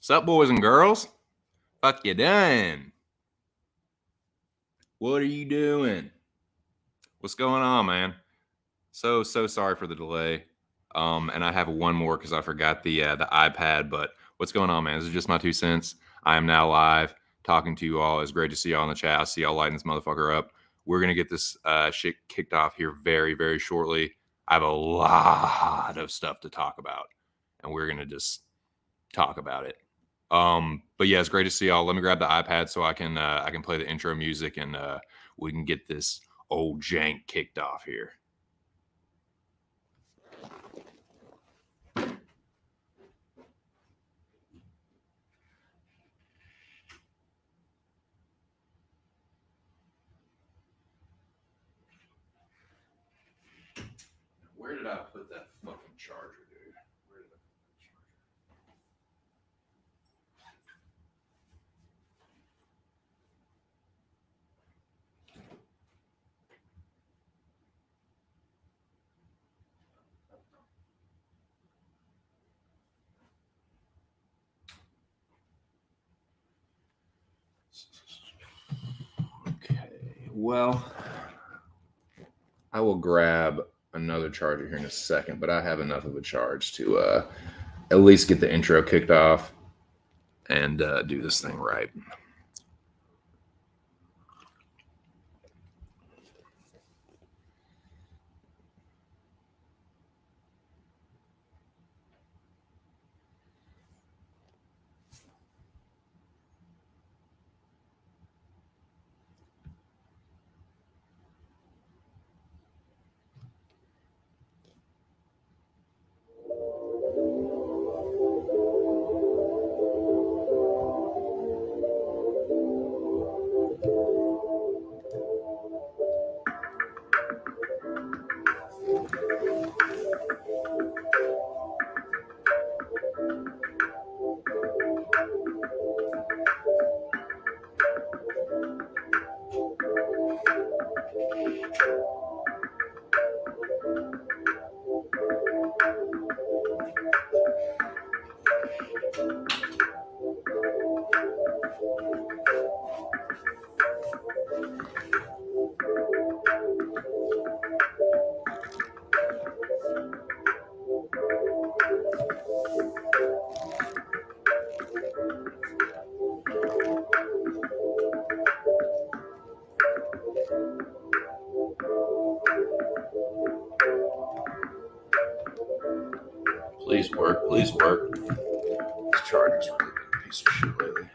Sup, boys and girls? Fuck you done. What are you doing? What's going on, man? So sorry for the delay. And I have one more because I forgot the iPad. But what's going on, man? This is just my 2 cents. I am now live talking to you all. It's great to see y'all in the chat. I see y'all lighting this motherfucker up. We're gonna get this shit kicked off here very, very shortly. I have a lot of stuff to talk about, and we're gonna just talk about it. But yeah, it's great to see y'all. Let me grab the iPad so I can play the intro music and we can get this old jank kicked off here. Where did I put that fucking charger, dude? Where did I put that charger? Okay, well, I will grab another charger here in a second, but I have enough of a charge to at least get the intro kicked off and do this thing right. Please work, please work. This charger's really been a piece of shit lately.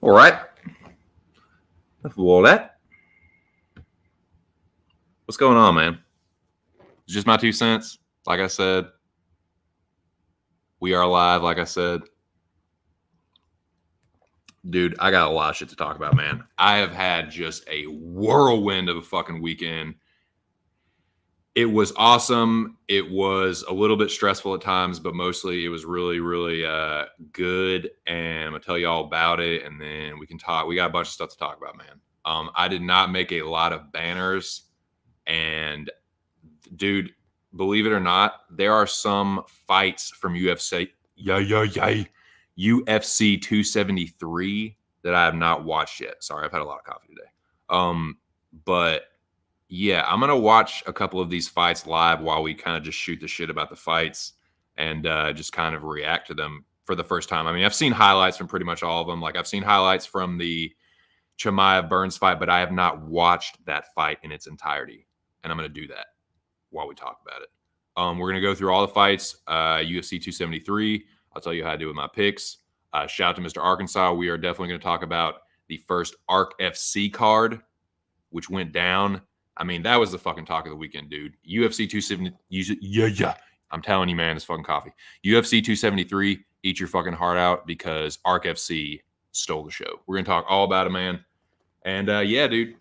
All right. Enough of all that. What's going on, man? It's just my 2 cents. Like I said, we are live. Like I said, dude, I got a lot of shit to talk about, man. I have had just a whirlwind of a fucking weekend. It was awesome. It was a little bit stressful at times, but mostly it was really, really good. And I'm gonna tell you all about it, and then we can talk. We got a bunch of stuff to talk about, man. I did not make a lot of banners, and dude, believe it or not, there are some fights from UFC, UFC 273 that I have not watched yet. Sorry, I've had a lot of coffee today. But yeah, I'm gonna watch a couple of these fights live while we kind of just shoot the shit about the fights and just kind of react to them for the first time. I mean, I've seen highlights from pretty much all of them. Like I've seen highlights from the Chimaev Burns fight, but I have not watched that fight in its entirety, and I'm going to do that while we talk about it. We're going to go through all the fights. UFC 273. I'll tell you how I do with my picks. Shout out to Mr. Arkansas. We are definitely going to talk about the first ARC FC card, which went down. I mean, that was the fucking talk of the weekend, dude. UFC 270. Yeah. I'm telling you, man, it's fucking coffee. UFC 273. Eat your fucking heart out because ARC FC stole the show. We're going to talk all about it, man. And yeah, dude,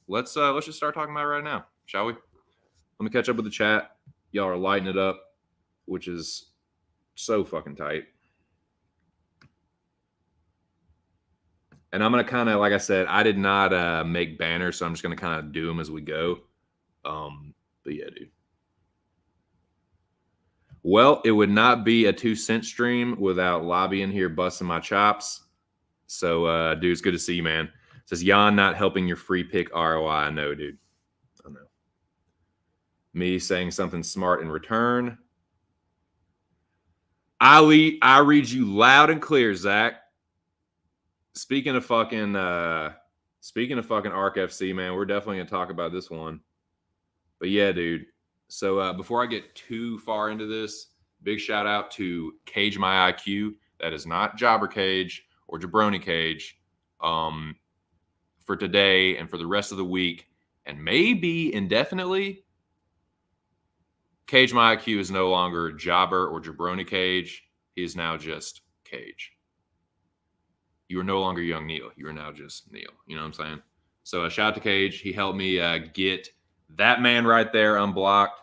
let's just start talking about it right now, shall we? Let me catch up with the chat. Y'all are lighting it up, which is so fucking tight. And I'm going to kind of, like I said, I did not make banners, so I'm just going to kind of do them as we go. But yeah, dude. Well, it would not be a 2-cent stream without lobbying here busting my chops. So, dude, it's good to see you, man. It says, Jan not helping your free pick ROI. I know, dude. I know. Me saying something smart in return. I read you loud and clear, Zach. Speaking of fucking ARC FC, man, we're definitely gonna talk about this one. But yeah, dude. So before I get too far into this, big shout out to Cage My IQ. That is not Jobber Cage or Jabroni Cage. For today and for the rest of the week, and maybe indefinitely, Cage My IQ is no longer Jobber or Jabroni Cage. He is now just Cage. You are no longer young Neil. You are now just Neil. You know what I'm saying? So shout out to Cage. He helped me get that man right there unblocked.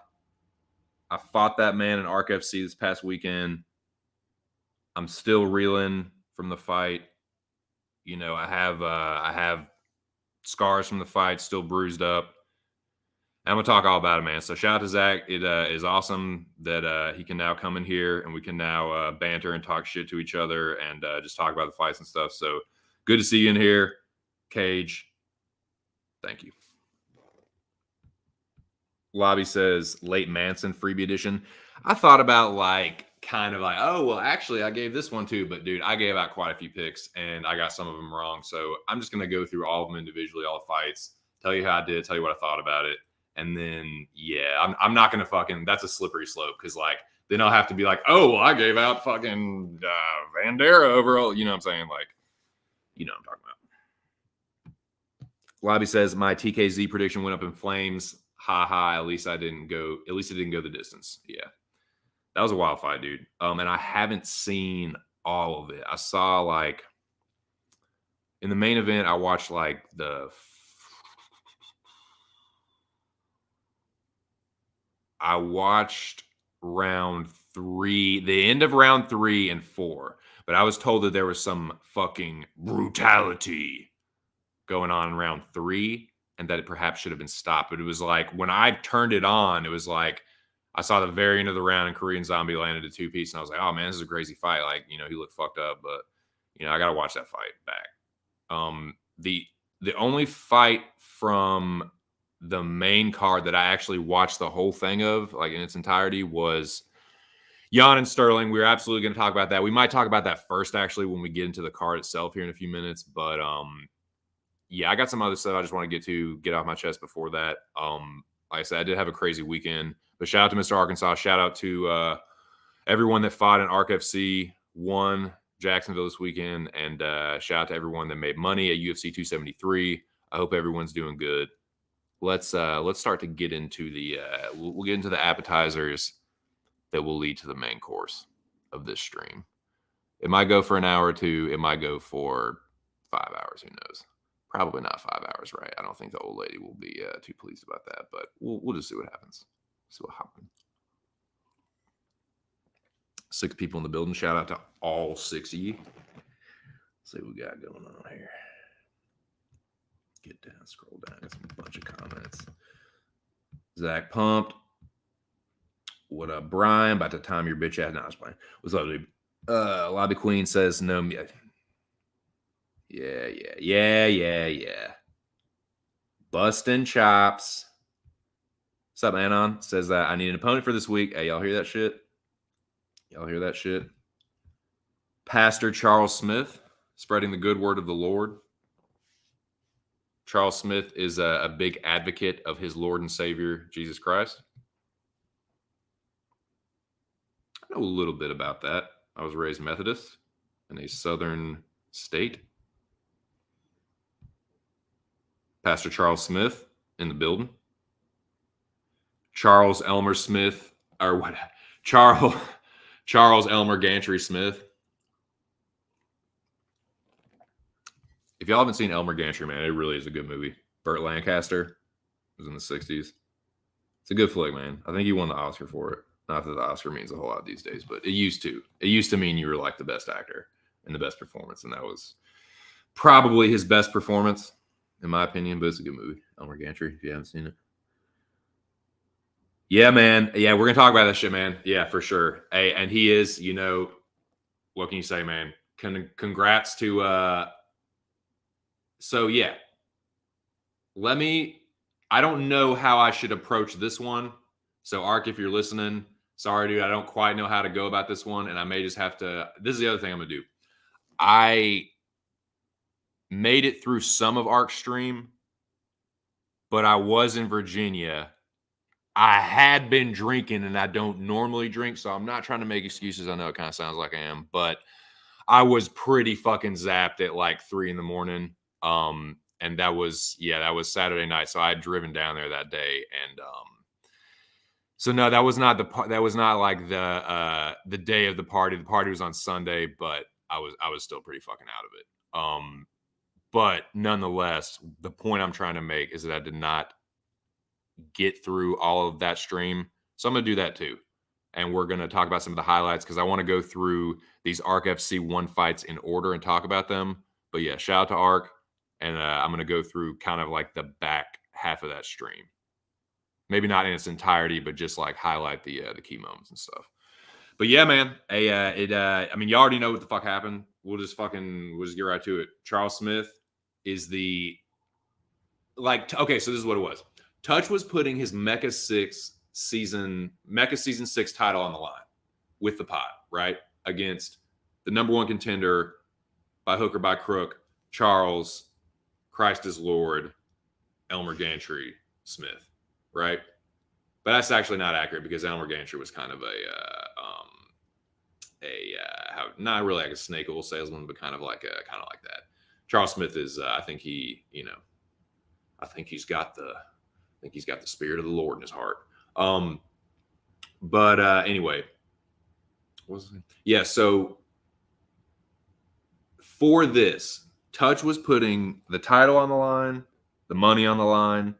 I fought that man in ARC FC this past weekend. I'm still reeling from the fight. You know, I have scars from the fight, still bruised up. I'm going to talk all about it, man. So shout out to Zach. It is awesome that he can now come in here and we can now banter and talk shit to each other and just talk about the fights and stuff. So good to see you in here, Cage. Thank you. Lobby says late Manson freebie edition. I thought about oh, well, actually I gave this one too, but dude, I gave out quite a few picks and I got some of them wrong. So I'm just going to go through all of them individually, all the fights, tell you how I did, tell you what I thought about it. And then, yeah, I'm not going to that's a slippery slope because then I'll have to be like, oh, well, I gave out fucking Vandera overall. You know what I'm saying? You know what I'm talking about. Lobby says my TKZ prediction went up in flames. Ha ha. At least it didn't go the distance. Yeah. That was a wild fight, dude. And I haven't seen all of it. I saw in the main event, I watched I watched round 3, the end of round 3 and 4, but I was told that there was some fucking brutality going on in round 3 and that it perhaps should have been stopped. But it was when I turned it on, it was I saw the very end of the round and Korean Zombie landed a 2-piece and I was like, oh man, this is a crazy fight. He looked fucked up, but I got to watch that fight back. The only fight from the main card that I actually watched the whole thing of, in its entirety, was Jan and Sterling. We're absolutely going to talk about that. We might talk about that first, actually, when we get into the card itself here in a few minutes. But yeah, I got some other stuff I just want to get off my chest before that. Like I said, I did have a crazy weekend. But shout out to Mr. Arkansas. Shout out to everyone that fought in ARC FC, won Jacksonville this weekend, and shout out to everyone that made money at UFC 273. I hope everyone's doing good. Let's start to get into we'll get into the appetizers that will lead to the main course of this stream. It might go for an hour or two. It might go for 5 hours. Who knows? Probably not 5 hours, right? I don't think the old lady will be too pleased about that, but we'll just see what happens. See what happens. 6 people in the building. Shout out to all 6 of you. Let's see what we got going on here. Get down, scroll down. Got a bunch of comments. Zach pumped. What up, Brian? About to time your bitch ass. No, I was playing. What's up, dude? Lobby Queen says no. Yeah. Bustin' chops. What's up, Anon? Says that I need an opponent for this week. Hey, y'all hear that shit? Pastor Charles Smith spreading the good word of the Lord. Charles Smith is a big advocate of his Lord and Savior, Jesus Christ. I know a little bit about that. I was raised Methodist in a southern state. Pastor Charles Smith in the building. Charles Elmer Smith, or what? Charles Elmer Gantry Smith. If y'all haven't seen Elmer Gantry, man, it really is a good movie. Burt Lancaster. It was in the 60s. It's a good flick, man. I think he won the Oscar for it. Not that the Oscar means a whole lot these days, but it used to. It used to mean you were like the best actor and the best performance, and that was probably his best performance, in my opinion, but it's a good movie. Elmer Gantry, if you haven't seen it. Yeah, man. Yeah, we're going to talk about that shit, man. Yeah, for sure. Hey, and he is, what can you say, man? Congrats to, so yeah. I don't know how I should approach this one. So, Ark, if you're listening, sorry, dude, I don't quite know how to go about this one. And I may just have to, this is the other thing I'm going to do. I made it through some of Ark's stream, but I was in Virginia. I had been drinking and I don't normally drink, so I'm not trying to make excuses. I know it kind of sounds like I am, but I was pretty fucking zapped at like 3 a.m. And that was Saturday night. So I had driven down there that day. And so no, that was not like the day of the party. The party was on Sunday, but I was still pretty fucking out of it. But nonetheless, the point I'm trying to make is that I did not get through all of that stream. So I'm going to do that too. And we're going to talk about some of the highlights because I want to go through these ARC FC 1 fights in order and talk about them. But yeah, shout out to ARC. And I'm going to go through kind of like the back half of that stream. Maybe not in its entirety, but just like highlight the key moments and stuff. But yeah, man, I mean, you already know what the fuck happened. We'll just get right to it. Charles Smith is okay, so this is what it was. Touch was putting his Mecca season 6 title on the line with the pot, right? Against the number 1 contender by hook or by crook, Charles, Christ is Lord, Elmer Gantry Smith, right? But that's actually not accurate because Elmer Gantry was kind of not really like a snake oil salesman, but kind of like that. Charles Smith is, I think he's got the spirit of the Lord in his heart. But anyway, so for this, Touch was putting the title on the line, the money on the line.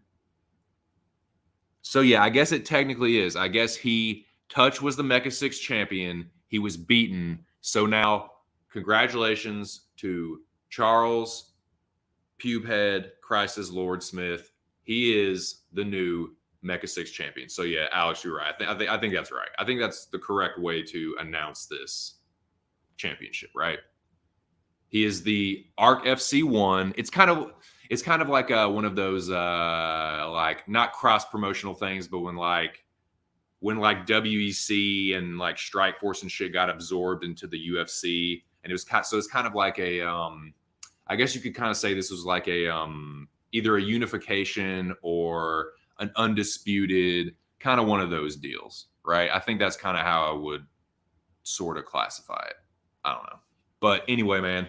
So yeah, I guess it technically is. I guess Touch was the Mecca 6 champion. He was beaten. So now, congratulations to Charles Pubehead, Christ is Lord Smith. He is the new Mecca 6 champion. So yeah, Alex, you're right. I think that's right. I think that's the correct way to announce this championship, right? He is the ARC FC 1. It's kind of like one of those like not cross promotional things, but when WEC and like Strikeforce and shit got absorbed into the UFC, and it's kind of like a I guess you could kind of say this was like a either a unification or an undisputed, kind of one of those deals, right? I think that's kind of how I would sort of classify it. I don't know. But anyway, man,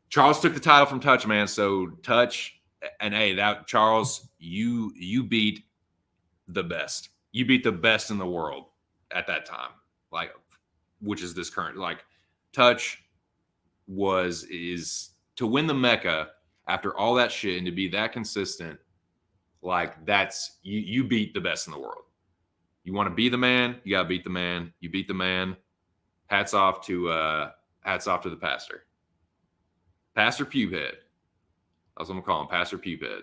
Charles took the title from Touch, man. So Touch, and hey, that Charles, you beat the best. You beat the best in the world at that time, like, which is this current, like, Touch is to win the Mecca after all that shit and to be that consistent. Like, that's you beat the best in the world. You want to be the man, you gotta beat the man. You beat the man. Hats off to the pastor. Pastor Pubehead. That's what I'm calling Pastor Pubehead.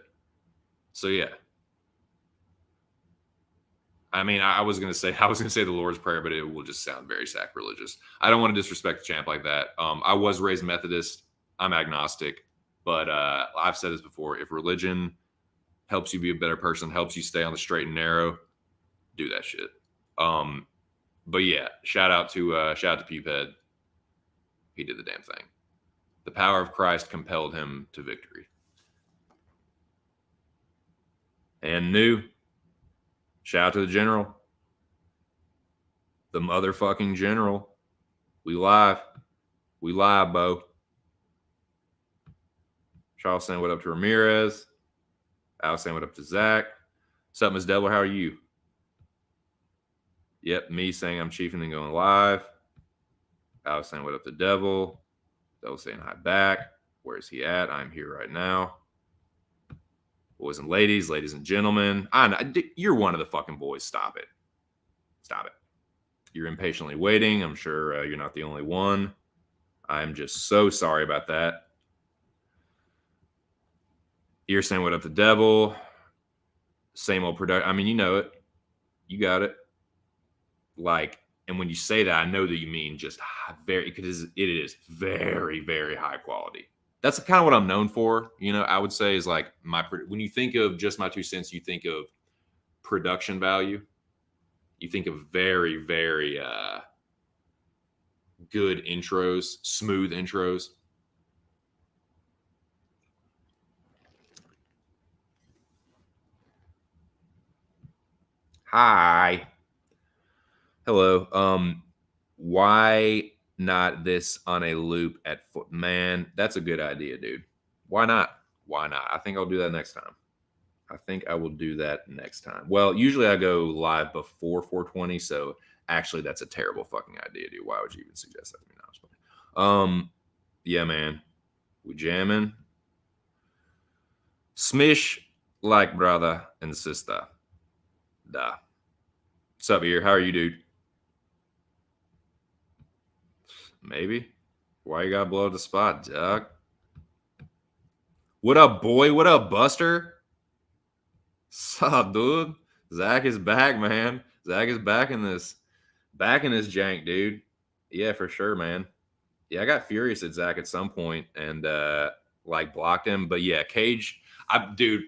So yeah. I mean, I was gonna say the Lord's Prayer, but it will just sound very sacrilegious. I don't want to disrespect the champ like that. I was raised Methodist. I'm agnostic, but I've said this before. If religion helps you be a better person, helps you stay on the straight and narrow, do that shit. But yeah, shout out to Pubehead. He did the damn thing. The power of Christ compelled him to victory. And new. Shout out to the general. The motherfucking general. We live. We live, Bo. Charles saying what up to Ramirez. Alex saying what up to Zach. What's up, Ms. Devil? How are you? Yep, me saying I'm chiefing and going live. Alex saying what up to Devil. Devil saying hi back. Where's he at? I'm here right now. Boys and ladies and gentlemen. I know, you're one of the fucking boys. Stop it. Stop it. You're impatiently waiting. I'm sure you're not the only one. I'm just so sorry about that. You're saying what up to Devil. Same old production. I mean, you know it. You got it. Like, and when you say that, I know that you mean just very, because it is very, very high quality. That's kind of what I'm known for. You know, I would say is like when you think of just my 2 cents, you think of production value. You think of very, very good intros, smooth intros. Hi. Hello. Why not this on a loop at foot? Man, that's a good idea, dude. Why not? Why not? I think I'll do that next time. I think I will do that next time. Well, usually I go live before 420, so actually that's a terrible fucking idea, dude. Why would you even suggest that to me? No, yeah, man. We jamming. Smish like brother and sister. Da. What's up here? How are you, dude? Maybe. Why you gotta blow the spot, Doug? What up, boy? What up, Buster? Sup, dude? Zach is back, man. Zach is back in this jank, dude. Yeah, for sure, man. Yeah, I got furious at Zach at some point and like blocked him. But yeah, Cage, dude,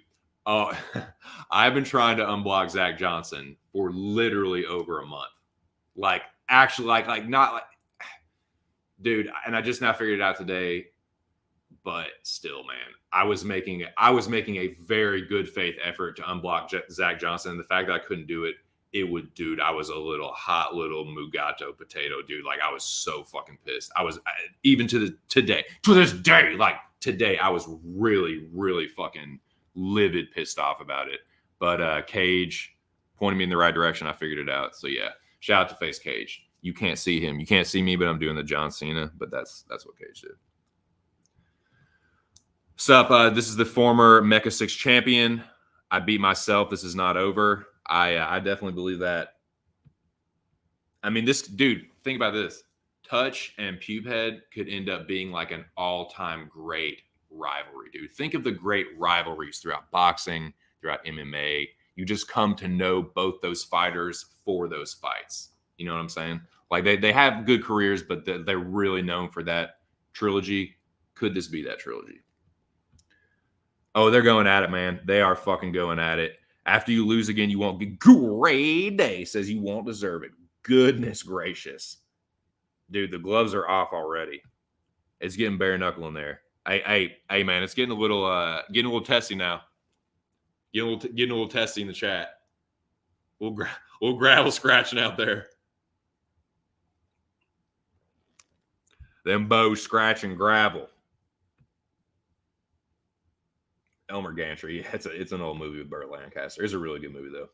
I've been trying to unblock Zach Johnson for literally over a month. Like actually, like not like, dude. And I just now figured it out today. But still, man, I was making a very good faith effort to unblock Zach Johnson. And the fact that I couldn't do it, dude, I was a little hot little Mugato potato, dude. Like I was so fucking pissed. I was even to this day, like today, I was really, really fucking livid, pissed off about it. But Cage pointed me in the right direction. I figured it out. So yeah, shout out to Face Cage. You can't see him. You can't see me, but I'm doing the John Cena. But that's what Cage did. What's up? This is the former Mecha 6 champion. I beat myself. This is not over. I definitely believe that. I mean, this dude, think about this. Touch and Pubehead could end up being like an all-time great rivalry, dude. Think of the great rivalries throughout boxing, throughout MMA. You just come to know both those fighters for those fights. You know what I'm saying? Like they have good careers, but they're really known for that trilogy. Could this be that trilogy? Oh, they're going at it, man. They are fucking going at it. After you lose again, you won't get great day. Says you won't deserve it. Goodness gracious. Dude, the gloves are off already. It's getting bare knuckle in there. Hey, man, it's getting a little testy now. Getting a little testy in the chat. We'll gravel scratching out there. Them bows scratching gravel. Elmer Gantry. Yeah, it's an old movie with Burt Lancaster. It's a really good movie, though.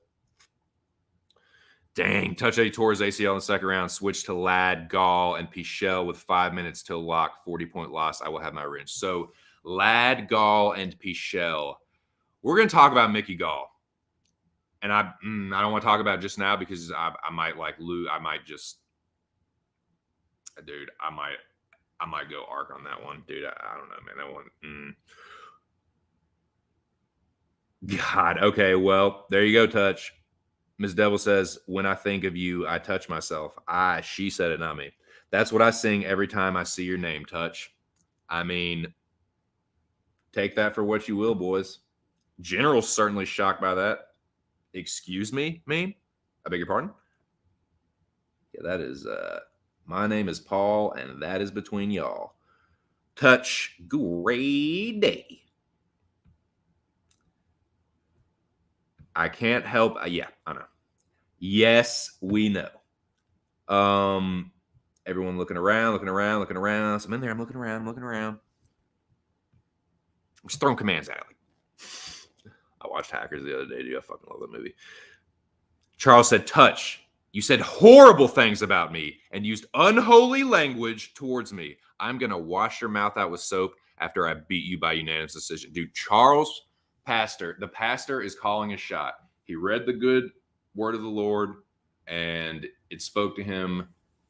Dang. Touch Eddie tore his ACL in the second round. Switched to Ladd, Gall, and Pichel with 5 minutes till lock. 40-point loss. I will have my revenge. So, Ladd, Gall, and Pichel. We're going to talk about Mickey Gall. And I don't want to talk about it just now because I might like lose. I might just, dude, I might go arc on that one. Dude, I don't know, man. That one. God. Okay. Well, there you go, Touch. Ms. Devil says, when I think of you, I touch myself. She said it, not me. That's what I sing every time I see your name, Touch. I mean, take that for what you will, boys. General's certainly shocked by that. Excuse me, I beg your pardon? Yeah, that is, my name is Paul, and that is between y'all. Touch, great day. I can't help. Yeah, I know. Yes, we know. Everyone looking around. So I'm in there. I'm looking around. I'm just throwing commands at it. I watched Hackers the other day, dude. I fucking love that movie. Charles said, touch. You said horrible things about me and used unholy language towards me. I'm going to wash your mouth out with soap after I beat you by unanimous decision. Dude, Charles, the pastor is calling a shot. He read the good word of the Lord and it spoke to him.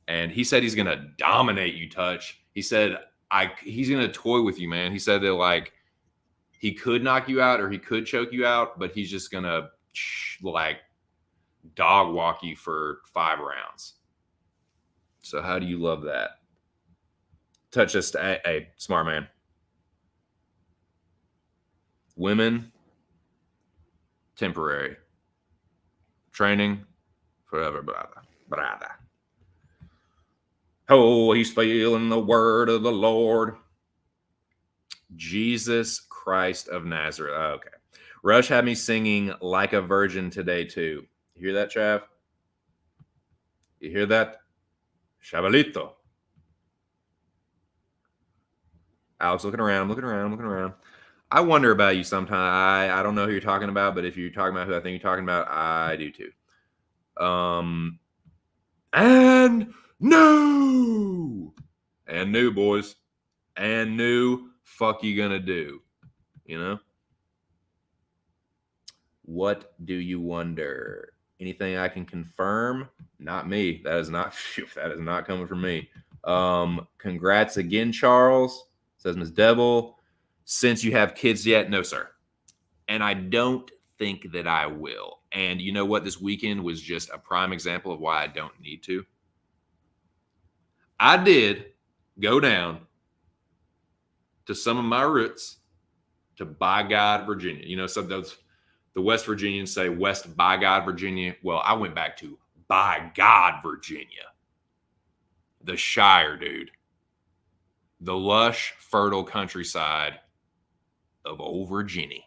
And he said he's going to dominate you, Touch. He said, he's going to toy with you, man. He said that, like, he could knock you out or he could choke you out, but he's just going to, like, dog walk you for 5 rounds. So how do you love that? Touch us, hey, smart man. Women, temporary. Training, forever, brother. Oh, he's feeling the word of the Lord. Jesus Christ of Nazareth. Oh, okay. Rush had me singing Like a Virgin today, too. You hear that, Chav? You hear that? Chavalito. Alex looking around. I wonder about you sometimes. I don't know who you're talking about, but if you're talking about who I think you're talking about, I do too. And new, boys. And new, fuck you gonna do? You know? What do you wonder? Anything I can confirm? Not me. That is not coming from me. Congrats again, Charles, says Ms. Devil. Since you have kids yet? No, sir. And I don't think that I will. And you know what? This weekend was just a prime example of why I don't need to. I did go down to some of my roots to By God, Virginia. You know, some of those, the West Virginians say West By God, Virginia. Well, I went back to By God, Virginia. The Shire, dude. The lush, fertile countryside of old Virginia.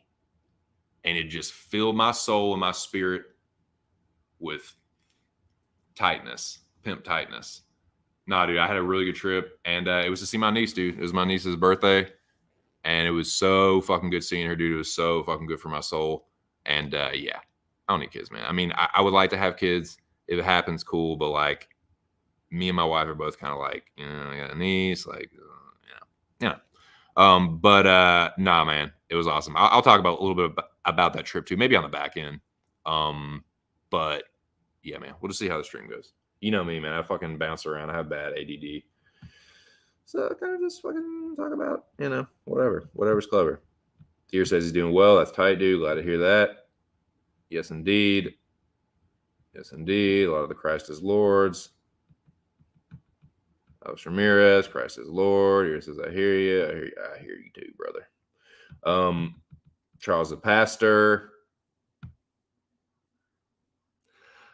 And it just filled my soul and my spirit with tightness, pimp tightness. Nah, dude, I had a really good trip. And it was to see my niece, dude. It was my niece's birthday. And it was so fucking good seeing her, dude. It was so fucking good for my soul. And yeah, I don't need kids, man. I mean, I would like to have kids. If it happens, cool. But like, me and my wife are both kind of like, you know, I got a niece, like, yeah. But nah, man, it was awesome. I'll talk about a little bit about that trip too, maybe on the back end. But yeah, man, we'll just see how the stream goes. You know me, man. I fucking bounce around. I have bad ADD. So kind of just fucking talk about, you know, whatever's clever. Tier says he's doing well. That's tight, dude. Glad to hear that. Yes, indeed. A lot of the Christ is Lords. Alex Ramirez, Christ is Lord. Here says, I hear you. I hear you too, brother. Charles the Pastor.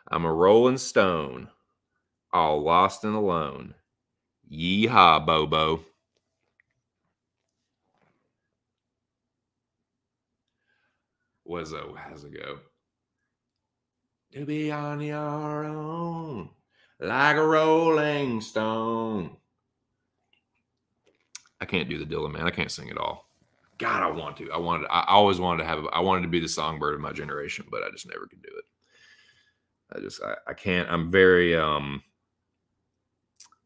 I'm a rolling stone, all lost and alone. Yeehaw, Bobo. How's it go? To be on your own, like a rolling stone. I can't do the Dylan, man. I can't sing at all. God, I want to. I always wanted to have. I wanted to be the songbird of my generation, but I just never could do it. I can't. I'm very.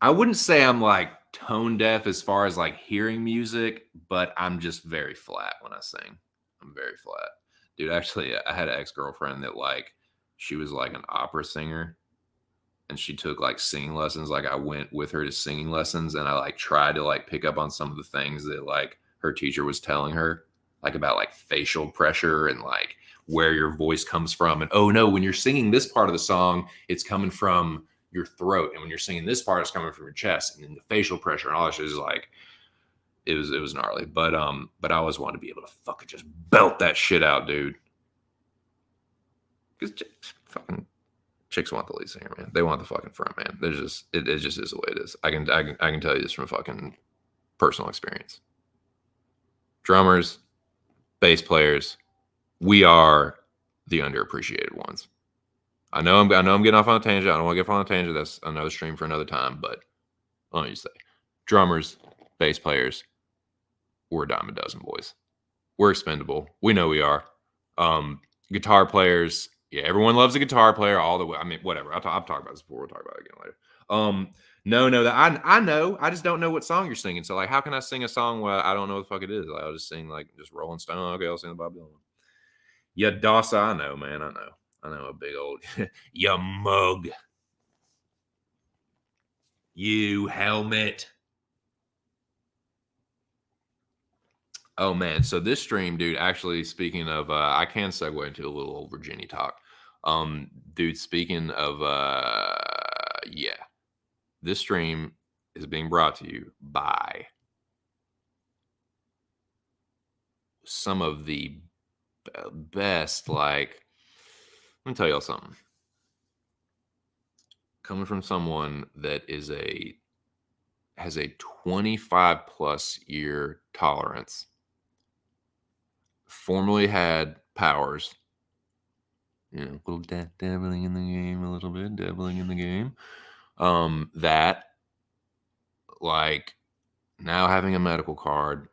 I wouldn't say I'm like tone deaf as far as like hearing music, but I'm just very flat when I sing. I'm very flat, dude. Actually, I had an ex-girlfriend that like she was like an opera singer, and she took like singing lessons. Like I went with her to singing lessons, and I like tried to like pick up on some of the things that like her teacher was telling her, like about like facial pressure and like where your voice comes from. And oh no, when you're singing this part of the song, it's coming from your throat, and when you're singing this part, it's coming from your chest, and then the facial pressure and all that shit is like, it was gnarly. But I always wanted to be able to fucking just belt that shit out, dude. Because fucking chicks want the lead singer, man. They want the fucking front man. There's just it just is the way it is. I can tell you this from fucking personal experience. Drummers, bass players, we are the underappreciated ones. I know I'm getting off on a tangent. I don't want to get off on a tangent. That's another stream for another time. But let me just say, drummers, bass players, we're a dime a dozen, boys. We're expendable. We know we are. Guitar players, yeah, everyone loves a guitar player all the way. I mean, whatever. I'll talk about this before. We'll talk about it again later. No, that I know. I just don't know what song you're singing. So like, how can I sing a song where I don't know what the fuck it is? Like, I'll just sing like just Rolling Stone. Okay, I'll sing the Bob Dylan. Yeah, Dawsa, I know, man. I know a big old you mug. You helmet. Oh man, so this stream, dude, actually speaking of I can segue into a little old Virginia talk. Dude, speaking of yeah, this stream is being brought to you by some of the best, like, let me tell y'all something. Coming from someone that has a 25 plus year tolerance, formerly had powers, you know, a little dabbling in the game, a little bit dabbling in the game. That, like, now having a medical card,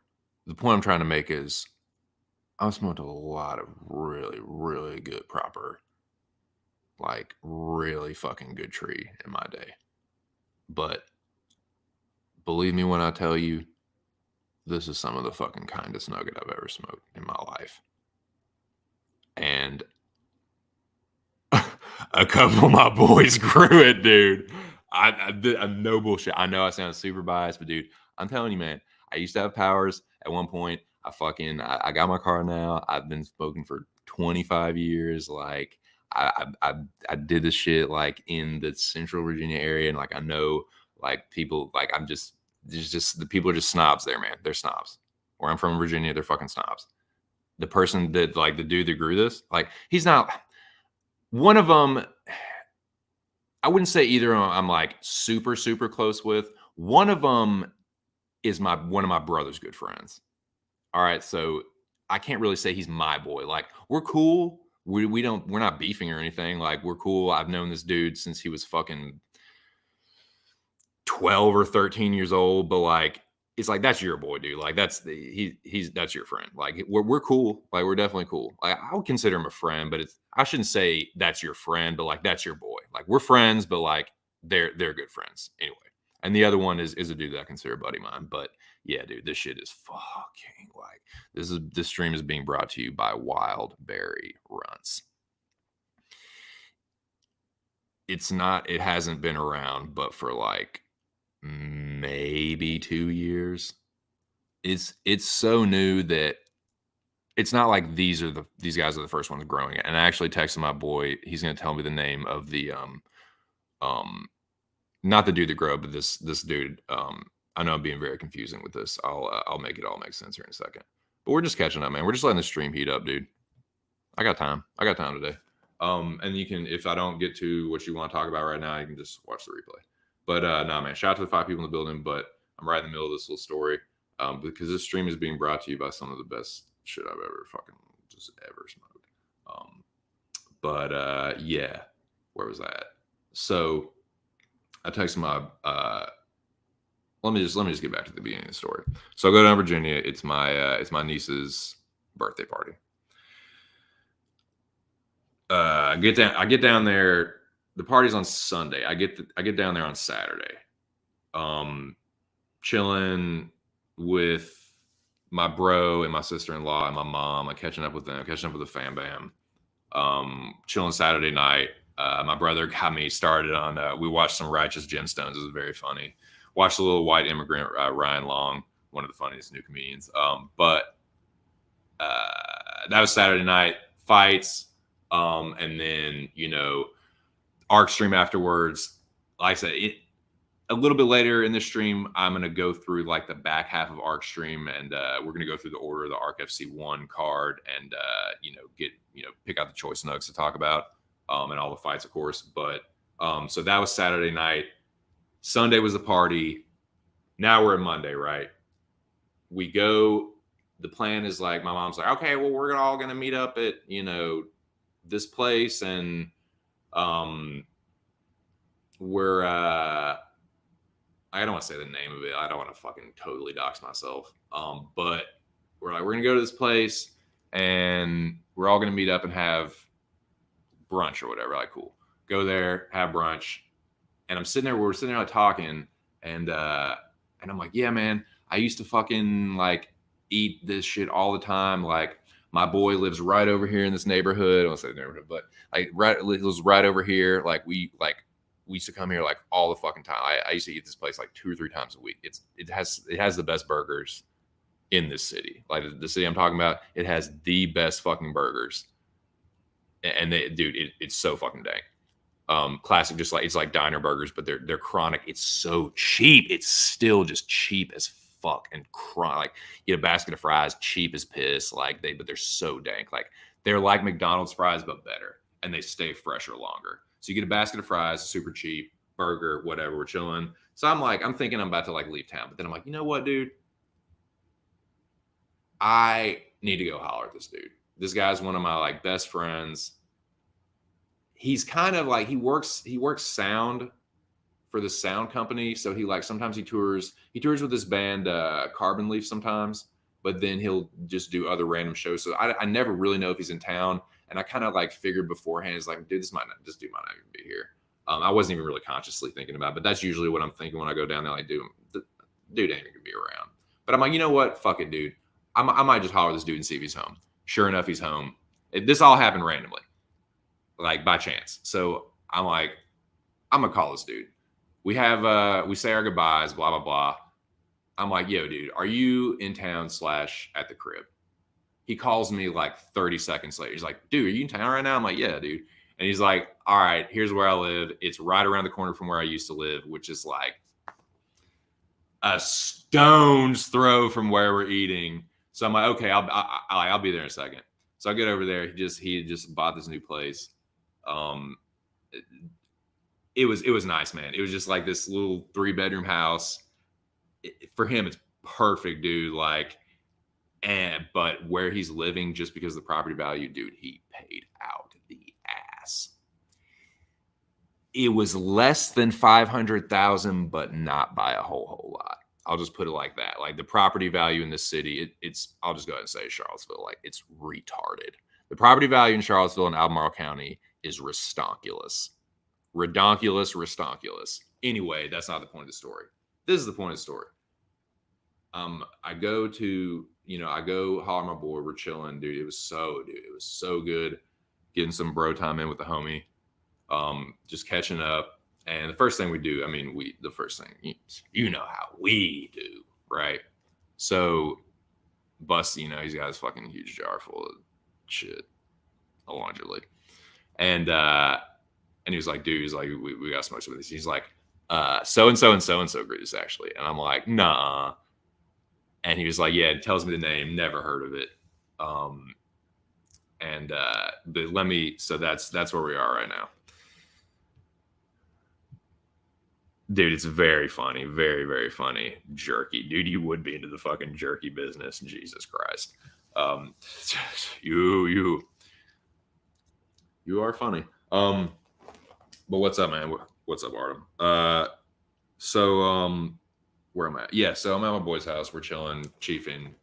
the point I'm trying to make is I've smoked a lot of really, really good, proper, like, really fucking good tree in my day. But believe me when I tell you, this is some of the fucking kindest nugget I've ever smoked in my life. And a couple of my boys grew it, dude. I'm no bullshit. I know I sound super biased, but dude, I'm telling you, man, I used to have powers at one point. I got my car now. I've been smoking for 25 years. Like I did this shit like in the Central Virginia area, and like I know like people like I'm just there's just the people are just snobs there, man. They're snobs. Where I'm from, Virginia, they're fucking snobs. The person that like the dude that grew this, like he's not one of them. I wouldn't say either of them I'm like super, super close with. One of them is one of my brother's good friends. All right. So I can't really say he's my boy. Like, we're cool. We're not beefing or anything. Like, we're cool. I've known this dude since he was fucking 12 or 13 years old, but like it's like that's your boy, dude. Like that's your friend. Like we're cool. Like we're definitely cool. Like I would consider him a friend, but I shouldn't say that's your friend, but like that's your boy. Like we're friends, but like they're good friends anyway. And the other one is a dude that I consider a buddy of mine. But yeah, dude, this shit is fucking like this stream is being brought to you by Wild Berry Runts. It hasn't been around, but for like maybe 2 years. It's so new that it's not like these guys are the first ones growing it. And I actually texted my boy. He's gonna tell me the name of the um not the dude that grew up, but this dude. I know I'm being very confusing with this. I'll make it all make sense here in a second. But we're just catching up, man. We're just letting the stream heat up, dude. I got time. I got time today. And you can, if I don't get to what you want to talk about right now, you can just watch the replay. But nah, man, shout out to the 5 people in the building. But I'm right in the middle of this little story because this stream is being brought to you by some of the best shit I've ever fucking just ever smoked. Yeah, where was I at? So I texted my let me just get back to the beginning of the story. So I go down to Virginia. It's my niece's birthday party. I get down there. The party's on Sunday. I get down there on Saturday. Chilling with my bro and my sister-in-law and my mom. Like catching up with them, catching up with the fam bam. Chilling Saturday night. My brother got me started on. We watched some Righteous Gemstones. It was very funny. Watched a little white immigrant Ryan Long, one of the funniest new comedians. But that was Saturday night. Fights. And then, ARC stream afterwards. Like I said, a little bit later in the stream, I'm going to go through like the back half of ARC stream, and we're going to go through the order of the ARC FC1 card and, pick out the choice nugs to talk about and all the fights, of course. But so that was Saturday night. Sunday was the party. Now we're at Monday, right? We go. The plan is like, my mom's like, okay, well, we're all going to meet up at, this place, and we're I don't want to say the name of it. I don't want to fucking totally dox myself. But we're like, we're gonna go to this place, and we're all gonna meet up and have brunch or whatever. Like, cool. Go there, have brunch, and I'm sitting there. We're sitting there like talking, and I'm like, yeah, man, I used to fucking like eat this shit all the time. Like, my boy lives right over here in this neighborhood. I won't say the neighborhood, but like right, it was right over here. We used to come here like all the fucking time. I used to eat this place like 2 or 3 times a week. It has the best burgers in this city. Like the city I'm talking about, it has the best fucking burgers. And it's so fucking dank. Classic, just like it's like diner burgers, but they're chronic. It's so cheap. It's still just cheap as fuck and chronic. Like, you get a basket of fries, cheap as piss. But they're so dank. Like, they're like McDonald's fries, but better, and they stay fresher longer. So you get a basket of fries, super cheap burger, whatever. We're chilling. So I'm thinking I'm about to like leave town, but then I'm like, you know what, dude? I need to go holler at this dude. This guy's one of my like best friends. He's kind of like he works sound for the sound company. So he like sometimes he tours with this band Carbon Leaf sometimes, but then he'll just do other random shows. So I never really know if he's in town. And I kind of like figured beforehand, it's like, dude, this dude might not even be here. I wasn't even really consciously thinking about it, but that's usually what I'm thinking when I go down there. Like, dude ain't gonna be around. But I'm like, you know what? Fuck it, dude. I might just holler at this dude and see if he's home. Sure enough, he's home. This all happened randomly, like by chance. So I'm like, I'm gonna call this dude. We say our goodbyes, blah blah blah. I'm like, yo, dude, are you in town / at the crib? He calls me like 30 seconds later. He's like, dude, are you in town right now? I'm like, yeah, dude. And he's like, all right, here's where I live. It's right around the corner from where I used to live, which is like a stone's throw from where we're eating. So I'm like, okay, I'll be there in a second. So I get over there. He just bought this new place. It, it was nice, man. It was just like this little 3-bedroom house. For him, it's perfect, dude. Like, but where he's living, just because of the property value, dude, he paid out the ass. It was less than 500,000, but not by a whole lot. I'll just put it like that. Like, the property value in this city, I'll just go ahead and say Charlottesville. Like, it's retarded. The property value in Charlottesville and Albemarle County is redonkulous. Redonkulous. Anyway, that's not the point of the story. This is the point of the story. I go holler at my boy. We're chilling, dude. It was so good. Getting some bro time in with the homie. Just catching up. And the first thing we do, you know how we do, right? So Busty, he's got his fucking huge jar full of shit, allegedly. And he was like, dude, we got to smoke some of these. He's like, so-and-so and so-and-so agreed this, actually. And I'm like, nah. And he was like, yeah, it tells me the name, never heard of it. So that's where we are right now. Dude, it's very funny. Very, very funny. Jerky. Dude, you would be into the fucking jerky business. Jesus Christ. You are funny. But what's up, man? What's up, Artem? Where am I? Yeah, so I'm at my boy's house. We're chilling, chiefing.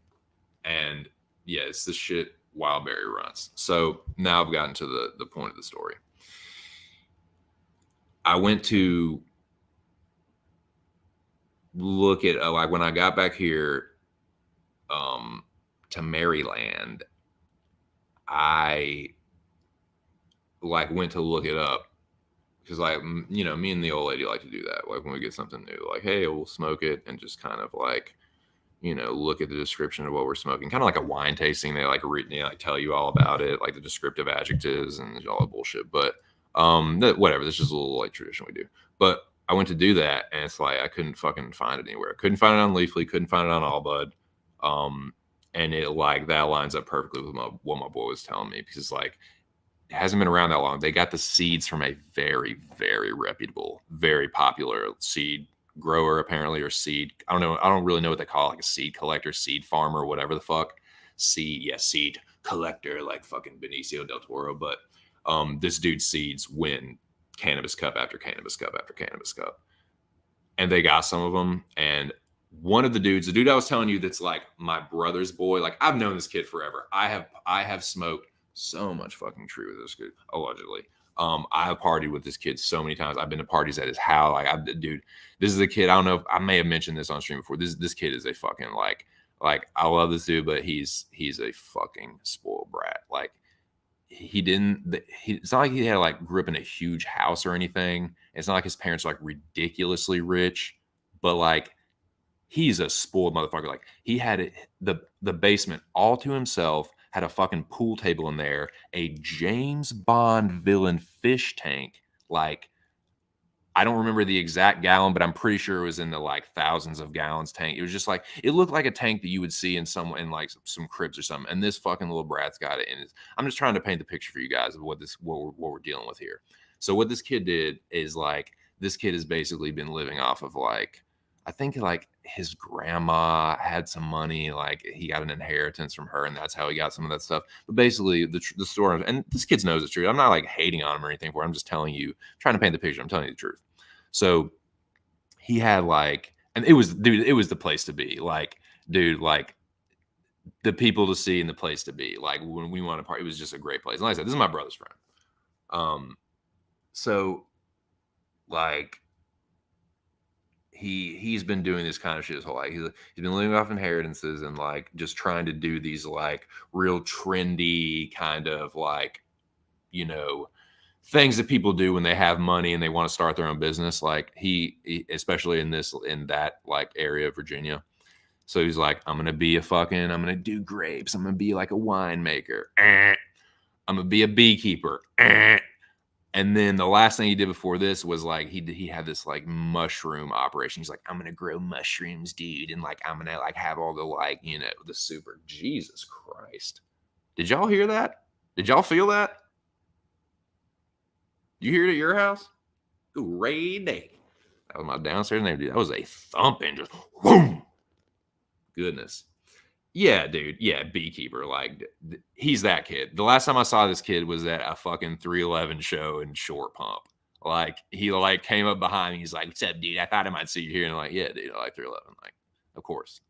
And yeah, it's this shit Wildberry runs. So now I've gotten to the point of the story. I went to look at, like, when I got back here to Maryland, I like went to look it up. Because, like, me and the old lady like to do that. Like, when we get something new, like, hey, we'll smoke it and just kind of like, look at the description of what we're smoking. Kind of like a wine tasting. They like tell you all about it, like the descriptive adjectives and all that bullshit. But whatever. This is just a little like tradition we do. But I went to do that, and it's like I couldn't fucking find it anywhere. Couldn't find it on Leafly. Couldn't find it on Allbud. And it like that lines up perfectly with what my boy was telling me, because like, it hasn't been around that long. They got the seeds from a very, very reputable, very popular seed grower, apparently, or seed. I don't know. I don't really know what they call it, like a seed collector, seed farmer, whatever the fuck. Seed collector, like fucking Benicio del Toro. But This dude's seeds win cannabis cup after cannabis cup after cannabis cup, and they got some of them. And one of the dude I was telling you, that's like my brother's boy. Like, I've known this kid forever. I have smoked so much fucking tree with this kid, allegedly. I have partied with this kid so many times. I've been to parties at his house. Dude, this is a kid. I don't know if I may have mentioned this on stream before. This kid is a fucking like I love this dude, but he's a fucking spoiled brat. Like, it's not like he had like grew up in a huge house or anything. It's not like his parents are like ridiculously rich, but like, he's a spoiled motherfucker. Like, he had the basement all to himself, had a fucking pool table in there, a James Bond villain fish tank. Like, I don't remember the exact gallon, but I'm pretty sure it was in the like thousands of gallons tank. It was just like, it looked like a tank that you would see in like some cribs or something. And this fucking little brat's got it in his. I'm just trying to paint the picture for you guys of what we're dealing with here. So what this kid did is, like, this kid has basically been living off of, like, I think like his grandma had some money, like he got an inheritance from her, and that's how he got some of that stuff. But basically, the story, and this kid knows it's true. I'm not like hating on him or anything for it. I'm just telling you, trying to paint the picture. I'm telling you the truth. So he had like, and it was, dude, it was the place to be. Like, dude, like, the people to see and the place to be. Like, when we want to party, it was just a great place. And like I said, this is my brother's friend. So like, he's been doing this kind of shit his whole life. He's been living off inheritances and like just trying to do these like real trendy kind of like, you know, things that people do when they have money and they want to start their own business. Like, he especially in that like area of Virginia. So he's like, I'm gonna do grapes. I'm gonna be like a winemaker. I'm gonna be a beekeeper. And then the last thing he did before this was like, he had this like mushroom operation. He's like, I'm gonna grow mushrooms, dude, and like I'm gonna like have all the like, you know, the super. Jesus Christ! Did y'all hear that? Did y'all feel that? You hear it at your house? Great day. That was my downstairs neighbor, dude. That was a thumping, just boom. Goodness. Yeah, dude. Yeah, beekeeper. Like, he's that kid. The last time I saw this kid was at a fucking 311 show in Short Pump. Like, he like came up behind me. He's like, "What's up, dude? I thought I might see you here." And I'm like, "Yeah, dude, I like 311." Like, of course.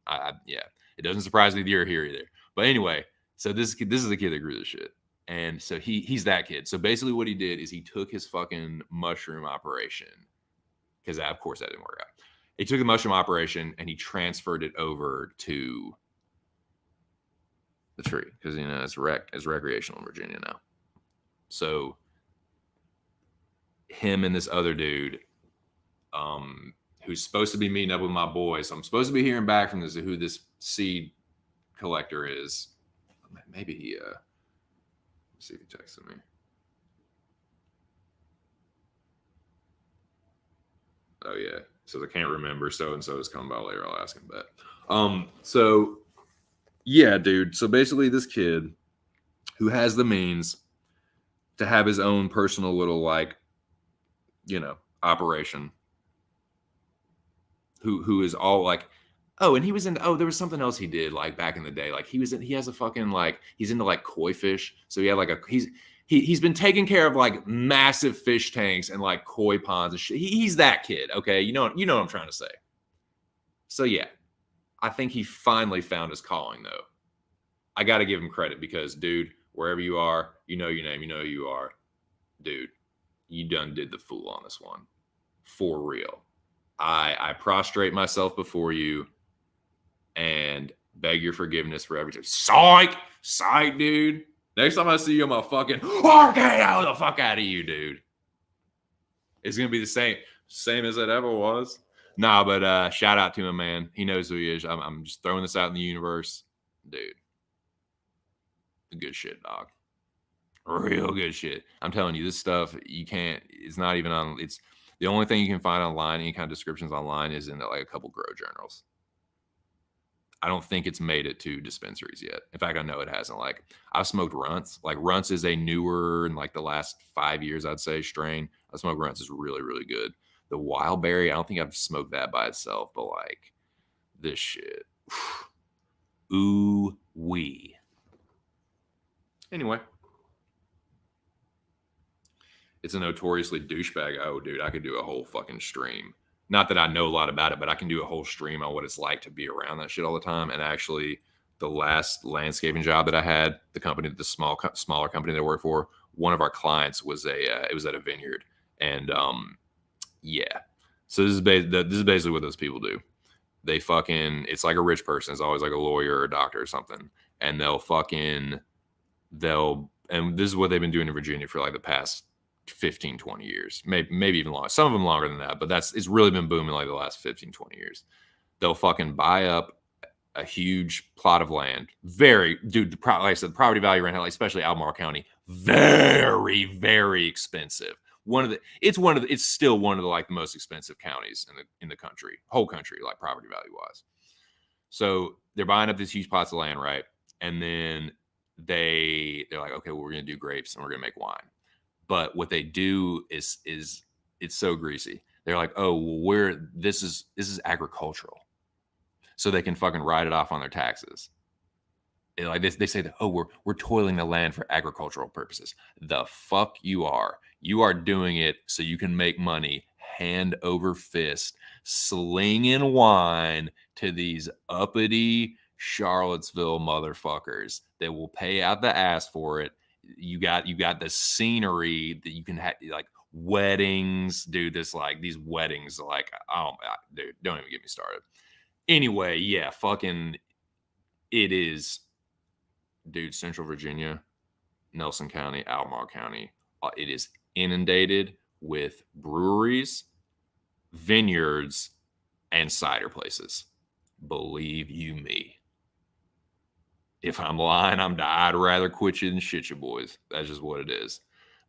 Yeah. It doesn't surprise me that you're here either. But anyway, so this is the kid that grew this shit. And so he's that kid. So basically what he did is he took his fucking mushroom operation, because of course that didn't work out. He took the mushroom operation and he transferred it over to the tree, because, you know, it's recreational in Virginia now. So him and this other dude, who's supposed to be meeting up with my boy. So I'm supposed to be hearing back from who this seed collector is. Maybe he let's see if he texted me. Oh yeah. So I can't remember. So and so is coming by later. I'll ask him that. So yeah, dude. So basically, this kid who has the means to have his own personal little, like, you know, operation, who is all like, oh, and he was in, oh, there was something else he did like back in the day. Like, he has a fucking, like, he's into like koi fish. So he had like he's been taking care of like massive fish tanks and like koi ponds and shit. He's that kid. Okay. You know what I'm trying to say. So yeah, I think he finally found his calling though. I got to give him credit because, dude, wherever you are, you know your name, you know who you are. Dude, you done did the fool on this one. For real. I prostrate myself before you and beg your forgiveness for everything. Psych, dude. Next time I see you, I'm gonna fucking RKO the fuck out of you, dude. It's gonna be the same as it ever was. Nah, but shout out to him, man. He knows who he is. I'm just throwing this out in the universe, dude. Good shit, dog. Real good shit. I'm telling you, this stuff you can't. It's not even on. It's the only thing you can find online. Any kind of descriptions online is in like a couple grow journals. I don't think it's made it to dispensaries yet. In fact, I know it hasn't. Like, I've smoked Runts. Like, Runts is a newer, in like the last 5 years, I'd say, strain. I smoked Runts. Is really, really good. The Wild Berry, I don't think I've smoked that by itself, but like this shit. Ooh wee. Anyway. It's a notoriously douchebag. Oh, dude, I could do a whole fucking stream. Not that I know a lot about it, but I can do a whole stream on what it's like to be around that shit all the time. And actually, the last landscaping job that I had, the company, the smaller company that I worked for, one of our clients was it was at a vineyard, and yeah. So this is basically what those people do. They fucking, it's like a rich person. It's always like a lawyer or a doctor or something, and and this is what they've been doing in Virginia for like the past 15, 20 years, maybe even longer. Some of them longer than that, but it's really been booming like the last 15, 20 years. They'll fucking buy up a huge plot of land. Like I said, the property value right now, especially Albemarle County, very, very expensive. It's still one of the like the most expensive counties in the country, whole country, like property value wise. So they're buying up these huge plots of land, right? And then they're like, okay, well, we're gonna do grapes and we're gonna make wine. But what they do is it's so greasy. They're like, oh, well, this is agricultural, so they can fucking write it off on their taxes. Like they say that, oh, we're toiling the land for agricultural purposes. The fuck you are. You are doing it so you can make money hand over fist, slinging wine to these uppity Charlottesville motherfuckers that will pay out the ass for it. You got the scenery that you can have, like weddings, dude. These weddings, like, oh, dude, don't even get me started. Anyway, yeah, fucking, it is, dude. Central Virginia, Nelson County, Albemarle County, it is inundated with breweries, vineyards, and cider places. Believe you me. If I'm lying, I'd rather quit you than shit you, boys. That's just what it is.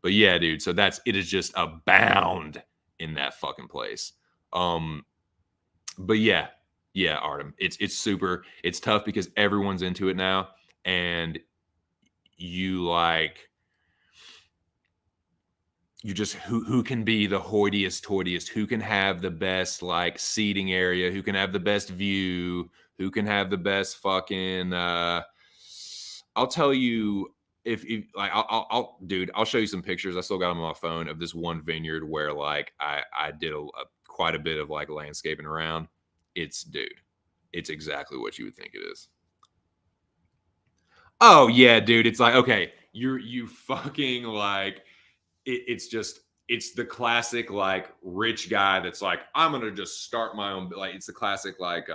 But yeah, dude. So it is just abound in that fucking place. But yeah, Artem. It's super. It's tough because everyone's into it now, and you like you just who can be the hoitiest, who can have the best like seating area, who can have the best view, who can have the best fucking I'll tell you, if like I'll show you some pictures. I still got them on my phone of this one vineyard where like I did quite a bit of like landscaping around. It's exactly what you would think it is. Oh yeah, dude. It's like, okay, you fucking like it's the classic like rich guy that's like, I'm gonna just start my own, like it's the classic like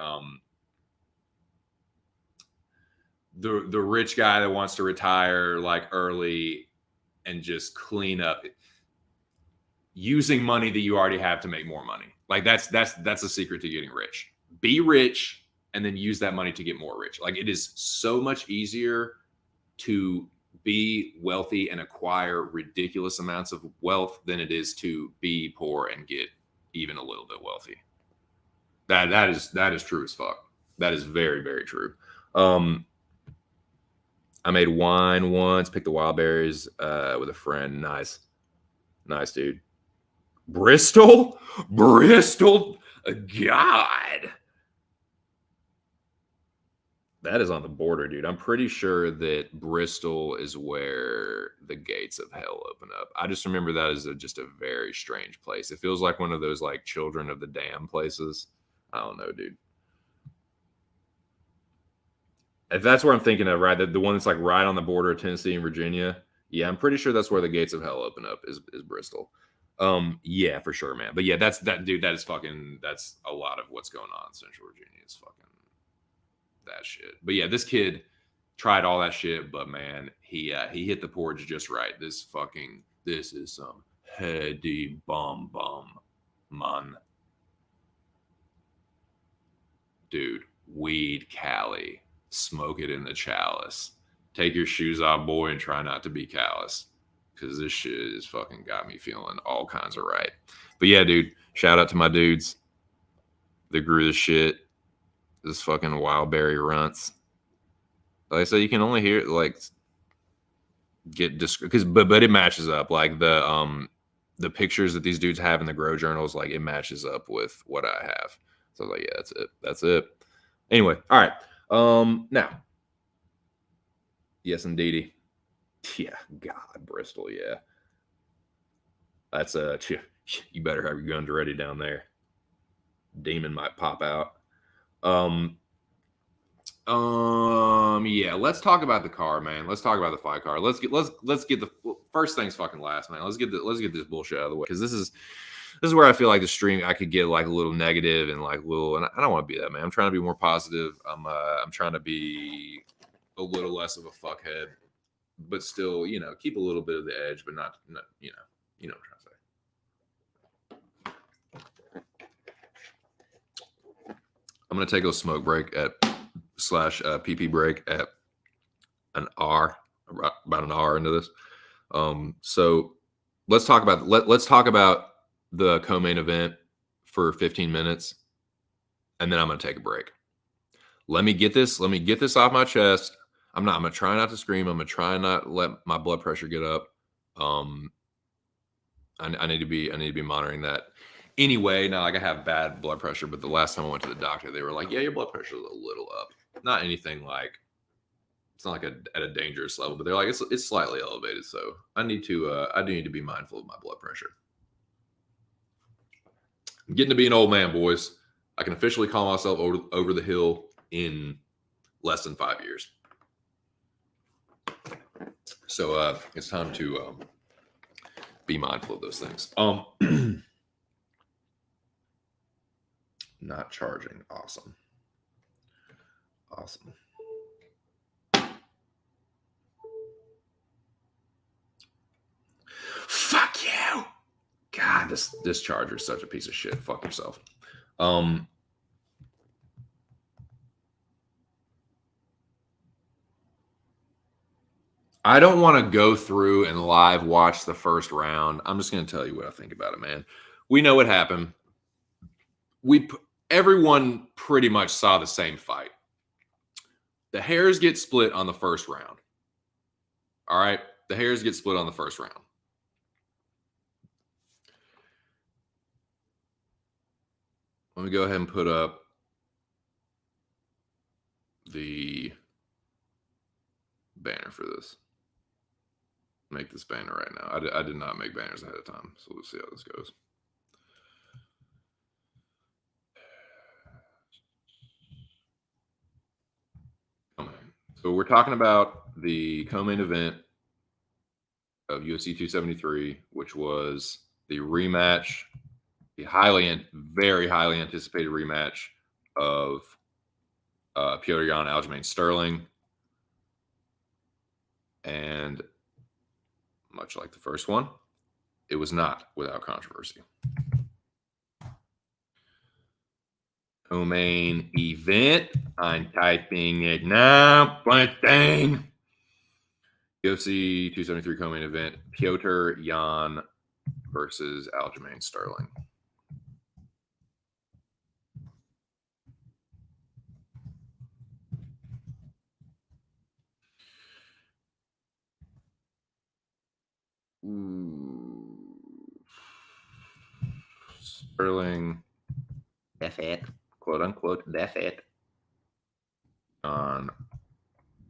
the rich guy that wants to retire like early and just clean up using money that you already have to make more money. Like that's the secret to getting rich. Be rich and then use that money to get more rich. Like it is so much easier to be wealthy and acquire ridiculous amounts of wealth than it is to be poor and get even a little bit wealthy. That is true as fuck. That is very, very true. I made wine once, picked the wild berries with a friend. Nice, dude. Bristol, God. That is on the border, dude. I'm pretty sure that Bristol is where the gates of hell open up. I just remember that as just a very strange place. It feels like one of those like Children of the Dam places. I don't know, dude. If that's where I'm thinking of, right? The one that's like right on the border of Tennessee and Virginia. Yeah, I'm pretty sure that's where the gates of hell open up is Bristol. Yeah, for sure, man. But yeah, dude. That's a lot of what's going on in Central Virginia. Is fucking that shit. But yeah, this kid tried all that shit, but man, he hit the porch just right. This is some heady bum man. Dude, weed Cali. Smoke it in the chalice. Take your shoes off, boy, and try not to be callous. Cause this shit has fucking got me feeling all kinds of right. But yeah, dude, shout out to my dudes that grew this shit. This fucking wild berry runts. Like I said, you can only hear it like because but it matches up. Like the pictures that these dudes have in the grow journals, like it matches up with what I have. So I was like, yeah, that's it. That's it. Anyway, all right. Now, yes, indeedy. Yeah, God, Bristol, yeah. That's you better have your guns ready down there. Demon might pop out. Yeah, let's talk about the car, man. Let's talk about the fight car. Let's get the first things fucking last, man. Let's get this bullshit out of the way, because this is where I feel like the stream I could get like a little negative and like little, and I don't want to be that, man. I'm trying to be more positive. I'm trying to be a little less of a fuckhead, but still, keep a little bit of the edge, but not what I'm trying to say. I'm gonna take a smoke break at slash PP break at an hour, about an hour into this. So let's talk about the co-main event for 15 minutes, and then I'm gonna take a break. Let me get this off my chest. I'm gonna try not to scream. I'm gonna try not to let my blood pressure get up. I need to be monitoring that. Anyway, not like I have bad blood pressure, but the last time I went to the doctor, they were like, "Yeah, your blood pressure is a little up. Not anything like, it's not like at a dangerous level, but they're like it's slightly elevated. So I do need to be mindful of my blood pressure. I'm getting to be an old man, boys. I can officially call myself over the hill in less than 5 years. So it's time to be mindful of those things. Not charging. Awesome. Fuck you. God, this charger is such a piece of shit. Fuck yourself. I don't want to go through and live watch the first round. I'm just going to tell you what I think about it, man. We know what happened. Everyone pretty much saw the same fight. The hairs get split on the first round. All right? The hairs get split on the first round. Let me go ahead and put up the banner for this. Make this banner right now. I did not make banners ahead of time, so we'll see how this goes. So we're talking about the co-main event of UFC 273, which was the rematch, the very highly anticipated rematch of Petr Yan, Aljamain Sterling. And much like the first one, it was not without controversy. Co-main event. I'm typing it now. Blank thing. UFC 273 co-main event. Petr Yan versus Aljamain Sterling. Sterling, F it, quote unquote, F it. On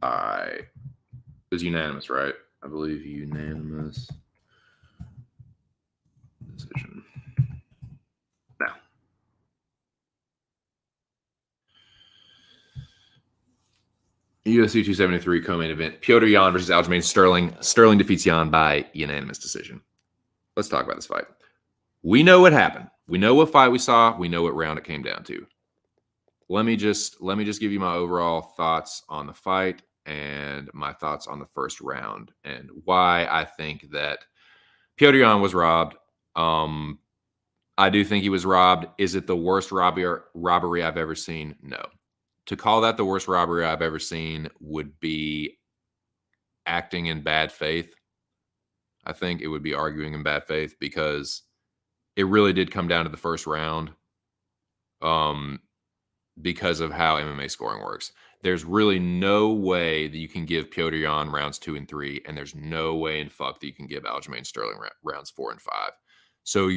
it was unanimous, right? I believe unanimous decision. Now, UFC 273 co-main event. Petr Yan versus Aljamain Sterling. Sterling defeats Yan by unanimous decision. Let's talk about this fight. We know what happened. We know what fight we saw. We know what round it came down to. Let me just give you my overall thoughts on the fight and my thoughts on the first round and why I think that Petr Yan was robbed. I do think he was robbed. Is it the worst robbery I've ever seen? No. To call that the worst robbery I've ever seen would be acting in bad faith. I think it would be arguing in bad faith, because it really did come down to the first round. Because of how MMA scoring works. There's really no way that you can give Petr Yan rounds 2 and 3, and there's no way in fuck that you can give Aljamain Sterling rounds 4 and 5. So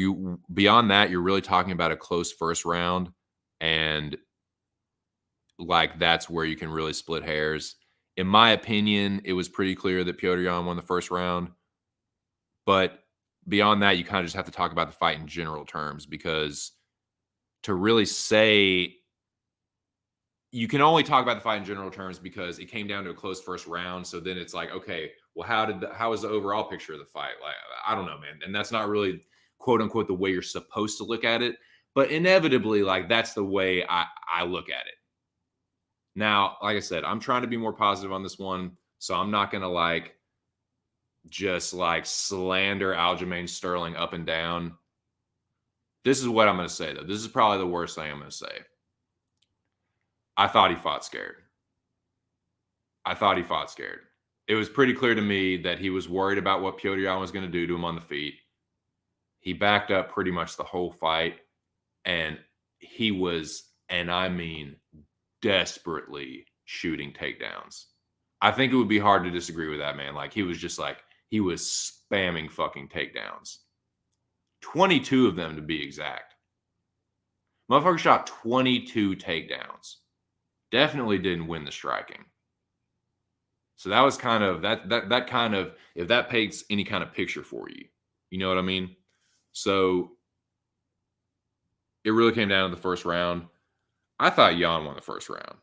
beyond that, you're really talking about a close first round, and like that's where you can really split hairs. In my opinion, it was pretty clear that Petr Yan won the first round, but beyond that, you kind of just have to talk about the fight in general terms, because to really say, you can only talk about the fight in general terms because it came down to a close first round. So then it's like, okay, well, how was the overall picture of the fight? Like, I don't know, man. And that's not really quote unquote the way you're supposed to look at it. But inevitably, like, that's the way I look at it. Now, like I said, I'm trying to be more positive on this one. So I'm not gonna like just like slander Aljamain Sterling up and down. This is what I'm gonna say though. This is probably the worst thing I'm gonna say. I thought he fought scared. I thought he fought scared. It was pretty clear to me that he was worried about what Piotr Jan was going to do to him on the feet. He backed up pretty much the whole fight, and he was, and I mean, desperately shooting takedowns. I think it would be hard to disagree with that, man. Like, he was just like, he was spamming fucking takedowns. 22 of them to be exact. Motherfucker shot 22 takedowns. Definitely didn't win the striking. So that was kind of that kind of, if that paints any kind of picture for you, you know what I mean? So it really came down to the first round. I thought Jan won the first round.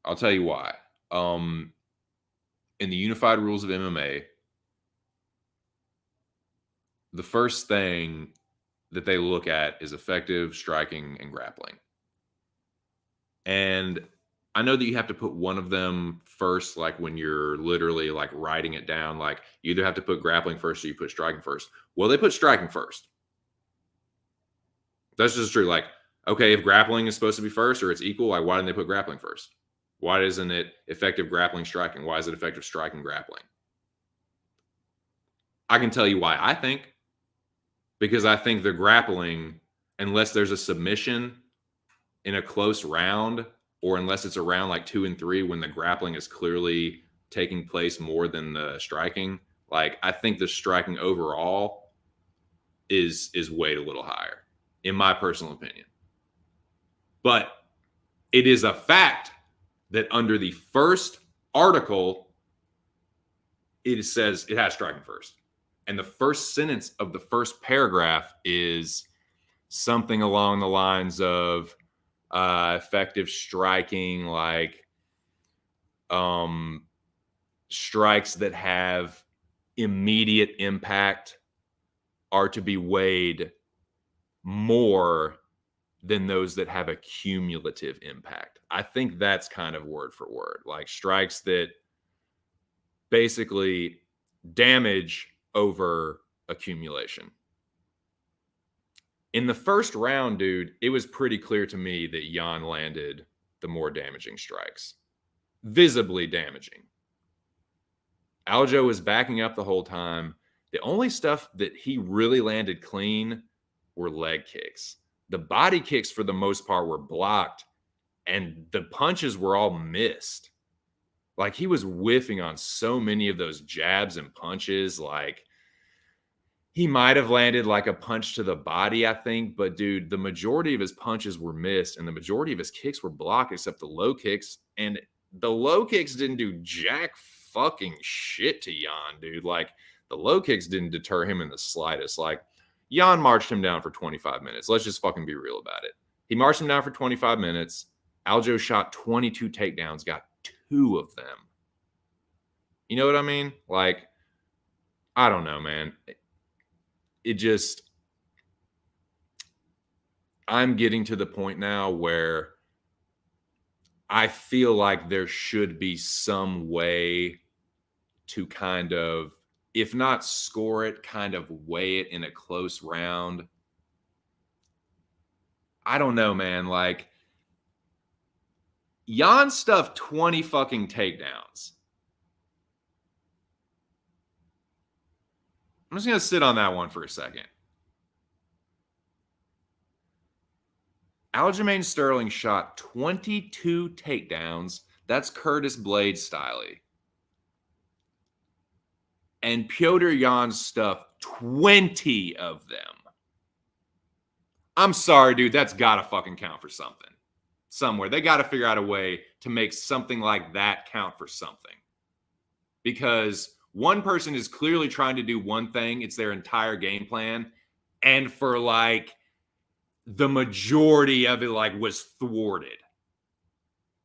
I'll tell you why. In the unified rules of MMA, the first thing that they look at is effective striking and grappling. And I know that you have to put one of them first, like when you're literally like writing it down. Like, you either have to put grappling first or you put striking first. Well, they put striking first. That's just true. Like, okay, if grappling is supposed to be first or it's equal, like, why didn't they put grappling first? Why isn't it effective grappling striking? Why is it effective striking grappling? I can tell you why I think. Because I think the grappling, unless there's a submission in a close round, or unless it's around like 2 and 3 when the grappling is clearly taking place more than the striking, like, I think the striking overall is weighed a little higher, in my personal opinion. But it is a fact that under the first article, it says it has striking first. And the first sentence of the first paragraph is something along the lines of effective striking, like strikes that have immediate impact are to be weighed more than those that have a cumulative impact. I think that's kind of word for word, like strikes that basically damage over accumulation. In the first round, dude, it was pretty clear to me that Jan landed the more damaging strikes. Visibly damaging. Aljo was backing up the whole time. The only stuff that he really landed clean were leg kicks. The body kicks, for the most part, were blocked, and the punches were all missed. Like, he was whiffing on so many of those jabs and punches. Like, he might have landed like a punch to the body, I think. But, dude, the majority of his punches were missed, and the majority of his kicks were blocked except the low kicks. And the low kicks didn't do jack fucking shit to Jan, dude. Like, the low kicks didn't deter him in the slightest. Like, Jan marched him down for 25 minutes. Let's just fucking be real about it. He marched him down for 25 minutes. Aljo shot 22 takedowns, got 2 of them. You know what I mean? Like, I don't know, man. It just, I'm getting to the point now where I feel like there should be some way to kind of, if not score it, kind of weigh it in a close round. I don't know, man. Like, Jan stuffed 20 fucking takedowns. I'm just going to sit on that one for a second. Aljamain Sterling shot 22 takedowns. That's Curtis Blade style. And Piotr Jan stuffed 20 of them. I'm sorry, dude. That's got to fucking count for something. Somewhere. They got to figure out a way to make something like that count for something. Because one person is clearly trying to do one thing, it's their entire game plan, and for like the majority of it like was thwarted.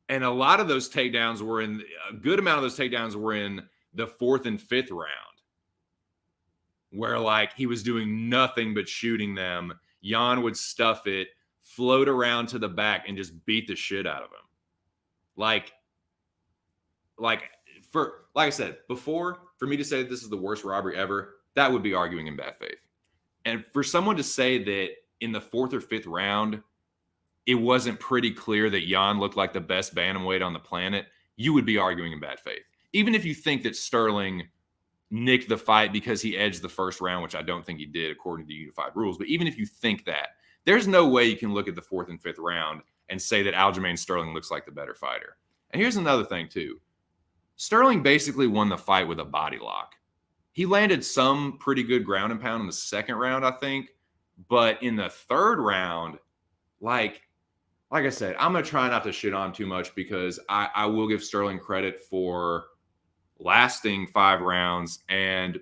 And a lot of those takedowns were in a good amount of those takedowns were in the 4th and 5th round, where like he was doing nothing but shooting them. Jan would stuff it, float around to the back, and just beat the shit out of him. Like I said before, for me to say that this is the worst robbery ever, that would be arguing in bad faith. And for someone to say that in the 4th or 5th round, it wasn't pretty clear that Jan looked like the best bantamweight on the planet, you would be arguing in bad faith. Even if you think that Sterling nicked the fight because he edged the first round, which I don't think he did according to the unified rules, but even if you think that, there's no way you can look at the 4th and 5th round and say that Aljamain Sterling looks like the better fighter. And here's another thing too. Sterling basically won the fight with a body lock. He landed some pretty good ground and pound in the 2nd round, I think. But in the 3rd round, like I said, I'm going to try not to shit on too much because I will give Sterling credit for lasting 5 rounds and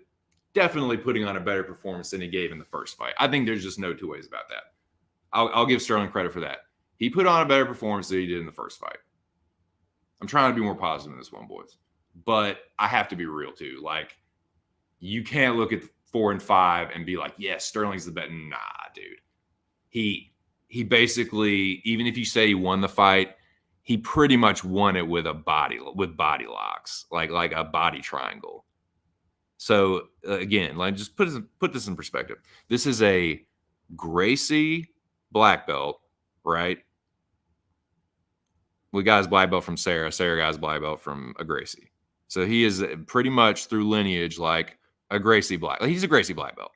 definitely putting on a better performance than he gave in the first fight. I think there's just no two ways about that. I'll give Sterling credit for that. He put on a better performance than he did in the first fight. I'm trying to be more positive in this one, boys. But I have to be real too. Like, you can't look at 4 and 5 and be like, yeah, Sterling's the best. Nah, dude. He basically, even if you say he won the fight, he pretty much won it with body locks, like a body triangle. So again, like just put this in perspective. This is a Gracie black belt, right? We got his black belt from Sarah. Sarah got his black belt from a Gracie. So he is pretty much through lineage like a Gracie black. He's a Gracie black belt.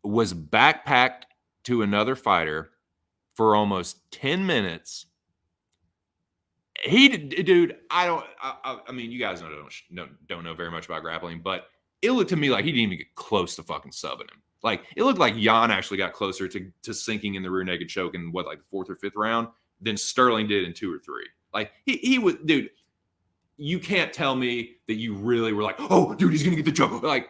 Was backpacked to another fighter for almost 10 minutes. Dude, I mean, you guys don't know very much about grappling, but it looked to me like he didn't even get close to fucking subbing him. Like, it looked like Jan actually got closer to sinking in the rear naked choke in what, like the 4th or 5th round than Sterling did in 2 or 3. Like, he was, dude, you can't tell me that you really were like, oh, dude, he's going to get the choke. Like,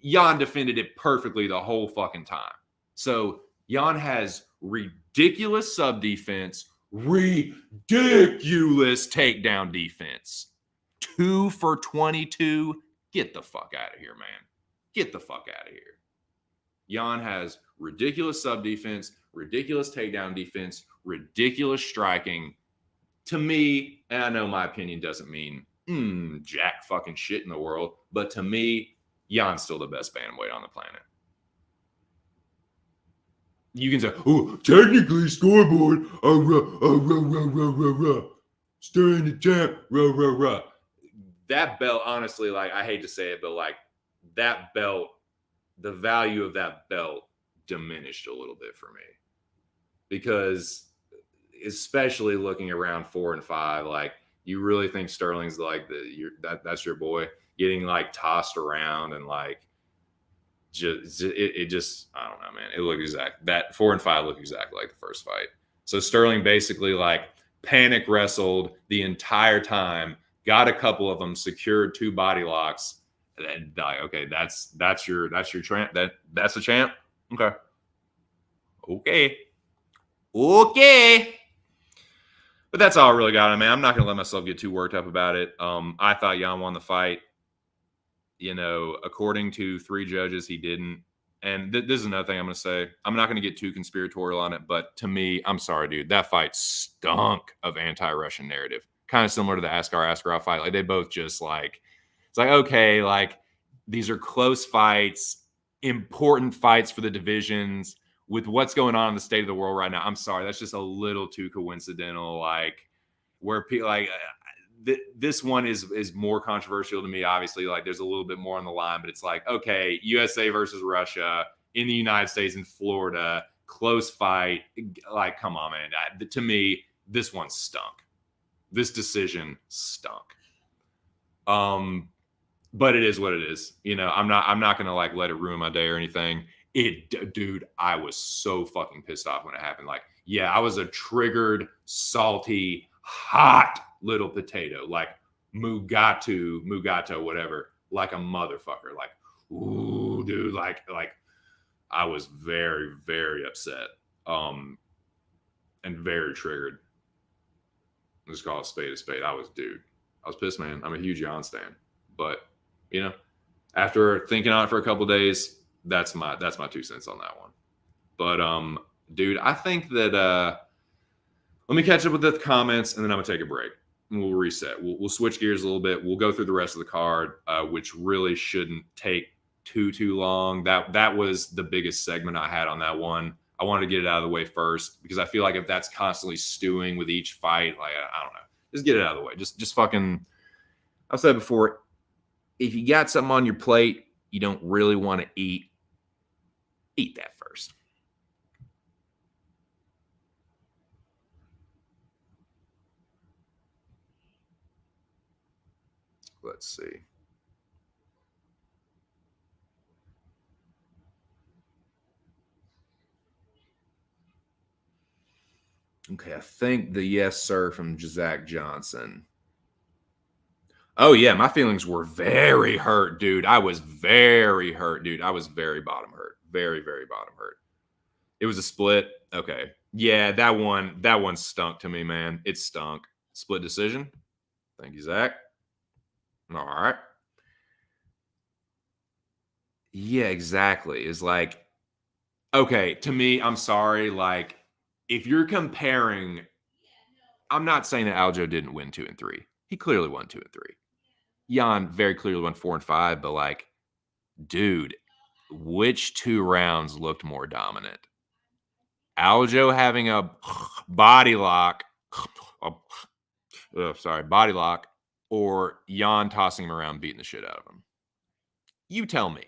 Jan defended it perfectly the whole fucking time. So Jan has ridiculous sub defense, ridiculous takedown defense. 2 for 22. Get the fuck out of here, man. Get the fuck out of here. Jan has ridiculous sub defense, ridiculous takedown defense, ridiculous striking. To me, and I know my opinion doesn't mean jack fucking shit in the world, but to me, Jan's still the best bantamweight on the planet. You can say, oh, technically scoreboard, Sterling the champ, That belt, honestly, like, I hate to say it, but like, that belt, the value of that belt diminished a little bit for me. Because especially looking around 4 and 5, like, you really think Sterling's like that's your boy getting like tossed around and like it just I don't know, man. It looked that 4 and 5 look exactly like the first fight. So Sterling basically like panic wrestled the entire time, got a couple of them, secured 2 body locks, and then like, okay, that's your champ. That's the champ. Okay. But that's all I really got on, man. I'm not going to let myself get too worked up about it. I thought Jan won the fight. You know, according to 3 judges, he didn't. And this is another thing I'm going to say. I'm not going to get too conspiratorial on it, but to me, I'm sorry, dude, that fight stunk of anti-Russian narrative. Kind of similar to the Askarov fight. Like, they both just like, it's like, okay, like, these are close fights, important fights for the divisions. With what's going on in the state of the world right now, I'm sorry, that's just a little too coincidental. Like, where people like this one is more controversial to me. Obviously, like, there's a little bit more on the line, but it's like, okay, USA versus Russia in the United States in Florida, close fight. Like, come on, man. To me, this one stunk. This decision stunk. But it is what it is. You know, I'm not gonna like let it ruin my day or anything. Dude, I was so fucking pissed off when it happened. Like, yeah, I was a triggered, salty, hot little potato. Like, Mugato, whatever, like a motherfucker. Like, ooh, dude, like I was very, very upset. And very triggered. Let's call a spade a spade. I was pissed, man. I'm a huge Jan stan. But, you know, after thinking on it for a couple days, that's my 2 cents on that one. But dude, I think that let me catch up with the comments and then I'm gonna take a break. And we'll reset. We'll switch gears a little bit. We'll go through the rest of the card, which really shouldn't take too long. That was the biggest segment I had on that one. I wanted to get it out of the way first because I feel like if that's constantly stewing with each fight, like I don't know, just get it out of the way. Just fucking. I've said before, if you got something on your plate you don't really want to eat that first. Let's see. Okay, I think the yes sir from Zach Johnson. Oh yeah, my feelings were very hurt, dude. I was very hurt, dude. I was very bottom hurt. Very, very bottom hurt. It was a split. Okay. Yeah, that one stunk to me, man. It stunk. Split decision. Thank you, Zach. All right. Yeah, exactly. It's like, okay, to me, I'm sorry. Like, if you're comparing, I'm not saying that Aljo didn't win 2 and 3. He clearly won 2 and 3. Jan very clearly won 4 and 5, but like, dude, which 2 rounds looked more dominant? Aljo having a body lock, body lock, or Jan tossing him around, beating the shit out of him? You tell me.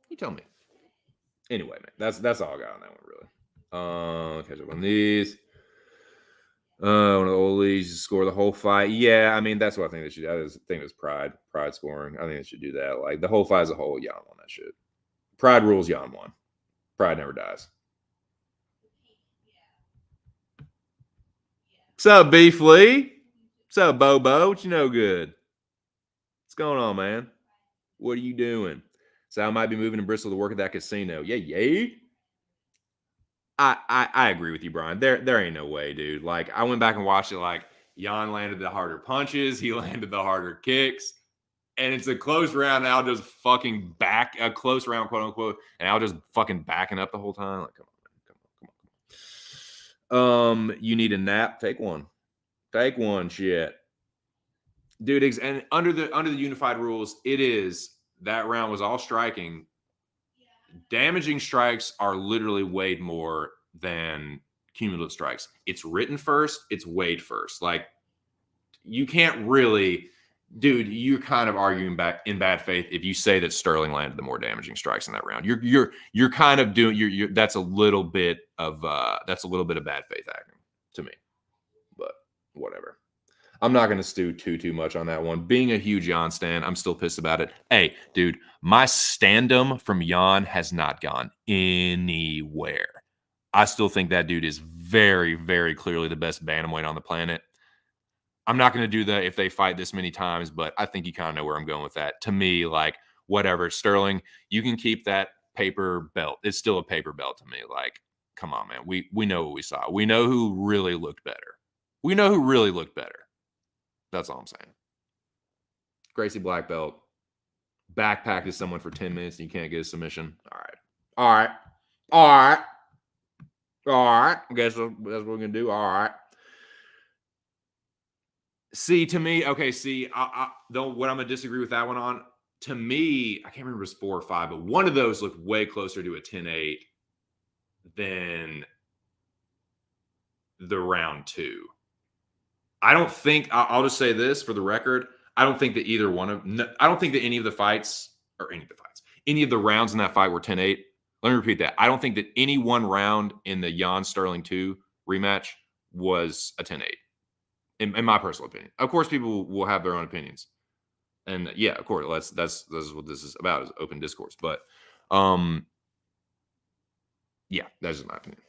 You tell me. Anyway, man, that's all I got on that one, really. Catch up on these. One of the oldies score the whole fight. Yeah, I mean that's what I think they should do. I think it was pride scoring. I think they should do that. Like the whole fight as a whole, Jan won that shit. Pride rules, Jan won. Pride never dies. What's up, Beef Lee? What's up, Bobo? What you know good? What's going on, man? What are you doing? Sal might be moving to Bristol to work at that casino. Yeah. I agree with you, Brian. There ain't no way, dude. Like I went back and watched it. Like Jan landed the harder punches, he landed the harder kicks, and it's a close round. Aljo's fucking back, a close round, quote unquote, and Aljo's fucking backing up the whole time. Like, come on. You need a nap? Take one. Take one. Shit, dude. And under the unified rules, it is that round was all striking. Damaging strikes are literally weighed more than cumulative strikes. It's written first, it's weighed first. Like you can't really, dude, you're kind of arguing back in bad faith if you say that Sterling landed the more damaging strikes in that round. You're kind of doing you're that's a little bit of bad faith acting to me. But whatever. I'm not going to stew too much on that one. Being a huge Jan stan, I'm still pissed about it. Hey, dude, my standum from Jan has not gone anywhere. I still think that dude is very, very clearly the best bantamweight on the planet. I'm not going to do that if they fight this many times, but I think you kind of know where I'm going with that. To me, like, whatever. Sterling, you can keep that paper belt. It's still a paper belt to me. Like, come on, man. We know what we saw. We know who really looked better. We know who really looked better. That's all I'm saying. Gracie black belt. Backpack to someone for 10 minutes and you can't get a submission. All right. I guess that's what we're going to do. All right. See, to me, okay, what I'm going to disagree with that one on, to me, I can't remember if it was 4 or 5, but one of those looked way closer to a 10-8 than the round 2. I don't think I'll just say this for the record. I don't think that I don't think that any of the rounds in that fight were 10-8. Let me repeat that. I don't think that any one round in the Jan Sterling 2 rematch was a 10-8. In my personal opinion. Of course, people will have their own opinions. And yeah, of course, that's what this is about, is open discourse. But yeah, that's just my opinion.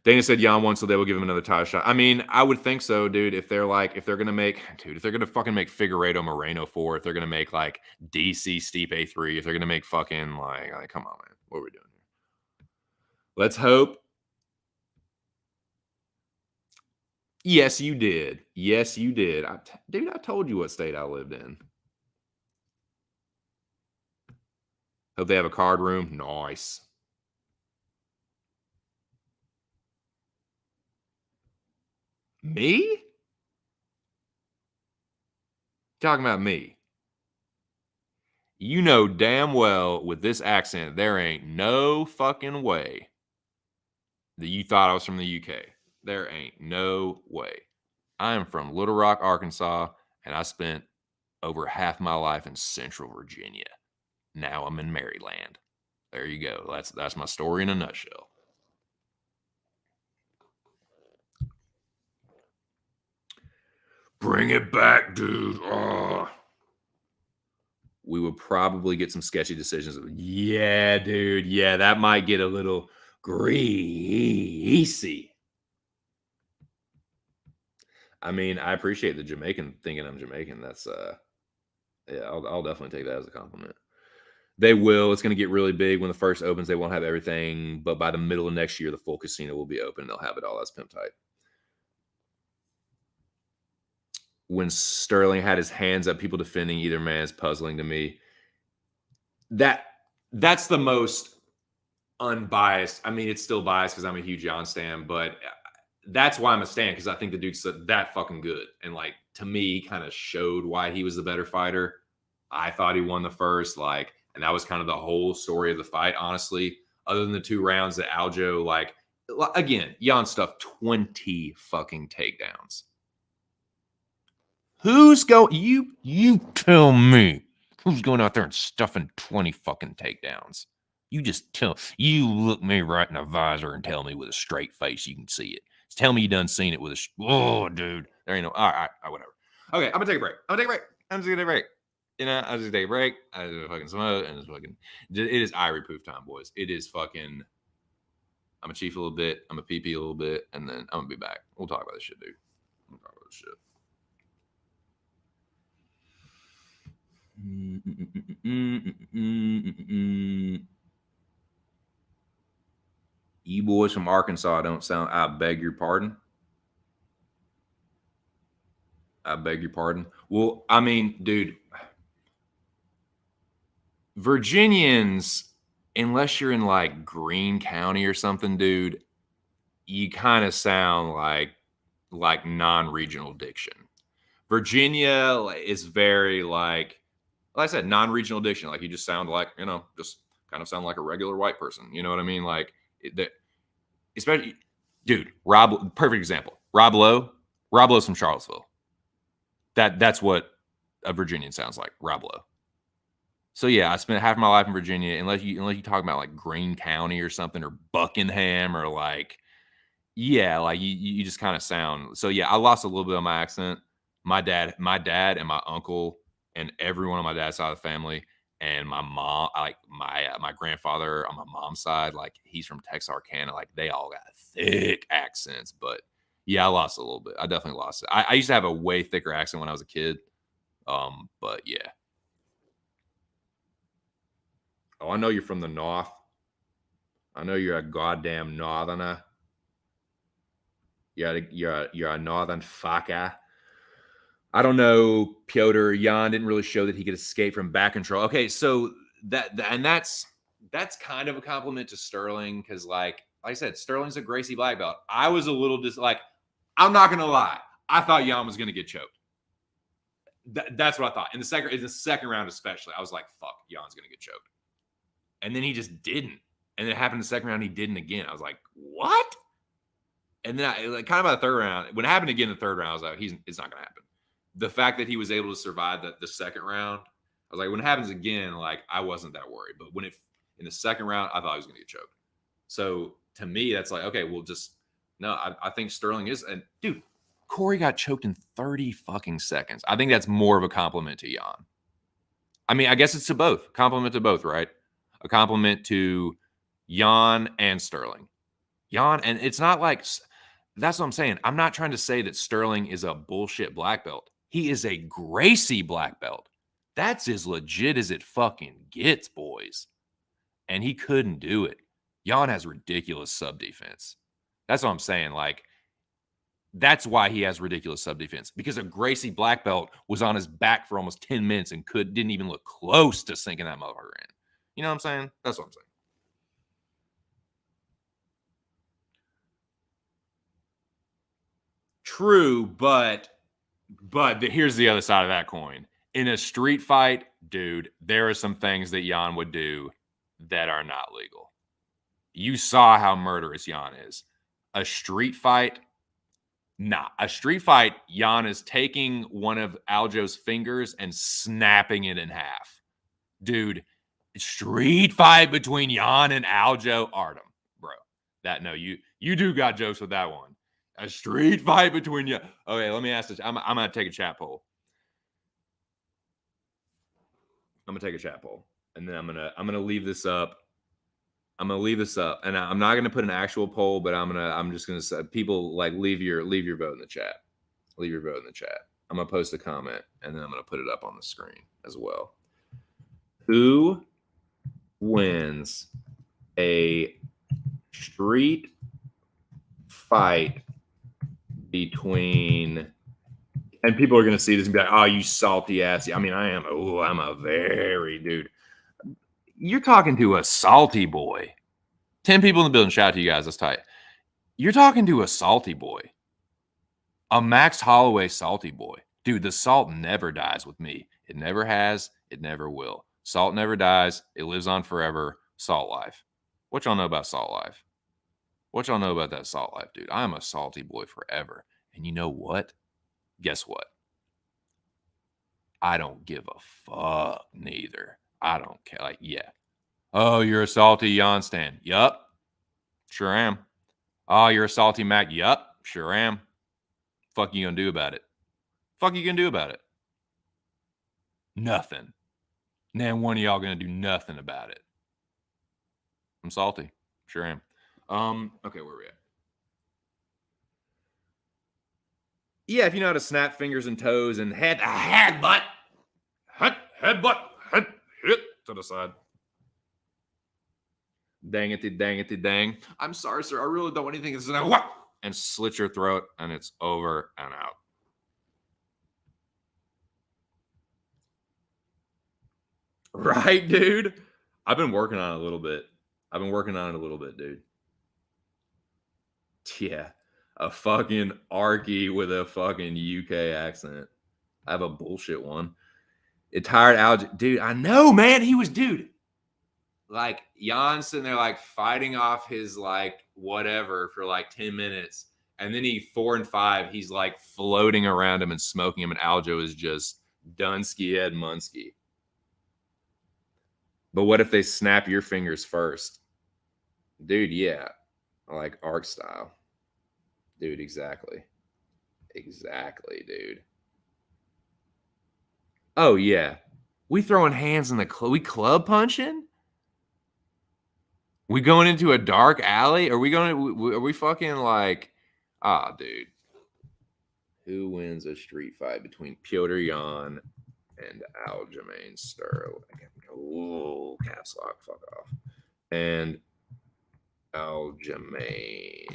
Dana said Jan won, so they will give him another title shot. I mean, I would think so, dude. If they're gonna fucking make Figueiredo Moreno 4, if they're gonna make like DC Stipe 3, if they're gonna make fucking like come on, man, what are we doing here? Let's hope. Yes, you did. Yes, you did. Dude, I told you what state I lived in. Hope they have a card room. Nice. Me? Talking about me. You know damn well with this accent, there ain't no fucking way that you thought I was from the UK. There ain't no way. I am from Little Rock, Arkansas, and I spent over half my life in Central Virginia. Now I'm in Maryland. There you go. That's my story in a nutshell. Bring it back, dude. Oh. We would probably get some sketchy decisions. Yeah, dude. Yeah, that might get a little greasy. I mean, I appreciate the Jamaican thinking I'm Jamaican. That's yeah, I'll definitely take that as a compliment. They will. It's going to get really big when the first opens. They won't have everything, but by the middle of next year, the full casino will be open. They'll have it all. That's pimp tight. When Sterling had his hands up, people defending either man is puzzling to me. That's the most unbiased. I mean, it's still biased because I'm a huge Jan stan, but that's why I'm a stan, because I think the dude's that fucking good. And like, to me, he kind of showed why he was the better fighter. I thought he won the first, like, and that was kind of the whole story of the fight, honestly. Other than the 2 rounds that Aljo, like, again, Jan stuffed 20 fucking takedowns. Who's going? You tell me who's going out there and stuffing 20 fucking takedowns. You look me right in the visor and tell me with a straight face you can see it. Tell me you done seen it with oh, dude. There ain't no, all right, whatever. Okay, I'm gonna take a break. I'm just gonna take a break. You know, I just take a break. I just fucking smoke and it is Irie poof time, boys. It is fucking, I'm gonna chief a little bit. I'm gonna pee a little bit, and then I'm gonna be back. We'll talk about this shit, dude. We'll talk about this shit. You boys from Arkansas don't sound. I beg your pardon. I beg your pardon. Well, I mean, dude, Virginians, unless you're in like Greene County or something, dude, you kind of sound like non-regional diction. Virginia is very like I said, non-regional diction. Like you just sound like, you know, just kind of sound like a regular white person. You know what I mean? Like especially, dude, perfect example. Rob Lowe's from Charlottesville. That's what a Virginian sounds like, Rob Lowe. So yeah, I spent half my life in Virginia. Unless you talk about like Greene County or something, or Buckingham, or like, yeah, like you just kind of sound. So yeah, I lost a little bit of my accent. My dad and my uncle and everyone on my dad's side of the family, and my mom, like my grandfather on my mom's side, like he's from Texarkana. Like they all got thick accents. But yeah, I lost a little bit. I definitely lost it. I used to have a way thicker accent when I was a kid. But yeah. Oh, I know you're from the north. I know you're a goddamn northerner. You're a northern fucker. I don't know. Piotr Jan didn't really show that he could escape from back control. Okay, so that's kind of a compliment to Sterling, because like I said, Sterling's a Gracie black belt. I was a little I'm not gonna lie. I thought Jan was gonna get choked. That's what I thought. In the second round, especially, I was like, fuck, Jan's gonna get choked. And then he just didn't. And then it happened in the second round, he didn't again. I was like, what? And then kind of by the third round, when it happened again in the third round, I was like, it's not gonna happen. The fact that he was able to survive the second round, I was like, when it happens again, like I wasn't that worried. But when in the second round, I thought he was gonna get choked. So to me, that's like, okay, well, just no, I think Sterling is, and dude, Corey got choked in 30 fucking seconds. I think that's more of a compliment to Jan. I mean, I guess it's to both. Compliment to both, right? A compliment to Jan and Sterling. Jan, and it's not like that's what I'm saying. I'm not trying to say that Sterling is a bullshit black belt. He is a Gracie black belt. That's as legit as it fucking gets, boys. And he couldn't do it. Jan has ridiculous sub defense. That's what I'm saying. Like, that's why he has ridiculous sub defense, because a Gracie black belt was on his back for almost 10 minutes and didn't even look close to sinking that motherfucker in. You know what I'm saying? That's what I'm saying. True, but here's the other side of that coin. In a street fight, dude, there are some things that Jan would do that are not legal. You saw how murderous Jan is. A street fight, nah. A street fight, Jan is taking one of Aljo's fingers and snapping it in half. Dude, street fight between Jan and Aljo, Artem, bro. That, no, you do got jokes with that one. A street fight between you. Okay, let me ask this. I'm gonna take a chat poll. I'm gonna take a chat poll, and then I'm gonna leave this up. I'm gonna leave this up, and I'm not gonna put an actual poll, but I'm just gonna say, people, like, leave your vote in the chat. Leave your vote in the chat. I'm gonna post a comment, and then I'm gonna put it up on the screen as well. Who wins a street fight between, and people are going to see this and be like, oh, you salty ass. I mean, I am. Oh, I'm a very dude. You're talking to a salty boy. 10 people in the building. Shout out to you guys. That's tight. You're talking to a salty boy. A Max Holloway salty boy. Dude, the salt never dies with me. It never has. It never will. Salt never dies. It lives on forever. Salt life. What y'all know about salt life? What y'all know about that salt life, dude? I'm a salty boy forever. And you know what? Guess what? I don't give a fuck neither. I don't care. Like, yeah. Oh, you're a salty Jan Stan. Yup. Sure am. Oh, you're a salty Mac. Yup. Sure am. Fuck you gonna do about it? Fuck you gonna do about it? Nothing. Nan, one of y'all gonna do nothing about it. I'm salty. Sure am. Okay, where are we at? Yeah, if you know how to snap fingers and toes and headbutt, hit to the side. Dang it, dang. I'm sorry, sir. I really don't want anything to say. What? And slit your throat, and it's over and out. Right, dude? I've been working on it a little bit. Dude. Yeah. A fucking Arky with a fucking UK accent. I have a bullshit one. It tired out. Dude, I know, man. He was, dude. Like, Jan sitting there, like, fighting off his, like, whatever for, like, 10 minutes. And then 4 and 5, he's, like, floating around him and smoking him. And Aljo is just Dunsky Ed Munsky. But what if they snap your fingers first? Dude, yeah. Like arc style. Dude, exactly. Exactly, dude. Oh, yeah. We throwing hands in the club. We club punching? We going into a dark alley? Are we fucking like, dude. Who wins a street fight between Piotr Jan and Aljamain Sterling? Oh, caps lock, fuck off. And Aljamain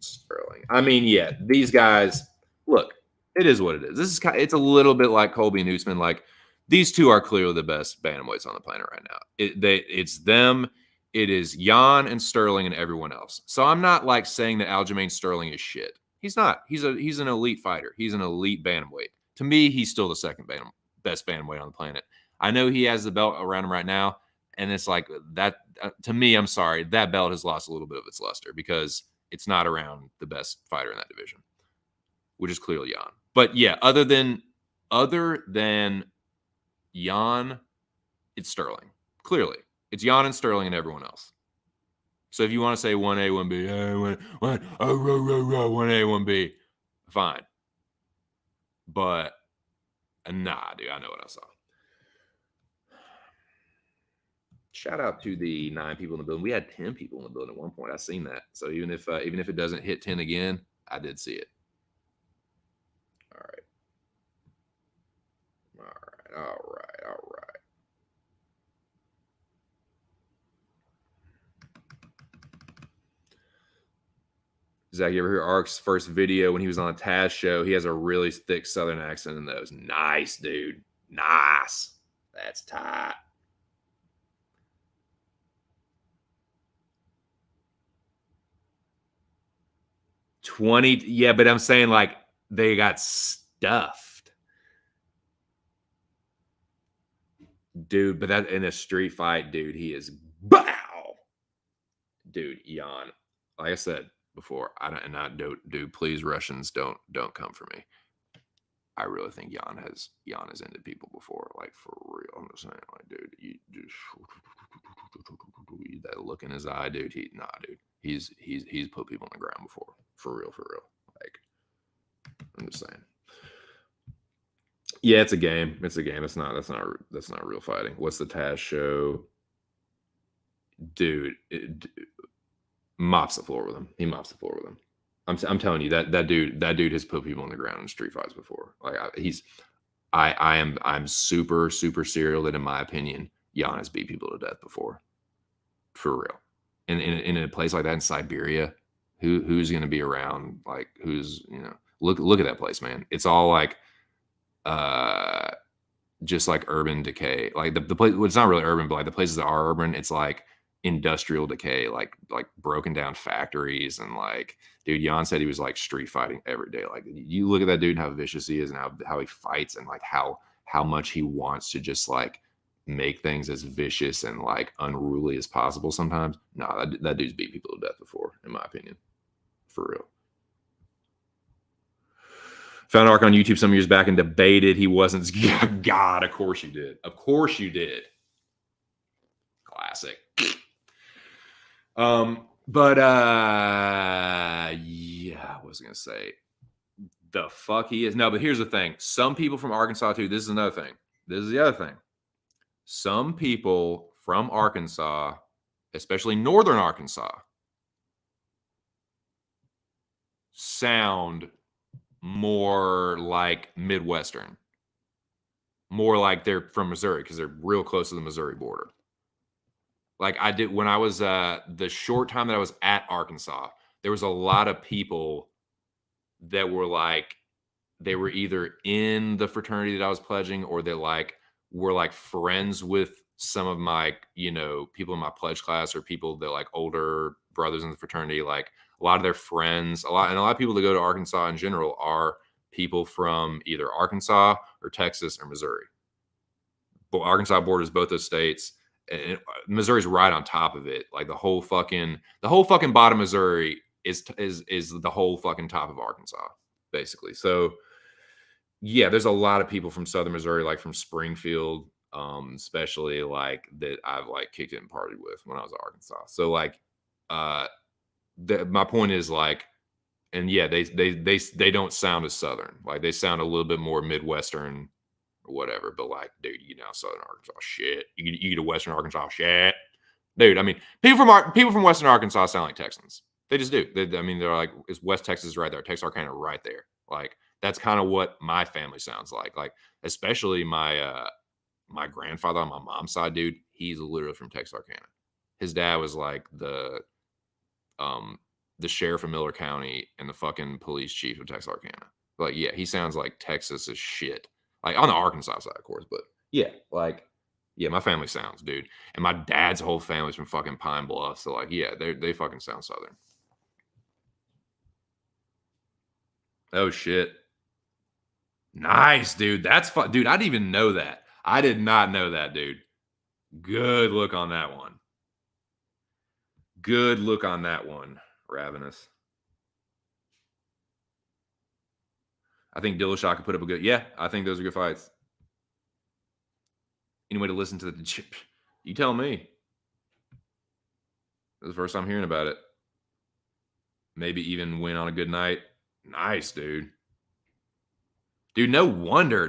Sterling. I mean, yeah, these guys, look, it is what it is. It's a little bit like Colby and Usman. Like, these two are clearly the best bantamweights on the planet right now. It's them. It is Jan and Sterling and everyone else. So I'm not like saying that Aljamain Sterling is shit. He's not. He's an elite fighter. He's an elite bantamweight. To me, he's still the second best bantamweight on the planet. I know he has the belt around him right now, and it's like that. To me, I'm sorry, that belt has lost a little bit of its luster because it's not around the best fighter in that division, which is clearly Jan. But yeah, other than Jan, it's Sterling. Clearly, it's Jan and Sterling and everyone else. So if you want to say 1A, 1B, 1A, 1B, fine. But nah, dude, I know what I saw. Shout out to the 9 people in the building. We had 10 people in the building at one point. I seen that. So even if it doesn't hit 10 again, I did see it. All right. All right. All right. All right. Zach, you ever hear Ark's first video when he was on a Taz show? He has a really thick Southern accent in those. Nice, dude. Nice. That's tight. $20. Yeah, but I'm saying like they got stuffed. Dude, but that in a street fight, dude, he is bow. Dude, Jan. Like I said before, dude, please Russians don't come for me. I really think Jan has ended people before, like for real. I'm just saying, like, dude, you just that look in his eye, dude. Dude. He's put people on the ground before, for real. Like, I'm just saying. Yeah, it's a game. It's a game. That's not real fighting. What's the Taz show, dude? Mops the floor with him. He mops the floor with him. I'm telling you that dude has put people on the ground in street fights before. Like I'm super serial that in my opinion, Jan has beat people to death before, for real. In a place like that in Siberia, who's going to be around? Like who's look at that place, man. It's all like just like urban decay. Like the place, well, it's not really urban, but like the places that are urban, it's like industrial decay, like broken down factories. And like, dude, Jan said he was like street fighting every day. Like you look at that dude and how vicious he is and how he fights and like how much he wants to just like make things as vicious and like unruly as possible sometimes. No, that dude's beat people to death before, in my opinion, for real. Found Ark on YouTube some years back and debated he wasn't. God, of course you did. Of course you did. Classic. But yeah, I was gonna say the fuck he is. No, but here's the thing. Some people from Arkansas too. This is another thing. This is the other thing. Some people from Arkansas, especially northern Arkansas, sound more like Midwestern. More like they're from Missouri because they're real close to the Missouri border. Like I did when I was the short time that I was at Arkansas, there was a lot of people that were like they were either in the fraternity that I was pledging or they like were like friends with some of my, people in my pledge class or people that like older brothers in the fraternity. Like a lot of their friends, a lot of people that go to Arkansas in general are people from either Arkansas or Texas or Missouri. But Arkansas borders both those states. And Missouri's right on top of it. Like the whole fucking bottom of Missouri is the whole fucking top of Arkansas, basically. So yeah, there's a lot of people from Southern Missouri, like from Springfield, especially like that I've like kicked it and partied with when I was in Arkansas. So like, my point is like, and yeah, they don't sound as Southern. Like they sound a little bit more Midwestern or whatever. But like, dude, Southern Arkansas shit. You get to Western Arkansas shit, dude. I mean, people from Western Arkansas sound like Texans. They just do. They're like, it's West Texas right there, Texarkana right there. Like that's kind of what my family sounds like. Like especially my my grandfather on my mom's side, dude. He's literally from Texarkana. His dad was like the sheriff of Miller County and the fucking police chief of Texarkana. Like, yeah, he sounds like Texas as shit. Like on the Arkansas side, of course, but yeah, like, yeah, my family sounds, dude. And my dad's whole family's from fucking Pine Bluff. So like, yeah, they fucking sound Southern. Oh shit. Nice, dude. That's fun. Dude, I didn't even know that. I did not know that, dude. Good look on that one. Good look on that one, Ravenous. I think Dillashaw could put up a good. Yeah, I think those are good fights. Any way to listen to the chip? You tell me. This is the first time hearing about it. Maybe even win on a good night. Nice, dude. Dude, no wonder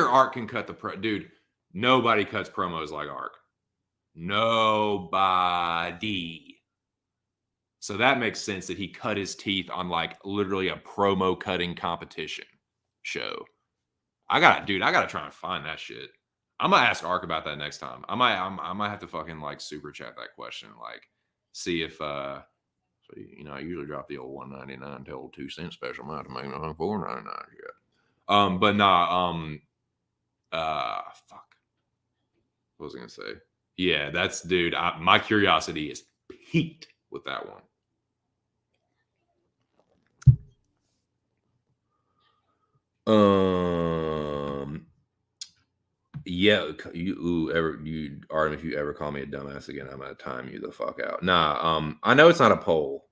Ark can cut the pro. Dude, nobody cuts promos like Ark. Nobody. So that makes sense that he cut his teeth on like literally a promo cutting competition show. I gotta try and find that shit. I'm gonna ask Ark about that next time. I might have to fucking like super chat that question, like see if so I usually drop the old 199 to old 2 cent special amount to make it 4.99 yet. But nah, fuck. What was I gonna say? Yeah, that's dude. My curiosity is peaked with that one. Yeah, Artem, if you ever call me a dumbass again, I'm gonna time you the fuck out. Nah, I know it's not a poll.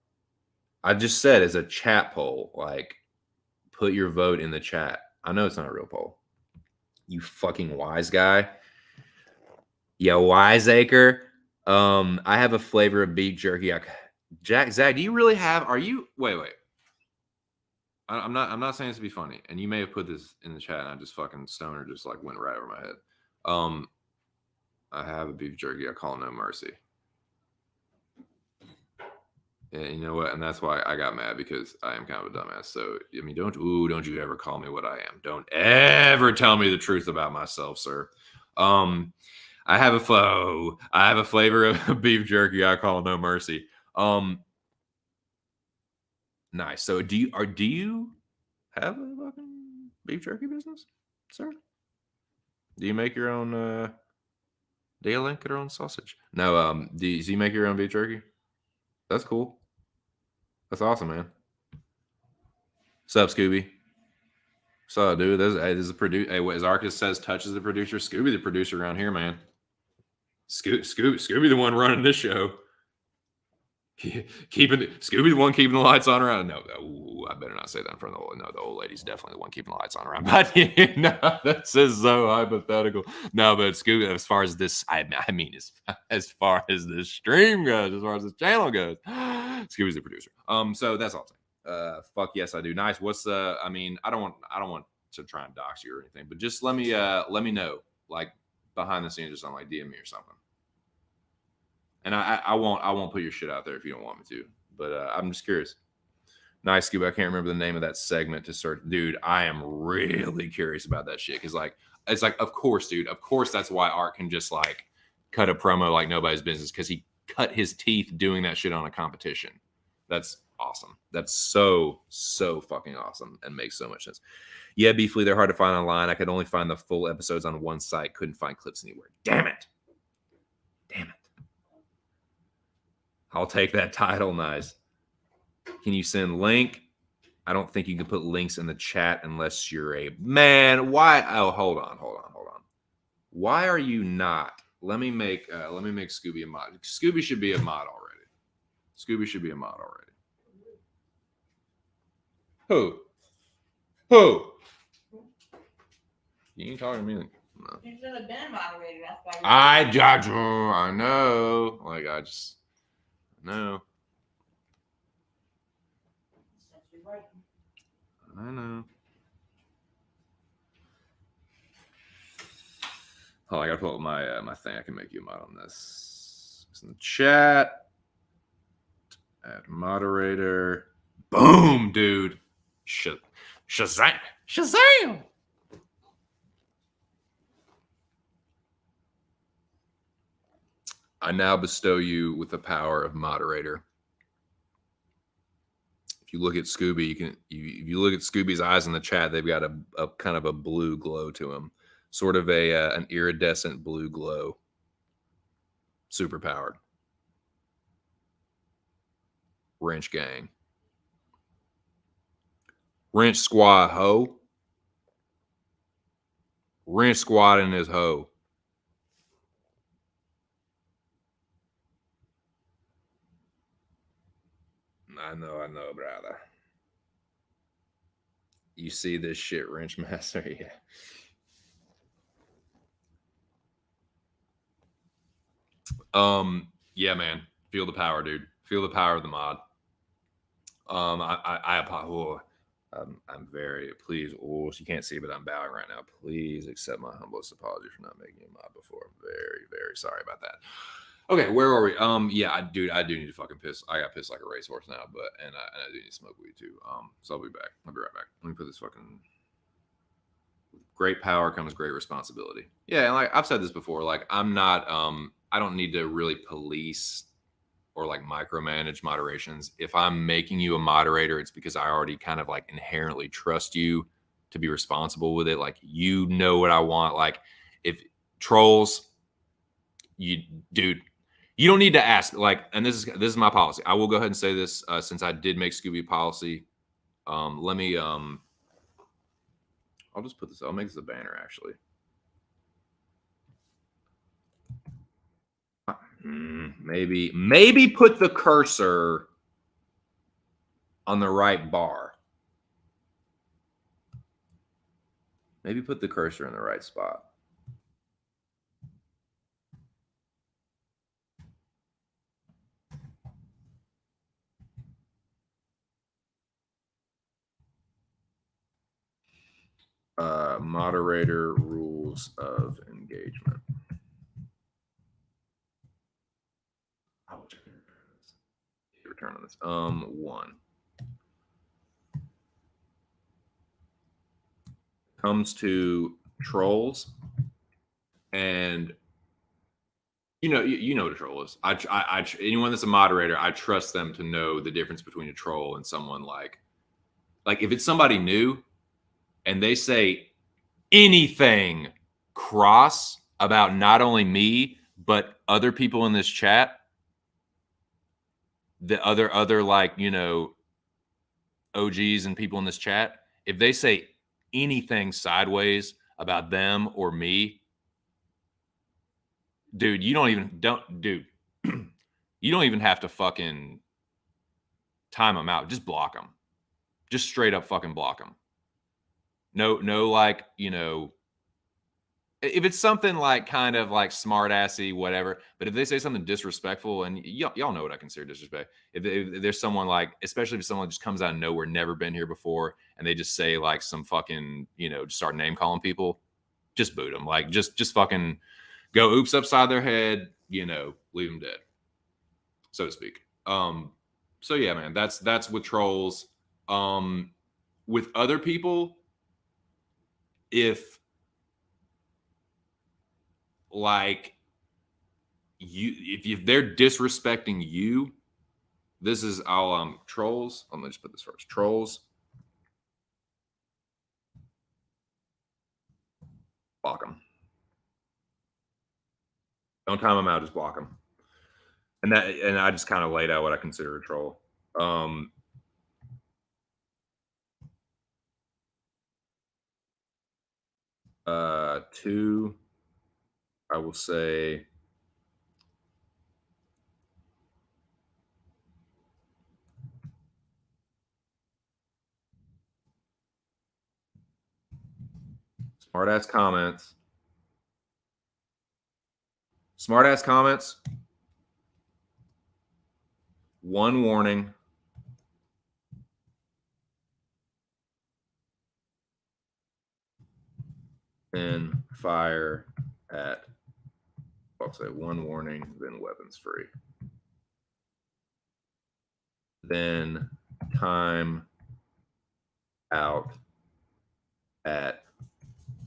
I just said it's a chat poll. Like, put your vote in the chat. I know it's not a real poll. You fucking wise guy. Yeah, wiseacre. I have a flavor of beef jerky. Zach, do you really have? Are you? Wait. I'm not saying this to be funny, and you may have put this in the chat, and I just fucking stoner just like went right over my head. I have a beef jerky. I call no mercy. And you know what? And that's why I got mad, because I am kind of a dumbass. So I mean, don't you ever call me what I am. Don't ever tell me the truth about myself, sir. I have a flavor of beef jerky I call no mercy. Nice. So do you have a fucking beef jerky business, sir? Do you make your own do you link your own sausage? No, do you make your own beef jerky? That's cool. That's awesome, man. What's up, Scooby? So, dude, this is a producer. Hey, what as Arcus says, touches the producer. Scooby, the producer around here, man. Scooby, the one running this show. Scooby, the one keeping the lights on around. No, I better not say that in front of the old. No, the old lady's definitely the one keeping the lights on around. But no, that's just so hypothetical. No, but Scooby, as far as this, I mean, as far as this stream goes, as far as this channel goes, Scooby's the producer. So that's all I'm saying. Fuck yes, I do. Nice. What's I mean, I don't want to try and dox you or anything, but just let me know, like behind the scenes or something, like DM me or something. And I won't put your shit out there if you don't want me to. But I'm just curious. Nice, Scooby. I can't remember the name of that segment to search. Dude, I am really curious about that shit. Cause like it's like, of course, dude. Of course that's why Art can just like cut a promo like nobody's business, because he cut his teeth doing that shit on a competition. That's awesome. That's so fucking awesome and makes so much sense. Yeah, Beefly, they're hard to find online. I could only find the full episodes on one site. Couldn't find clips anywhere. Damn it. I'll take that title. Nice. Can you send link? I don't think you can put links in the chat unless you're a man. Why? Oh, hold on. Why are you not? Let me make Scooby a mod. Scooby should be a mod already. Who? You ain't talking to me. No. You should have been moderated. That's why. I know. Like I just know. I know. Oh, I gotta pull up my my thing. I can make you a mod on this. It's in the chat. Add moderator. Boom, dude. Shazam! Shazam! I now bestow you with the power of moderator. If you look at Scooby, if you look at Scooby's eyes in the chat, they've got a kind of a blue glow to them, sort of an iridescent blue glow. Super powered. Wrench gang. Wrench squad ho. Wrench squad in his hoe. I know, brother. You see this shit, Wrench Master? Yeah. Yeah, man. Feel the power, dude. Feel the power of the mod. I I'm very please. Oh, you can't see, but I'm bowing right now. Please accept my humblest apology for not making you a mod before. I'm very, very sorry about that. Okay, where are we? Yeah, I do need to fucking piss. I got pissed like a racehorse now, but and I do need to smoke weed too. So I'll be back. I'll be right back. Let me put this fucking. With great power comes great responsibility. Yeah, and like I've said this before, like I'm not. I don't need to really police or like micromanage moderations. If I'm making you a moderator, it's because I already kind of like inherently trust you to be responsible with it. Like you know what I want. Like if trolls, you dude, you don't need to ask. Like, and this is my policy. I will go ahead and say this since I did make Scooby policy. Let me I'll just put this. I'll make this a banner actually. Maybe put the cursor on the right bar. Maybe put the cursor in the right spot. Moderator rules of engagement. I will check the return on this. One comes to trolls, and you know what a troll is. Anyone that's a moderator, I trust them to know the difference between a troll and someone like if it's somebody new and they say anything cross about not only me but other people in this chat, the other like OGs and people in this chat, if they say anything sideways about them or me, dude, you don't even have to fucking time them out. Just block them. Just straight up fucking block them. No, like, if it's something like kind of like smart assy, whatever, but if they say something disrespectful, and y'all know what I consider disrespect, if there's someone like, especially if someone just comes out of nowhere, never been here before, and they just say like some fucking, just start name calling people, just boot them. Like just fucking go oops upside their head, leave them dead, so to speak. So yeah, man, that's with trolls. With other people, if like if they're disrespecting you, this is I'll trolls. Let me just put this first. Trolls, block them. Don't time them out. Just block them. And I just kind of laid out what I consider a troll. Two, I will say. Smart ass comments. Smart ass comments. One warning. Then fire at, I'll say one warning, then weapons free. Then time out at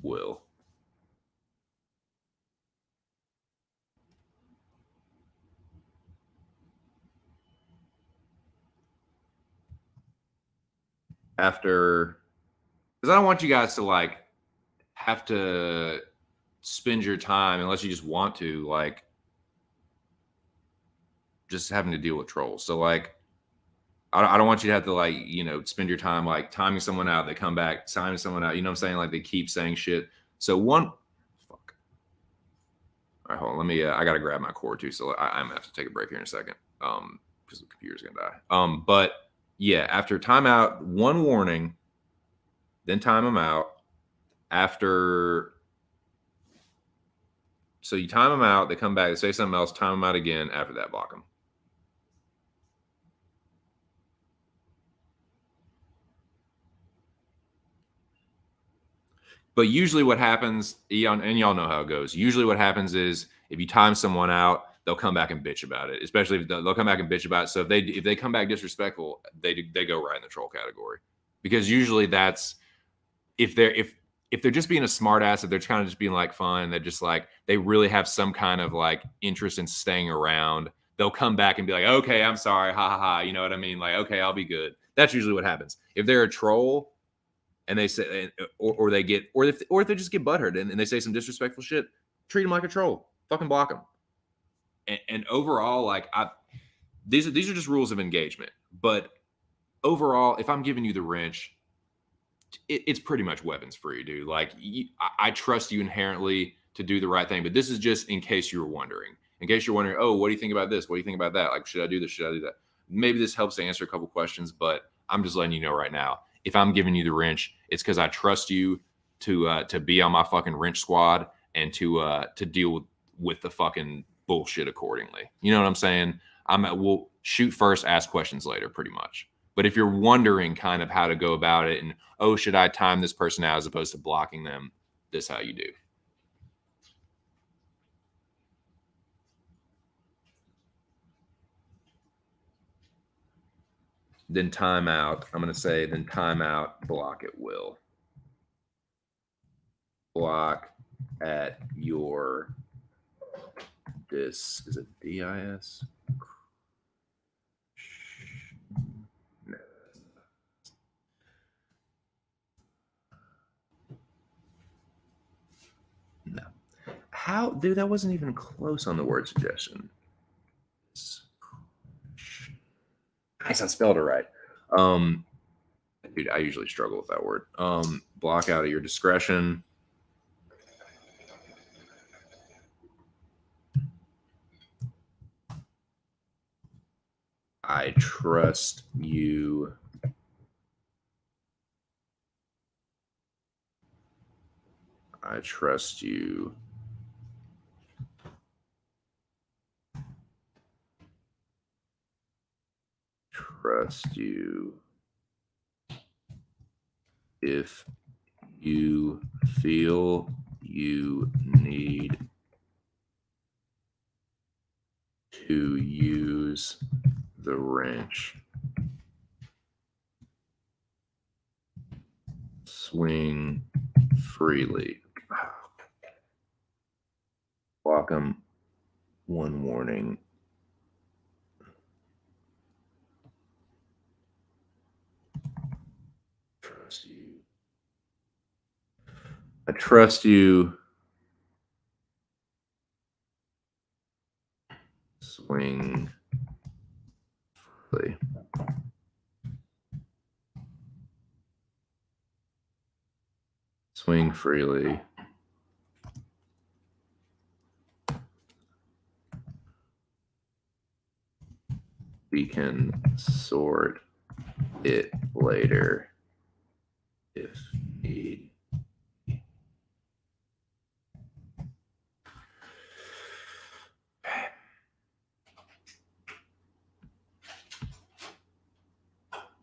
will. After, because I don't want you guys to like have to spend your time unless you just want to, like just having to deal with trolls. So like I don't want you to have to like spend your time like timing someone out, they come back, timing someone out, you know what I'm saying, like they keep saying shit. So one fuck. All right, hold on, let me I gotta grab my cord too, so I'm gonna have to take a break here in a second because the computer's gonna die. But yeah, after timeout, one warning, then time them out. After, so you time them out, they come back, they say something else, time them out again. After that, block them. But usually what happens, and y'all know how it goes. Usually what happens is if you time someone out, they'll come back and bitch about it. Especially if they'll come back and bitch about it. So if they come back disrespectful, they go right in the troll category. Because usually that's if they're just being a smart ass, if they're kind of just being like fun, they're just like they really have some kind of like interest in staying around, they'll come back and be like, okay, I'm sorry, ha ha ha. You know what I mean? Like, okay, I'll be good. That's usually what happens. If they're a troll and they say, or they get, or if they just get butthurt and they say some disrespectful shit, treat them like a troll. Fucking block them. And overall, like these are just rules of engagement. But overall, if I'm giving you the wrench, it's pretty much weapons free, dude. Like I trust you inherently to do the right thing, but this is just in case you were wondering. In case you're wondering, oh, what do you think about this? What do you think about that? Like, should I do this? Should I do that? Maybe this helps to answer a couple questions, but I'm just letting you know right now. If I'm giving you the wrench, it's because I trust you to be on my fucking wrench squad and to deal with the fucking bullshit accordingly. You know what I'm saying? We'll shoot first, ask questions later, pretty much. But if you're wondering kind of how to go about it and, oh, should I time this person out as opposed to blocking them? This is how you do. Then time out. I'm going to say then time out, block at will. Block at your is it DIS? No. How, dude, that wasn't even close on the word suggestion. Nice, I spelled it right. Dude, I usually struggle with that word. Block out at your discretion. I trust you. I trust you. Trust you. If you feel you need to use the wrench, swing freely. Block them. One warning. Trust you. I trust you. Swing freely. Swing freely. We can sort it later if need.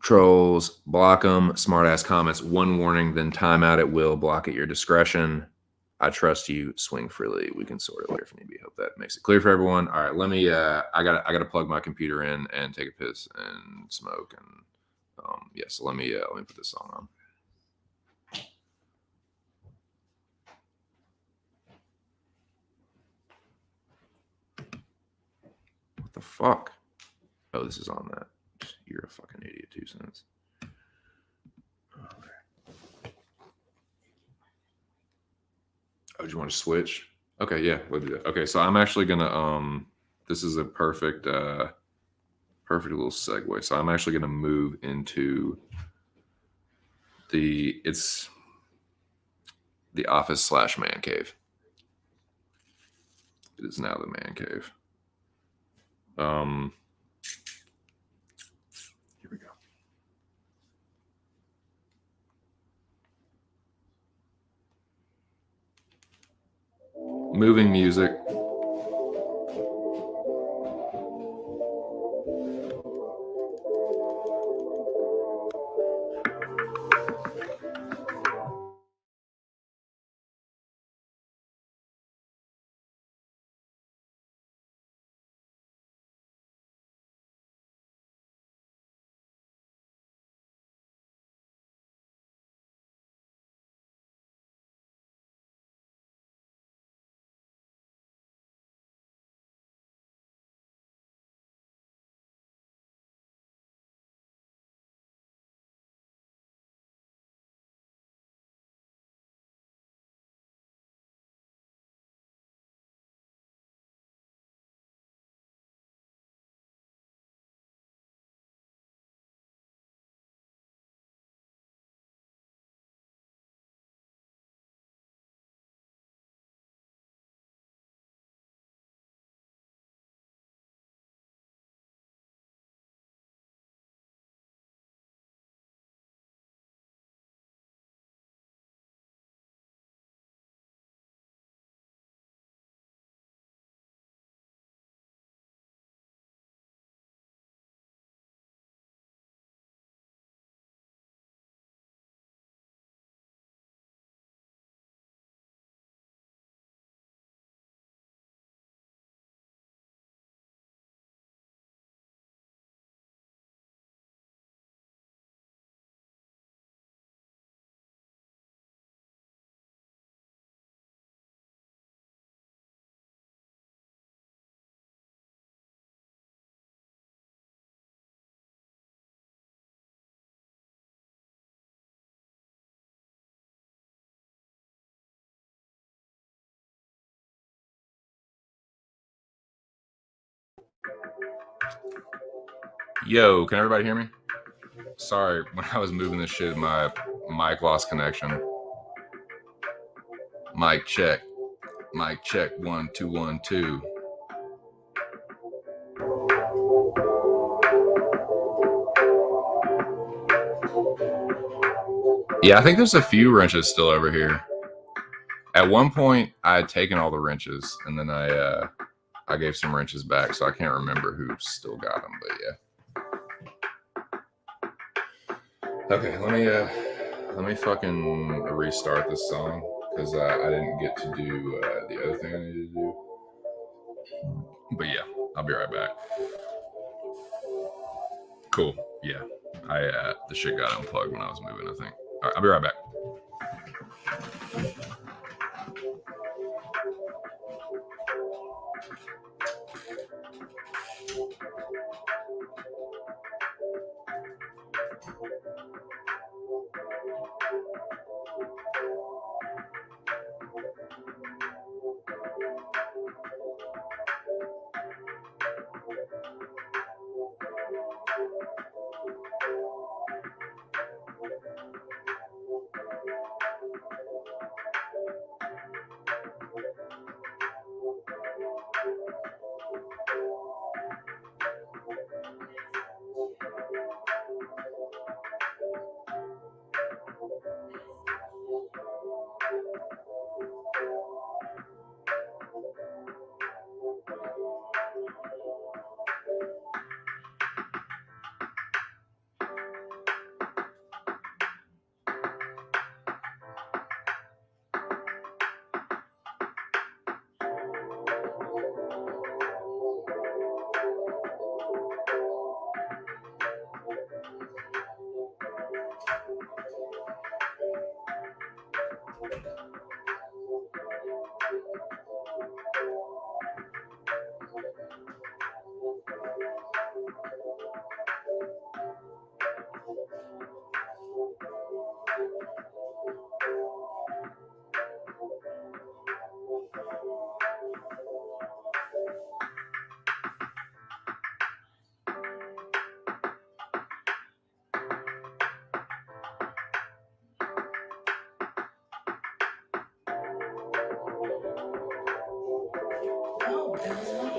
Trolls, block them. Smart ass comments. One warning, then time out at will. Block at your discretion. I trust you. Swing freely. We can sort it later if need be. Hope that makes it clear for everyone. All right, let me. I gotta plug my computer in and take a piss and smoke and yeah. So let me put this song on. What the fuck? Oh, this is on that. You're a fucking idiot. 2 cents. Okay. Oh, do you want to switch? Okay, yeah, we'll do that. Okay, so I'm actually gonna this is a perfect perfect little segue. So I'm actually gonna move into the office / man cave. It is now the man cave. Here we go. Moving music. Yo, can everybody hear me? Sorry, when I was moving this shit, my mic lost connection. Mic check. Mic check. 1 2 1 2. Yeah, I think there's a few wrenches still over here. At one point, I had taken all the wrenches, and then I gave some wrenches back, so I can't remember who still got them, but yeah. Okay, let me fucking restart this song because I didn't get to do the other thing I needed to do. But yeah, I'll be right back. Cool. Yeah, the shit got unplugged when I was moving, I think. All right, I'll be right back.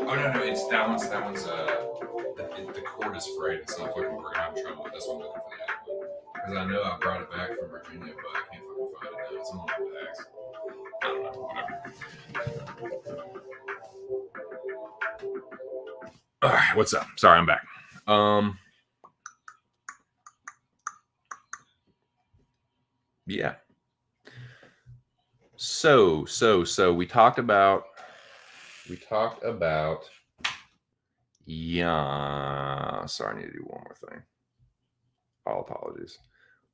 Oh no, it's that one's the cord is frayed. It's not fucking working. I'm having trouble with this one. Looking for the other one because I know I brought it back from Virginia, but I can't fucking find it now. It's on my bags. I don't know. Whatever. All right, what's up? Sorry, I'm back. Yeah. So we talked about. Yeah. Sorry, I need to do one more thing. All apologies.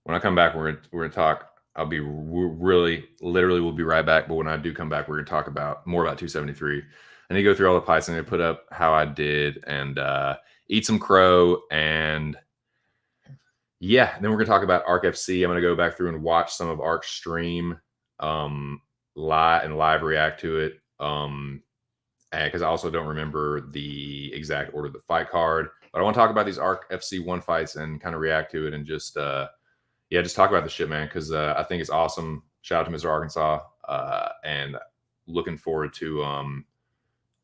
When I come back, we're gonna talk. I'll be literally, we'll be right back. But when I do come back, we're gonna talk more about 273. I need to go through all the pipes and put up how I did and eat some crow and yeah. Then we're gonna talk about Arc FC. I'm gonna go back through and watch some of Arc's stream, live react to it. Because I also don't remember the exact order of the fight card, but I want to talk about these Arc FC 1 fights and kind of react to it and just just talk about the shit, man. Because I think it's awesome. Shout out to Mr. Arkansas, and looking forward to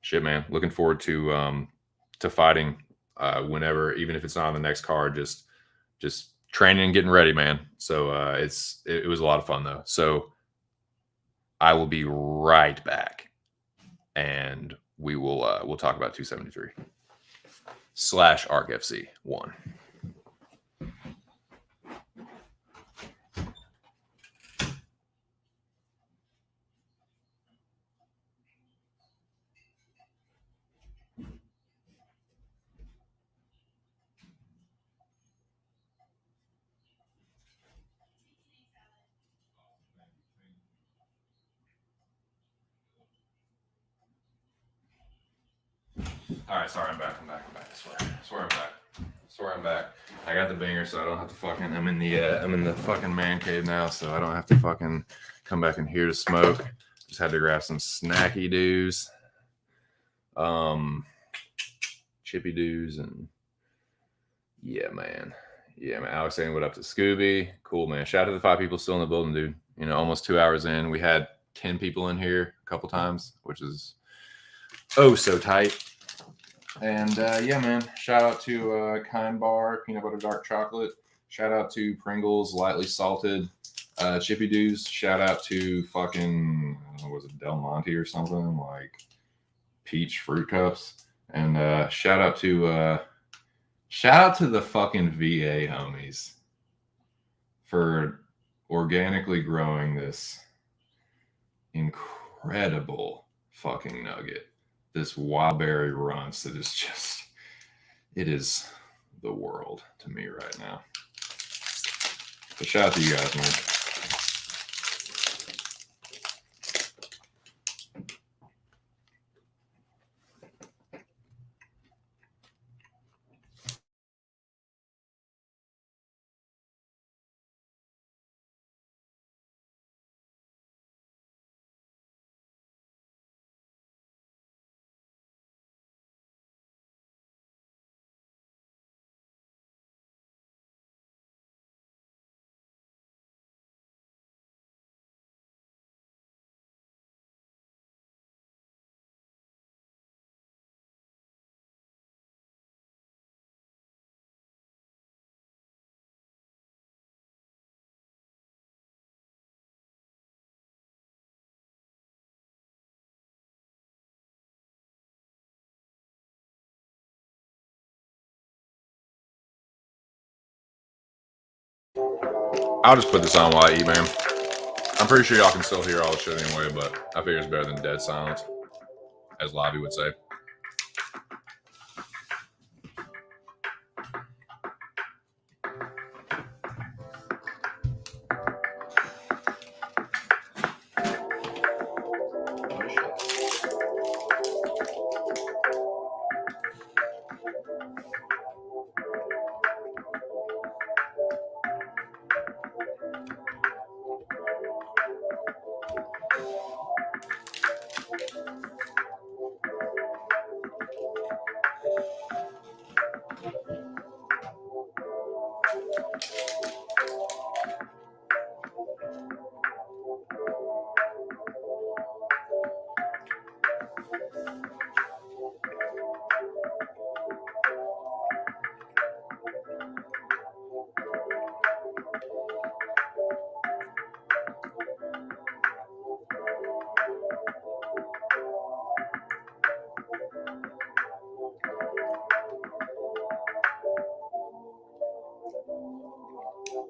shit, man. Looking forward to fighting whenever, even if it's not on the next card. Just training and getting ready, man. So it was a lot of fun though. So I will be right back. And we'll talk about 273 / Arc FC 1. All right, sorry, I'm back. I swear I'm back. I got the banger, so I don't have to fucking. I'm in the fucking man cave now, so I don't have to fucking come back in here to smoke. Just had to grab some snacky doos. Chippy Doos, and yeah, man. Yeah, man. Alex saying what up to Scooby. Cool, man. Shout out to the 5 people still in the building, dude. You know, almost 2 hours in. We had 10 people in here a couple times, which is oh so tight. And yeah, man. Shout out to Kind Bar, peanut butter dark chocolate. Shout out to Pringles, lightly salted Chippy Doos. Shout out to fucking, what was it, Del Monte or something, like peach fruit cups. And shout out to the fucking VA homies for organically growing this incredible fucking nugget. This wild berry runts that is just, it is the world to me right now. So shout out to you guys, man. I'll just put this on while I eat, man. I'm pretty sure y'all can still hear all the shit anyway, but I figure it's better than dead silence, as Lobby would say.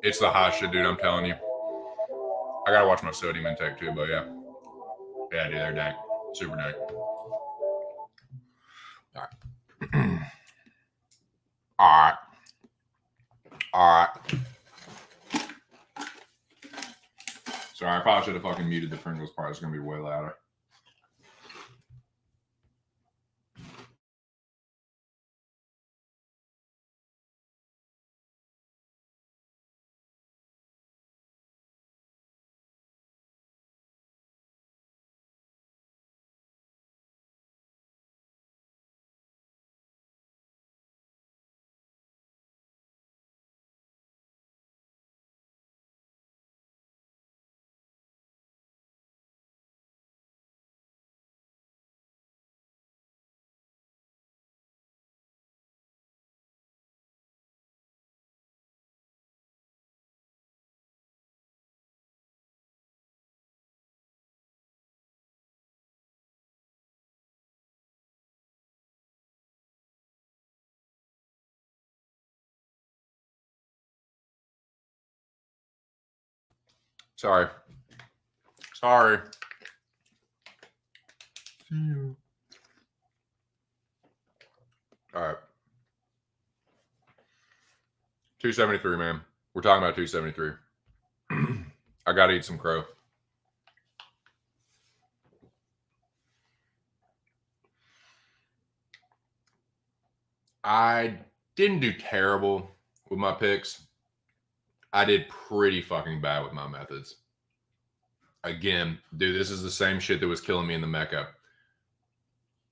It's the hot shit, dude. I'm telling you. I gotta watch my sodium intake too, but yeah. Yeah, dude, they're dank. Super dank. All right. All right. All right. Sorry, I probably should have fucking muted the Pringles part. It's gonna be way louder. Sorry. Sorry. See you. All right. 273, man. We're talking about 273. I gotta eat some crow. I didn't do terrible with my picks. I did pretty fucking bad with my methods. Again, dude, this is the same shit that was killing me in the Mecca.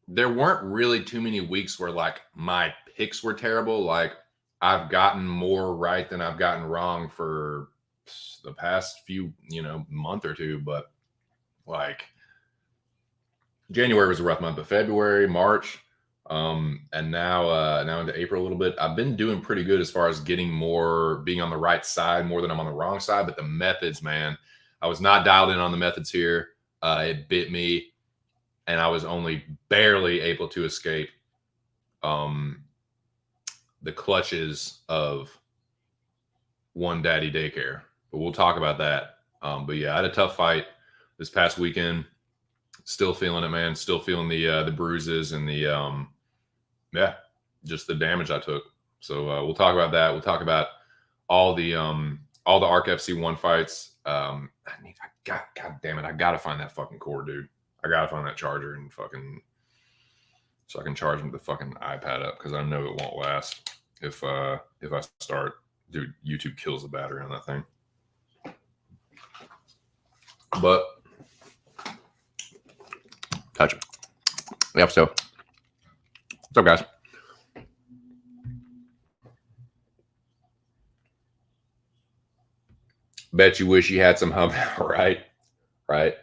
there weren't really too many weeks where like my picks were terrible. Like I've gotten more right than I've gotten wrong for the past few, month or two. But like January was a rough month, but February, March, and now into April a little bit. I've been doing pretty good as far as being on the right side more than I'm on the wrong side. But the methods, man, I was not dialed in on the methods here. It bit me, and I was only barely able to escape the clutches of one daddy daycare. But we'll talk about that. But yeah, I had a tough fight this past weekend. Still feeling it, man. Still feeling the bruises and just the damage I took. So we'll talk about that. We'll talk about all the ARC FC1 fights. God damn it, I gotta find that fucking cord, dude. I gotta find that charger and fucking so I can charge the fucking iPad up because I know it won't last if I start. Dude, YouTube kills the battery on that thing. But touch it. Yep. So, what's up, guys? Bet you wish you had some hub, right? Right.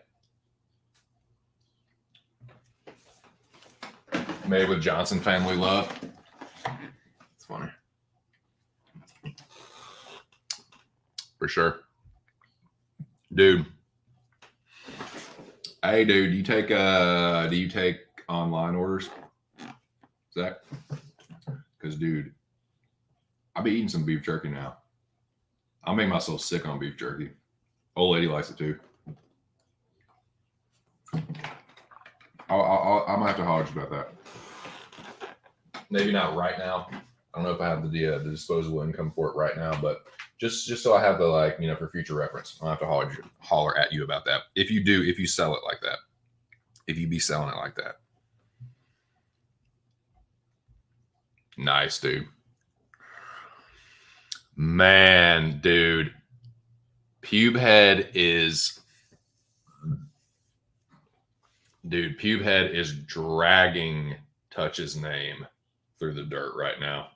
Made with Johnson family love. It's funny. For sure. Dude. Hey, dude, do you take online orders? Zach? Because, dude, I'll be eating some beef jerky now. I'll make myself sick on beef jerky. Old lady likes it too. I might have to holler about that. Maybe not right now. I don't know if I have the disposable income for it right now, but just so I have the for future reference, I'll have to holler at you about that. If you sell it like that, if you be selling it like that. Nice, dude. Man, dude. Pubehead is dragging Touch's name through the dirt right now.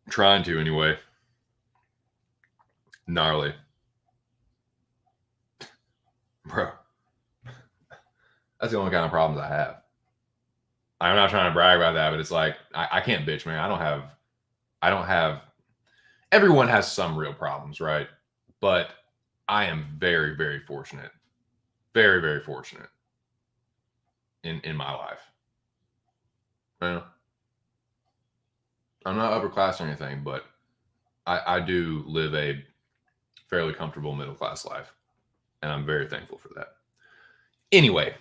Trying to anyway. Gnarly. Bro. That's the only kind of problems I have. I'm not trying to brag about that, but it's like I can't bitch, man. I don't have everyone has some real problems, right? But I am very, very fortunate. Very, very fortunate in my life. I'm not upper class or anything, but I do live a fairly comfortable middle class life. And I'm very thankful for that. Anyway.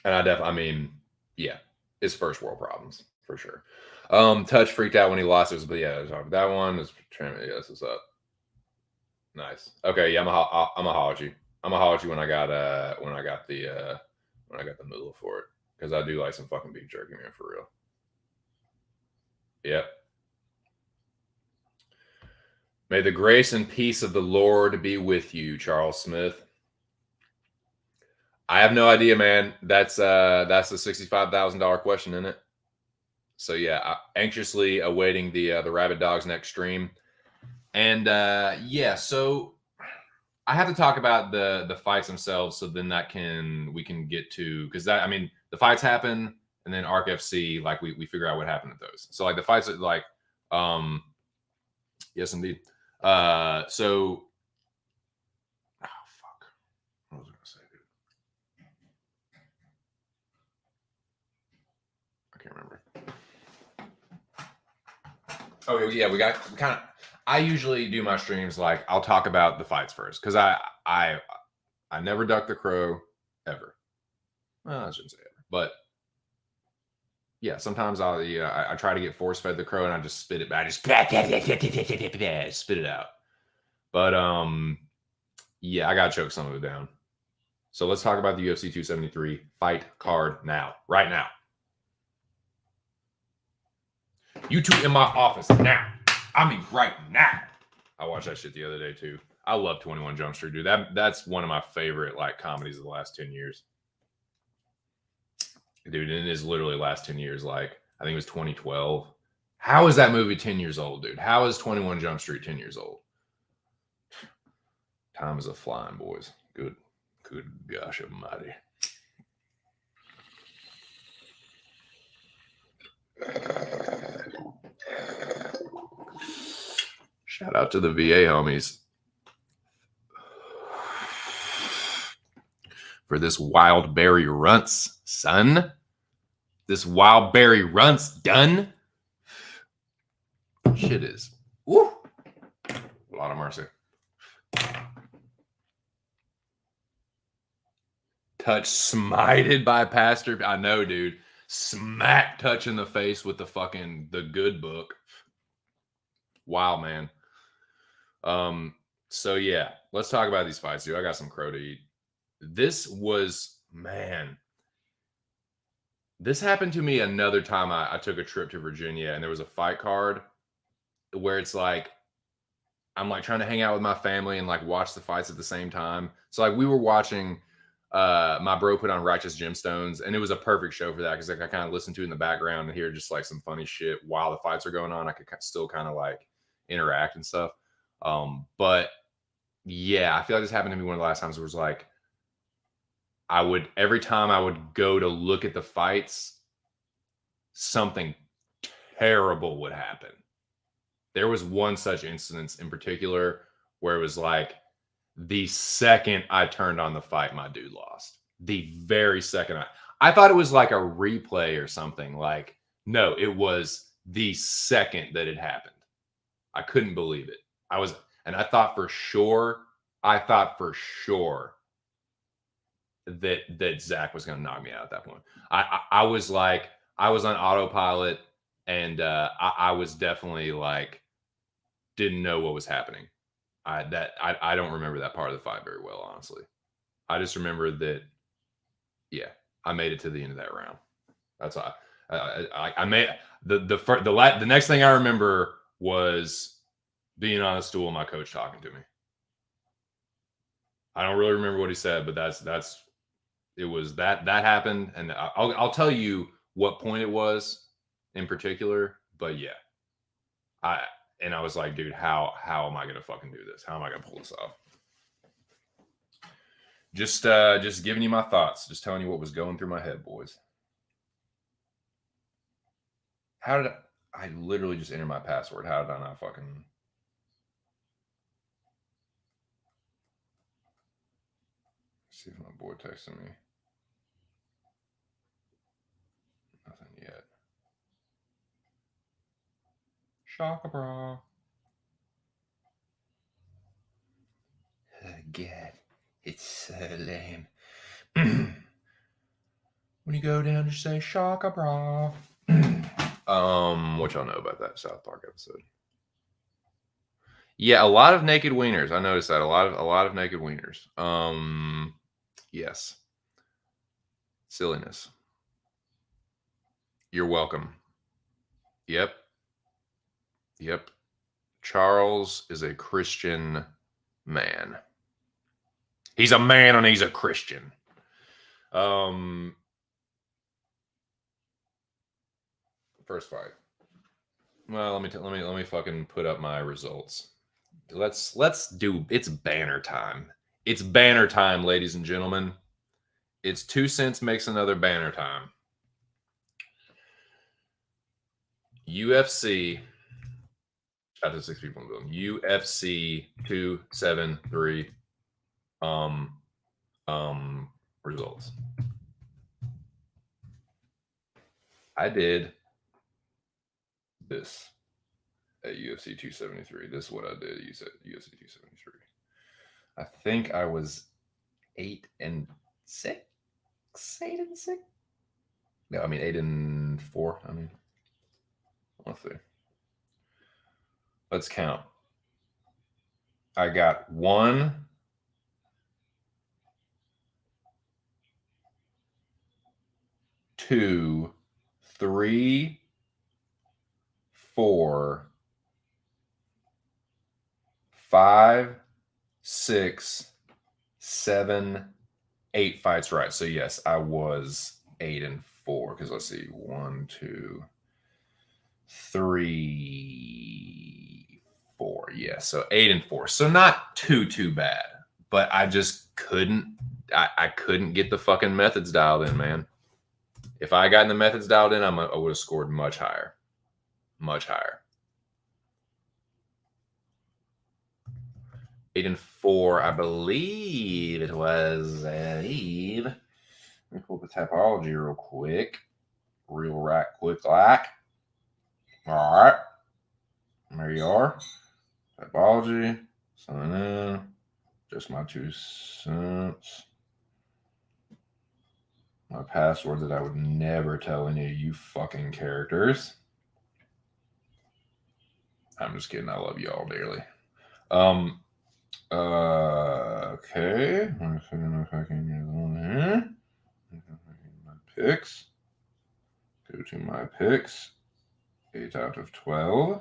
And it's first world problems for sure. Touch freaked out when he lost it, but yeah, that one is yes, what's up? Nice. Okay, yeah, I'm a holler at you. I'm a holler at you when I got the moolah for it, because I do like some fucking beef jerky, man, for real. Yep. May the grace and peace of the Lord be with you, Charles Smith. I have no idea, man. That's the $65,000 question, isn't it? So yeah, anxiously awaiting the Rabid Dog's next stream. And so I have to talk about the fights themselves, so then we can get to, because the fights happen, and then ARC FC, like we figure out what happened at those. So like the fights are like yes indeed. So fuck. What was I gonna say, dude? I can't remember. Oh yeah, we kind of. I usually do my streams like I'll talk about the fights first, because I never duck the crow ever. Well, I shouldn't say ever, but yeah, sometimes I try to get force fed the crow and I just spit it back. I just spit it out. But yeah, I gotta choke some of it down. So let's talk about the UFC 273 fight card now, right now. You two in my office now. I mean, right now. I watched that shit the other day too. I love 21 Jump Street, dude. That's one of my favorite like comedies of the last 10 years. Dude, and it is literally last 10 years. Like, I think it was 2012. How is that movie 10 years old, dude? How is 21 Jump Street 10 years old? Time is a flying, boys. Good gosh almighty. Shout out to the VA homies for this wild berry runts, son. This wild berry runts done. Shit is. Woo! A lot of mercy. Touch smited by Pastor. I know, dude. Smack touch in the face with the good book. Wow, man. So yeah, let's talk about these fights, dude. I got some crow to eat. This happened to me another time. I took a trip to Virginia and there was a fight card where it's like, I'm like trying to hang out with my family and like watch the fights at the same time. So like we were watching, my bro put on Righteous Gemstones, and it was a perfect show for that because like I kind of listen to it in the background and hear just like some funny shit while the fights are going on. I could still kind of like interact and stuff. But yeah, I feel like this happened to me one of the last times. It was like every time I would go to look at the fights, something terrible would happen. There was one such instance in particular where it was like the second I turned on the fight, my dude lost. The very second I thought it was like a replay or something. Like, no, it was the second that it happened. I couldn't believe it. I thought for sure that Zach was going to knock me out at that point. I was like, I was on autopilot, and I was definitely like, didn't know what was happening. I don't remember that part of the fight very well, honestly. I just remember that, yeah, I made it to the end of that round. That's all. I made the next thing I remember was being on a stool and my coach talking to me. I don't really remember what he said, but it was that happened, and I'll tell you what point it was in particular. But yeah, I was like, dude, how am I gonna fucking do this? How am I gonna pull this off? Just giving you my thoughts, just telling you what was going through my head, boys. How did I literally just enter my password? How did I not fucking? See if my boy texted me. Nothing yet. Shaka bra. Oh, God, it's so lame. When you go down, just say shaka bra. What y'all know about that South Park episode? Yeah, a lot of naked wieners. I noticed that a lot of naked wieners. Yes. Silliness. You're welcome. Yep. Charles is a Christian man. He's a man and he's a Christian. First fight. Well, let me fucking put up my results. Let's do. It's banner time. It's banner time, ladies and gentlemen. It's 2 cents makes another banner time. UFC. Shout out to 6 people in the building. UFC 273. Results. I did this at UFC 273. This is what I did at UFC 273. I think I was 8-6. 8-6. No, I mean 8-4. I mean, let's see. Let's count. I got 1, 2, 3, 4, 5, 6, 7, 8 fights right. So yes, I was 8-4. 4 because let's see, 1, 2, 3, 4. Yeah, so 8 and 4. So not too bad, but I just couldn't. I couldn't get the fucking methods dialed in, man. If I gotten the methods dialed in, I would have scored much higher. Much higher. 8 and 4, I believe it was. Let me pull the topology real quick. Real right quick like. All right. There you are. Topology. Sign in. Just my 2 cents. My password that I would never tell any of you fucking characters. I'm just kidding. I love you all dearly. Okay. I'm figuring if I can get on here. My picks. Go to my picks. 8 out of 12.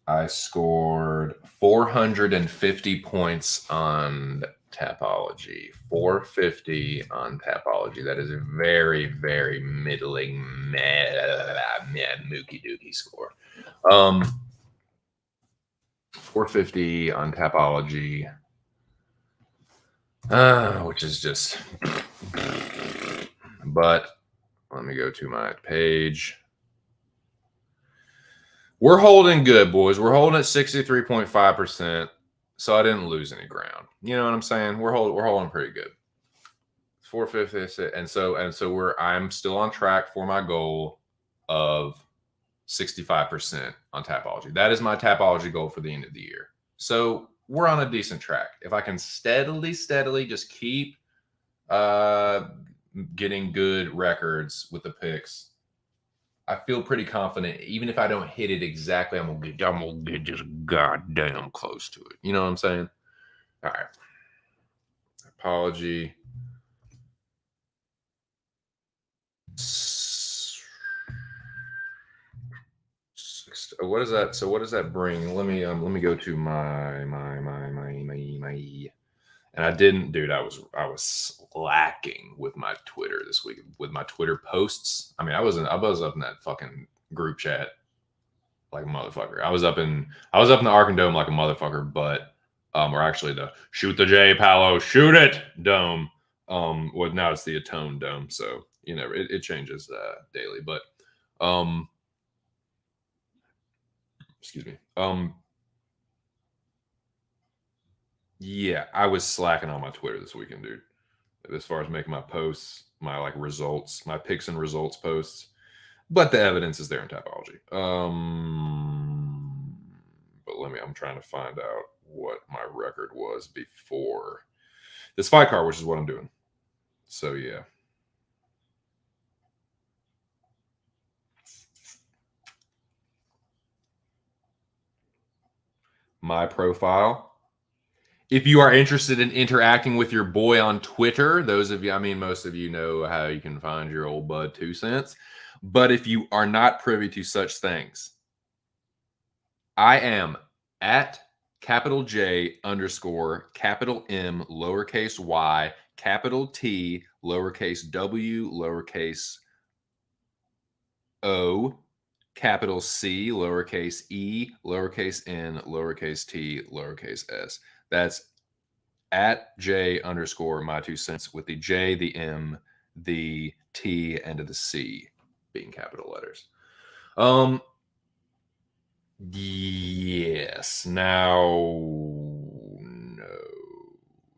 I scored 450 points on Tapology. 450 on Tapology. That is a very, very middling, mookie dookie score. 450 on Tapology, which is just. But let me go to my page. We're holding good, boys. We're holding at 63.5%, so I didn't lose any ground. You know what I'm saying? We're holding pretty good. 450, and so I'm still on track for my goal of 65% on Tapology. That is my Tapology goal for the end of the year. So we're on a decent track. If I can steadily just keep getting good records with the picks, I feel pretty confident. Even if I don't hit it exactly, I'm gonna get just goddamn close to it. You know what I'm saying? All right. Apology. What is that? So what does that bring? Let me go to my. And I didn't, dude. I was slacking with my Twitter this week, with my Twitter posts. I mean, I was up in that fucking group chat like a motherfucker. I was up in the Arkham Dome like a motherfucker, but or actually the shoot the J Palo, shoot it dome. Well, now it's the Atone Dome, so you know it changes daily, but excuse me. Yeah, I was slacking on my Twitter this weekend, dude. As far as making my posts, my like results, my picks and results posts. But the evidence is there in Tapology. But I'm trying to find out what my record was before this fight card, which is what I'm doing. So yeah. My profile. If you are interested in interacting with your boy on Twitter, those of you, I mean, most of you know how you can find your old bud 2 cents. But if you are not privy to such things, I am at capital J _ capital M lowercase y capital T lowercase w lowercase o capital C lowercase e lowercase n lowercase t lowercase s. That's at J _ my 2 cents, with the J, the M, the T, and the C being capital letters. Yes. Now, no,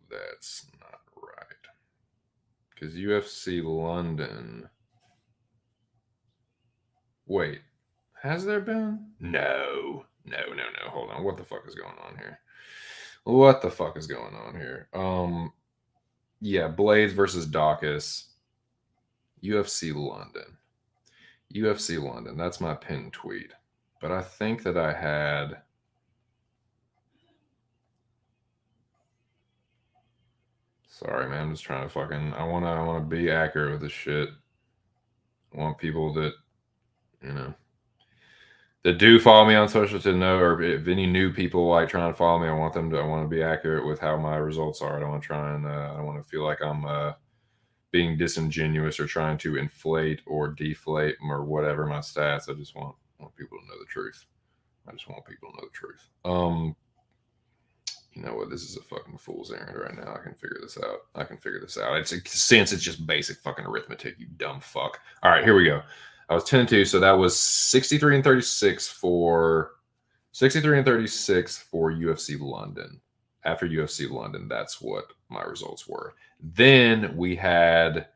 that's not right. Because UFC London. Wait, has there been? No. Hold on. What the fuck is going on here? Yeah, Blades versus Dawkins. UFC London. That's my pinned tweet. But I think that I had. Sorry, man. I'm just trying to fucking. I wanna be accurate with this shit. I want people that, you know, that do follow me on social to know, or if any new people like trying to follow me, I want to be accurate with how my results are. I don't want to try and I don't want to feel like I'm being disingenuous or trying to inflate or deflate or whatever my stats. I just want people to know the truth. I just want people to know the truth. You know what? This is a fucking fool's errand right now. I can figure this out. Since it's just basic fucking arithmetic, you dumb fuck. All right, here we go. I was 10-2, so that was 63 and 36 for UFC London. After UFC London, that's what my results were. Then we had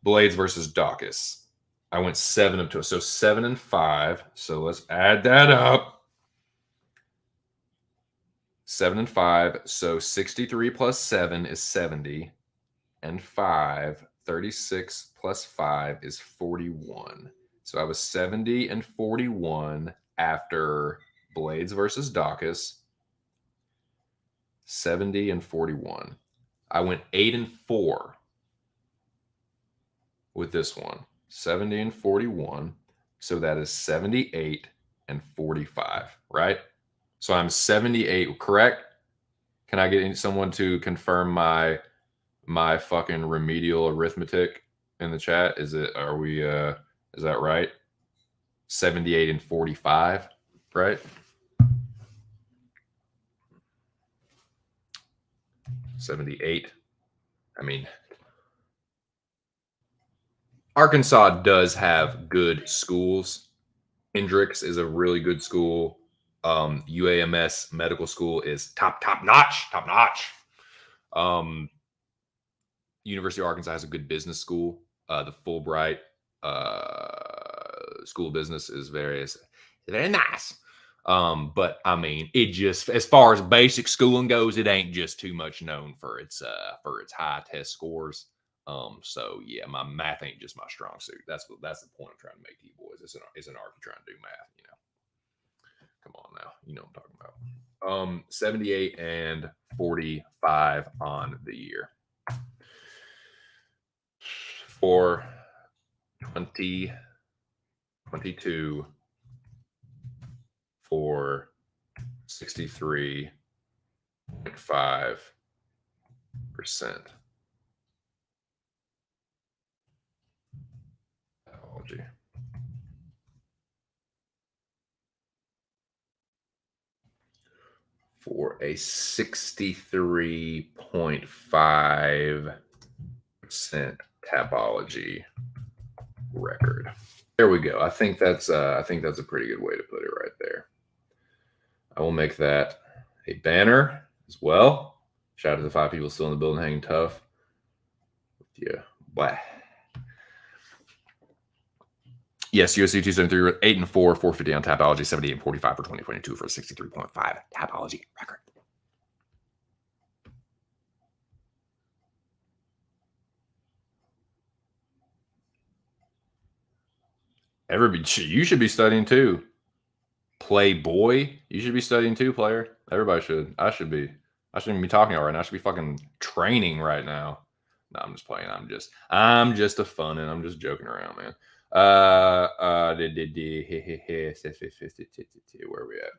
Blades versus Dawkins. I went 7 of 2, so 7 and 5. So let's add that up. 7 and 5. So 63 plus 7 is 70. And 36 plus 5 is 41. So I was 70 and 41 after Blades versus Dawkins. 70 and 41. I went 8 and 4 with this one. 70 and 41. So that is 78 and 45, right? So I'm 78, correct? Can I get someone to confirm my fucking remedial arithmetic in the chat? Is that right? 78 and 45, right? 78. I mean, Arkansas does have good schools. Hendrix is a really good school. UAMS Medical School is top notch. University of Arkansas has a good business school. The Fulbright School of Business is very nice. But I mean, it just, as far as basic schooling goes, it ain't just too much known for its high test scores. So yeah, my math ain't just my strong suit. That's the point I'm trying to make to you boys. It's an art trying to do math, you know. Come on now, you know what I'm talking about. 78 and 45 on the year. For 2022 for 63.5%. Biology. For a 63.5% tapology record. There we go. I think that's a pretty good way to put it right there. I will make that a banner as well. Shout out to the 5 people still in the building hanging tough. Yeah. Blah. Yes, USC 273, 8 and 4, 450 on tapology, 78 and 45 for 2022 for a 63.5 tapology record. You should be studying too. Playboy, you should be studying too, player. Everybody should. I should be. I shouldn't be talking right now. I should be fucking training right now. No, I'm just playing. I'm just a fun and I'm just joking around, man. Where are we at?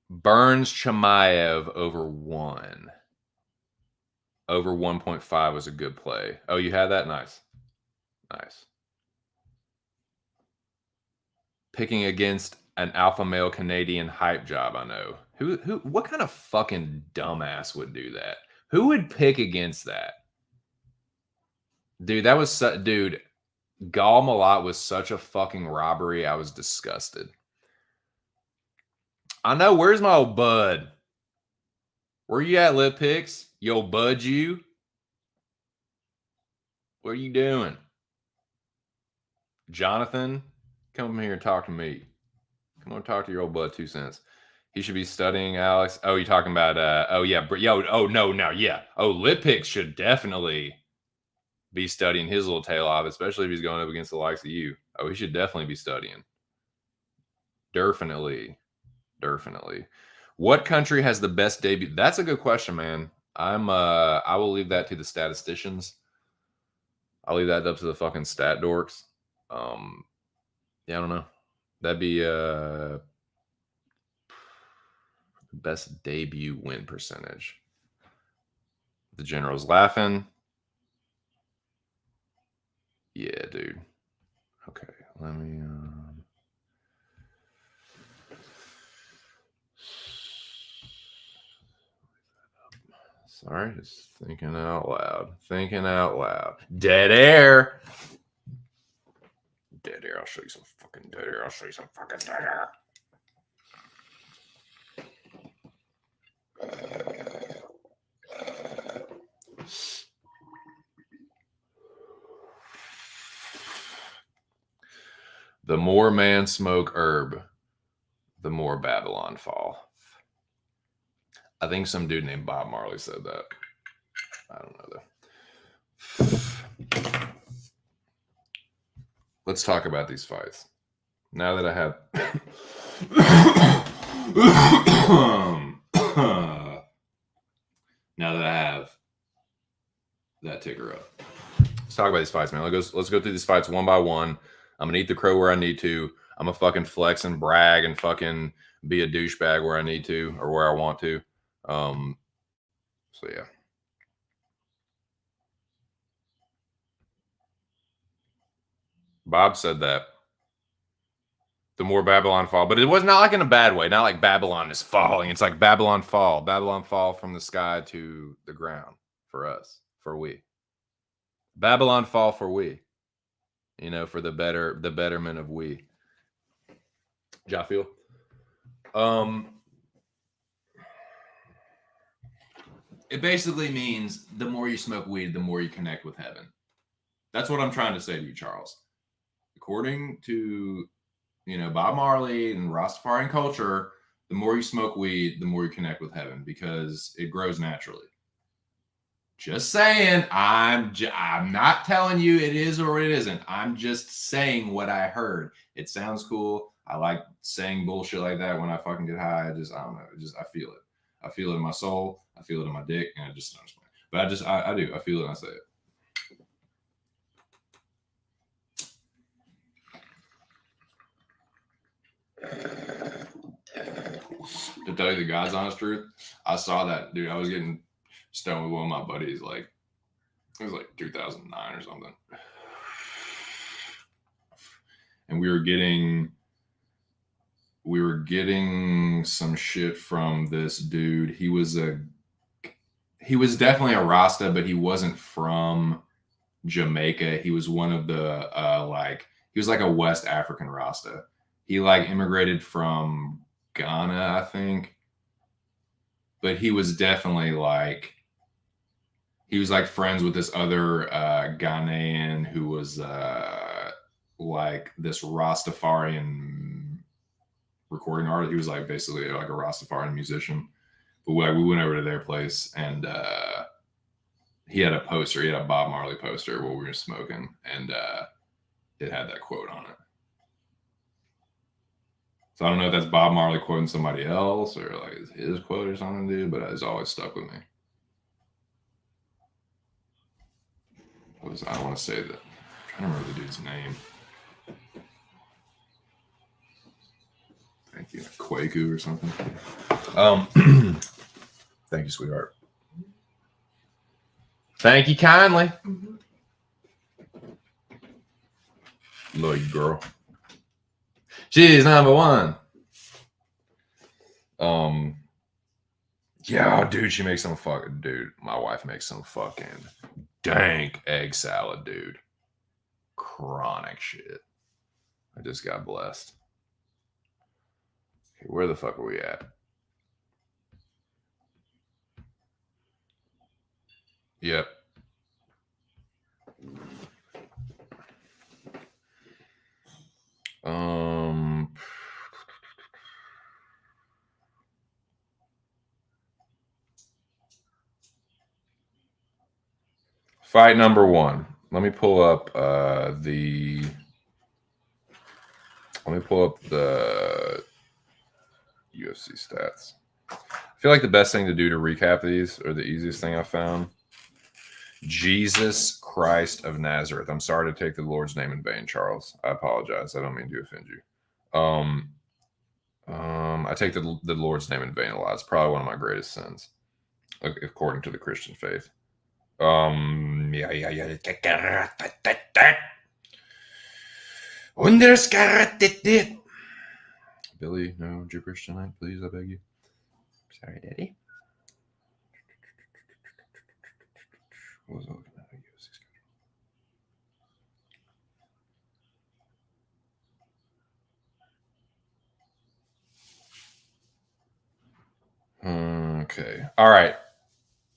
Burns Chimaev over 1. Over 1.5 was a good play. Oh, you had that? Nice. Picking against an alpha male Canadian hype job, I know. What kind of fucking dumbass would do that? Who would pick against that? Dude, dude, Gal Malat was such a fucking robbery. I was disgusted. I know. Where's my old bud? Where you at, Lip Picks? Yo, bud, you? What are you doing? Jonathan, come here and talk to me. Come on, talk to your old bud, 2 cents. He should be studying, Alex. Oh, you're talking about, oh, yeah. Yeah. Oh, Lip Picks should definitely be studying his little tail off, especially if he's going up against the likes of you. Oh, he should definitely be studying. Definitely. What country has the best debut? That's a good question, man. I will leave that to the statisticians. I'll leave that up to the fucking stat dorks. Yeah, I don't know. That'd be Best debut win percentage. The general's laughing. Yeah, dude. Okay, let me. Sorry, just thinking out loud. Thinking out loud. Dead air. Dead air. I'll show you some fucking dead air. I'll show you some fucking dead air. The more man smoke herb, the more Babylon fall. I think some dude named Bob Marley said that. I don't know though. Let's talk about these fights. Now that I have now that I have that ticker up. Let's talk about these fights, man. Let's go through these fights one by one. I'm gonna eat the crow where I need to. I'm gonna fucking flex and brag and fucking be a douchebag where I need to or where I want to. So yeah. Bob said that. The more Babylon fall, but it was not like in a bad way. Not like Babylon is falling. It's like Babylon fall. Babylon fall from the sky to the ground for us, for we. Babylon fall for we. You know, for the betterment of we. Ja feel? It basically means the more you smoke weed, the more you connect with heaven. That's what I'm trying to say to you, Charles. According to, Bob Marley and Rastafarian culture, the more you smoke weed, the more you connect with heaven because it grows naturally. Just saying, I'm not telling you it is or it isn't. I'm just saying what I heard. It sounds cool. I like saying bullshit like that when I fucking get high. I don't know. I feel it. I feel it in my soul. I feel it in my dick, and I just don't explain. But I do. I feel it and I say it. To tell you the God's honest truth, I saw that, dude. I was getting stoned with one of my buddies, it was like 2009 or something. And we were getting some shit from this dude. He was definitely a Rasta, but he wasn't from Jamaica. He was one of the he was like a West African Rasta. He immigrated from Ghana, I think. But he was definitely he was friends with this other Ghanaian who was this Rastafarian recording artist. He was basically like a Rastafarian musician. But we went over to their place and he had a poster. He had a Bob Marley poster while we were smoking, and it had that quote on it. So I don't know if that's Bob Marley quoting somebody else or his quote or something, dude, but it's always stuck with me. I don't want to say that. I'm trying to remember the dude's name. Thank you. Kwaku or something. Thank you, sweetheart. Thank you kindly. Love you, girl. She's number one. Yeah, dude, she makes some fucking, dude, my wife makes some fucking dank egg salad, dude. Chronic shit. I just got blessed. Okay, where the fuck are we at? Yep. Fight number one. Let me pull up the UFC stats. I feel like the best thing to do to recap these, or the easiest thing I found, Jesus Christ of Nazareth. I'm sorry to take the Lord's name in vain, Charles. I apologize. I don't mean to offend you. I take the Lord's name in vain a lot. It's probably one of my greatest sins, according to the Christian faith. Yeah. Billy, no gibberish tonight, please. I beg you. Sorry, Daddy. What was I looking at? Okay. All right.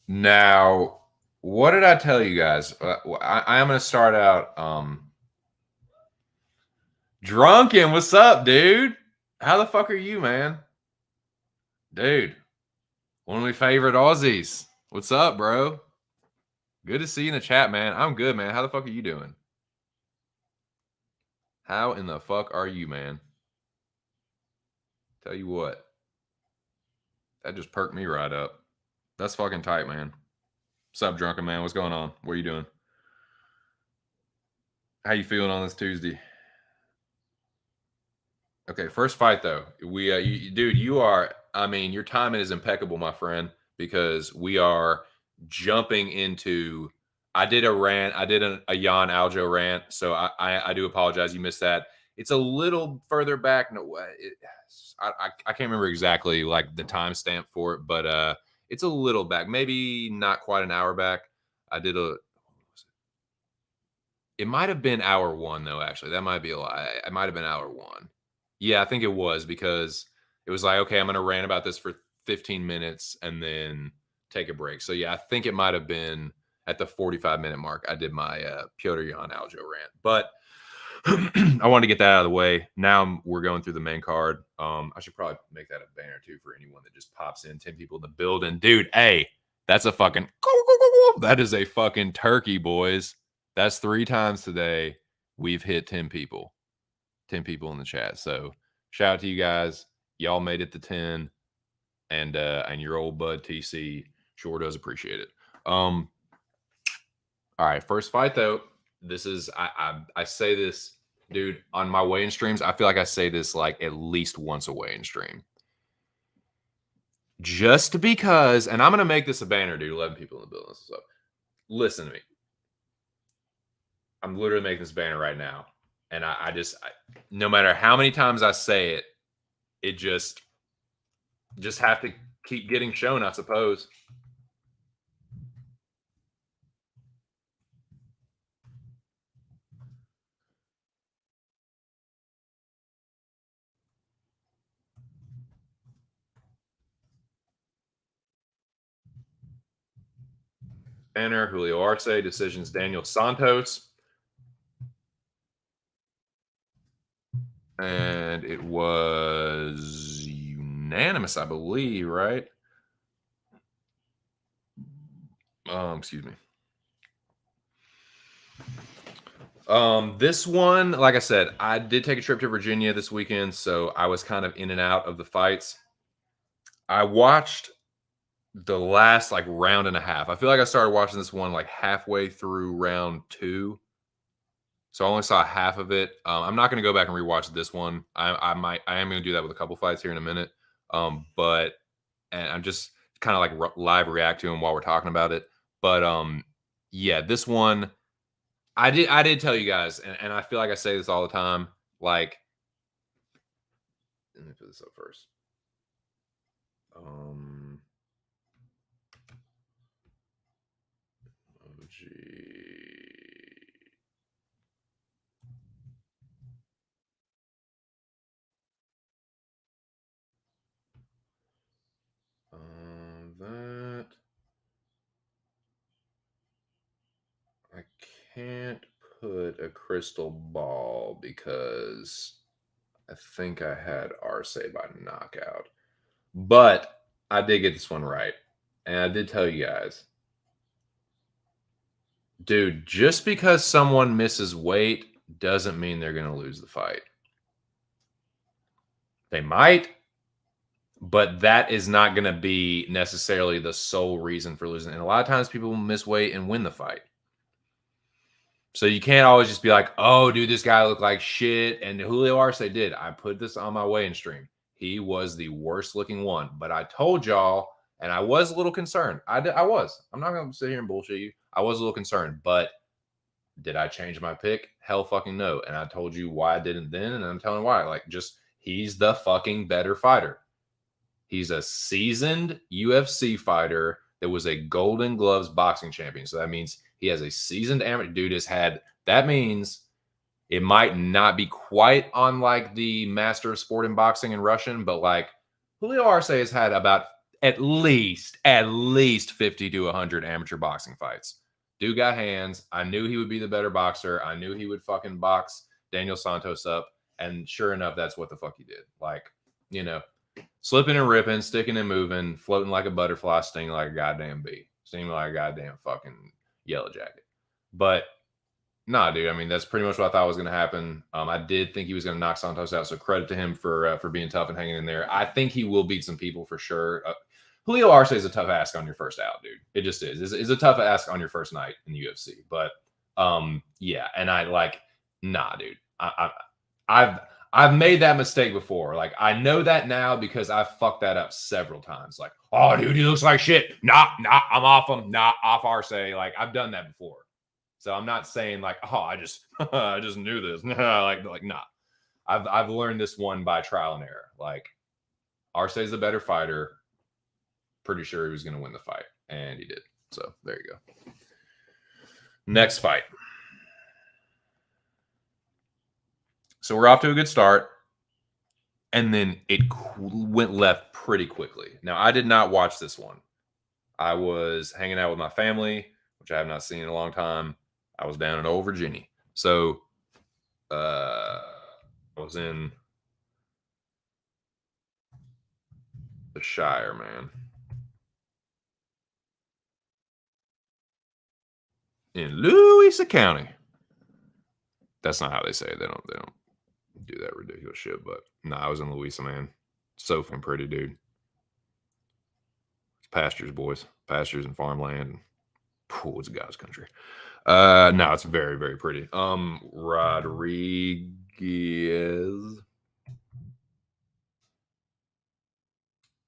Now, what did I tell you guys? I am going to start out drunken. What's up, dude? How the fuck are you, man? Dude, one of my favorite Aussies. What's up, bro? Good to see you in the chat, man. I'm good, man. How the fuck are you doing? How in the fuck are you, man? Tell you what. That just perked me right up. That's fucking tight, man. What's up, drunken man? What's going on? What are you doing? How you feeling on this Tuesday? Okay, first fight though. Dude, you are. I mean, your timing is impeccable, my friend, because we are jumping into. I did a rant. I did a Jan Aljo rant, so I do apologize. You missed that. It's a little further back. No, I can't remember exactly like the timestamp for it, but it's a little back. Maybe not quite an hour back. I did a. It might have been hour one though. Actually, that might be a lie. It might have been hour one. Yeah, I think it was because it was like, okay, I'm going to rant about this for 15 minutes and then take a break. So yeah, I think it might have been at the 45-minute mark. I did my Piotr Jan Aljo rant, but I wanted to get that out of the way. Now we're going through the main card. I should probably make that a banner too for anyone that just pops in. 10 people in the building, dude. Hey, that's a fucking. That is a fucking turkey, boys. That's 3 times today we've hit 10 people. 10 people in the chat. So shout out to you guys. Y'all made it to 10. And your old bud TC sure does appreciate it. All right, first fight though. This is I say this, dude, on my weigh-in streams. I feel like I say this like at least once a weigh-in stream. Just because, and I'm gonna make this a banner, dude. 11 people in the building. So listen to me. I'm literally making this banner right now. And I no matter how many times I say it, it just have to keep getting shown, I suppose. Banner, Julio Arce, decisions, Daniel Santos. And it was unanimous, I believe, right? Excuse me. This one, like I said, I did take a trip to Virginia this weekend, so I was kind of in and out of the fights. I watched the last like round and a half. I feel like I started watching this one like halfway through round 2. So I only saw half of it. I'm not going to go back and rewatch this one. I am going to do that with a couple fights here in a minute. But I'm just kind of like live react to them while we're talking about it. But yeah, this one I did tell you guys, and I feel like I say this all the time. Like, let me put this up first. Oh, gee. That I can't put a crystal ball because I think I had Arce by knockout. But I did get this one right. And I did tell you guys, dude, just because someone misses weight doesn't mean they're going to lose the fight. They might, but that is not going to be necessarily the sole reason for losing. And a lot of times people miss weight and win the fight. So you can't always just be like, oh, dude, this guy looked like shit. And Julio Arce did. I put this on my weigh-in stream. He was the worst looking one. But I told y'all, and I was a little concerned. I was. I'm not going to sit here and bullshit you. I was a little concerned. But did I change my pick? Hell fucking no. And I told you why I didn't then, and I'm telling why. Like, just he's the fucking better fighter. He's a seasoned UFC fighter that was a Golden Gloves boxing champion. So that means he has a seasoned amateur. Dude has had, that means it might not be quite on like the master of sport in boxing in Russian, but like Julio Arce has had about at least 50 to 100 amateur boxing fights. Dude got hands. I knew he would be the better boxer. I knew he would fucking box Daniel Santos up. And sure enough, that's what the fuck he did. Like, you know, slipping and ripping, sticking and moving, floating like a butterfly, stinging like a goddamn bee, stinging like a goddamn fucking yellow jacket. But nah, dude. I mean, that's pretty much what I thought was going to happen. I did think he was going to knock Santos out, so credit to him for being tough and hanging in there. I think he will beat some people for sure. Julio Arce is a tough ask on your first out, dude. It just is. It's a tough ask on your first night in the UFC. But yeah, and I like, nah, dude. I've made that mistake before. Like, I know that now because I've fucked that up several times. Like, oh, dude, he looks like shit. Nah, I'm off him. Nah, off Arce. Like, I've done that before. So I'm not saying like, oh, I just knew this. like, nah. I've learned this one by trial and error. Like, Arce's the better fighter. Pretty sure he was going to win the fight, and he did. So there you go. Next fight. So we're off to a good start, and then it went left pretty quickly. Now, I did not watch this one. I was hanging out with my family, which I have not seen in a long time. I was down in Old Virginia. So I was in the Shire, man. In Louisa County. That's not how they say it. They don't do that ridiculous shit. But no, I was in Louisa, man. So fucking pretty, dude. It's pastures, boys. Pastures and farmland. It's God's country. No, it's very, very pretty. Rodriguez.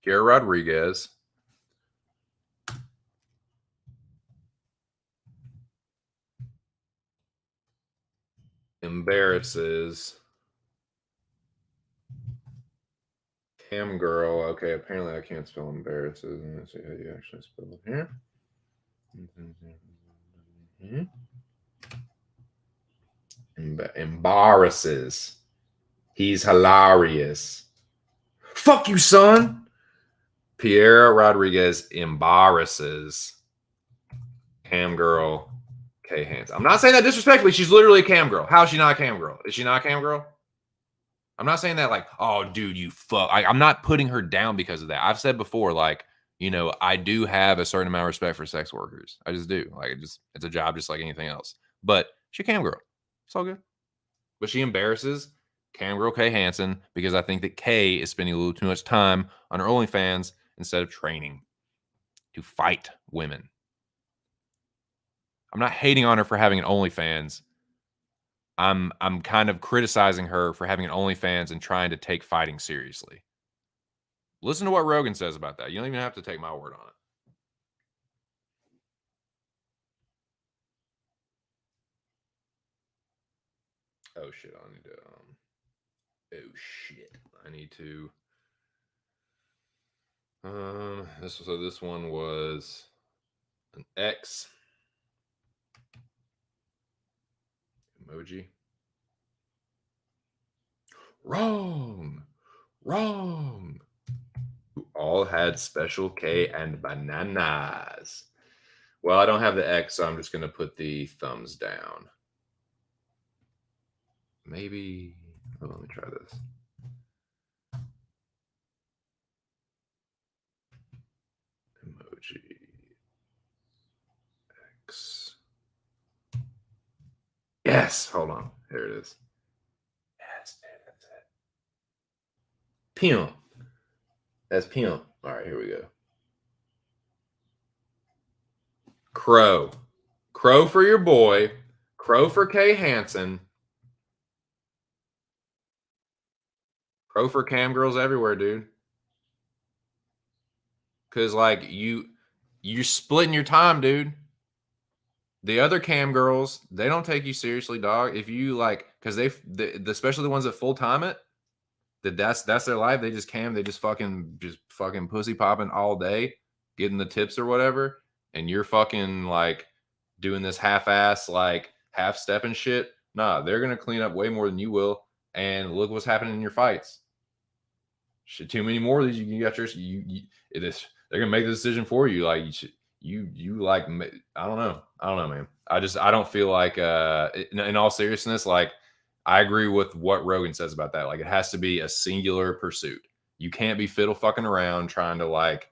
Gary Rodriguez. Embarrasses Cam Girl. Okay, apparently I can't spell embarrasses. Let's see how you actually spell it here. Embarrasses. He's hilarious. Fuck you, son. Pierre Rodriguez embarrasses Cam Girl K Hands. I'm not saying that disrespectfully. She's literally a cam girl. How is she not a cam girl? Is she not a cam girl? I'm not saying that like, oh, dude, you fuck. I'm not putting her down because of that. I've said before, like, you know, I do have a certain amount of respect for sex workers. I just do. Like, it's a job just like anything else. But she a cam girl. It's all good. But she embarrasses cam girl Kay Hansen because I think that Kay is spending a little too much time on her OnlyFans instead of training to fight women. I'm not hating on her for having an OnlyFans. I'm kind of criticizing her for having an OnlyFans and trying to take fighting seriously. Listen to what Rogan says about that. You don't even have to take my word on it. Oh shit! I need to. Oh shit! I need to. This one was an X emoji. Wrong. All had special K and bananas. Well, I don't have the X, so I'm just gonna put the thumbs down. Maybe. Oh, let me try this. Emoji X. Yes. Hold on. Here it is. Yes, that's it. Pimp. That's pimp. All right, here we go. Crow. Crow for your boy. Crow for Kay Hansen. Pro for cam girls everywhere, dude. Cause like you're splitting your time, dude. The other cam girls, they don't take you seriously, dog. If you like, because especially the ones that full time it, that's their life. They just cam, they just fucking pussy popping all day, getting the tips or whatever, and you're fucking like doing this half-ass like half stepping shit. Nah, they're gonna clean up way more than you will, and look what's happening in your fights. Shit, too many more of these. You got your it is. They're gonna make the decision for you. Like you like. I don't know, man. I don't feel like. In all seriousness, like I agree with what Rogan says about that. Like it has to be a singular pursuit. You can't be fiddle fucking around trying to like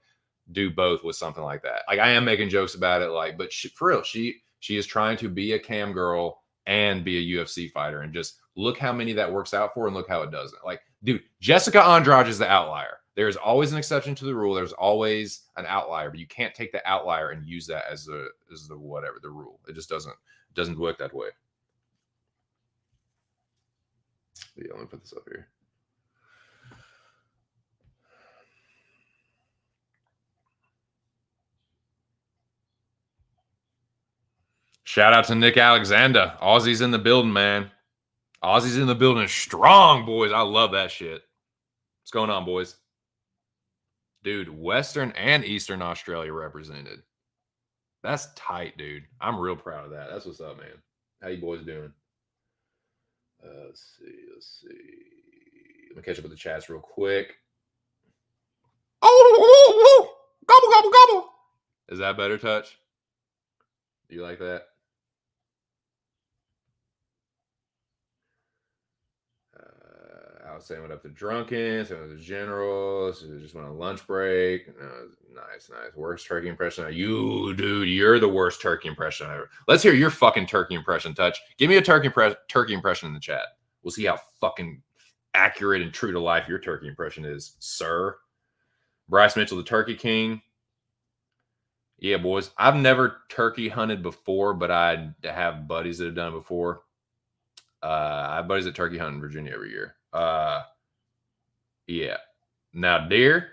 do both with something like that. Like I am making jokes about it, like, but for real, she is trying to be a cam girl and be a UFC fighter, and just look how many that works out for, and look how it doesn't. Like, dude, Jessica Andrade is the outlier. There is always an exception to the rule. There's always an outlier, but you can't take the outlier and use that as the whatever the rule. It just doesn't work that way. Yeah, let me put this up here. Shout out to Nick Alexander. Aussie's in the building, man. Aussie's in the building strong, boys. I love that shit. What's going on, boys? Dude, Western and Eastern Australia represented. That's tight, dude. I'm real proud of that. That's what's up, man. How you boys doing? Let's see. Let me catch up with the chats real quick. Oh, gobble, gobble, gobble. Is that better, Touch? Do you like that? I was saying what up to Drunken, saying what up to General. So just went on lunch break. Nice. Worst turkey impression. You, dude, you're the worst turkey impression ever. Let's hear your fucking turkey impression, Touch. Give me a turkey impression in the chat. We'll see how fucking accurate and true to life your turkey impression is, sir. Bryce Mitchell, the Turkey King. Yeah, boys. I've never turkey hunted before, but I have buddies that have done it before. I have buddies that turkey hunt in Virginia every year. Yeah. Now, deer,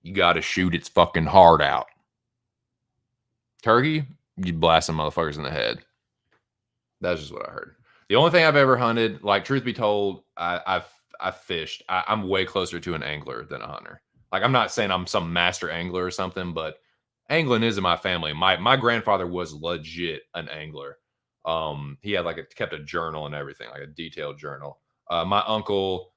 you got to shoot its fucking heart out. Turkey, you blast some motherfuckers in the head. That's just what I heard. The only thing I've ever hunted, like truth be told, I've fished. I'm way closer to an angler than a hunter. Like I'm not saying I'm some master angler or something, but angling is in my family. My grandfather was legit an angler. He had kept a journal and everything, like a detailed journal. My uncle's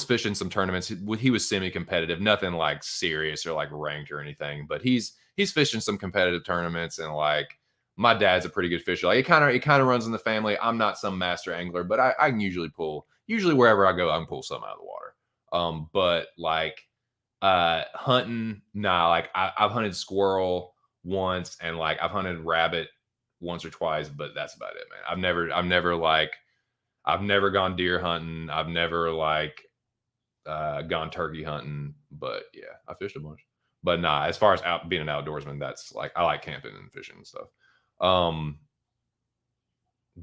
fishing some tournaments. He was semi-competitive, nothing like serious or like ranked or anything, but he's fishing some competitive tournaments, and like my dad's a pretty good fisher. Like it kind of runs in the family. I'm not some master angler, but I can usually wherever I go, I can pull something out of the water. But like hunting, nah, like I've hunted squirrel once, and like I've hunted rabbit once or twice, but that's about it, man. I've never gone deer hunting. I've never gone turkey hunting, but yeah, I fished a bunch. But nah, as far as being an outdoorsman, that's like I like camping and fishing and stuff.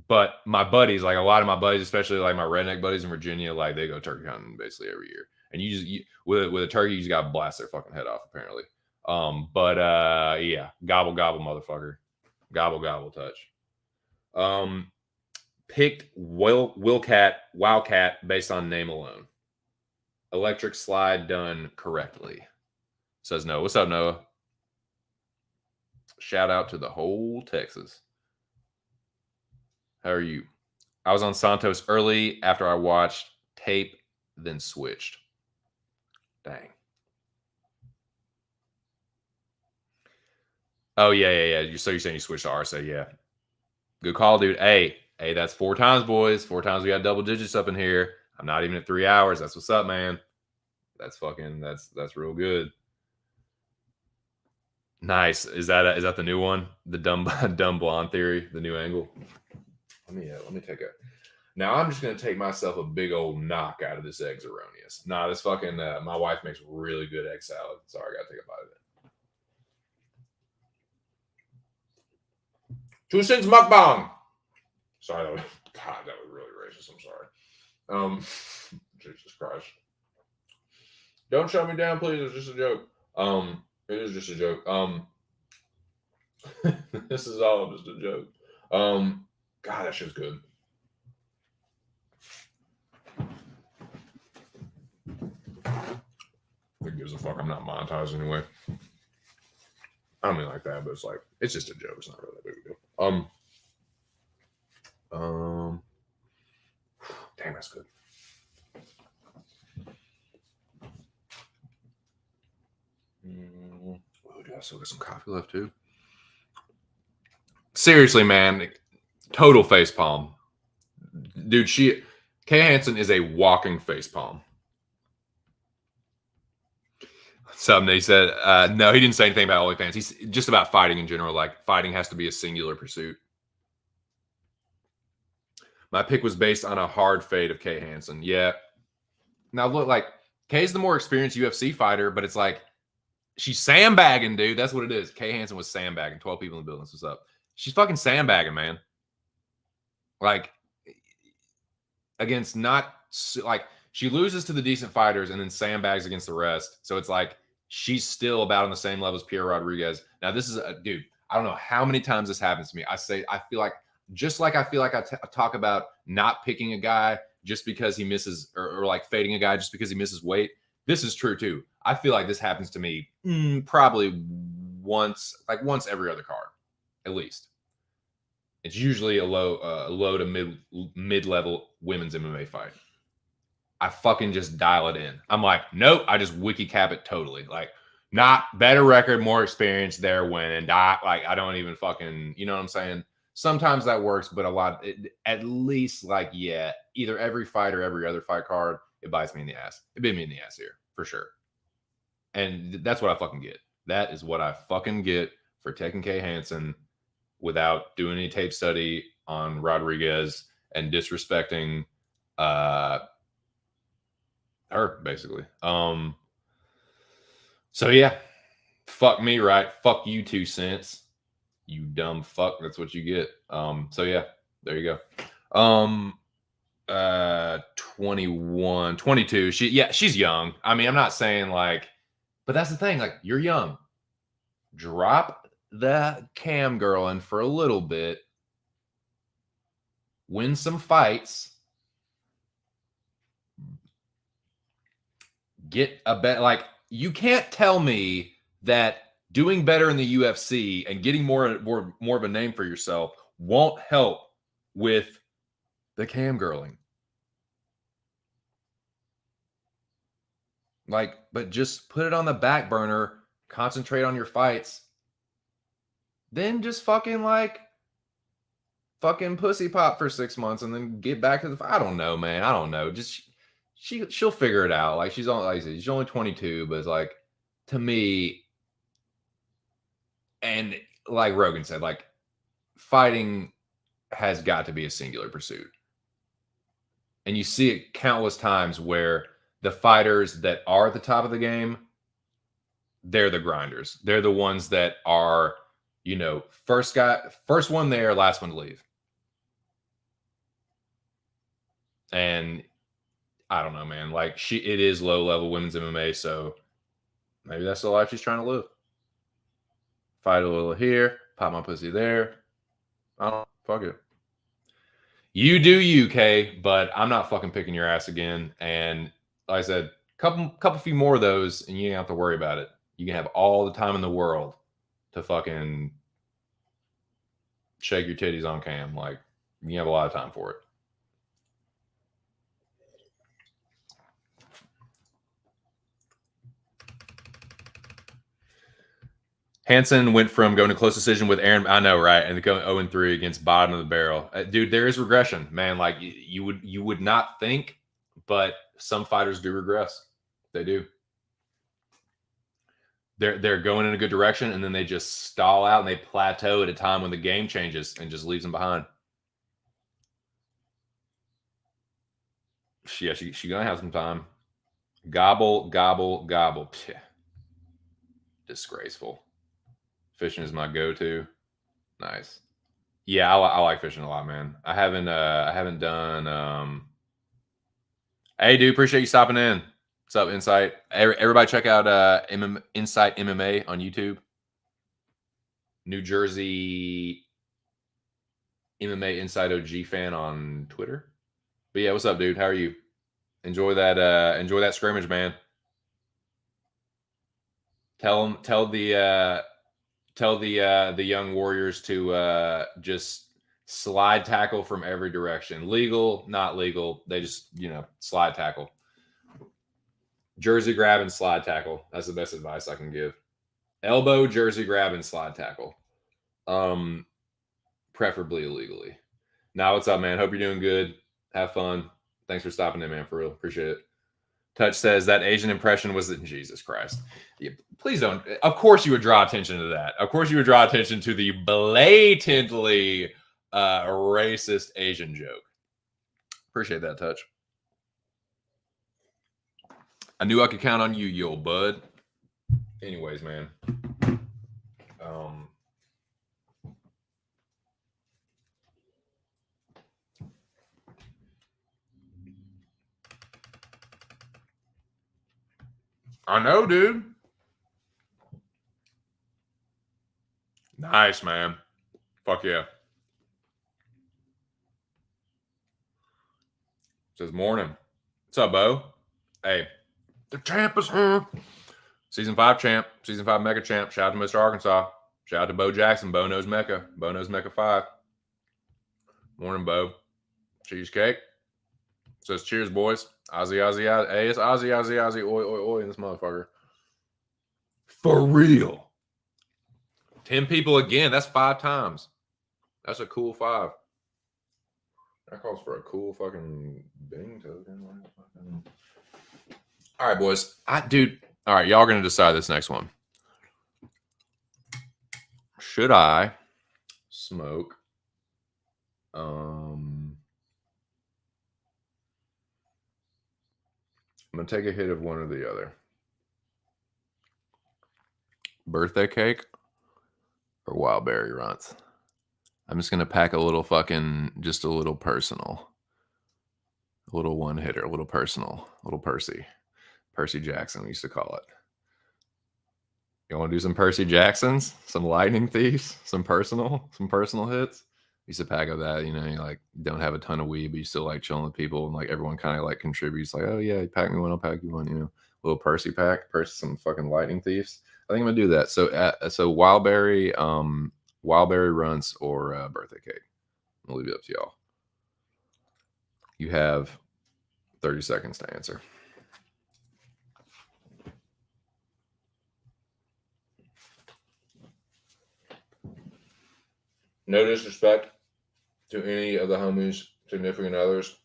But my buddies, like a lot of my buddies, especially like my redneck buddies in Virginia, like they go turkey hunting basically every year. And with a turkey, you just gotta blast their fucking head off, apparently. Yeah, gobble gobble, motherfucker, gobble gobble, Touch. Picked Wildcat based on name alone. Electric slide done correctly. Says Noah. What's up, Noah? Shout out to the whole Texas. How are you? I was on Santos early after I watched tape, then switched. Dang. Oh, yeah. So you're saying you switched to RSA, yeah. Good call, dude. Hey, that's 4 times, boys. 4 times we got double digits up in here. I'm not even at 3 hours. That's what's up, man. That's real good. Nice. Is that the new one? The dumb blonde theory, the new angle. Let me take a. Now I'm just gonna take myself a big old knock out of this eggs erroneous. Nah, this fucking my wife makes really good egg salad. Sorry, I gotta take a bite of it. 2 cents mukbang. Sorry, that was really racist. I'm sorry. Jesus Christ. Don't shut me down, please. It's just a joke. It is just a joke. This is all just a joke. God, that shit's good. Who gives a fuck? I'm not monetized anyway. I don't mean like that, but it's like it's just a joke. It's not really that big a deal. Damn, that's good. Oh, dude, I still got some coffee left too. Seriously, man, total face palm, dude. Kay Hansen is a walking face palm. Something he said. No, he didn't say anything about OnlyFans. He's just about fighting in general. Like fighting has to be a singular pursuit. My pick was based on a hard fade of Kay Hansen. Yeah. Now look, like Kay's the more experienced UFC fighter, but it's like she's sandbagging, dude. That's what it is. Kay Hansen was sandbagging. 12 people in the building. What's up? She's fucking sandbagging, man. Like against not like she loses to the decent fighters and then sandbags against the rest. So it's like she's still about on the same level as Pierre Rodriguez. Now this is a dude. I don't know how many times this happens to me. I feel like I talk about not picking a guy just because he misses or like fading a guy just because he misses weight. This is true too. I feel like this happens to me probably once every other card, at least. It's usually a low to mid-level women's MMA fight. I fucking just dial it in. I'm like, nope, I just wiki cap it totally. Like, not better record, more experience, they're winning. I don't even fucking, you know what I'm saying? Sometimes that works, but at least like, yeah, either every fight or every other fight card, it bites me in the ass. It bit me in the ass here, for sure. And that's what I fucking get. That is what I fucking get for taking Kay Hansen without doing any tape study on Rodriguez and disrespecting her, basically. So yeah, fuck me, right? Fuck you 2 cents. You dumb fuck. That's what you get. So yeah, there you go. 21, 22. She's young. I mean, I'm not saying like, but that's the thing. Like, you're young. Drop the cam girl in for a little bit. Win some fights. Get a bet. Like, you can't tell me that doing better in the UFC and getting more of a name for yourself won't help with the cam girling. Like, but just put it on the back burner, concentrate on your fights, then just fucking pussy pop for 6 months and then get back to the I don't know, man. I don't know. Just she'll figure it out. Like, she's only, like I said, she's only 22, but it's like, to me, and like Rogan said, like, fighting has got to be a singular pursuit. And you see it countless times where the fighters that are at the top of the game, they're the grinders. They're the ones that are, you know, first one there, last one to leave. And I don't know, man. Like, it is low-level women's MMA, so maybe that's the life she's trying to live. Fight a little here, pop my pussy there. I don't know. Fuck it. You do you, Kay, but I'm not fucking picking your ass again. And like I said, couple few more of those, and you ain't have to worry about it. You can have all the time in the world to fucking shake your titties on cam. Like, you have a lot of time for it. Hansen went from going to close decision with Aaron, I know, right, and going 0-3 against bottom of the barrel. Dude, there is regression, man. Like, you would not think, but some fighters do regress. They do. They're going in a good direction, and then they just stall out and they plateau at a time when the game changes and just leaves them behind. Yeah, she gonna have some time. Gobble, gobble, gobble. Psh. Disgraceful. Fishing is my go-to. Nice. Yeah, I like fishing a lot, man. I haven't done Hey, dude, appreciate you stopping in. What's up, Insight? Everybody check out Insight MMA on YouTube. New Jersey MMA Inside OG fan on Twitter. But yeah, what's up, dude? How are you? Enjoy that scrimmage, man. Tell the young warriors to just slide tackle from every direction. Legal, not legal. They just, slide tackle. Jersey grab and slide tackle. That's the best advice I can give. Elbow, jersey grab, and slide tackle. Preferably illegally. Now, what's up, man? Hope you're doing good. Have fun. Thanks for stopping in, man. For real. Appreciate it. Touch says that Asian impression was that Jesus Christ. Yeah, please don't. Of course, you would draw attention to that. Of course, you would draw attention to the blatantly racist Asian joke. Appreciate that, Touch. I knew I could count on you, you old bud. Anyways, man. I know, dude. Nice, man. Fuck yeah. Says morning. What's up, Bo? Hey, the champ is here. Season 5 champ. Season 5 mega champ. Shout out to Mr. Arkansas. Shout out to Bo Jackson. Bo knows Mecca. Bo knows Mecca 5. Morning, Bo. Cheesecake. Says cheers, boys. Ozzy, Ozzy, Ozzy. Hey, it's Ozzy, Ozzy, Ozzy. Oi, oi, oi in this motherfucker. For real. 10 people again. That's 5 times. That's a cool 5. That calls for a cool fucking bing token. All right, boys. Dude. All right, y'all gonna decide this next one. Should I smoke? I'm gonna take a hit of one or the other. Birthday cake or wild berry runs. I'm just gonna pack a little just a little personal, a little one hitter, a little personal, a little Percy Jackson, we used to call it. You want to do some Percy Jacksons, some lightning thieves, some personal hits? Used to pack up that, you like don't have a ton of weed, but you still like chilling with people, and like everyone kind of like contributes, like, oh yeah, you pack me one, I'll pack you one, little Percy pack, some fucking lightning thieves. I think I'm gonna do that. So wild berry runs or birthday cake. I'll leave it up to y'all. You have 30 seconds to answer. No disrespect to any of the homies, significant others,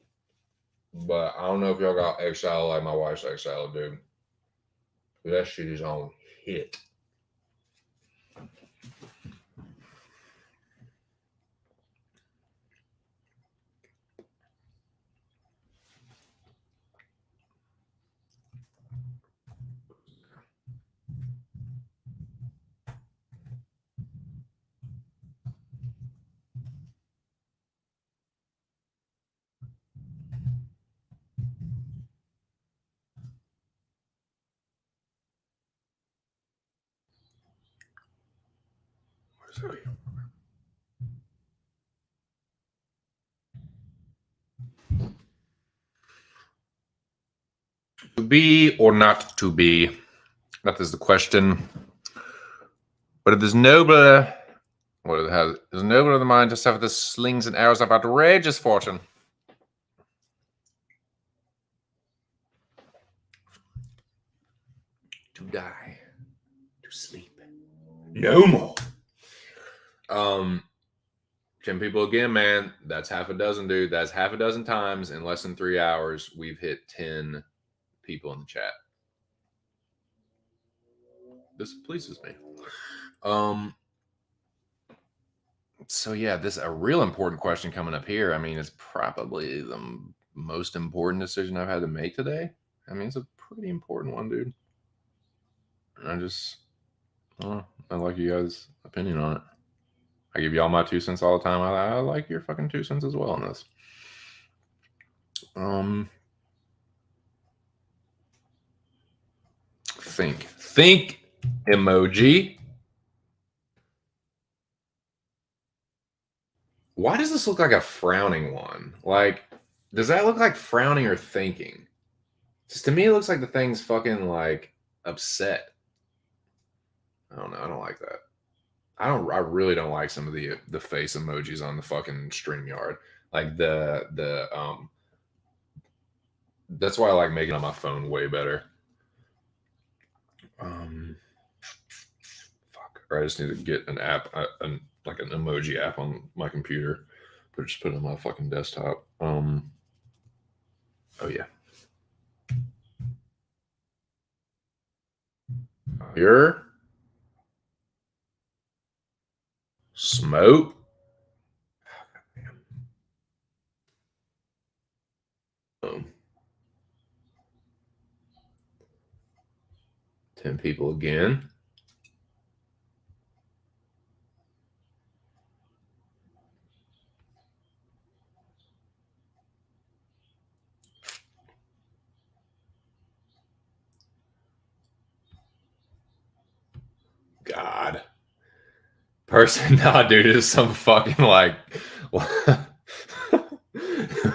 but I don't know if y'all got egg salad like my wife's egg salad, dude. That shit is on hit. To be or not to be, that is the question. But it is nobler. What it has is nobler the mind to suffer the slings and arrows of outrageous fortune. To die, to sleep, no more. 10 people again, man. That's half a dozen, dude. That's half a dozen times in less than 3 hours. We've hit 10 people in the chat. This pleases me. So yeah, this is a real important question coming up here. I mean, it's probably the most important decision I've had to make today. I mean, it's a pretty important one, dude. I like you guys' opinion on it. I give y'all my 2 cents all the time. I like your fucking 2 cents as well on this. Think emoji. Why does this look like a frowning one? Like, does that look like frowning or thinking? Just to me, it looks like the thing's fucking like upset. I don't know. I don't like that. I really don't like some of the face emojis on the fucking StreamYard. Like that's why I like making it on my phone way better. Fuck. Or I just need to get an app, like an emoji app on my computer, but just put it on my fucking desktop. Oh yeah. Here. Smoke. Oh. 10 people again. God. Person, nah, dude, it is some fucking like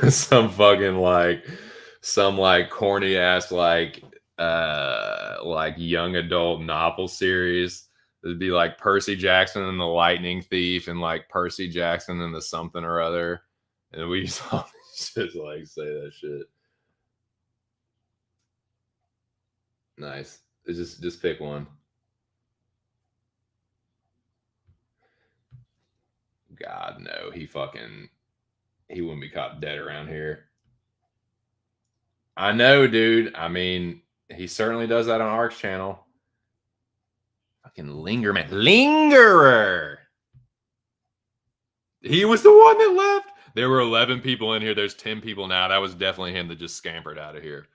some corny ass like young adult novel series. It'd be like Percy Jackson and the Lightning Thief and like Percy Jackson and the something or other. And we just like say that shit. Nice. It's just pick one. God no, he wouldn't be caught dead around here. I know, dude. I mean, he certainly does that on Ark's channel. Fucking linger, man. Lingerer. He was the one that left. There were 11 people in here. There's 10 people now. That was definitely him that just scampered out of here.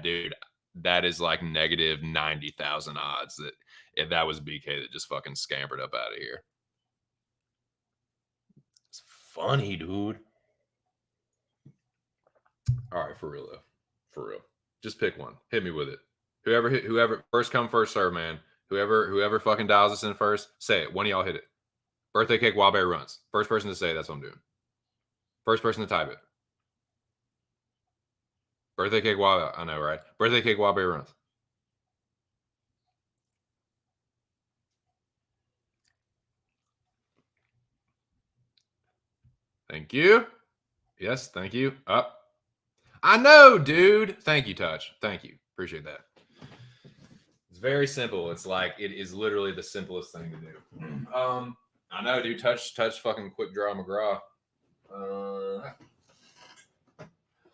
Dude, that is like negative 90,000 odds that if that was BK that just fucking scampered up out of here. It's funny, dude. All right, for real though. For real. Just pick one. Hit me with it. Whoever first come, first serve, man. Whoever fucking dials us in first, say it. One of y'all hit it. Birthday cake while Bear runs. First person to say it, that's what I'm doing. First person to type it. Birthday cake while I know, right? Birthday cake while Bear runs. Thank you. Yes, thank you. Up. I know, dude. Thank you, Touch. Thank you. Appreciate that. It's very simple. It's like it is literally the simplest thing to do. I know, dude. Touch fucking quick draw McGraw.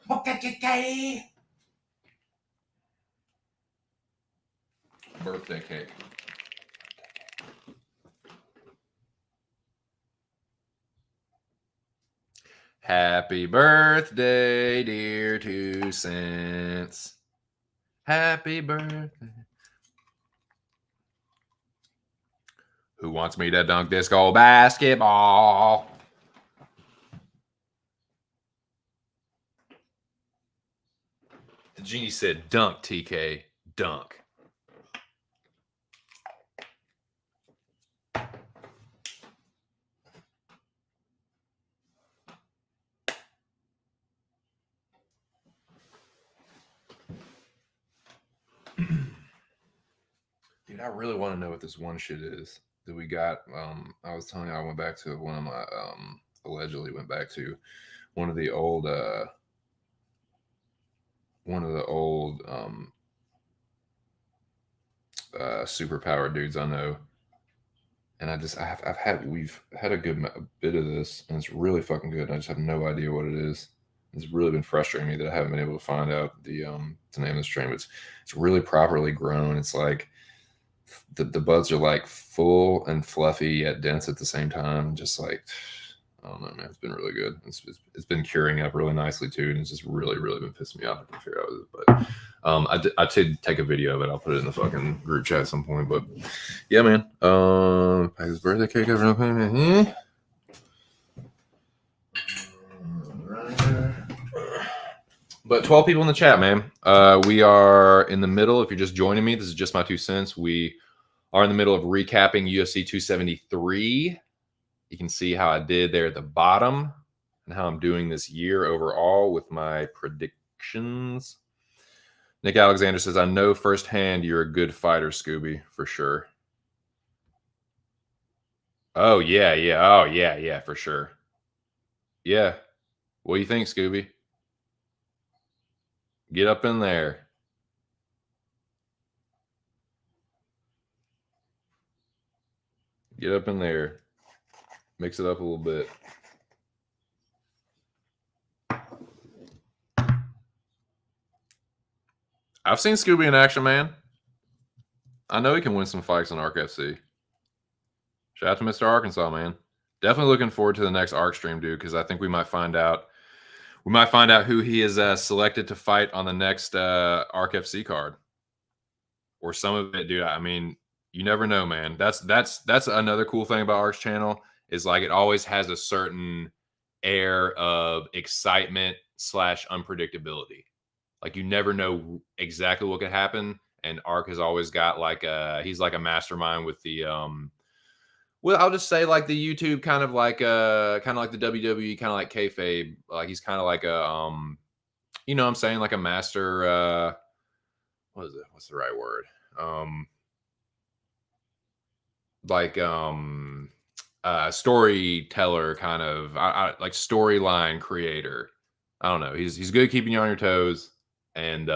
Okay. Birthday cake. Happy birthday, dear 2 cents. Happy birthday. Who wants me to dunk disco basketball? The genie said, dunk, TK. Dunk. Dude, I really want to know what this one shit is that we got. I was telling you I went back to one of my allegedly went back to one of the old superpower dudes I know. And we've had a good bit of this, and it's really fucking good. I just have no idea what it is. It's really been frustrating me that I haven't been able to find out the name of the strain. But it's really properly grown. It's like the buds are like full and fluffy yet dense at the same time. Just like, I don't know, man. It's been really good. It's been curing up really nicely too, and it's just really been pissing me off. I can figure out what it is, but I did take a video of it. I'll put it in the fucking group chat at some point. But yeah, man. His birthday cake over there. But 12 people in the chat, man. We are in the middle. If you're just joining me, this is just my 2 cents. We are in the middle of recapping UFC 273. You can see how I did there at the bottom and how I'm doing this year overall with my predictions. Nick Alexander says, I know firsthand you're a good fighter, Scooby, for sure. Oh, yeah, yeah. Oh, yeah, yeah, for sure. Yeah. What do you think, Scooby? Get up in there. Get up in there. Mix it up a little bit. I've seen Scooby in action, man. I know he can win some fights in ARC FC. Shout out to Mr. Arkansas, man. Definitely looking forward to the next ARC stream, dude, because I think we might find out. We might find out who he is selected to fight on the next ARC FC card, or some of it, dude. I mean, you never know, man. That's another cool thing about ARC's channel is like it always has a certain air of excitement / unpredictability. Like you never know exactly what could happen, and ARC has always got like he's like a mastermind with the well, I'll just say like the YouTube kind of like the WWE, kind of like kayfabe. Like he's kind of like a you know what I'm saying, like a master what is it? What's the right word? Storyteller kind of like storyline creator. I don't know. He's good at keeping you on your toes, and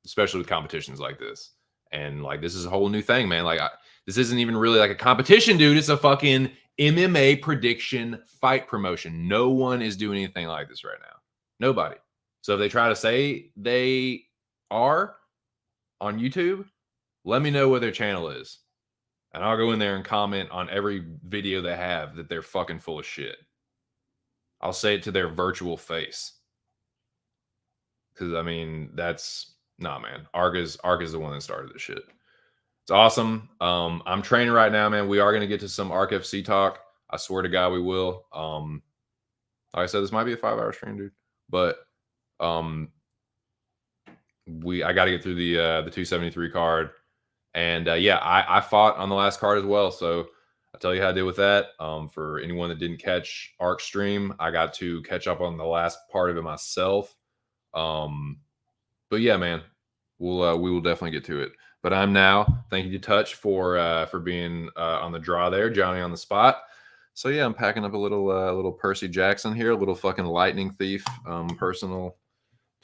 especially with competitions like this. And like this is a whole new thing, man. Like this isn't even really like a competition, dude. It's a fucking MMA prediction fight promotion. No one is doing anything like this right now. Nobody. So if they try to say they are on YouTube, let me know what their channel is. And I'll go in there and comment on every video they have that they're fucking full of shit. I'll say it to their virtual face. Because, I mean, that's... Nah, man. ARC is the one that started this shit. It's awesome. I'm training right now, man. We are going to get to some ARC FC talk. I swear to God we will. Like I said, this might be a 5-hour stream, dude. But I got to get through the 273 card. And yeah, I fought on the last card as well. So I'll tell you how I did with that. For anyone that didn't catch ARC stream, I got to catch up on the last part of it myself. But yeah, man, we will definitely get to it. But I'm now, thank you to Touch for being on the draw there, Johnny on the spot. So yeah, I'm packing up a little Percy Jackson here, a little fucking lightning thief personal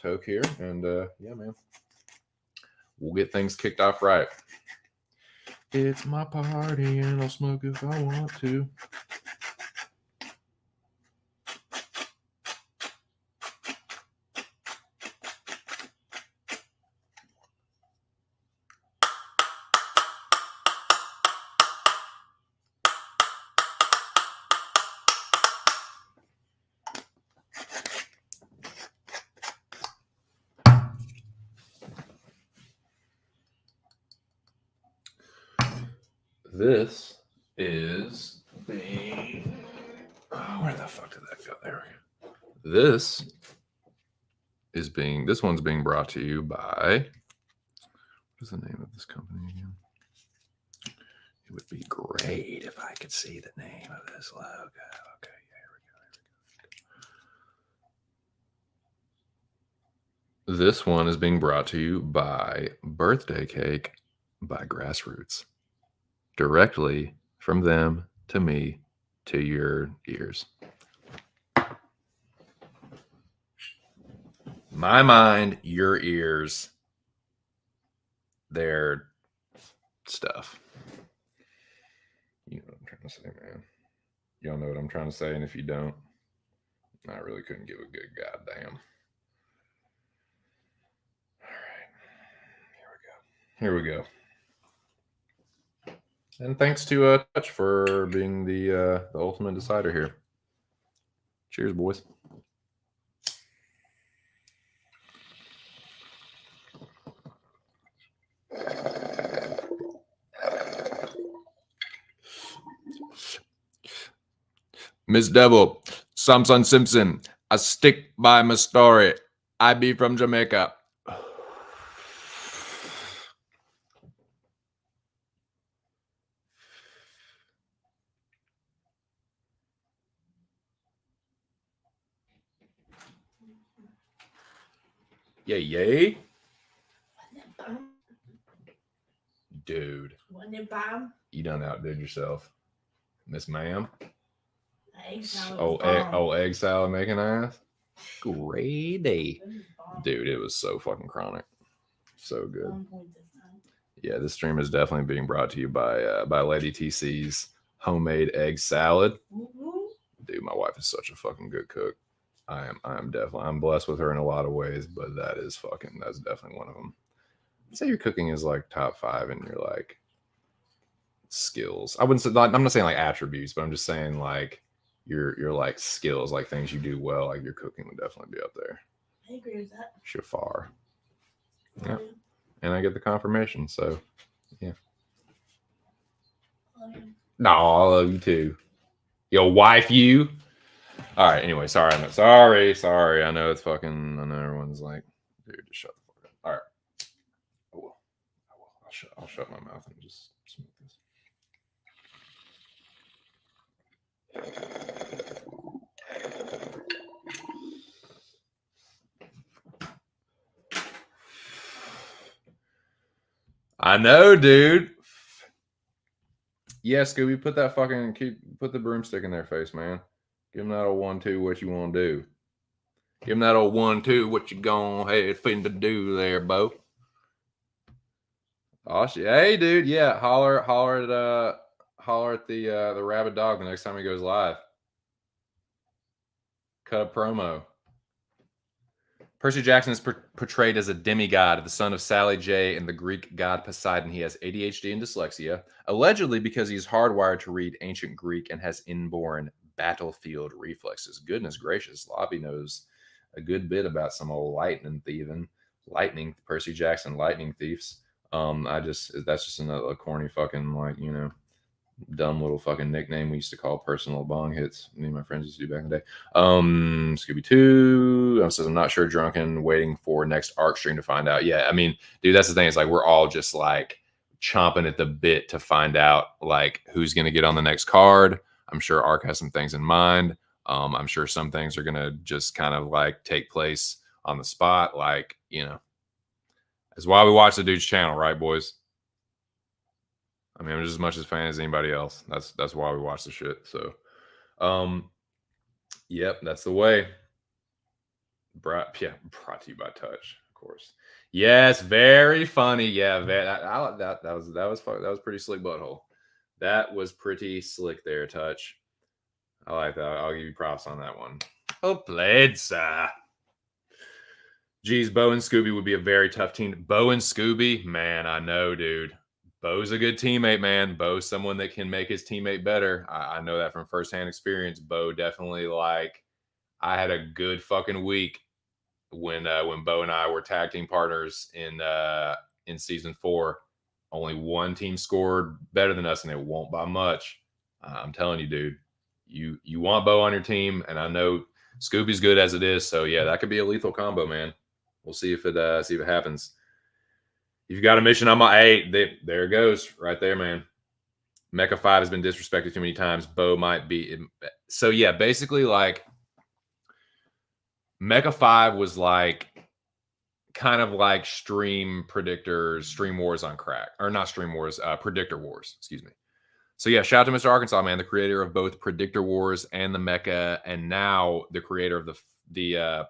toke here, and yeah, man, we'll get things kicked off right. It's my party and I'll smoke if I want to. This is being... Oh, where the fuck did that go? There we go. This one's being brought to you by... What's the name of this company again? It would be great if I could see the name of this logo. Okay, here we go. This one is being brought to you by Birthday Cake by Grassroots. Directly from them to me to your ears. My mind, your ears, their stuff. You know what I'm trying to say, man. Y'all know what I'm trying to say, and if you don't, I really couldn't give a good goddamn. All right. Here we go. And thanks to Touch for being the ultimate decider here. Cheers, boys. Miss Devil, Samson Simpson, I stick by my story. I be from Jamaica. Yay. Dude, Wasn't it bomb? you done outdid yourself. Miss ma'am. Egg salad Oh, was bomb. egg salad making ass. Great day. It was bomb. Dude, it was so fucking chronic. So good. 1 point this time. Yeah, this stream is definitely being brought to you by Lady TC's homemade egg salad. Woo-hoo. Dude, my wife is such a fucking good cook. I'm blessed with her in a lot of ways, but that's definitely one of them. I'd say your cooking is like top 5 in your like skills. I wouldn't say, I'm not saying like attributes, but I'm just saying like your like skills, like things you do well, like your cooking would definitely be up there. I agree with that. Shafar. Yeah. And I get the confirmation, so yeah. No, I love you too. Yo, wife, you. All right. Anyway, sorry. I know it's fucking. I know everyone's like, dude, just shut the fuck up. All right. I will. I'll shut my mouth and just smoke this. I know, dude. Yeah, Scooby, put the broomstick in their face, man. Give them that old 1-2. What you want to do? Give them that old 1-2. What you gonna head finna do there, Bo? Oh shit! Hey, dude. Yeah, holler at the rabid dog the next time he goes live. Cut a promo. Percy Jackson is portrayed as a demigod, the son of Sally J and the Greek god Poseidon. He has ADHD and dyslexia, allegedly because he's hardwired to read ancient Greek and has inborn battlefield reflexes. Goodness gracious, Lobby knows a good bit about some old lightning, Percy Jackson lightning thieves. That's just another corny fucking like, dumb little fucking nickname we used to call personal bong hits. Me and my friends used to do back in the day. Scooby 2 says, I'm not sure, drunken, waiting for next arc stream to find out. Yeah, I mean, dude, that's the thing. It's like we're all just like chomping at the bit to find out like who's going to get on the next card. I'm sure Arc has some things in mind. I'm sure some things are going to just kind of like take place on the spot. Like, that's why we watch the dude's channel, right, boys? I mean, I'm just as much as fan as anybody else. That's why we watch the shit. So, yep, that's the way. Brought to you by Touch, of course. Yes, very funny. Yeah, that was fun. That was pretty slick butthole. That was pretty slick there, Touch. I like that. I'll give you props on that one. Oh, played, sir. Geez, Bo and Scooby would be a very tough team. Bo and Scooby, man, I know, dude. Bo's a good teammate, man. Bo's someone that can make his teammate better. I know that from firsthand experience. Bo definitely I had a good fucking week when Bo and I were tag team partners in season 4. Only one team scored better than us, and it won't by much. I'm telling you, dude. You want Bo on your team, and I know Scooby's good as it is. So yeah, that could be a lethal combo, man. We'll see if it happens. If you got a mission, there it goes right there, man. Mecha 5 has been disrespected too many times. Bo might be. So yeah, basically like Mecha 5 was like kind of like Stream Wars on crack. Or not Stream Wars, Predictor Wars, excuse me. So yeah, shout out to Mr. Arkansas, man, the creator of both Predictor Wars and the Mecha, and now the creator of the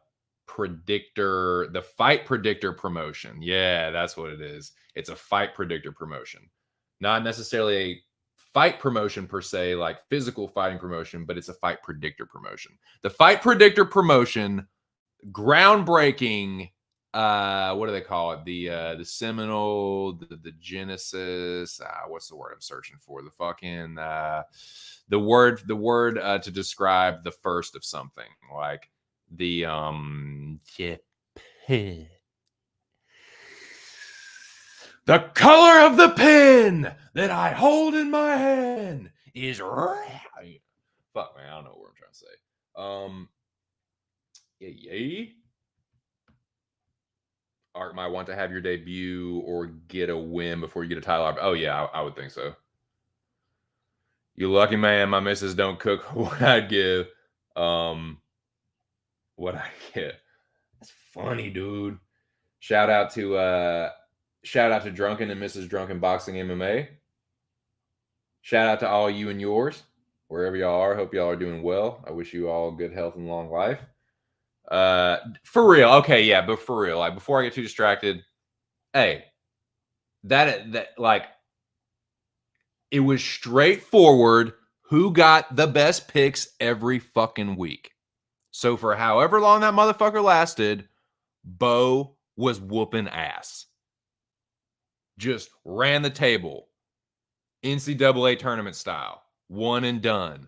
Fight Predictor promotion. Yeah, that's what it is. It's a Fight Predictor promotion. Not necessarily a fight promotion per se, like physical fighting promotion, but it's a Fight Predictor promotion. The Fight Predictor promotion, groundbreaking, what do they call it? The seminal, the genesis, what's the word I'm searching for? The fucking the word to describe the first of something, like the the color of the pen that I hold in my hand is red. Fuck, man, I don't know what I'm trying to say. Yeah. Art might want to have your debut or get a win before you get a title. Oh yeah, I would think so. You lucky man, my missus don't cook what I'd give. What I get. That's funny, dude. Shout out to Drunken and Mrs. Drunken Boxing MMA. Shout out to all you and yours, wherever y'all are. Hope y'all are doing well. I wish you all good health and long life. For real. Okay, yeah, but for real, like before I get too distracted, hey, that like it was straightforward who got the best picks every fucking week. So for however long that motherfucker lasted, Bo was whooping ass. Just ran the table. NCAA tournament style. One and done.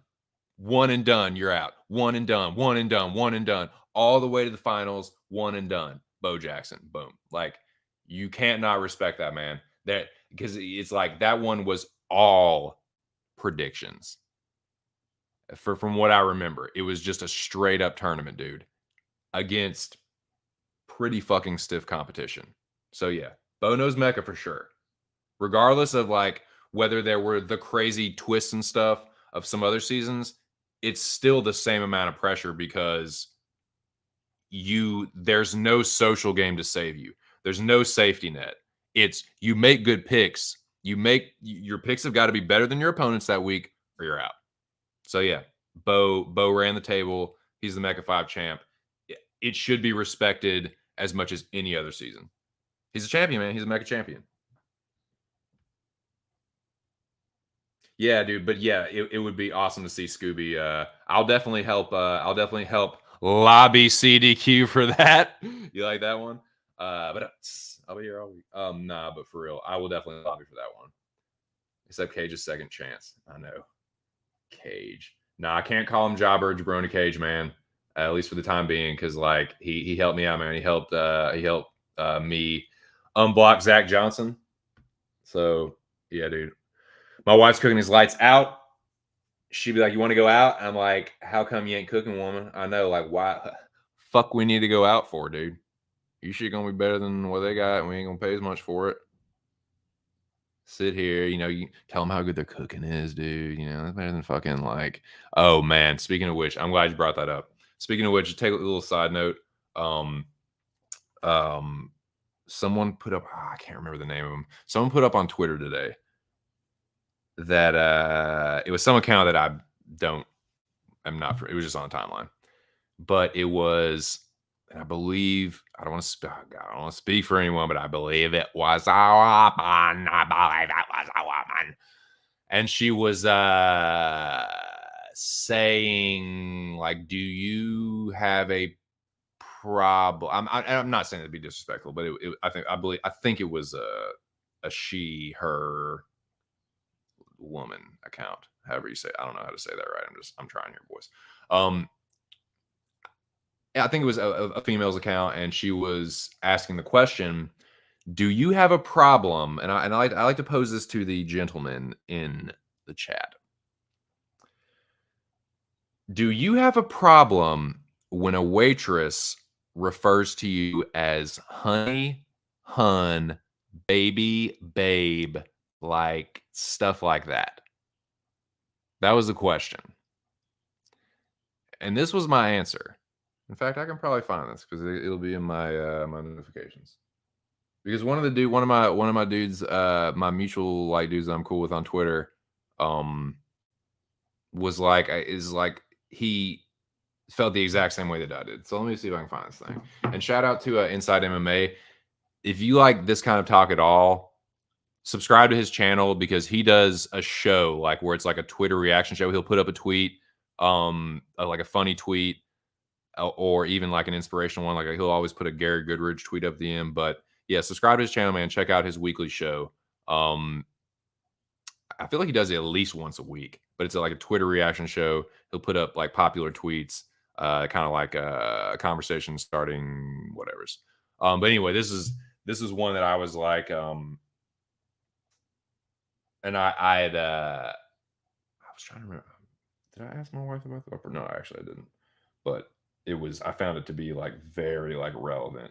One and done. You're out. One and done. One and done. One and done. All the way to the finals. One and done. Bo Jackson. Boom. Like, you can't not respect that, man. That because it's like that one was all predictions. From what I remember, it was just a straight up tournament, dude, against pretty fucking stiff competition. So yeah, Bo knows Mecca for sure. Regardless of like whether there were the crazy twists and stuff of some other seasons, it's still the same amount of pressure because there's no social game to save you. There's no safety net. It's you make good picks. Your picks have got to be better than your opponents that week or you're out. So yeah, Bo ran the table. He's the Mecca 5 champ. It should be respected as much as any other season. He's a champion, man. He's a Mecca champion. Yeah, dude. But yeah, it would be awesome to see Scooby. I'll definitely help. I'll definitely help lobby CDQ for that. You like that one? But I'll be here all week. Nah, but for real, I will definitely lobby for that one. Except Cage's second chance. I know. Cage. Nah, I can't call him Jobber Jabroni Cage, man. At least for the time being, because like he helped me out, man. He helped me unblock Zach Johnson. So yeah, dude. My wife's cooking his lights out. She'd be like, "You want to go out?" I'm like, "How come you ain't cooking, woman?" I know, like, why? Fuck, we need to go out for, dude. You shit gonna be better than what they got, and we ain't gonna pay as much for it. Sit here, you tell them how good their cooking is, dude. It's better than fucking like. Oh man, speaking of which, I'm glad you brought that up. Speaking of which, take a little side note. Someone put up. I can't remember the name of them. Someone put up on Twitter today that it was some account that I'm not. It was just on a timeline, but it was. And I believe I don't want to speak for anyone, but I believe it was a woman. I believe it was a woman, and she was saying like, "Do you have a problem?" I'm not saying it to be disrespectful, but I think it was a she, her, woman account. However you say it. I don't know how to say that right. I'm trying here, boys. I think it was a female's account, and she was asking the question, "Do you have a problem?" And I like to pose this to the gentleman in the chat. Do you have a problem when a waitress refers to you as honey, hun, baby, babe, like stuff like that? That was the question. And this was my answer. In fact, I can probably find this because it'll be in my my notifications. Because one of my dudes, my mutual like dudes that I'm cool with on Twitter, was like he felt the exact same way that I did. So let me see if I can find this thing. And shout out to Inside MMA. If you like this kind of talk at all, subscribe to his channel because he does a show like where it's like a Twitter reaction show. He'll put up a tweet, like a funny tweet, or even like an inspirational one. Like he'll always put a Gary Goodridge tweet up at the end. But yeah, subscribe to his channel, man. Check out his weekly show. I feel like he does it at least once a week, but it's like a Twitter reaction show. He'll put up like popular tweets, kind of like a conversation starting whatever's. But anyway, this is one that I was like, and I was trying to remember. Did I ask my wife about that? No, actually I didn't. But I found it to be like very like relevant.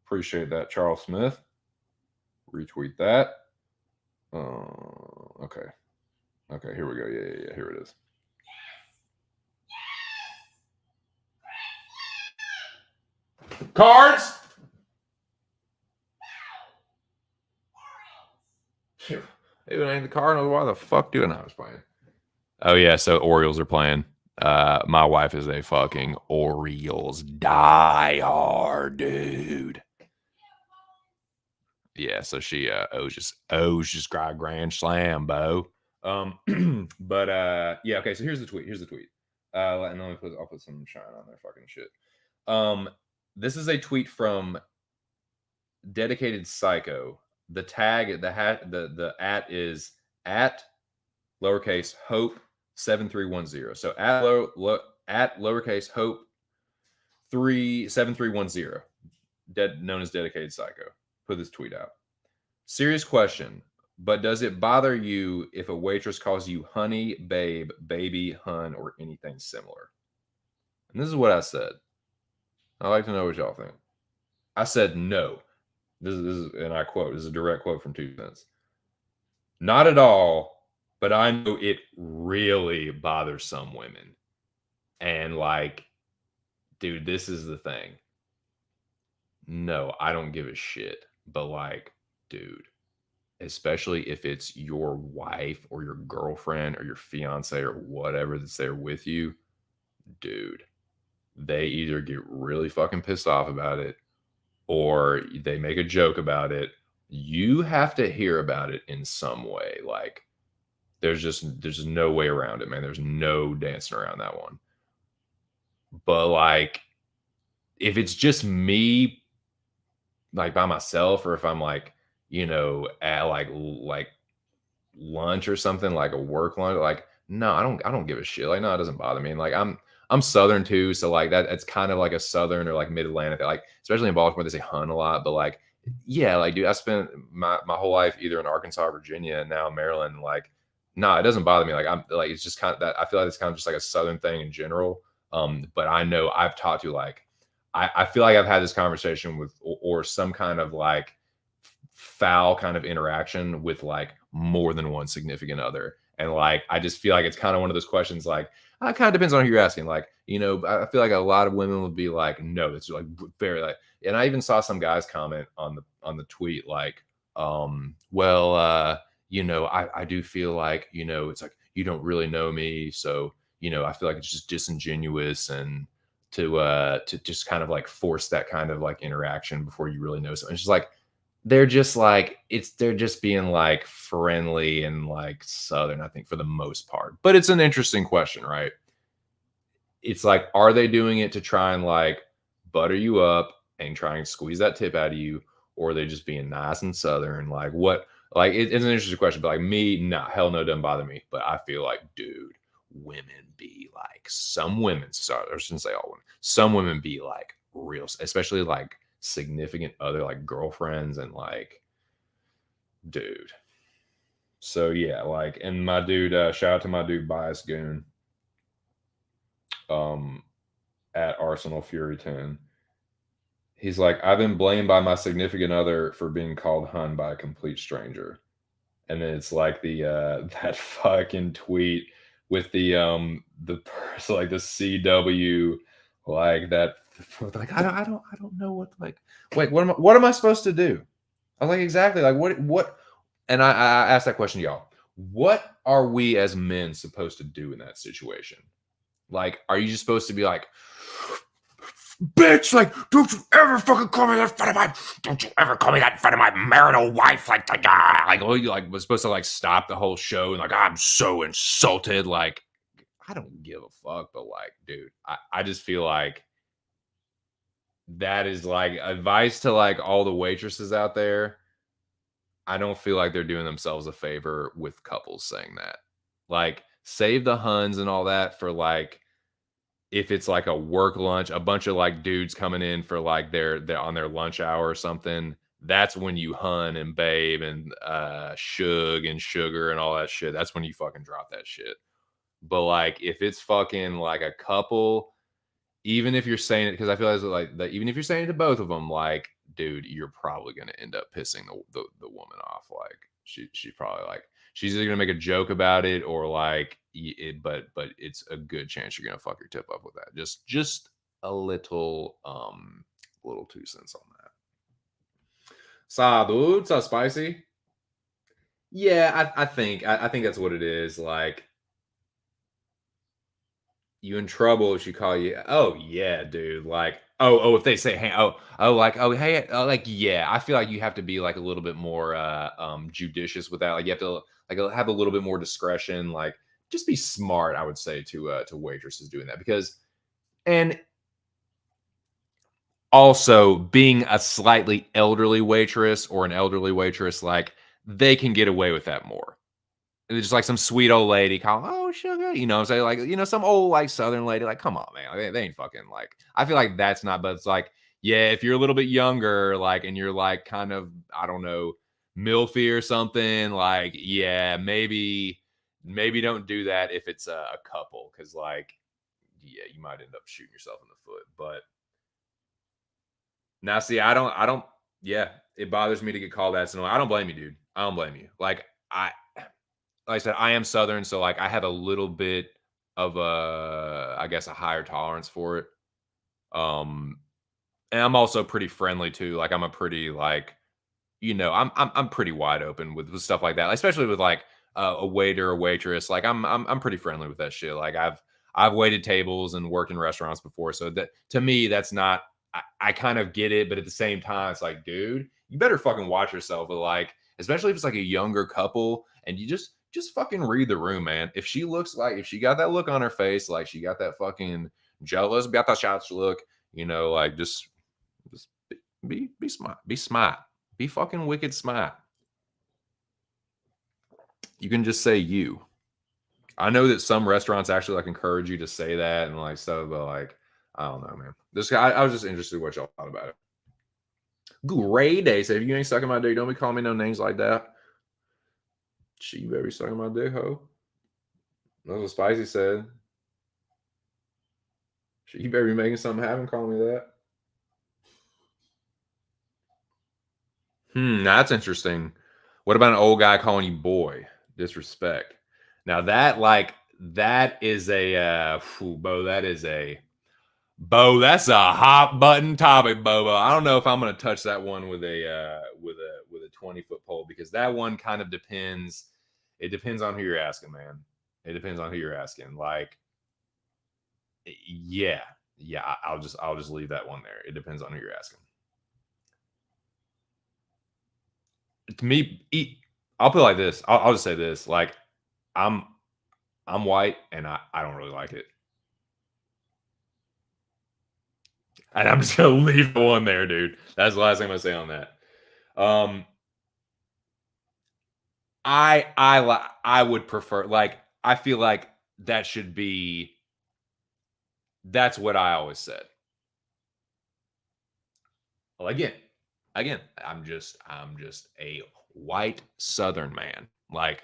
Appreciate that, Charles Smith. Retweet that. Okay. Okay, here we go. Yeah. Here it is. Cards. It ain't the Cardinals. Why the fuck doing I was playing? Oh yeah, so Orioles are playing. My wife is a fucking Orioles diehard, dude. Yeah, so she owes just got a grand slam, Bo. But yeah, okay, so here's the tweet. And I'll put some shine on there, fucking shit. This is a tweet from Dedicated Psycho. The tag, the at is at lowercase hope 7310. So at lowercase hope 7310, known as Dedicated Psycho, put this tweet out. Serious question, but does it bother you if a waitress calls you honey, babe, baby, hun, or anything similar? And this is what I said. I'd like to know what y'all think. I said no. This is, and I quote, this is a direct quote from 2 Cents. Not at all, but I know it really bothers some women. And like, dude, this is the thing. No, I don't give a shit. But like, dude, especially if it's your wife or your girlfriend or your fiance or whatever that's there with you, dude, they either get really fucking pissed off about it or they make a joke about it. You have to hear about it in some way. Like, there's no way around it, man. There's no dancing around that one. But like, if it's just me, like by myself, or if I'm like, at like lunch or something, like a work lunch, like, no, I don't give a shit. Like, no, it doesn't bother me. And like, I'm Southern too, so like it's kind of like a Southern or like Mid Atlantic, like especially in Baltimore, they say hun a lot, but like, yeah, like, dude, I spent my whole life either in Arkansas, or Virginia, and now Maryland. Like, no, it doesn't bother me. Like, I'm like, it's just kind of that. I feel like it's kind of just like a Southern thing in general. But I know I've talked to like, I feel like I've had this conversation with or some kind of like foul kind of interaction with like more than one significant other. And like, I just feel like it's kind of one of those questions, like, it kind of depends on who you're asking. Like, I feel like a lot of women would be like, no, it's like very like, and I even saw some guys comment on the tweet, like, well, I do feel like, it's like, you don't really know me. So, I feel like it's just disingenuous and to just kind of like force that kind of like interaction before you really know something. It's just like, they're just being like friendly and like Southern, I think, for the most part. But it's an interesting question, right? It's like, are they doing it to try and like butter you up and try and squeeze that tip out of you? Or are they just being nice and Southern? Like, what? Like, it's an interesting question. But like me, nah, hell no, doesn't bother me. But I feel like, dude, women be like, some women, sorry, I shouldn't say all women, some women be like real, especially like significant other, like girlfriends, and like, dude. So yeah, like, and my dude, shout out to my dude Bias Goon, at Arsenal Fury 10. He's like, I've been blamed by my significant other for being called hun by a complete stranger. And then it's like the that fucking tweet with the person, like the CW, like that, like, I don't know what, like, wait, what am I supposed to do? I was like, exactly, like, what, and I asked that question to y'all. What are we as men supposed to do in that situation? Like, are you just supposed to be like, bitch, like, don't you ever fucking call me that in front of my, don't you ever call me that in front of my marital wife, like, oh, you like was supposed to like stop the whole show and like, I'm so insulted. Like, I don't give a fuck, but like, dude, I just feel like that is like advice to like all the waitresses out there. I don't feel like they're doing themselves a favor with couples saying that. Like, save the huns and all that for like, if it's like a work lunch, a bunch of like dudes coming in for like they're on their lunch hour or something. That's when you hun and babe and shug and sugar and all that shit. That's when you fucking drop that shit. But like, if it's fucking like a couple, even if you're saying it, because I feel like that, even if you're saying it to both of them, like, dude, you're probably gonna end up pissing the woman off. Like, she probably like she's either gonna make a joke about it or like but it's a good chance you're gonna fuck your tip up with that. Just a little 2 cents on that. Sa dude, sa spicy. Yeah, I think that's what it is. Like, you in trouble if she call you. Oh yeah, dude. Like, if they say hey, like, oh hey, like, yeah. I feel like you have to be like a little bit more judicious with that. Like, you have to like have a little bit more discretion. Like, just be smart, I would say, to waitresses doing that, because and also being a slightly elderly waitress or an elderly waitress, like, they can get away with that more. And it's just like some sweet old lady calling, "Oh, sugar," you know what I'm saying? Like, some old, like, Southern lady, like, come on, man. Like, they ain't fucking, like, I feel like that's not, but it's like, yeah, if you're a little bit younger, like, and you're like kind of, I don't know, milfy or something, like, yeah, maybe don't do that if it's a couple, because, like, yeah, you might end up shooting yourself in the foot. But now, see, I don't, yeah, it bothers me to get called that. So I don't blame you, dude. I don't blame you. Like I said, I am Southern, so like I have a little bit of I guess, a higher tolerance for it. Um, and I'm also pretty friendly too. Like, I'm a pretty like, I'm pretty wide open with stuff like that, especially with like a waiter or waitress. Like, I'm pretty friendly with that shit. Like, I've waited tables and worked in restaurants before, so that, to me, that's not. I kind of get it, but at the same time, it's like, dude, you better fucking watch yourself. But like, especially if it's like a younger couple, and you just fucking read the room, man. If she got that look on her face, like she got that fucking jealous, got that shots look, like, just be smart, be fucking wicked smart. You can just say you. I know that some restaurants actually like encourage you to say that and like stuff, but like, I don't know, man. This guy, I was just interested in what y'all thought about it. Gray Day said, if you ain't sucking my dick, don't be calling me no names like that. She better be sucking my dick, ho. That's what Spicy said. She better be making something happen, calling me that. That's interesting. What about an old guy calling you boy? Disrespect. Now that is a Bo, that's a hot button topic, Bobo. I don't know if I'm gonna touch that one with a 20-foot pole, because that one kind of depends. It depends on who you're asking, man. It depends on who you're asking. Like, yeah, I'll just leave that one there. It depends on who you're asking. To me, I'll put it like this. I'll just say this. Like, I'm white, and I don't really like it. And I'm just gonna leave the one there, dude. That's the last thing I'm gonna say on that. I would prefer, like, I feel like that should be. That's what I always said. Well, again, I'm just a white Southern man. Like,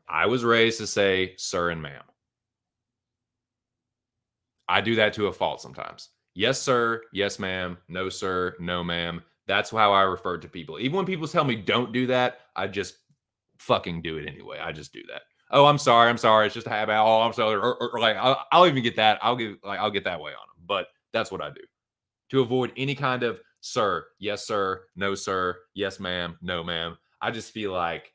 I was raised to say sir and ma'am. I do that to a fault sometimes. Yes, sir. Yes, ma'am. No, sir. No, ma'am. That's how I refer to people. Even when people tell me don't do that, I just fucking do it anyway. I just do that. Oh, I'm sorry. I'm sorry. It's just a habit. Oh, I'm sorry. Or like, I'll even get that. I'll get that way on them. But that's what I do to avoid any kind of sir, yes, sir, no, sir, yes, ma'am, no, ma'am. I just feel like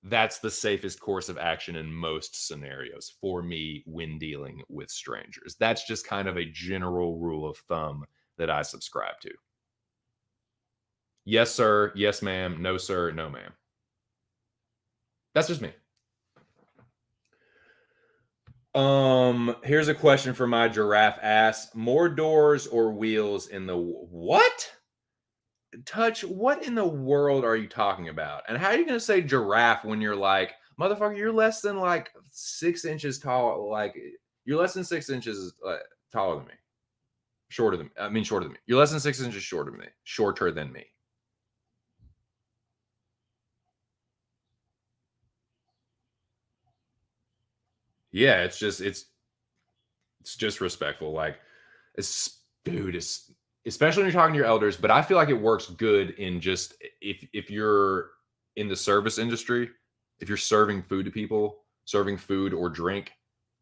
that's the safest course of action in most scenarios for me when dealing with strangers. That's just kind of a general rule of thumb that I subscribe to. Yes, sir. Yes, ma'am. No, sir. No, ma'am. That's just me. Here's a question for my giraffe ass. More doors or wheels in the what? Touch, what in the world are you talking about? And how are you going to say giraffe when you're like, motherfucker, you're less than like 6 inches tall? Like, you're less than 6 inches taller than me. Shorter than me. You're less than 6 inches shorter than me. Shorter than me. Yeah, it's just respectful. Like, Dude, especially when you're talking to your elders, but I feel like it works good in just if you're in the service industry, if you're serving food to people, serving food or drink.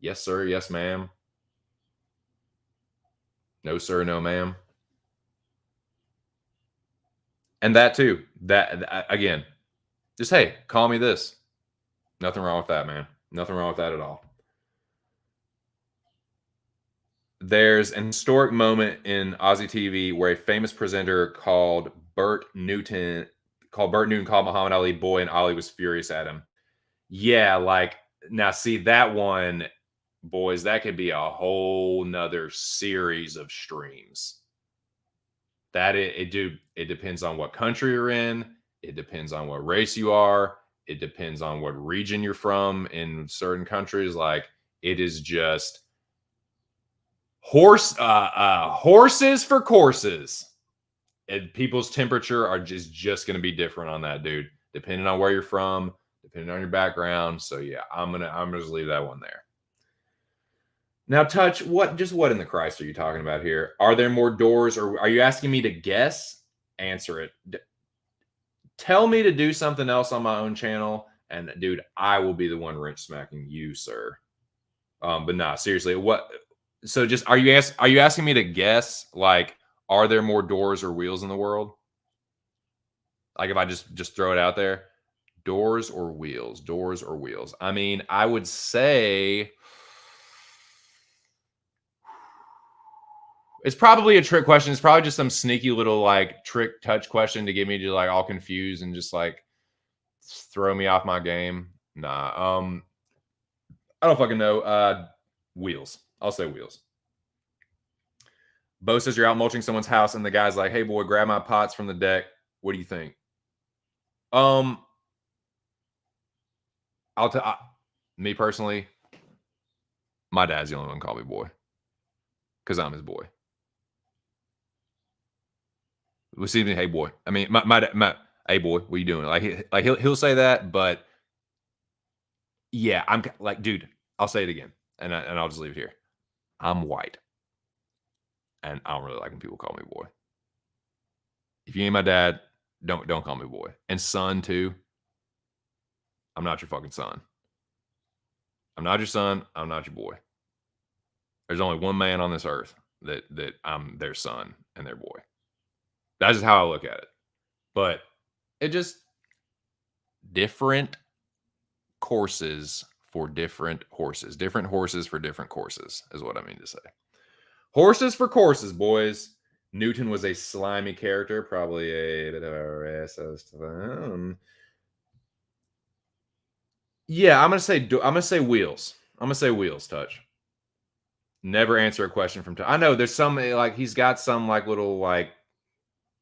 Yes, sir. Yes, ma'am. No, sir. No, ma'am. And that too. That again, just hey, call me this. Nothing wrong with that, man. Nothing wrong with that at all. There's an historic moment in Aussie TV where a famous presenter called Bert Newton called Muhammad Ali boy, and Ali was furious at him. Yeah, like now see that one, boys, that could be a whole nother series of streams. That it depends on what country you're in, it depends on what race you are, it depends on what region you're from in certain countries. Like it is just horses for courses. And people's temperature are just going to be different on that, dude, depending on where you're from, depending on your background. So yeah, I'm gonna just leave that one there. Now, Touch, what in the Christ are you talking about here? Are there more doors, or are you asking me to guess? Answer it. Tell me to do something else on my own channel, and dude, I will be the one wrench smacking you, sir. But nah, seriously, what? So just are you asking me to guess? Like, are there more doors or wheels in the world? Like, if I just throw it out there, doors or wheels, doors or wheels. I mean, I would say it's probably a trick question. It's probably just some sneaky little like trick touch question to get me to like all confused and just like throw me off my game. Nah. I don't fucking know. Wheels. I'll say wheels. Bo says you're out mulching someone's house and the guy's like, "Hey boy, grab my pots from the deck. What do you think?" Me personally, my dad's the only one call me boy because I'm his boy. We see me, hey boy. I mean, my hey boy, what you doing? Like he'll say that, but yeah, I'm like, dude, I'll say it again, and I'll just leave it here. I'm white, and I don't really like when people call me boy. If you ain't my dad, don't call me boy. And son too. I'm not your fucking son. I'm not your son. I'm not your boy. There's only one man on this earth that I'm their son and their boy. That's just how I look at it. But it just different courses for different horses. Different horses for different courses is what I mean to say. Horses for courses, boys. Newton was a slimy character, probably a bit of a racist. Yeah, I'm gonna say wheels. I'm gonna say wheels. Touch. Never answer a question from. I know there's some like he's got some like little like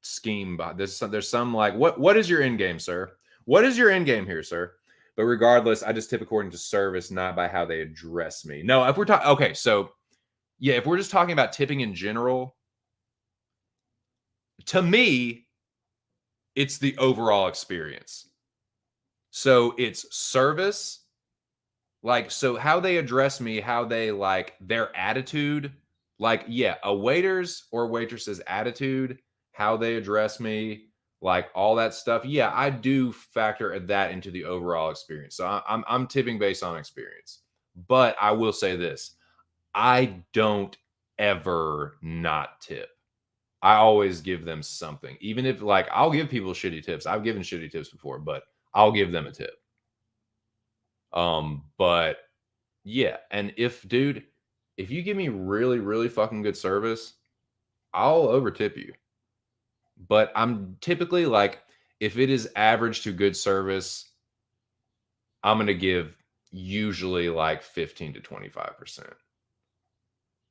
scheme. There's some like what is your end game, sir? What is your end game here, sir? But regardless, I just tip according to service, not by how they address me. No, if we're talking, okay, so yeah, if we're just talking about tipping in general, to me, it's the overall experience. So it's service, like, so how they address me, how they like their attitude, like, yeah, a waiter's or waitress's attitude, how they address me, like all that stuff. Yeah, I do factor that into the overall experience. So I'm tipping based on experience. But I will say this: I don't ever not tip. I always give them something, even if like I'll give people shitty tips. I've given shitty tips before, but I'll give them a tip. But yeah, and if you give me really, really fucking good service, I'll over tip you. But I'm typically like, if it is average to good service, I'm gonna give usually like 15 to 25%.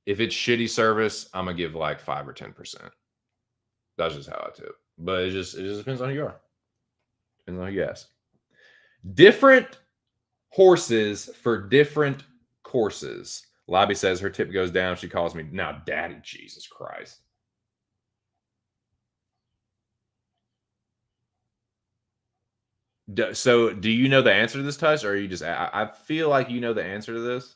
If it's shitty service, I'm gonna give like 5 or 10%. That's just how I tip. But it just depends on who you are. Depends on who you ask. Different horses for different courses. Lobby says her tip goes down. She calls me now, Daddy. Jesus Christ. So, do you know the answer to this, Touch, or are you just? I feel like you know the answer to this,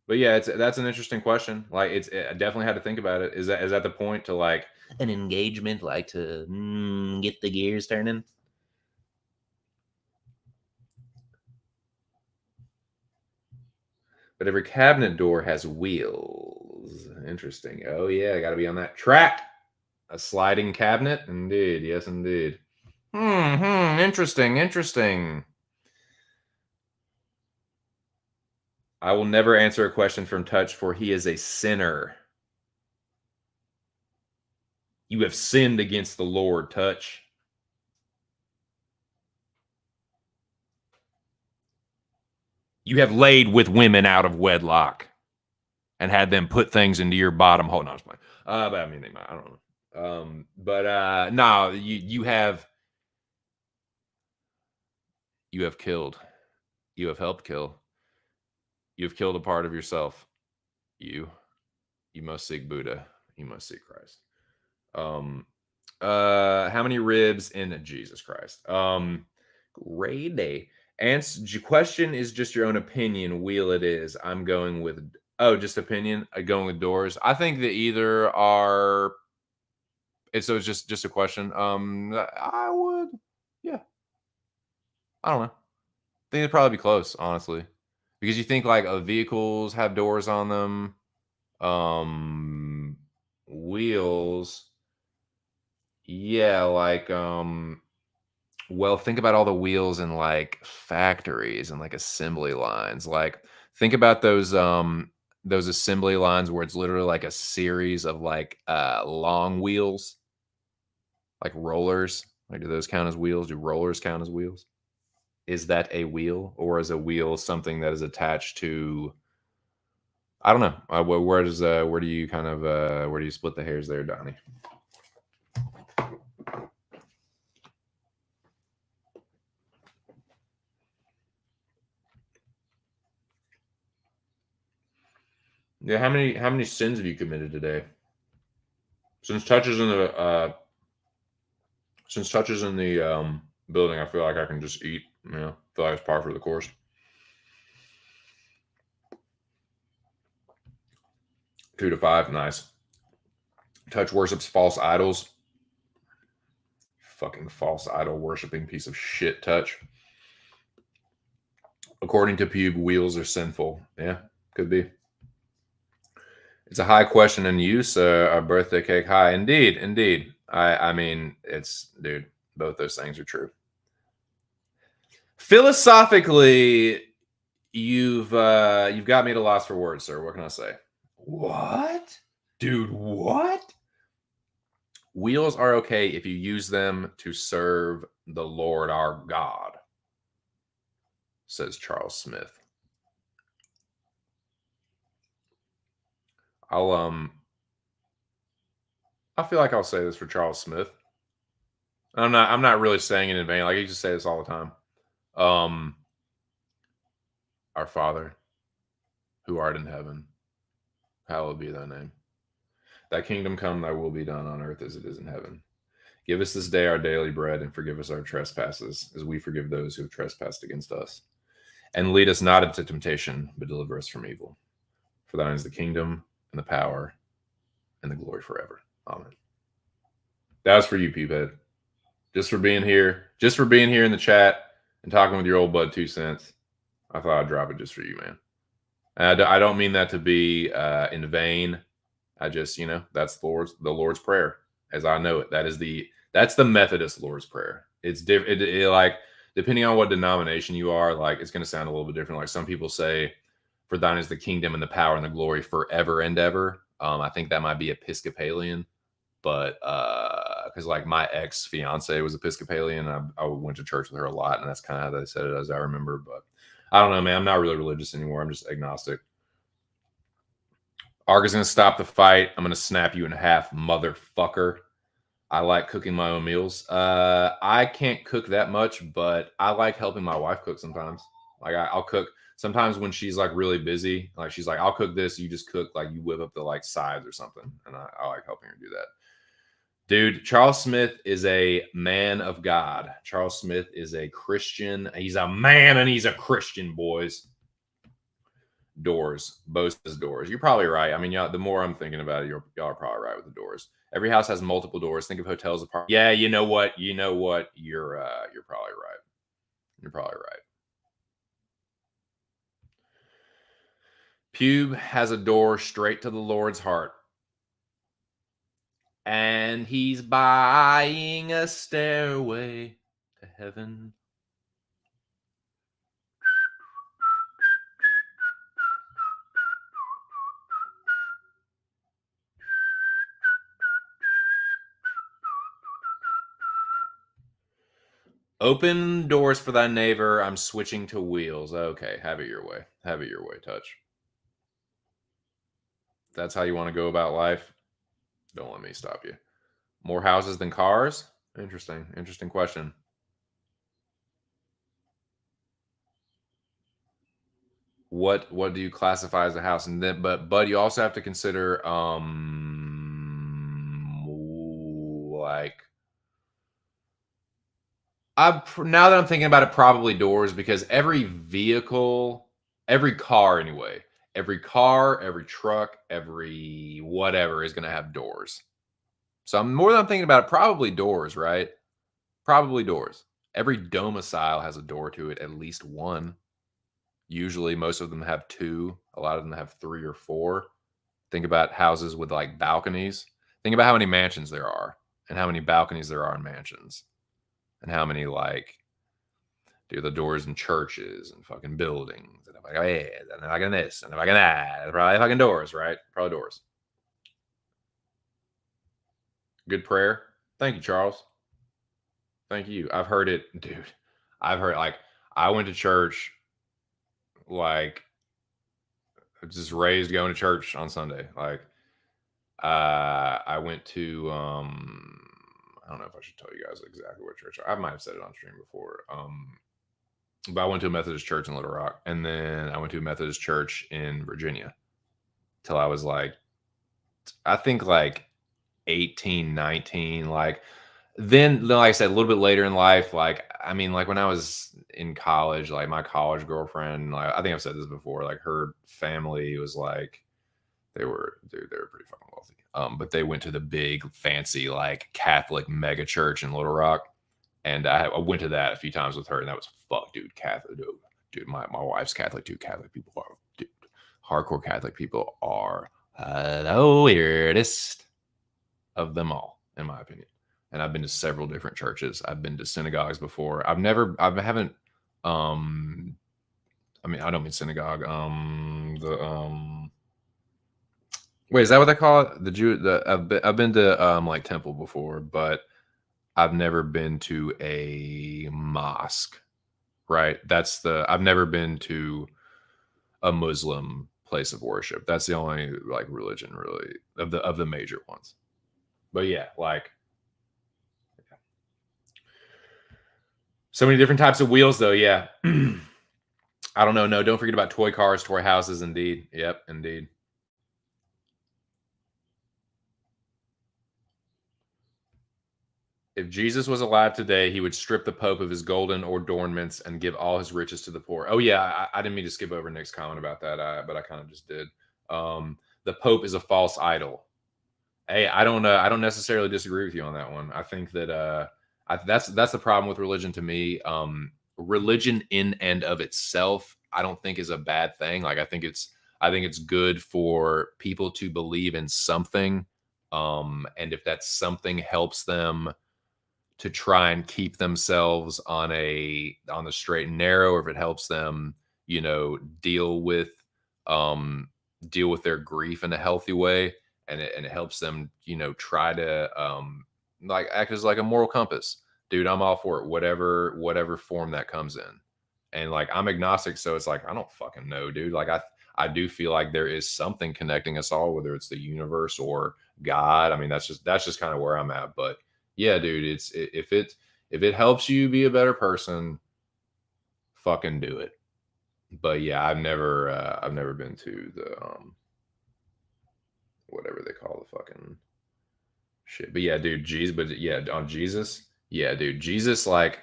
But yeah, that's an interesting question. Like, I definitely had to think about it. Is that the point to like an engagement, like to get the gears turning? But every cabinet door has wheels. Interesting. Oh yeah, got to be on that track. A sliding cabinet, indeed. Yes, indeed. Interesting. Interesting. I will never answer a question from Touch, for he is a sinner. You have sinned against the Lord, Touch. You have laid with women out of wedlock and had them put things into your bottom hole. No, I was playing. But I mean, I don't know. No, you have killed. You have helped kill. You have killed a part of yourself. You must seek Buddha. You must seek Christ. How many ribs in Jesus Christ? Great day. Question is just your own opinion. Wheel it is. I'm going with just opinion. Going with doors. I think that either are. So it's just a question. I would. Yeah. I don't know. I think it'd probably be close, honestly, because you think like vehicles have doors on them. Wheels. Yeah, like well, think about all the wheels in like factories and like assembly lines. Like think about those assembly lines where it's literally like a series of like long wheels, like rollers. Like do those count as wheels? Do rollers count as wheels? Is that a wheel, or is a wheel something that is attached to, I don't know. Where do you kind of where do you split the hairs there, Donnie? Yeah, how many sins have you committed today? Since touches in the building, I feel like I can just eat. You know, feel like it's par for the course. Two to five, nice. Touch worships false idols. Fucking false idol worshiping piece of shit, Touch. According to Pube, wheels are sinful. Yeah, could be. It's a high question in use. A birthday cake high, indeed. I mean, it's dude. Both those things are true. Philosophically, you've got me at a loss for words, sir. What can I say? What, dude? What? Wheels are okay if you use them to serve the Lord our God, says Charles Smith. I feel like I'll say this for Charles Smith. I'm not really saying it in vain. Like he just say this all the time. Our Father, who art in heaven, hallowed be thy name. Thy kingdom come, thy will be done on earth as it is in heaven. Give us this day our daily bread, and forgive us our trespasses, as we forgive those who have trespassed against us. And lead us not into temptation, but deliver us from evil. For thine is the kingdom, and the power, and the glory forever. Amen. That was for you, Peephead. Just for being here in the chat and talking with your old bud 2 cents. I thought I'd drop it just for you, man. And I don't mean that to be in vain. I just, that's the Lord's Prayer, as I know it. That's the Methodist Lord's Prayer. It's different. Like, depending on what denomination you are, like, it's going to sound a little bit different. Like some people say, "For thine is the kingdom and the power and the glory forever and ever." I think that might be Episcopalian, but because like my ex fiance was Episcopalian, and I went to church with her a lot, and that's kind of how they said it, as I remember. But I don't know, man. I'm not really religious anymore. I'm just agnostic. Arga's gonna stop the fight. I'm gonna snap you in half, motherfucker. I like cooking my own meals. I can't cook that much, but I like helping my wife cook sometimes. Like I'll cook sometimes when she's like really busy. Like she's like, "I'll cook this. You just cook, like you whip up the like sides or something," and I like helping her do that. Dude, Charles Smith is a man of God. Charles Smith is a Christian. He's a man and he's a Christian, boys. Doors. Bo says doors. You're probably right. I mean, y'all, the more I'm thinking about it, y'all are probably right with the doors. Every house has multiple doors. Think of hotels, apartments. Yeah, you know what? You're probably right. You're probably right. Pube has a door straight to the Lord's heart. And he's buying a stairway to heaven. Open doors for thy neighbor. I'm switching to wheels. Okay, have it your way. Have it your way, Touch. If that's how you want to go about life, don't let me stop you. More houses than cars? Interesting question. What do you classify as a house? And then but you also have to consider like now that I'm thinking about it, probably doors, because every vehicle, every car anyway, every car, every truck, every whatever is going to have doors. So more than I'm thinking about it, probably doors, right? Probably doors. Every domicile has a door to it, at least one. Usually, most of them have two. A lot of them have three or four. Think about houses with like balconies. Think about how many mansions there are and how many balconies there are in mansions and how many like do the doors in churches and fucking buildings and fucking and fucking this and fucking that. Probably fucking doors, right? Probably doors. Good prayer. Thank you, Charles. Thank you. I've heard it, dude. I've heard like I went to church like just raised going to church on Sunday. Like I went to I don't know if I should tell you guys exactly what church. I might have said it on stream before. But I went to a Methodist church in Little Rock, and then I went to a Methodist church in Virginia till I was like, I think like 18, 19. Like then, like I said, a little bit later in life, like I mean, like when I was in college, like my college girlfriend, like I think I've said this before, like her family was like they were pretty fucking wealthy. But they went to the big fancy like Catholic mega church in Little Rock. And I went to that a few times with her, and that was fuck, dude. Catholic, dude. My wife's Catholic too. Catholic people are, dude. Hardcore Catholic people are the weirdest of them all, in my opinion. And I've been to several different churches. I've been to synagogues before. I haven't. I mean, I don't mean synagogue. Wait, is that what they call it? I've been to like temple before, but I've never been to a mosque, right? I've never been to a Muslim place of worship. That's the only like religion really of the major ones. But yeah, like so many different types of wheels though. Yeah. I don't know. No, don't forget about toy cars, toy houses. Indeed. Yep. Indeed. If Jesus was alive today, he would strip the Pope of his golden adornments and give all his riches to the poor. Oh yeah, I didn't mean to skip over Nick's comment about that, but I kind of just did. The Pope is a false idol. Hey, I don't necessarily disagree with you on that one. I think that that's the problem with religion to me. Religion in and of itself, I don't think is a bad thing. Like I think it's good for people to believe in something, and if that something helps them to try and keep themselves on the straight and narrow, or if it helps them, deal with their grief in a healthy way, and it helps them, try to like act as like a moral compass. Dude, I'm all for it, whatever form that comes in. And like I'm agnostic, so it's like I don't fucking know, dude. Like I do feel like there is something connecting us all, whether it's the universe or God. I mean, that's just kind of where I'm at. But yeah, dude, if it helps you be a better person, fucking do it. But yeah, I've never been to the whatever they call the fucking shit. But yeah, dude, Jesus. But yeah, on Jesus, yeah, dude, Jesus. Like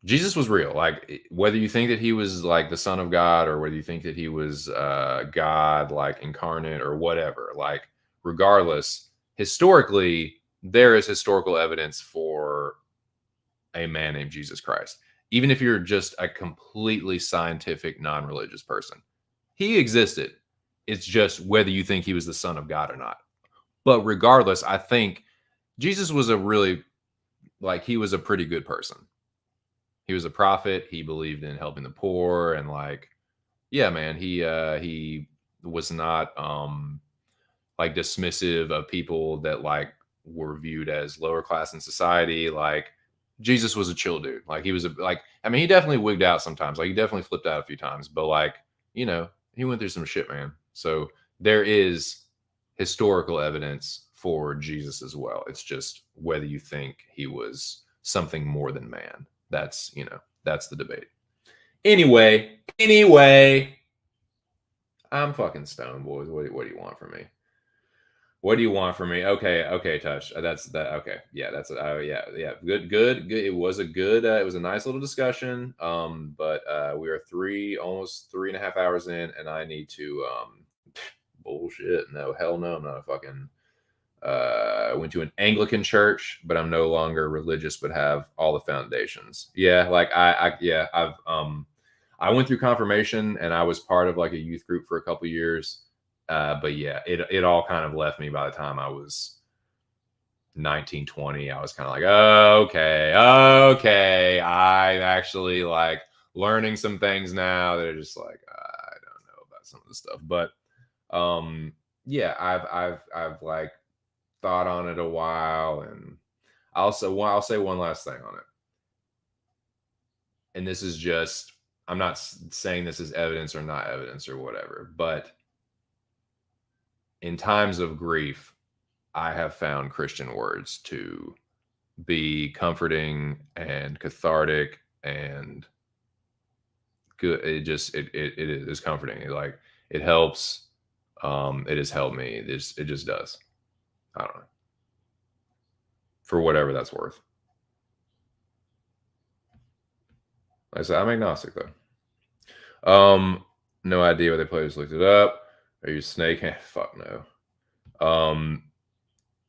Jesus was real. Like whether you think that he was like the son of God or whether you think that he was God, like incarnate or whatever, like regardless, historically, there is historical evidence for a man named Jesus Christ. Even if you're just a completely scientific, non-religious person, he existed. It's just whether you think he was the son of God or not. But regardless, I think Jesus was a really he was a pretty good person. He was a prophet. He believed in helping the poor and yeah, man, he was not like dismissive of people that like were viewed as lower class in society. Like Jesus was a chill dude. Like he was I mean, he definitely wigged out sometimes. Like he definitely flipped out a few times, but he went through some shit, man. So there is historical evidence for Jesus as well. It's just whether you think he was something more than man. That's the debate. Anyway, I'm fucking stoned, boys. What do you want from me? What do you want from me? Okay, Touch. That's that. Okay, yeah, that's yeah. Good. It was it was a nice little discussion. But we are almost 3.5 hours in, and I need to bullshit. No, hell no, I'm not a fucking. I went to an Anglican church, but I'm no longer religious, but have all the foundations. Yeah, like I went through confirmation and I was part of like a youth group for a couple years. But yeah, it all kind of left me by the time I was 19, 20. I was kind of like, oh, okay. I'm actually like learning some things now that are just like, I don't know about some of the stuff. But yeah, I've like thought on it a while, and I'll say one last thing on it. And this is just, I'm not saying this is evidence or not evidence or whatever, but in times of grief, I have found Christian words to be comforting and cathartic and good. It is comforting. It helps. It has helped me. It just does. I don't know. For whatever that's worth. Like I said, I'm agnostic though. No idea what they play. Just looked it up. Are you snake? Fuck no.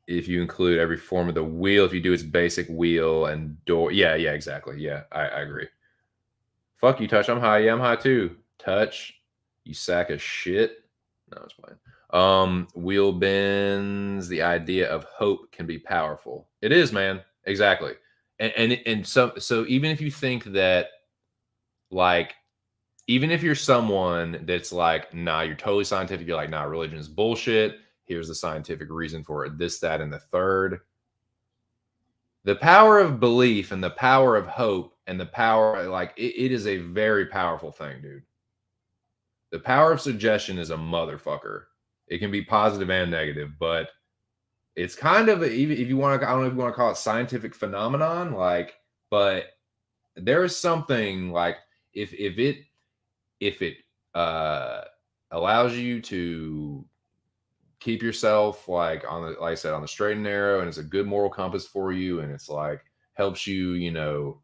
If you include every form of the wheel, if you do its basic wheel and door, yeah, exactly. Yeah, I agree. Fuck you, Touch. I'm high. Yeah, I'm high too. Touch, you sack of shit. No, it's fine. Wheel bends. The idea of hope can be powerful. It is, man. Exactly. And so even if you think that, like, even if you're someone that's like, nah, you're totally scientific, you're like, nah, religion is bullshit. Here's the scientific reason for it. This, that, and the third. The power of belief and the power of hope and the power, like, it is a very powerful thing, dude. The power of suggestion is a motherfucker. It can be positive and negative, but it's kind of even if you want to, I don't know if you want to call it scientific phenomenon, like, but there is something like if it allows you to keep yourself like like I said, on the straight and narrow, and it's a good moral compass for you, and it's like helps you,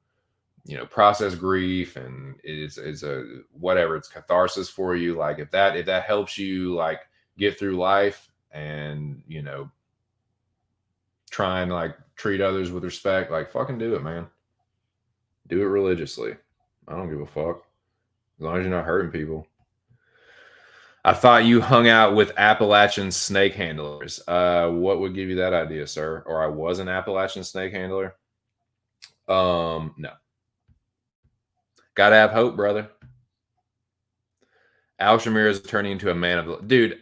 process grief, and it's a whatever, it's catharsis for you. Like if that helps you like get through life and try and like treat others with respect, like fucking do it, man. Do it religiously. I don't give a fuck. As long as you're not hurting people. I thought you hung out with Appalachian snake handlers. What would give you that idea, sir? Or I was an Appalachian snake handler? No. Gotta have hope, brother. Al Shamir is turning into a man of... Dude,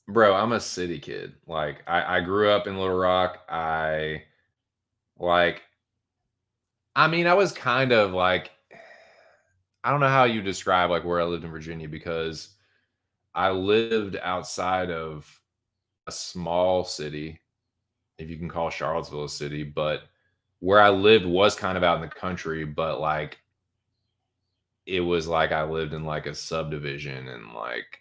bro, I'm a city kid. Like, I grew up in Little Rock. I was kind of like... I don't know how you describe like where I lived in Virginia, because I lived outside of a small city, if you can call Charlottesville a city, but where I lived was kind of out in the country, but like it was like I lived in like a subdivision, and like,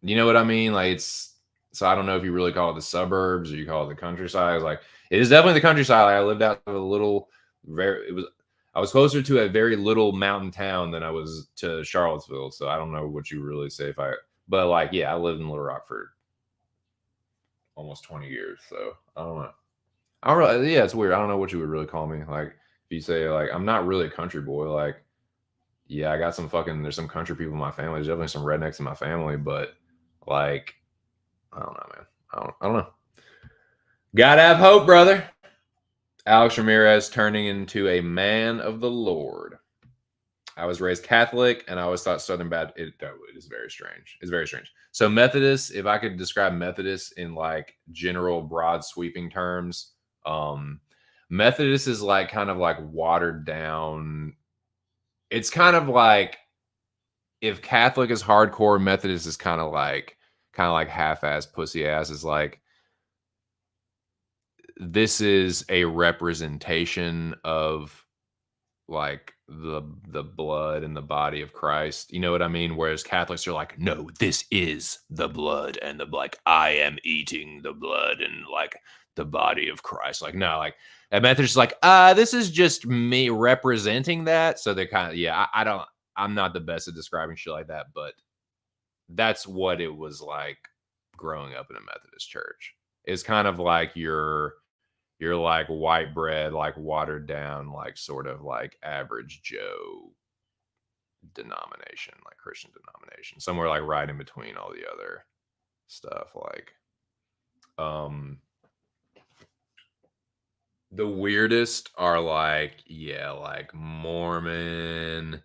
you know what I mean? Like so I don't know if you really call it the suburbs or you call it the countryside. It was like, it is definitely the countryside. Like I lived out of a little I was closer to a very little mountain town than I was to Charlottesville. So I don't know what you really say but like, yeah, I lived in Little Rock for almost 20 years. So I don't know. I don't really, yeah, it's weird. I don't know what you would really call me. Like, if you say, like, I'm not really a country boy, like, yeah, I got there's some country people in my family. There's definitely some rednecks in my family, but like, I don't know, man. I don't know. Gotta have hope, brother. Alex Ramirez turning into a man of the Lord. I was raised Catholic, and I always thought Southern Baptist. It is very strange. It's very strange. So Methodist, if I could describe Methodist in like general, broad, sweeping terms, Methodist is like kind of like watered down. It's kind of like if Catholic is hardcore, Methodist is kind of like half-ass, pussy-ass. Is like this is a representation of like the blood and the body of Christ. You know what I mean? Whereas Catholics are like, no, this is the blood and the like I am eating the blood and like the body of Christ. Like, no, like and Methodists is like, this is just me representing that. So they're kind of, yeah, I'm not the best at describing shit like that, but that's what it was like growing up in a Methodist church. It's kind of like you're like white bread, like watered down, like sort of like average Joe denomination, like Christian denomination, somewhere like right in between all the other stuff. Like, the weirdest are like, yeah, like Mormon.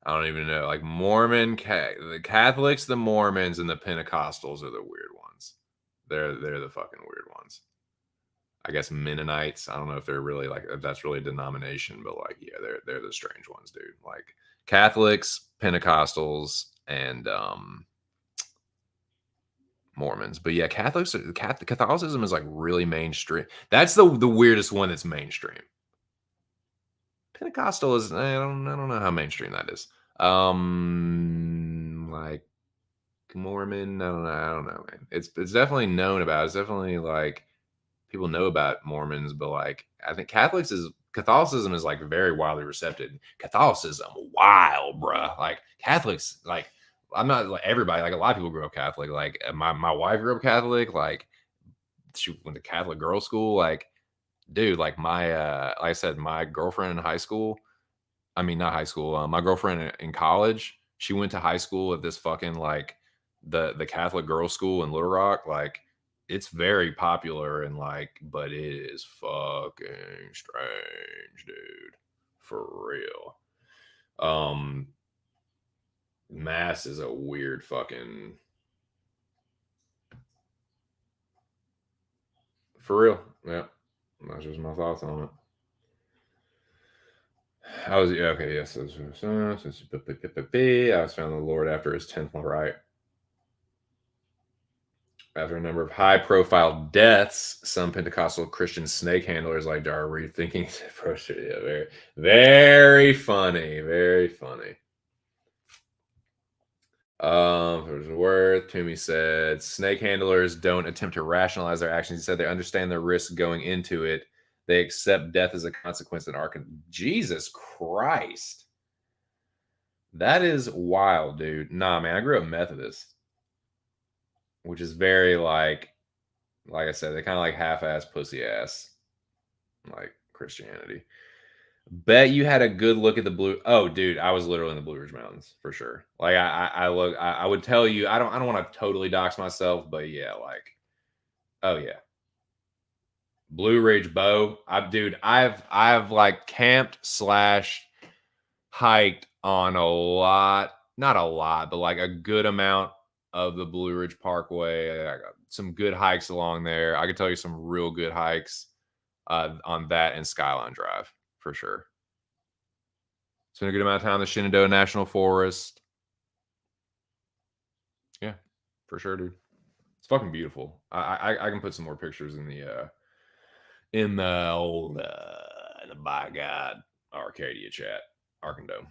I don't even know, like Mormon, the Catholics, the Mormons, and the Pentecostals are the weird ones. They're the fucking weird ones. I guess Mennonites. I don't know if they're really like if that's really a denomination, but like yeah, they're the strange ones, dude. Like Catholics, Pentecostals, and Mormons. But yeah, Catholicism is like really mainstream. That's the weirdest one that's mainstream. Pentecostal is I don't know how mainstream that is. Like Mormon, I don't know, man. It's definitely known about. It's definitely like people know about Mormons, but like I think Catholicism is like very widely recepted. Catholicism, wild, bruh. Like Catholics, like I'm not like everybody. Like a lot of people grew up Catholic. Like my wife grew up Catholic. Like she went to Catholic girls' school. Like dude, like my like I said, my girlfriend in high school. I mean, not high school. My girlfriend in college. She went to high school at this fucking like the Catholic girls' school in Little Rock. Like it's very popular and like, but it is fucking strange, dude. For real. Mass is a weird fucking for real. Yeah. That's just my thoughts on it. I was okay, yes. I was found the Lord after his 10th right. After a number of high-profile deaths, some Pentecostal Christian snake handlers like Dar were rethinking his approach to it. Very, very funny. Very funny. For what it's worth, Toomey said, snake handlers don't attempt to rationalize their actions. He said they understand the risk going into it. They accept death as a consequence and are Jesus Christ. That is wild, dude. Nah, man, I grew up Methodist, which is very like I said, they kind of like half-ass pussy ass, like Christianity. Bet you had a good look at the blue. Oh, dude, I was literally in the Blue Ridge Mountains for sure. Like I would tell you, I don't want to totally dox myself, but yeah, like, oh yeah, Blue Ridge Bow. I've like camped / hiked on a lot, not a lot, but like a good amount of the Blue Ridge Parkway. I got some good hikes along there. I could tell you some real good hikes on that and Skyline Drive for sure. Spent a good amount of time in the Shenandoah National Forest. Yeah, for sure, dude. It's fucking beautiful. I can put some more pictures in the old in the by God Arcadia chat. Arcando.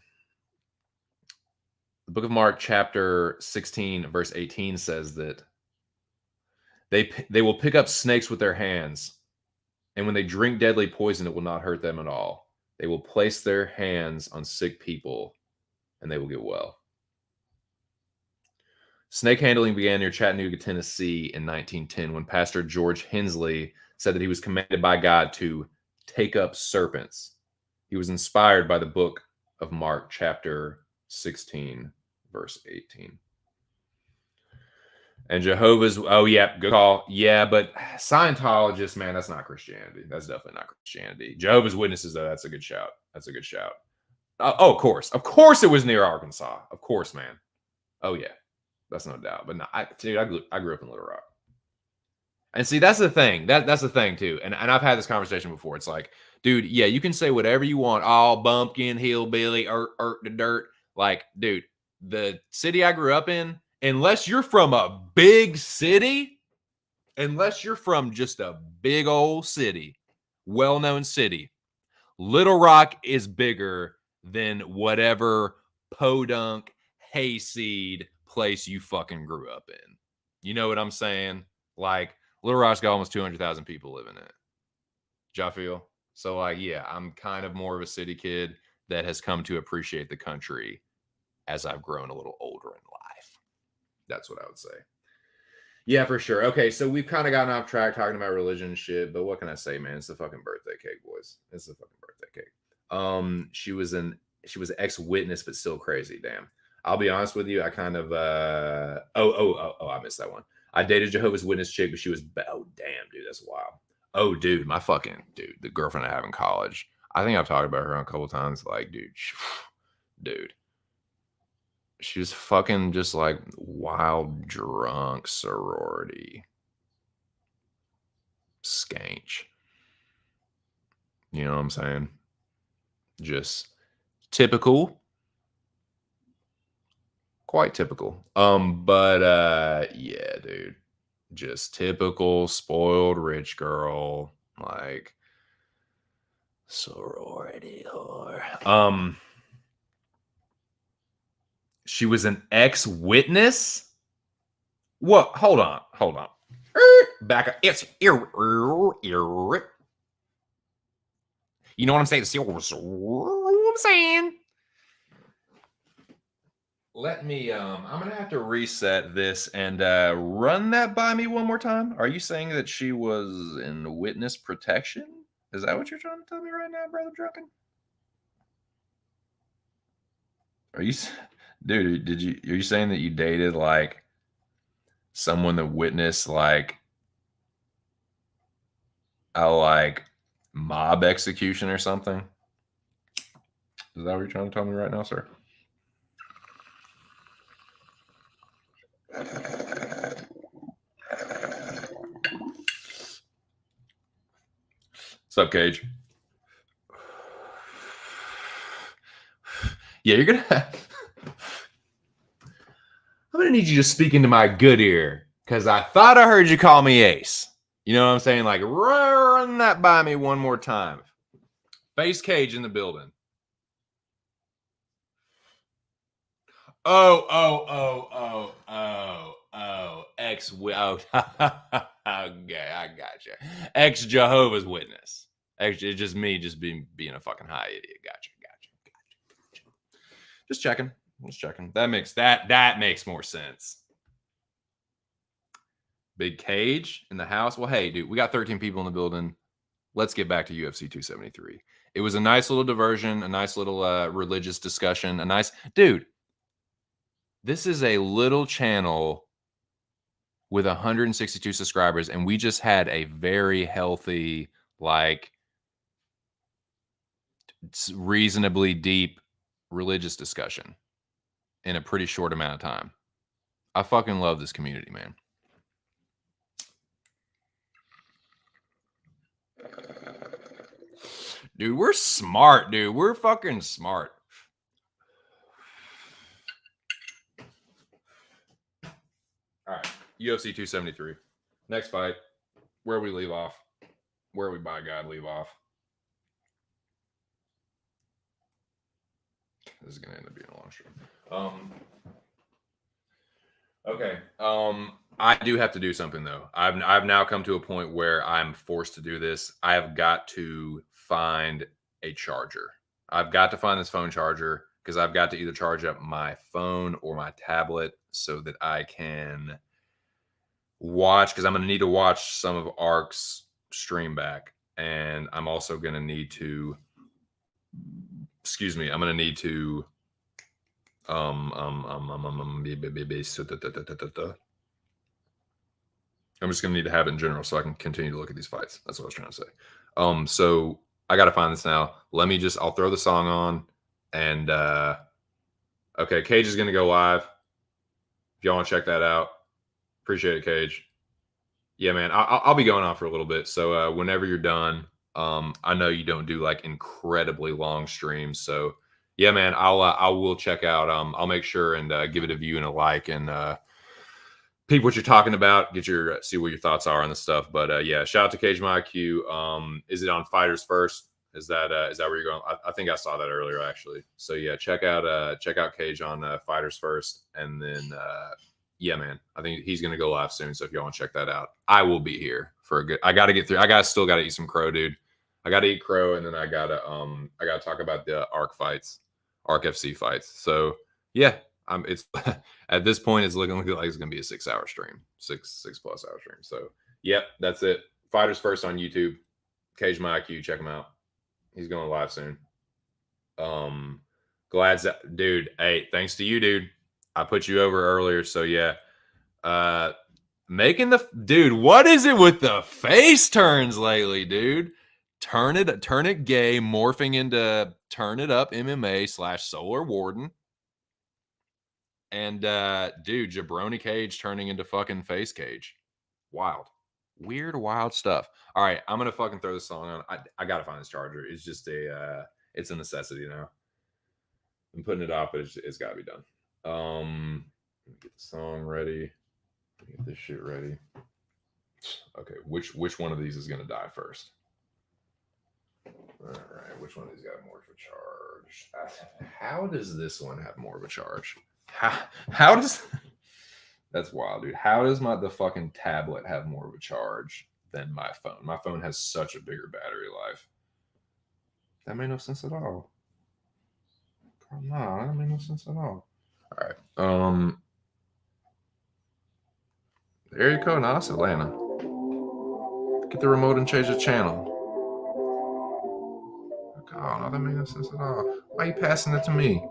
The book of Mark, chapter 16, verse 18 says that they will pick up snakes with their hands, and when they drink deadly poison, it will not hurt them at all. They will place their hands on sick people and they will get well. Snake handling began near Chattanooga, Tennessee in 1910 when Pastor George Hensley said that he was commanded by God to take up serpents. He was inspired by the book of Mark, chapter 16, verse 18. And Jehovah's, oh, yeah, good call. Yeah, but Scientologists, man, that's not Christianity. That's definitely not Christianity. Jehovah's Witnesses, though, that's a good shout. That's a good shout. Oh, of course. Of course it was near Arkansas. Of course, man. Oh, yeah. That's no doubt. But no, I grew up in Little Rock. And see, that's the thing. That's the thing, too. And I've had this conversation before. It's like, dude, yeah, you can say whatever you want. All bumpkin, hillbilly, the dirt. Like, dude, the city I grew up in, unless you're from a big city, unless you're from just a big old city, well-known city, Little Rock is bigger than whatever podunk, hayseed place you fucking grew up in. You know what I'm saying? Like, Little Rock's got almost 200,000 people living in it. Y'all feel? So, like, yeah, I'm kind of more of a city kid that has come to appreciate the country as I've grown a little older in life. That's what I would say. Yeah, for sure. Okay, so we've kind of gotten off track talking about religion and shit, but what can I say, man? It's the fucking birthday cake, boys. It's the fucking birthday cake. She was an ex-witness, but still crazy. Damn. I'll be honest with you. I kind of I missed that one. I dated Jehovah's Witness chick, but she was oh damn, dude, that's wild. Oh, dude, the girlfriend I have in college. I think I've talked about her a couple times. Like, dude. She was fucking just like wild drunk sorority. Skanch. You know what I'm saying? Just typical. Quite typical. But yeah, dude. Just typical spoiled rich girl. Like sorority whore. She was an ex-witness? What? Hold on. Back up. It's you know what I'm saying? I'm saying. Let me I'm gonna have to reset this and run that by me one more time. Are you saying that she was in witness protection? Is that what you're trying to tell me right now, brother Drunken? Are you, dude? Are you saying that you dated like someone that witnessed like a like mob execution or something? Is that what you're trying to tell me right now, sir? What's up, Cage? Yeah, you're gonna. I'm gonna need you to speak into my good ear because I thought I heard you call me Ace. You know what I'm saying? Like, run that by me one more time. Face Cage in the building. Oh, ex. Oh, okay, I gotcha. Ex Jehovah's Witness. It's just me, just being a fucking high idiot. Gotcha. Just checking. That makes more sense. Big Cage in the house. Well, hey, dude, we got 13 people in the building. Let's get back to UFC 273. It was a nice little diversion, a nice little religious discussion, a nice dude. This is a little channel with 162 subscribers, and we just had a very healthy, like, reasonably deep religious discussion in a pretty short amount of time. I fucking love this community, man. Dude, we're smart, dude. We're fucking smart. All right, UFC 273. Next fight, where we leave off. Where we, by God, leave off. This is going to end up being a long stream. Okay. I do have to do something, though. I've now come to a point where I'm forced to do this. I have got to find a charger. I've got to find this phone charger because I've got to either charge up my phone or my tablet so that I can watch, because I'm going to need to watch some of Ark's stream back. And I'm also going to need to, excuse me, I'm going to need to, I'm just going to need to have it in general so I can continue to look at these fights. That's what I was trying to say. So I got to find this now. I'll throw the song on and, okay, Cage is going to go live. If y'all want to check that out, appreciate it, Cage. Yeah, man, I'll be going on for a little bit. So whenever you're done, I know you don't do like incredibly long streams. So yeah, man, I will check out. I'll make sure and give it a view and a like and peep what you're talking about. See what your thoughts are on the stuff. But yeah, shout out to Cage My IQ. Is it on Fighters First? Is that where you're going? I think I saw that earlier actually. So yeah, check out Cage on Fighters First, and then yeah, man, I think he's gonna go live soon. So if y'all want to check that out, I will be here for a good. I got to get through. Still got to eat some crow, dude. I got to eat crow, and then I gotta talk about the Arc FC fights. So yeah, it's at this point it's looking like it's gonna be a 6-hour stream, 6+ hour stream. So yep, that's it. Fighters First on YouTube. Cage My IQ, check him out. He's going live soon. Dude. Hey, thanks to you, dude. I put you over earlier, so yeah. Dude, what is it with the face turns lately, dude? Turn it gay, morphing into Turn It Up MMA / Solar Warden. And dude, Jabroni Cage turning into fucking Face Cage. Wild. Weird, wild stuff. All right, I'm gonna fucking throw this song on. I gotta find this charger. It's just it's a necessity now. I'm putting it off, but it's gotta be done. Let me get the song ready. Get this shit ready. Okay, which one of these is gonna die first? All right, which one of these got more of a charge? How does this one have more of a charge? How does that's wild, dude. How does the fucking tablet have more of a charge than my phone? My phone has such a bigger battery life. That made no sense at all. No, that made no sense at all. All right. There you go. Now that's Atlanta. Get the remote and change the channel. Oh, no, that made no sense at all. Why are you passing it to me?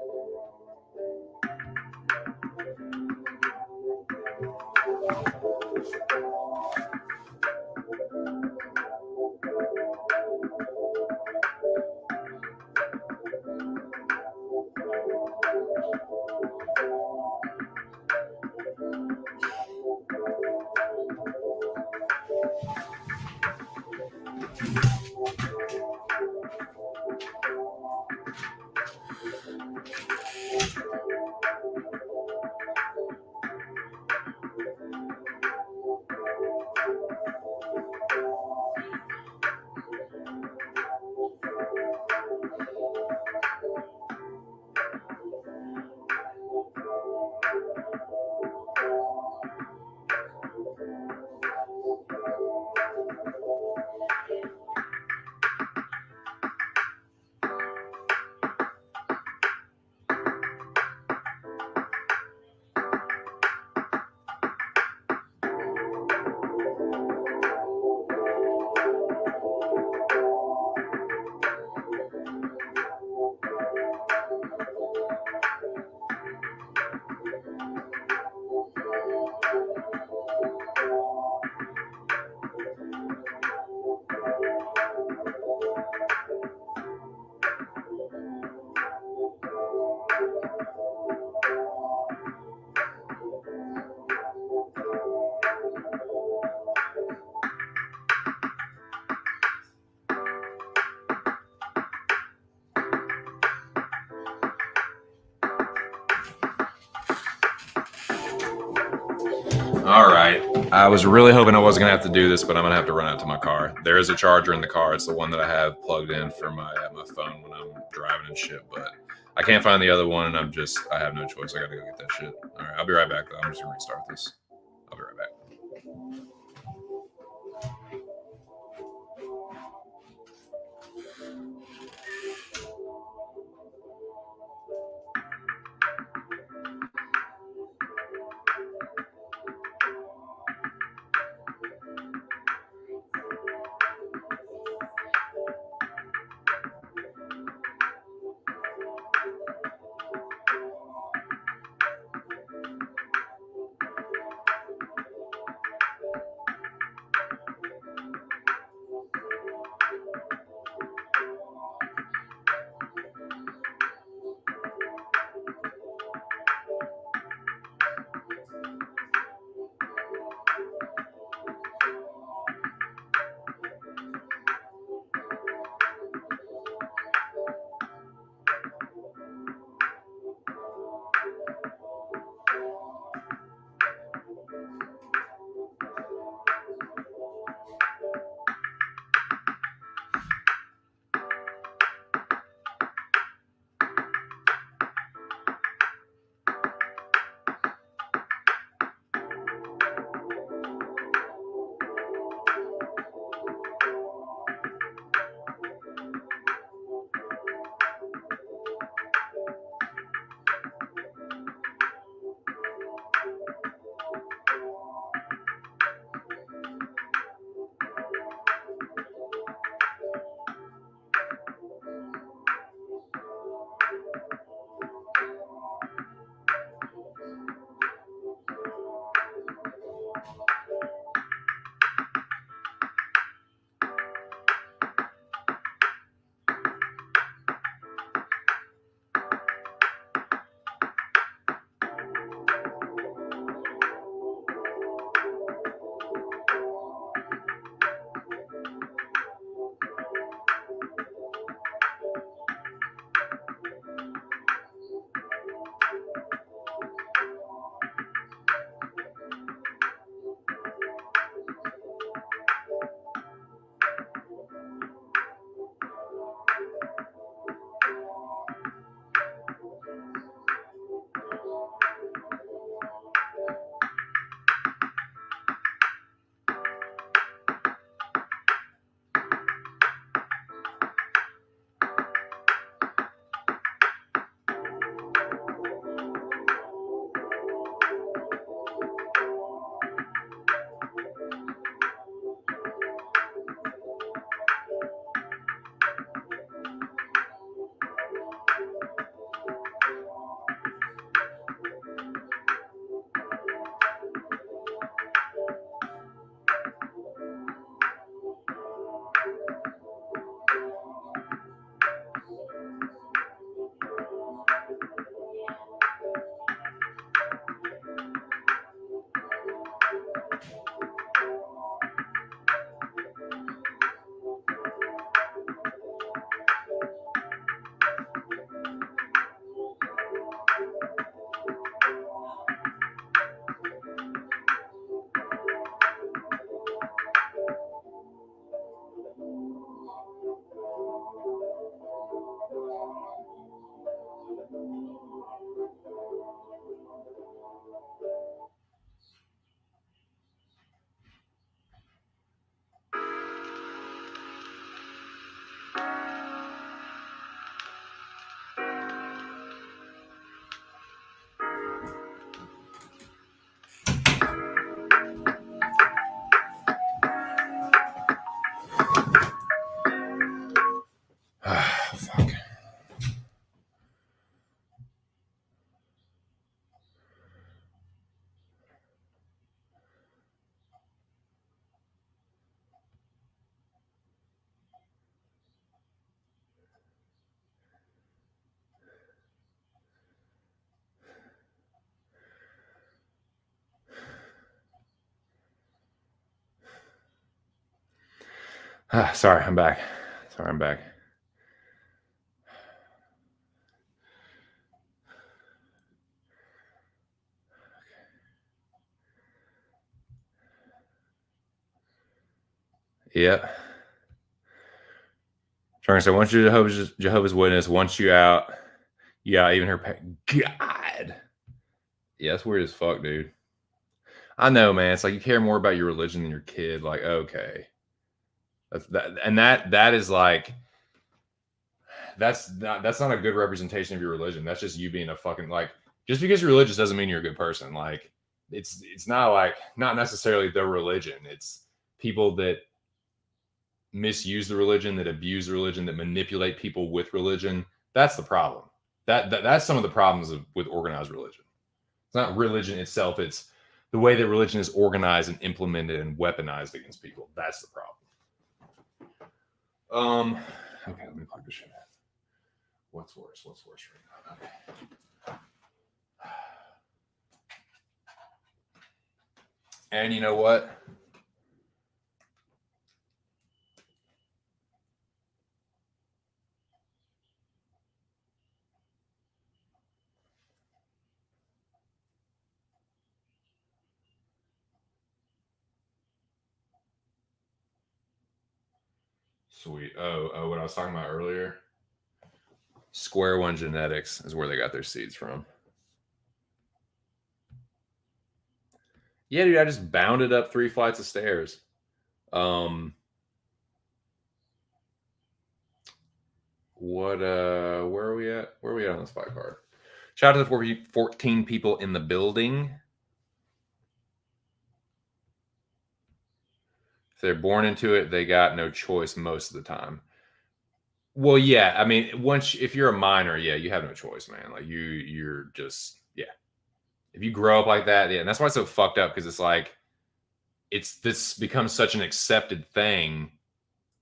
All right. I was really hoping I wasn't going to have to do this, but I'm going to have to run out to my car. There is a charger in the car. It's the one that I have plugged in for my phone when I'm driving and shit, but I can't find the other one, and I have no choice. I got to go get that shit. All right. I'll be right back, though. I'm just going to restart this. I'll be right back. Sorry, I'm back. Sorry, I'm back. Yeah. Trying to say, once you're Jehovah's Witness, once you out, yeah, even her God. Yeah, that's weird as fuck, dude. I know, man. It's like you care more about your religion than your kid. Like, okay. That is like that's not a good representation of your religion. That's just you being a fucking like just because you're religious doesn't mean you're a good person. Like it's not like not necessarily the religion. It's people that misuse the religion, that abuse the religion, that manipulate people with religion. That's the problem. That's some of the problems with organized religion. It's not religion itself. It's the way that religion is organized and implemented and weaponized against people. That's the problem. Okay, let me plug this shit in. What's worse? What's worse right now? Okay. And you know what? Sweet. Oh, what I was talking about earlier. Square One Genetics is where they got their seeds from. Yeah, dude, I just bounded up 3 flights of stairs. Where are we at? Where are we at on this fight card? Shout out to the 14 people in the building. If they're born into it, they got no choice most of the time. Well, yeah, I mean, if you're a minor, yeah, you have no choice, man. Like you're just yeah. If you grow up like that, yeah, and that's why it's so fucked up because it's like this becomes such an accepted thing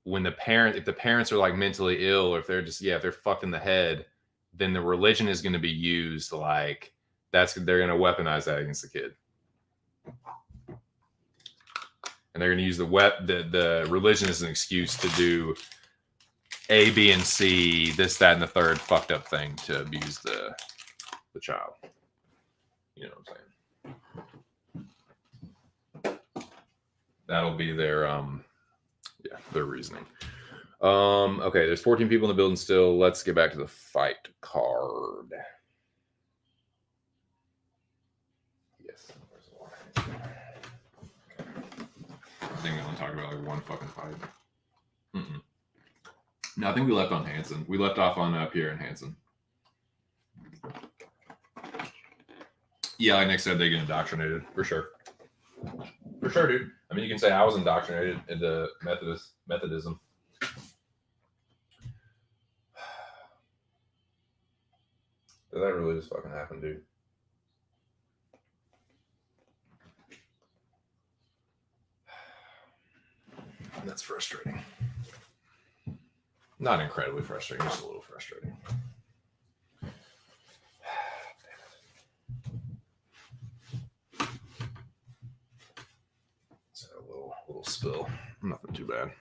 when if the parents are like mentally ill or if they're just if they're fucked in the head, then the religion is going to be used like they're going to weaponize that against the kid. And they're going to use the religion as an excuse to do A, B, and C, this, that, and the third fucked up thing to abuse the child. You know what I'm saying? That'll be their their reasoning. Okay, there's 14 people in the building still. Let's get back to the fight card. Yes. I think we only talked about like one fucking fight. Mm-mm. No, I think we left on Hansen. We left off on Pierre and Hansen. Yeah, like Nick said, they get indoctrinated for sure. For sure, dude. I mean, you can say I was indoctrinated into Methodism. Did that really just fucking happen, dude? That's frustrating. Not incredibly frustrating, just a little frustrating. It's a little spill. Nothing too bad.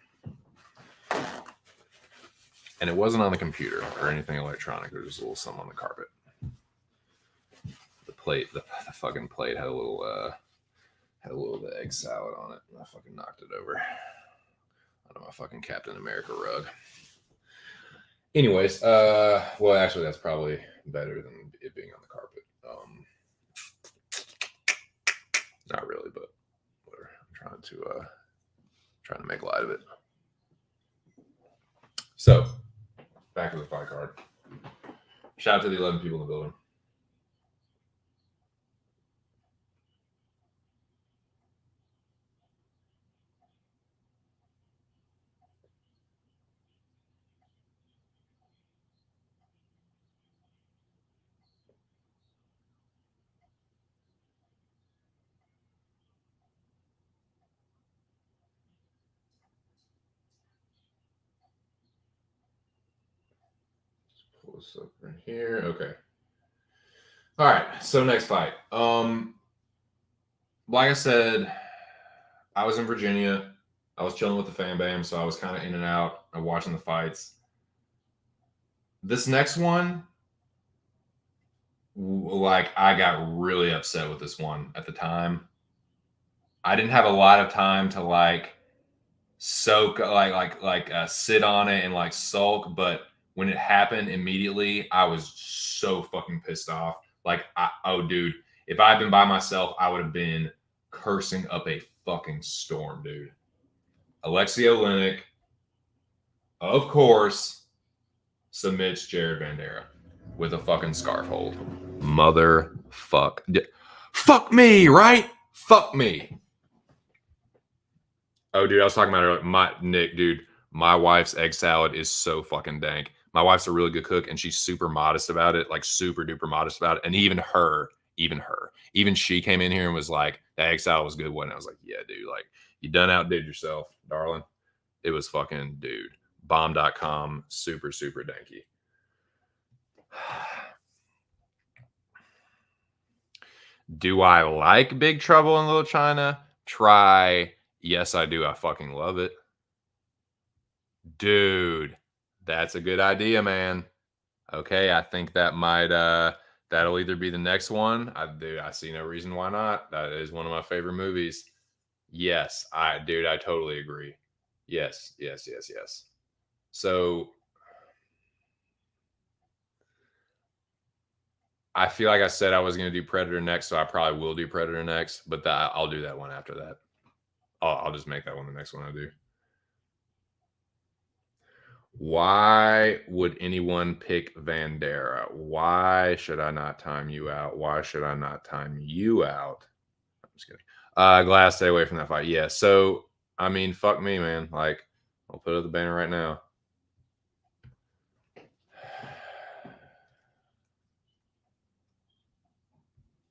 And it wasn't on the computer or anything electronic. There was just a little something on the carpet. The plate, the fucking plate had a little egg salad on it, and I fucking knocked it over onto my fucking Captain America rug. Anyways, well, actually, that's probably better than it being on the carpet. Not really, but whatever. I'm trying to make light of it. So, back to the fight card. Shout out to the 11 people in the building. Pull this up right here. Okay. All right. So next fight. Like I said, I was in Virginia. I was chilling with the fan bam, so I was kind of in and out of watching the fights. This next one, like, I got really upset with this one at the time. I didn't have a lot of time to like soak, sit on it and like sulk, but when it happened immediately, I was so fucking pissed off. Like, oh, dude, if I had been by myself, I would have been cursing up a fucking storm, dude. Alexei Oleinik, of course, submits Jared Vanderaa with a fucking scarf hold. Motherfuck. Fuck me, right? Fuck me. Oh, dude, I was talking about her. Nick, dude, my wife's egg salad is so fucking dank. My wife's a really good cook, and she's super modest about it, like super duper modest about it. And even she came in here and was like, "The egg salad was good one." I was like, "Yeah, dude, like you done outdid yourself, darling." It was fucking, dude, bomb.com, super super danky. Do I like Big Trouble in Little China? Try. Yes, I do. I fucking love it. Dude, that's a good idea, man. Okay, I think that might that'll either be the next one. I see no reason why not. That is one of my favorite movies. Yes, I totally agree. Yes. So I feel like I said I was going to do Predator next, so I probably will do Predator next, but I'll do that one after that. I'll just make that one the next one I do. Why would anyone pick Vanderaa? Why should I not time you out? Why should I not time you out? I'm just kidding. Glass, stay away from that fight. Yeah. So, I mean, fuck me, man. Like, I'll put up the banner right now.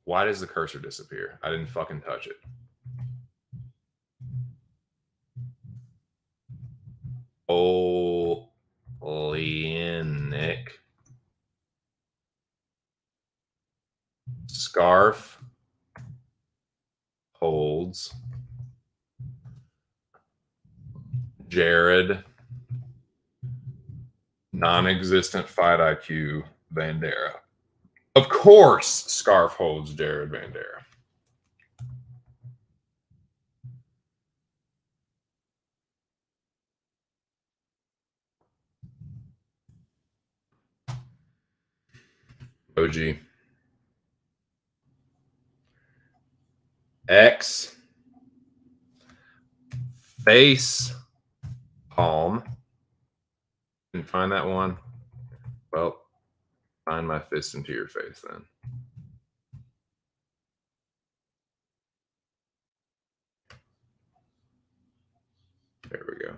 Why does the cursor disappear? I didn't fucking touch it. Oleinik. Scarf holds Jared non-existent fight IQ Vanderaa. Of course, Scarf holds Jared Vanderaa. OG. X. Face. Palm. Didn't find that one. Well, find my fist into your face then. There we go.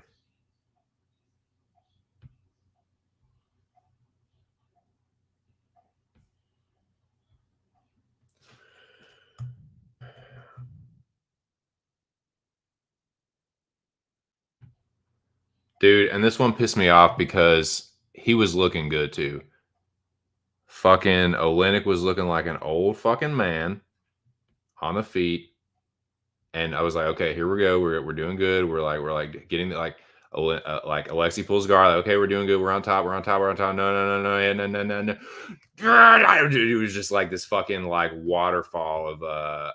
Dude, and this one pissed me off because he was looking good too. Fucking Oleinik was looking like an old fucking man on the feet. And I was like, okay, here we go. We're doing good. We're like getting like Alexei pulls guard. Like, okay, we're doing good. We're on top. No. It was just like this fucking like waterfall of god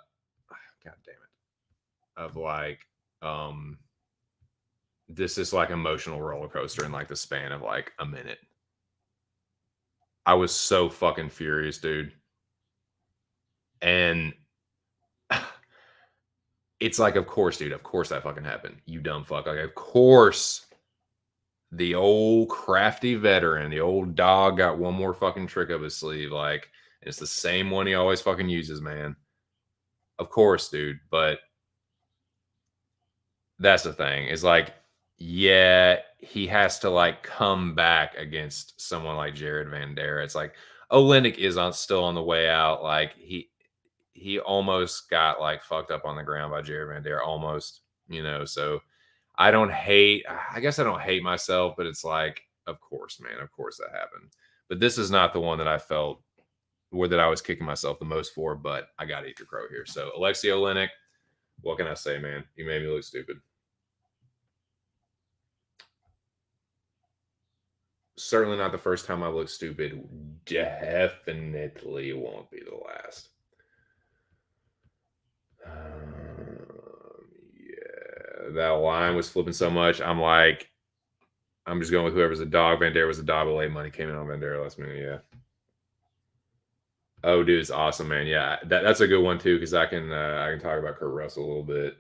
damn it. Of like this is like emotional roller coaster in like the span of like a minute. I was so fucking furious, dude. And it's like, of course, dude, of course that fucking happened. You dumb fuck. Like, of course, the old crafty veteran, the old dog got one more fucking trick up his sleeve. Like, it's the same one he always fucking uses, man. Of course, dude. But that's the thing. Is like, yeah, he has to like come back against someone like Jared Vanderaa. It's like Oleinik is still on the way out. Like he almost got like fucked up on the ground by Jared Vanderaa, almost, so I guess I don't hate myself, but it's like, of course, man, of course that happened. But this is not the one that I felt that I was kicking myself the most for, but I got to eat your crow here. So Alexei Oleinik, what can I say, man? You made me look stupid. Certainly not the first time I look stupid. Definitely won't be the last. Yeah, that line was flipping so much. I'm like, I'm just going with whoever's a dog. Vandera was a dog. But late money came in on Vandera last minute. Yeah. Oh, dude, it's awesome, man. Yeah, that's a good one too because I can talk about Kurt Russell a little bit.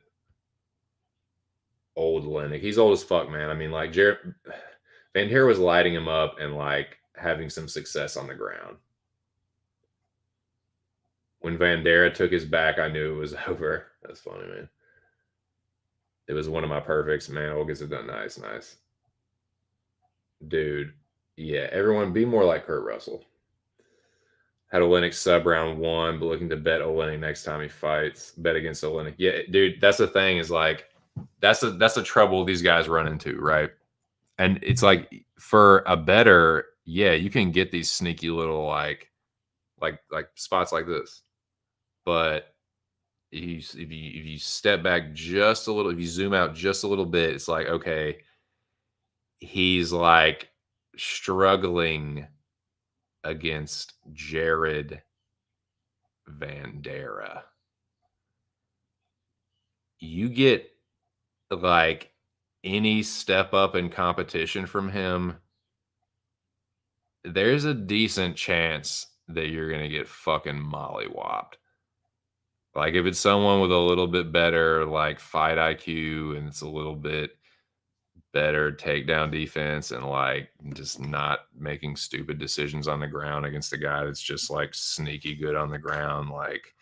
Old Lennox, he's old as fuck, man. I mean, like Jared Vandera was lighting him up and like having some success on the ground. When Vandera took his back, I knew it was over. That's funny, man. It was one of my perfects, man. Old gets it done. Nice, nice. Dude, yeah, everyone be more like Kurt Russell. Had Olenek sub round 1, but looking to bet Olenek next time he fights. Bet against Olenek. Yeah, dude, that's the thing is like that's the trouble these guys run into, right? And it's like for a better, yeah, you can get these sneaky little like spots like this. But if you step back just a little, if you zoom out just a little bit, it's like, okay, he's like struggling against Jared Vandera. You get like any step up in competition from him, there's a decent chance that you're gonna get fucking mollywopped. Like if it's someone with a little bit better like fight IQ and it's a little bit better takedown defense and like just not making stupid decisions on the ground against a guy that's just like sneaky good on the ground. Like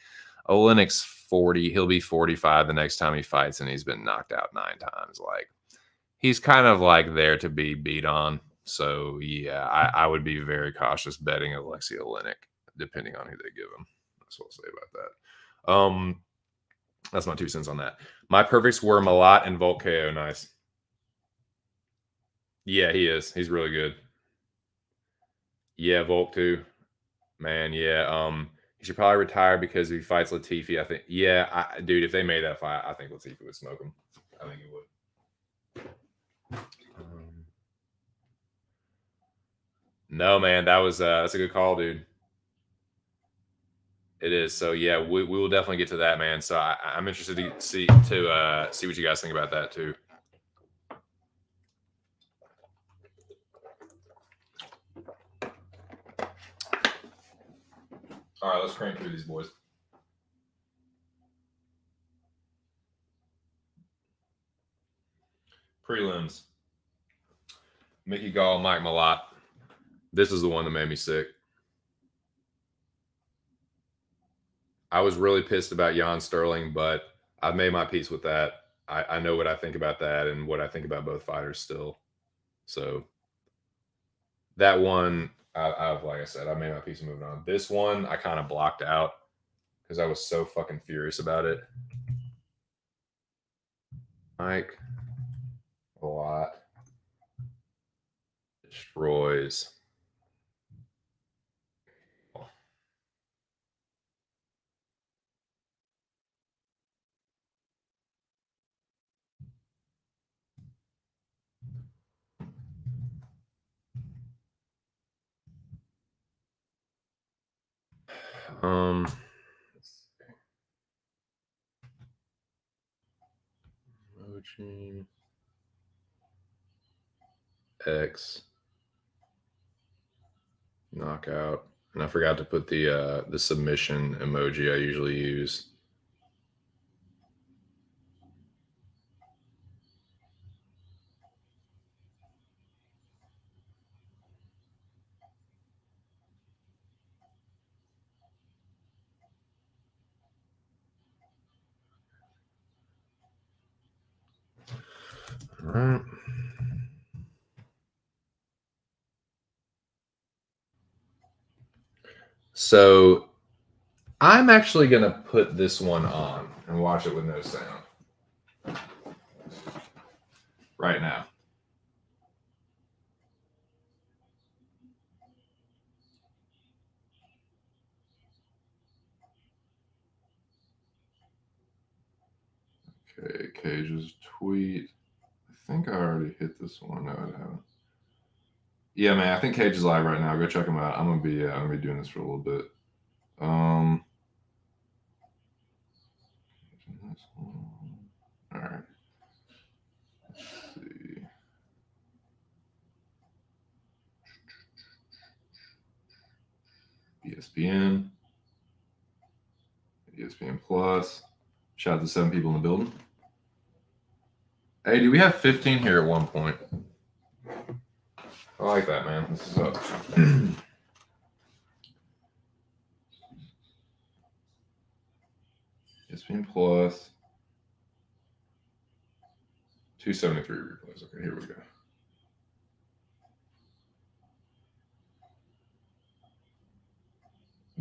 Olenek's 40, he'll be 45 the next time he fights, and he's been knocked out 9 times. Like he's kind of like there to be beat on. So yeah, I would be very cautious betting Alexei Oleinik, depending on who they give him. That's what I'll say about that. That's my 2 cents on that. My perfects were Malat and Volt KO. Nice. Yeah, he is. He's really good. Yeah, Volk too. Man, yeah. He should probably retire because if he fights Latifi, I think. Yeah, dude, if they made that fight, I think Latifi would smoke him. I think he would. No, man, that's a good call, dude. It is. So yeah, we will definitely get to that, man. So I'm interested to see what you guys think about that too. All right, let's crank through these boys. Prelims. Mickey Gall, Mike Malott. This is the one that made me sick. I was really pissed about Jan Sterling, but I've made my peace with that. I know what I think about that and what I think about both fighters still. So that one, I've like I said, I made my peace and moving on. This one, I kind of blocked out because I was so fucking furious about it. Mike, a lot destroys. Emoji X knockout, and I forgot to put the submission emoji I usually use. All right. So I'm actually going to put this one on and watch it with no sound right now. Okay, Cage's tweet. I think I already hit this one. No, I haven't. Yeah, man. I think Cage is live right now. Go check him out. I'm gonna be doing this for a little bit. All right. Let's see. ESPN, ESPN Plus. Shout out to 7 people in the building. Hey, do we have 15 here at one point? I like that, man. This is up. ESPN Plus. 273 replays. Okay, here we go.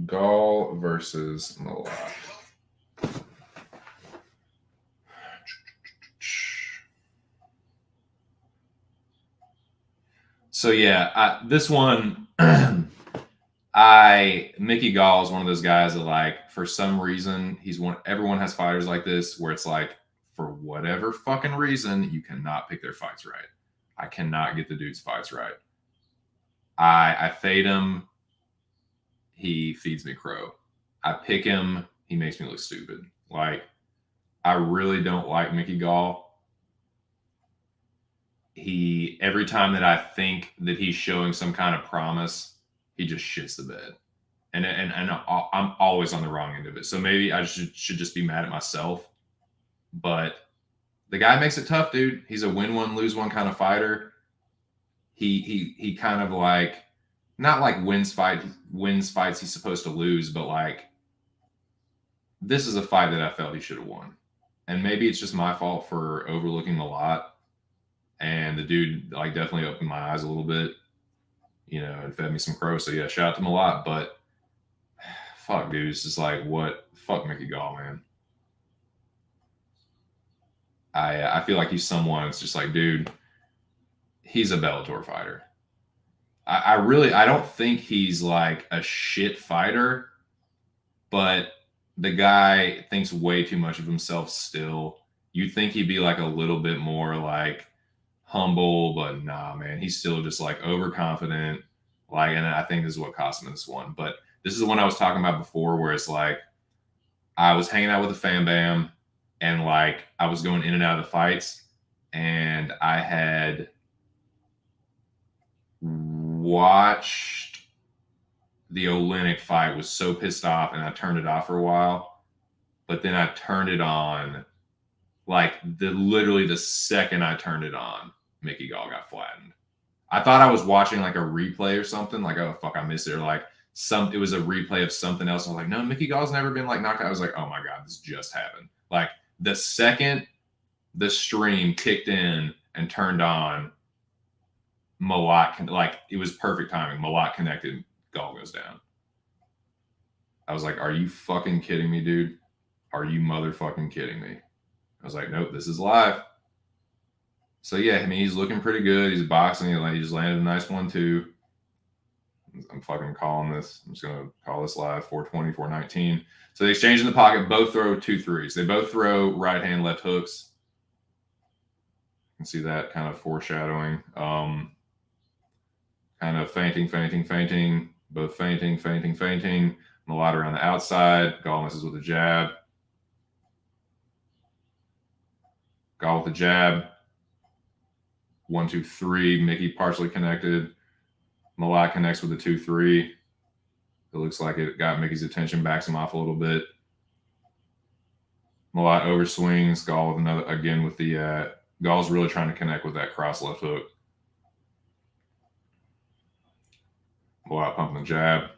Gall versus Malak. So yeah, this one, Mickey Gall is one of those guys that, like, for some reason, everyone has fighters like this where it's like, for whatever fucking reason, you cannot pick their fights right. I cannot get the dude's fights right. I fade him, he feeds me crow. I pick him, he makes me look stupid. Like, I really don't like Mickey Gall. Every time that I think that he's showing some kind of promise, he just shits the bed. And I'm always on the wrong end of it. So maybe I should just be mad at myself. But the guy makes it tough, dude. He's a win one, lose one kind of fighter. He kind of, like, not like wins fights he's supposed to lose, but like, this is a fight that I felt he should have won. And maybe it's just my fault for overlooking a lot. And the dude, like, definitely opened my eyes a little bit, and fed me some crow. So yeah, shout out to him a lot. But fuck, dude, it's just like, what? Fuck Mickey Gall, man. I feel like he's someone. It's just like, dude, he's a Bellator fighter. I don't think he's like a shit fighter, but the guy thinks way too much of himself still. You'd think he'd be like a little bit more like humble, but nah, man, he's still just like overconfident. Like, and I think this is what cost him this one. But this is the one I was talking about before, where it's like, I was hanging out with a fam bam, and like, I was going in and out of the fights, and I had watched the Olenek fight, was so pissed off, and I turned it off for a while. But then I turned it on, like, literally the second I turned it on, Mickey Gall got flattened. I thought I was watching like a replay or something, like, oh fuck, I missed it, or like it was a replay of something else. I was like, no, Mickey Gall's never been like knocked out. I was like, oh my god, this just happened. Like, the second the stream kicked in and turned on, Malak, like, it was perfect timing. Malak connected, Gall goes down. I was like, are you fucking kidding me, dude? Are you motherfucking kidding me? I was like, nope, this is live. So yeah, I mean, he's looking pretty good. He's boxing. He just landed a nice 1-2. I'm fucking calling this. I'm just gonna call this live. 420, 419. So they exchange in the pocket. Both throw 2-3s. They both throw right hand, left hooks. You can see that kind of foreshadowing. Kind of feinting. Both feinting. Malak around the outside. Gall misses with a jab. Gall with a jab. 1, 2, 3. Mickey partially connected. Malak connects with a 2-3. It looks like it got Mickey's attention, backs him off a little bit. Malak overswings. Gall with another, again with the Gall's really trying to connect with that cross left hook. Malak pumping the jab.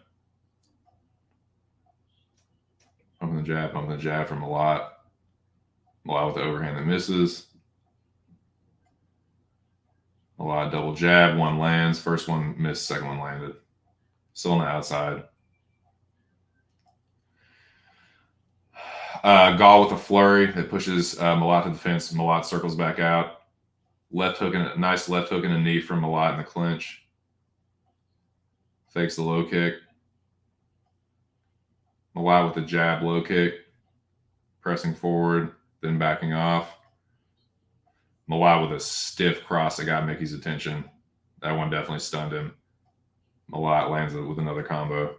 Pumping the jab from Malak. Malak with the overhand that misses. Malak double jab, one lands. First one missed, second one landed. Still on the outside. Gall with a flurry that pushes Malak to the fence. Malak circles back out. Nice left hook and a knee from Malak in the clinch. Fakes the low kick. Malak with the jab, low kick. Pressing forward, then backing off. Malak with a stiff cross that got Mickey's attention. That one definitely stunned him. Malott lands with another combo.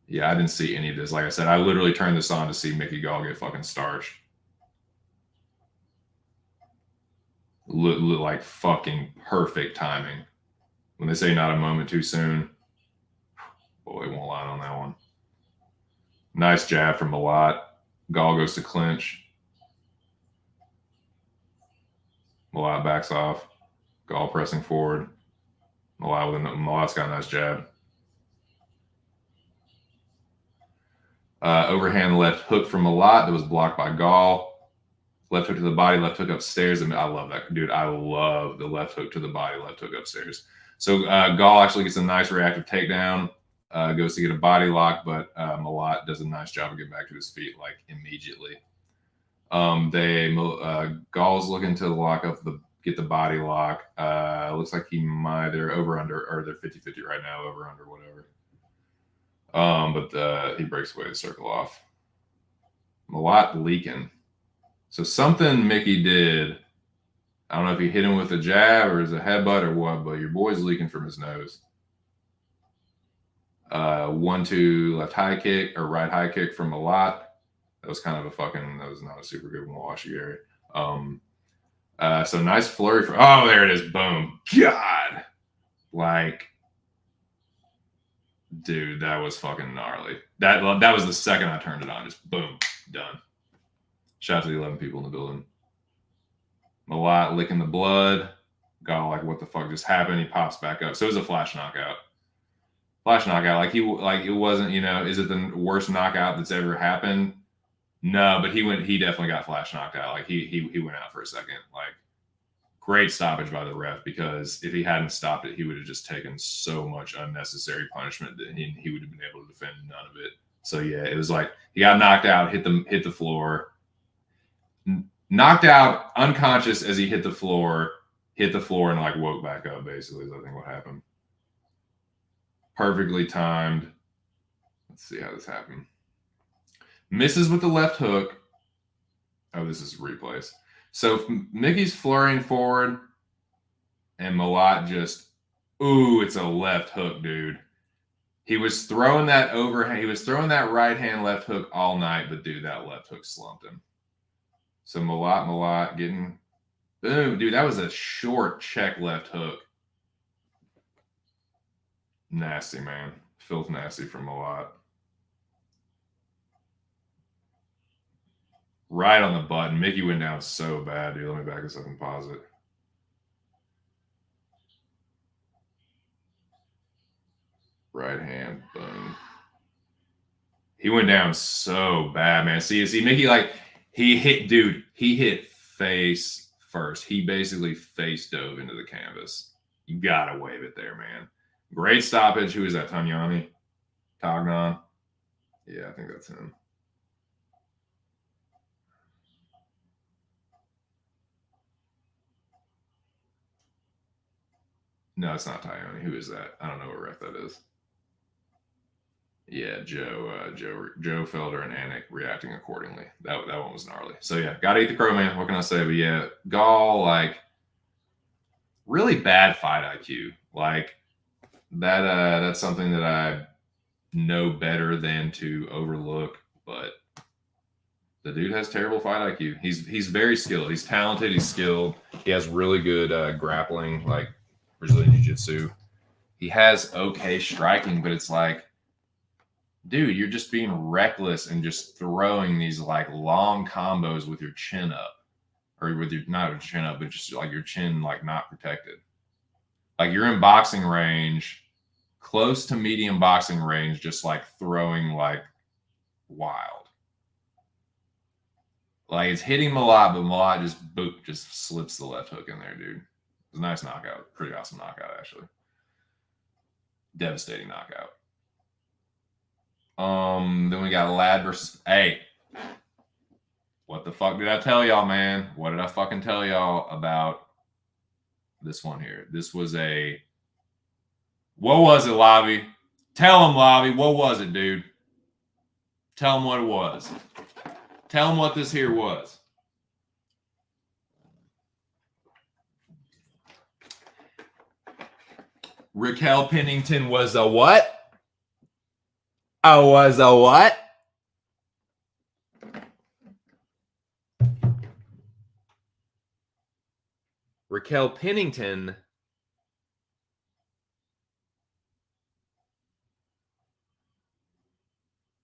Yeah, I didn't see any of this. Like I said, I literally turned this on to see Mickey Gall get fucking starched. Like fucking perfect timing. When they say not a moment too soon, boy, won't lie on that one. Nice jab from Malott. Gall goes to clinch. Malott backs off. Gall pressing forward. Malott's got a nice jab. Overhand left hook from Malott that was blocked by Gall. Left hook to the body, left hook upstairs. I love that. Dude, I love the left hook to the body, left hook upstairs. So Gall actually gets a nice reactive takedown. Goes to get a body lock, but Malott does a nice job of getting back to his feet like immediately. Gall's looking to lock up get the body lock. Looks like they're over under, or they're 50-50 right now, over under, whatever. But he breaks away the circle off. Malott leaking. So something Mickey did, I don't know if he hit him with a jab or is a headbutt or what, but your boy's leaking from his nose. 1-2 left high kick or right high kick from Malott. That was that was not a super good one, Gary. So nice flurry there it is. Boom. God. Like, dude, that was fucking gnarly. That was the second I turned it on. Just boom, done. Shout out to the 11 people in the building. Malott licking the blood. Gall like, what the fuck just happened? He pops back up. So it was a flash knockout. Like it wasn't, is it the worst knockout that's ever happened? No, but he definitely got flash knocked out. Like he went out for a second. Like, great stoppage by the ref, because if he hadn't stopped it, he would have just taken so much unnecessary punishment that he would have been able to defend none of it. So yeah, it was like he got knocked out, hit the floor, knocked out, unconscious as he hit the floor, and like woke back up. Basically, is I think what happened. Perfectly timed. Let's see how this happened. Misses with the left hook. Oh, this is replays. So Mickey's flurrying forward, and Malott just, it's a left hook, dude. He was throwing that overhand. He was throwing that right hand left hook all night, but dude, that left hook slumped him. So Malott getting, boom, dude, that was a short check left hook. Nasty, man. Filth nasty from Malott. Right on the button. Mickey went down so bad, dude. Let me back this up and pause it. Right hand, boom. He went down so bad, man. See, Mickey, like, he hit face first. He basically face dove into the canvas. You gotta wave it there, man. Great stoppage. Who is that? Tanyami? Tognon? Yeah, I think that's him. No, it's not Tanyami. Who is that? I don't know what ref that is. Yeah, Joe Felder and Anik reacting accordingly. That one was gnarly. So yeah, gotta eat the crow, man. What can I say? But yeah, Gall, like, really bad fight IQ. Like, that's something that I know better than to overlook, but the dude has terrible fight IQ. He's very skilled. He's talented. He's skilled. He has really good grappling, like Brazilian Jiu-Jitsu. He has okay striking, but it's like, dude, you're just being reckless and just throwing these like long combos with your chin up, or with your, not your chin up, but just like your chin like not protected. Like, you're in boxing range, close to medium boxing range, just like throwing like wild. Like, it's hitting Malott, but Malott just slips the left hook in there, dude. It was a nice knockout. Pretty awesome knockout, actually. Devastating knockout. Then we got Ladd versus, hey, what the fuck did I tell y'all, man? What did I fucking tell y'all about this one here? This was what was it, Lavi? Tell him, Lavi, what was it, dude? Tell him what it was. Tell him what this here was. Raquel Pennington was a what? Was a what? Raquel Pennington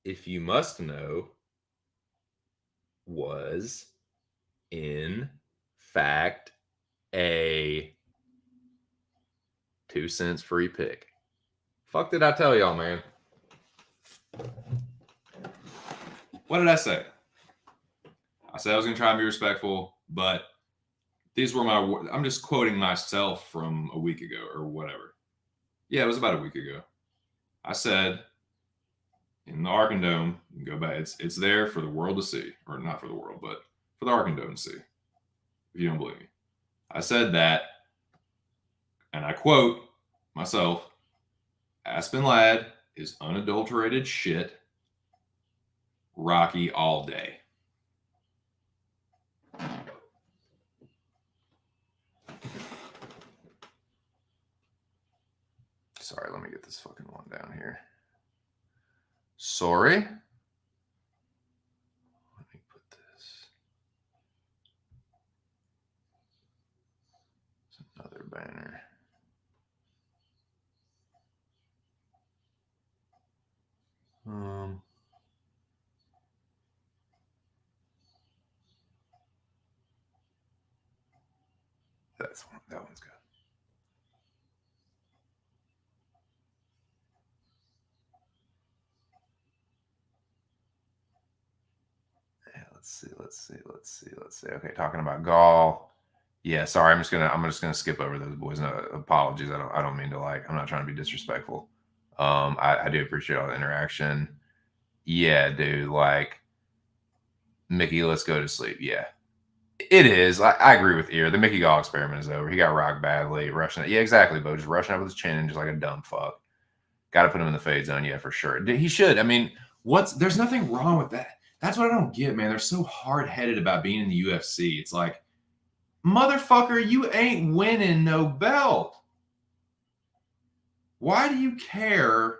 if you must know, was in fact a 2 cents free pick. Fuck did I tell y'all, man? What did I say? I said I was going to try and be respectful, but these were my words. I'm just quoting myself from a week ago or whatever. Yeah, it was about a week ago. I said in the Arkandome, you can go back. It's there for the world to see, or not for the world, but for the Arkandome to see. If you don't believe me, I said that, and I quote myself: "Aspen Ladd is unadulterated shit. Rocky all day." Sorry, let me get this fucking one down here. Sorry. Let me put this. It's another banner. That one's good. Yeah, let's see. Okay, talking about Gall. Yeah, sorry, I'm just gonna skip over those boys. No, apologies. I don't mean to I'm not trying to be disrespectful. I do appreciate all the interaction. Yeah, dude, Mickey, let's go to sleep. Yeah. It is. I agree with you. The Mickey Gall experiment is over. He got rocked badly, rushing it. Yeah, exactly, Bo. Just rushing up with his chin, just like a dumb fuck. Got to put him in the fade zone. Yeah, for sure. He should. I mean, there's nothing wrong with that. That's what I don't get, man. They're so hard-headed about being in the UFC. It's like, motherfucker, you ain't winning no belt. Why do you care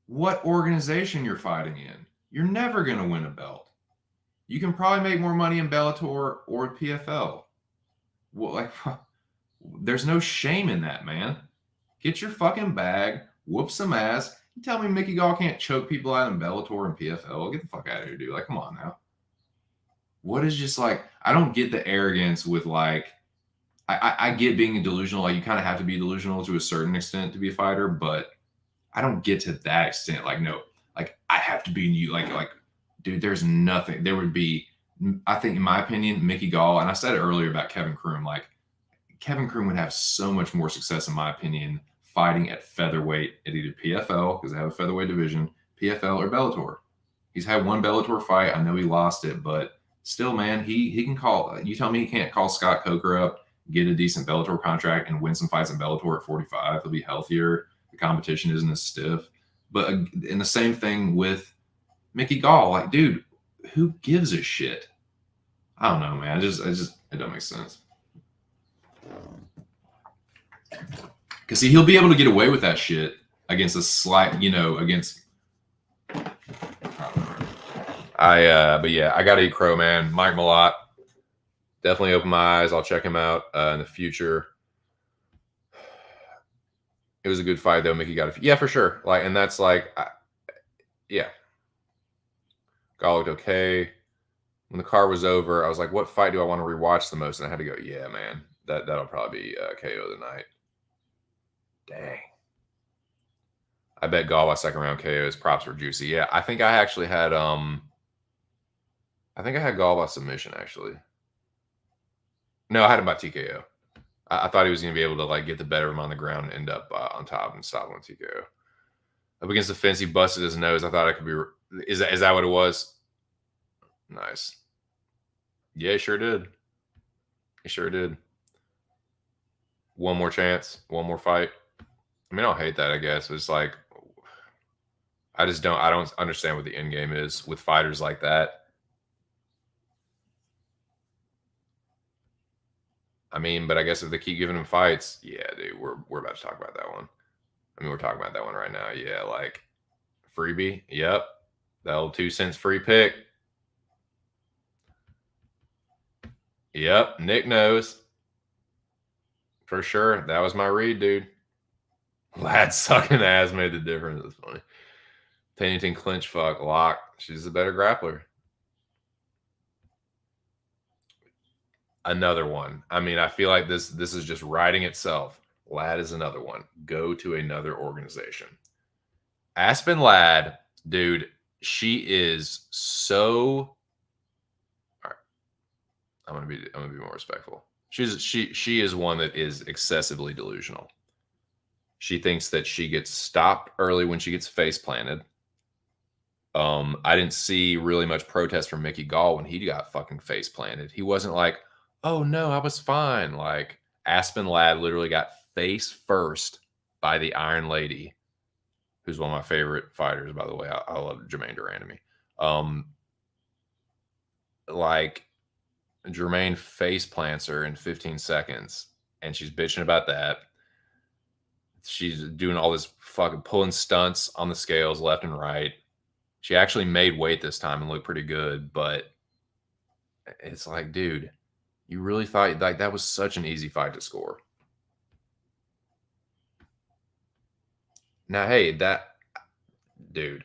what organization you're fighting in? You're never going to win a belt. You can probably make more money in Bellator or PFL. Well, there's no shame in that, man. Get your fucking bag, whoop some ass. You tell me Mickey Gall can't choke people out in Bellator and PFL. Get the fuck out of here, dude. Come on now. What is just I don't get the arrogance with I get being delusional. You kind of have to be delusional to a certain extent to be a fighter, but I don't get to that extent. No, I have to be in you. Dude, there's nothing. There would be, I think, in my opinion, Mickey Gall, and I said it earlier about Kevin Kroom. Kevin Kroom would have so much more success, in my opinion, fighting at featherweight at either PFL, because they have a featherweight division, PFL, or Bellator. He's had one Bellator fight. I know he lost it, but still, man, he can call. You tell me he can't call Scott Coker up, get a decent Bellator contract, and win some fights in Bellator at 45. He'll be healthier. The competition isn't as stiff. But in the same thing with Mickey Gall, dude, who gives a shit? I don't know, man. It don't make sense. Because he'll be able to get away with that shit against a slight, against. But yeah, I gotta eat crow, man. Mike Malott, definitely open my eyes. I'll check him out in the future. It was a good fight though. Mickey got yeah, for sure. And that's yeah. Gall looked okay. When the card was over, I was like, what fight do I want to rewatch the most? And I had to go, yeah, man, that'll probably be KO tonight. Dang. I bet Gall by second round KO. His props were juicy. Yeah, I think I actually had I think I had Gall by submission, actually. No, I had him by TKO. I thought he was going to be able to get the better of him on the ground and end up on top and stop on TKO. Up against the fence, he busted his nose. I thought I could be. Is that what it was? Nice. Yeah, he sure did. He sure did. One more chance, one more fight. I mean, I don't hate that, I guess. It's I don't understand what the end game is with fighters like that. I mean, but I guess if they keep giving him fights, yeah, dude, we're about to talk about that one. I mean, we're talking about that one right now. Yeah, like freebie. Yep. That old 2 cents free pick. Yep. Nick knows. For sure. That was my read, dude. Lad sucking ass made the difference. It's funny. Pennington clinch fuck lock. She's a better grappler. Another one. I mean, I feel like this is just writing itself. Lad is another one. Go to another organization. Aspen Ladd, dude, she is so. All right. I'm gonna be more respectful. She is one that is excessively delusional. She thinks that she gets stopped early when she gets face planted. I didn't see really much protest from Mickey Gall when he got fucking face planted. He wasn't like, oh no, I was fine. Like Aspen Ladd literally got face first by the Iron Lady, who's one of my favorite fighters, by the way. I love Jermaine Durand to me. Like Jermaine face plants her in 15 seconds, and she's bitching about that. She's doing all this fucking pulling stunts on the scales left and right. She actually made weight this time and looked pretty good, but it's like, dude, you really thought like that was such an easy fight to score. Now, hey, dude,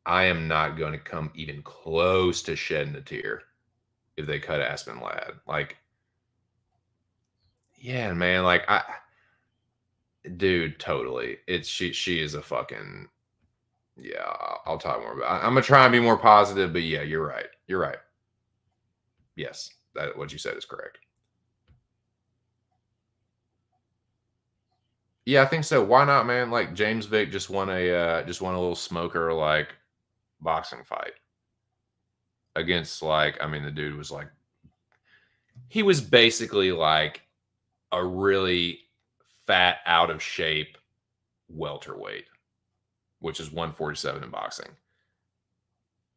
I am not going to come even close to shedding a tear if they cut Aspen Ladd. Like, yeah, man, like dude, totally. She is a fucking, yeah, I'll talk more about it. I'm gonna try and be more positive, but yeah, you're right. You're right. Yes, that what you said is correct. Yeah, I think so. Why not, man? Like James Vick just won a little smoker like boxing fight against like, I mean, the dude was like, he was basically like a really fat, out of shape welterweight, which is 147 in boxing.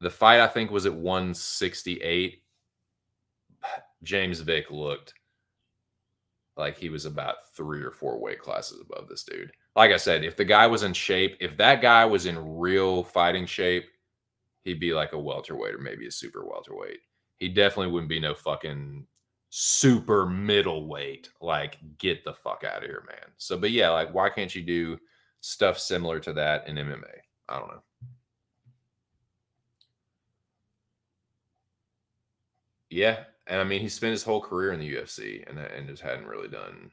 The fight, I think, was at 168. James Vick looked like he was about 3 or 4 weight classes above this dude. Like I said, if the guy was in shape, if that guy was in real fighting shape, he'd be like a welterweight or maybe a super welterweight. He definitely wouldn't be no fucking super middleweight. Like, get the fuck out of here, man. So, but yeah, like, why can't you do stuff similar to that in MMA? I don't know. Yeah, and I mean, he spent his whole career in the UFC and just hadn't really done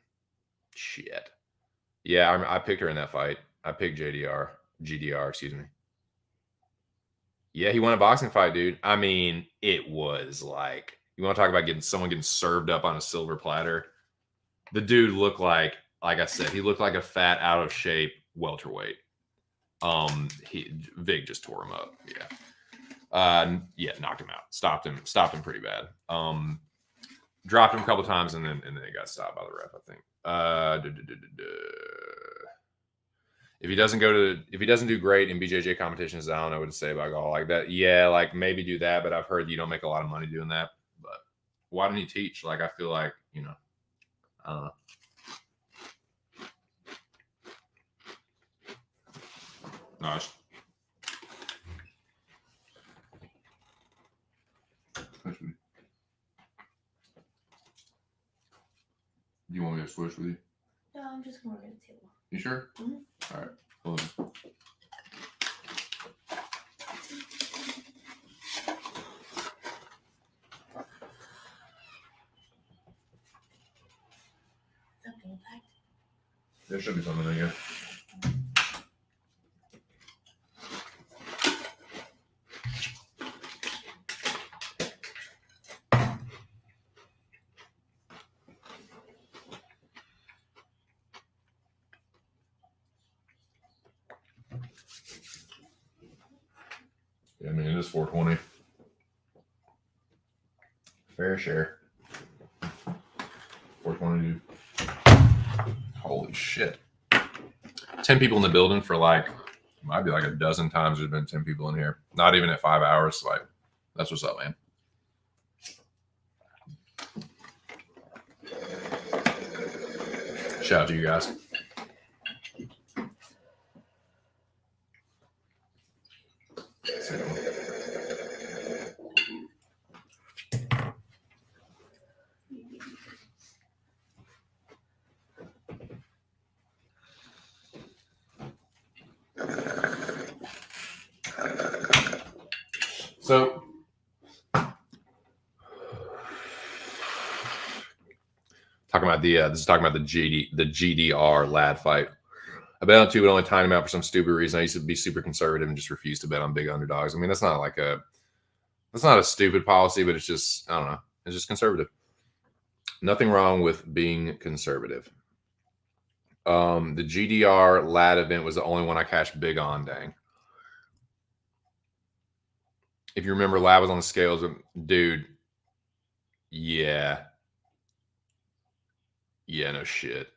shit. Yeah, I picked her in that fight. I picked GDR, excuse me. Yeah, he won a boxing fight, dude. I mean, it was like, you want to talk about someone getting served up on a silver platter? The dude looked like I said, he looked like a fat, out of shape welterweight. Vig just tore him up. Yeah, knocked him out. Stopped him pretty bad. Dropped him a couple times and then he got stopped by the ref, I think. If he doesn't do great in BJJ competitions, I don't know what to say about Gall like that. Yeah, like maybe do that, but I've heard you don't make a lot of money doing that. But why don't you teach? Like, I feel like, I don't know. Nice. Do you want me to switch with you? No, I'm just going to get a table. You sure? Mm-hmm. All right. Hold on. Something packed. There should be something in here. Yeah, I mean, it is 420. Fair share. 420, dude. Holy shit. 10 people in the building for like, might be like a dozen times there's been 10 people in here. Not even at 5 hours. Like, that's what's up, man. Shout out to you guys. So talking about this is talking about the GDR lad fight. I bet on two, but only time him out for some stupid reason. I used to be super conservative and just refuse to bet on big underdogs. I mean, that's not a stupid policy, but it's just, I don't know. It's just conservative. Nothing wrong with being conservative. The GDR lad event was the only one I cashed big on, dang. If you remember, lad was on the scales, dude. Yeah. Yeah, no shit.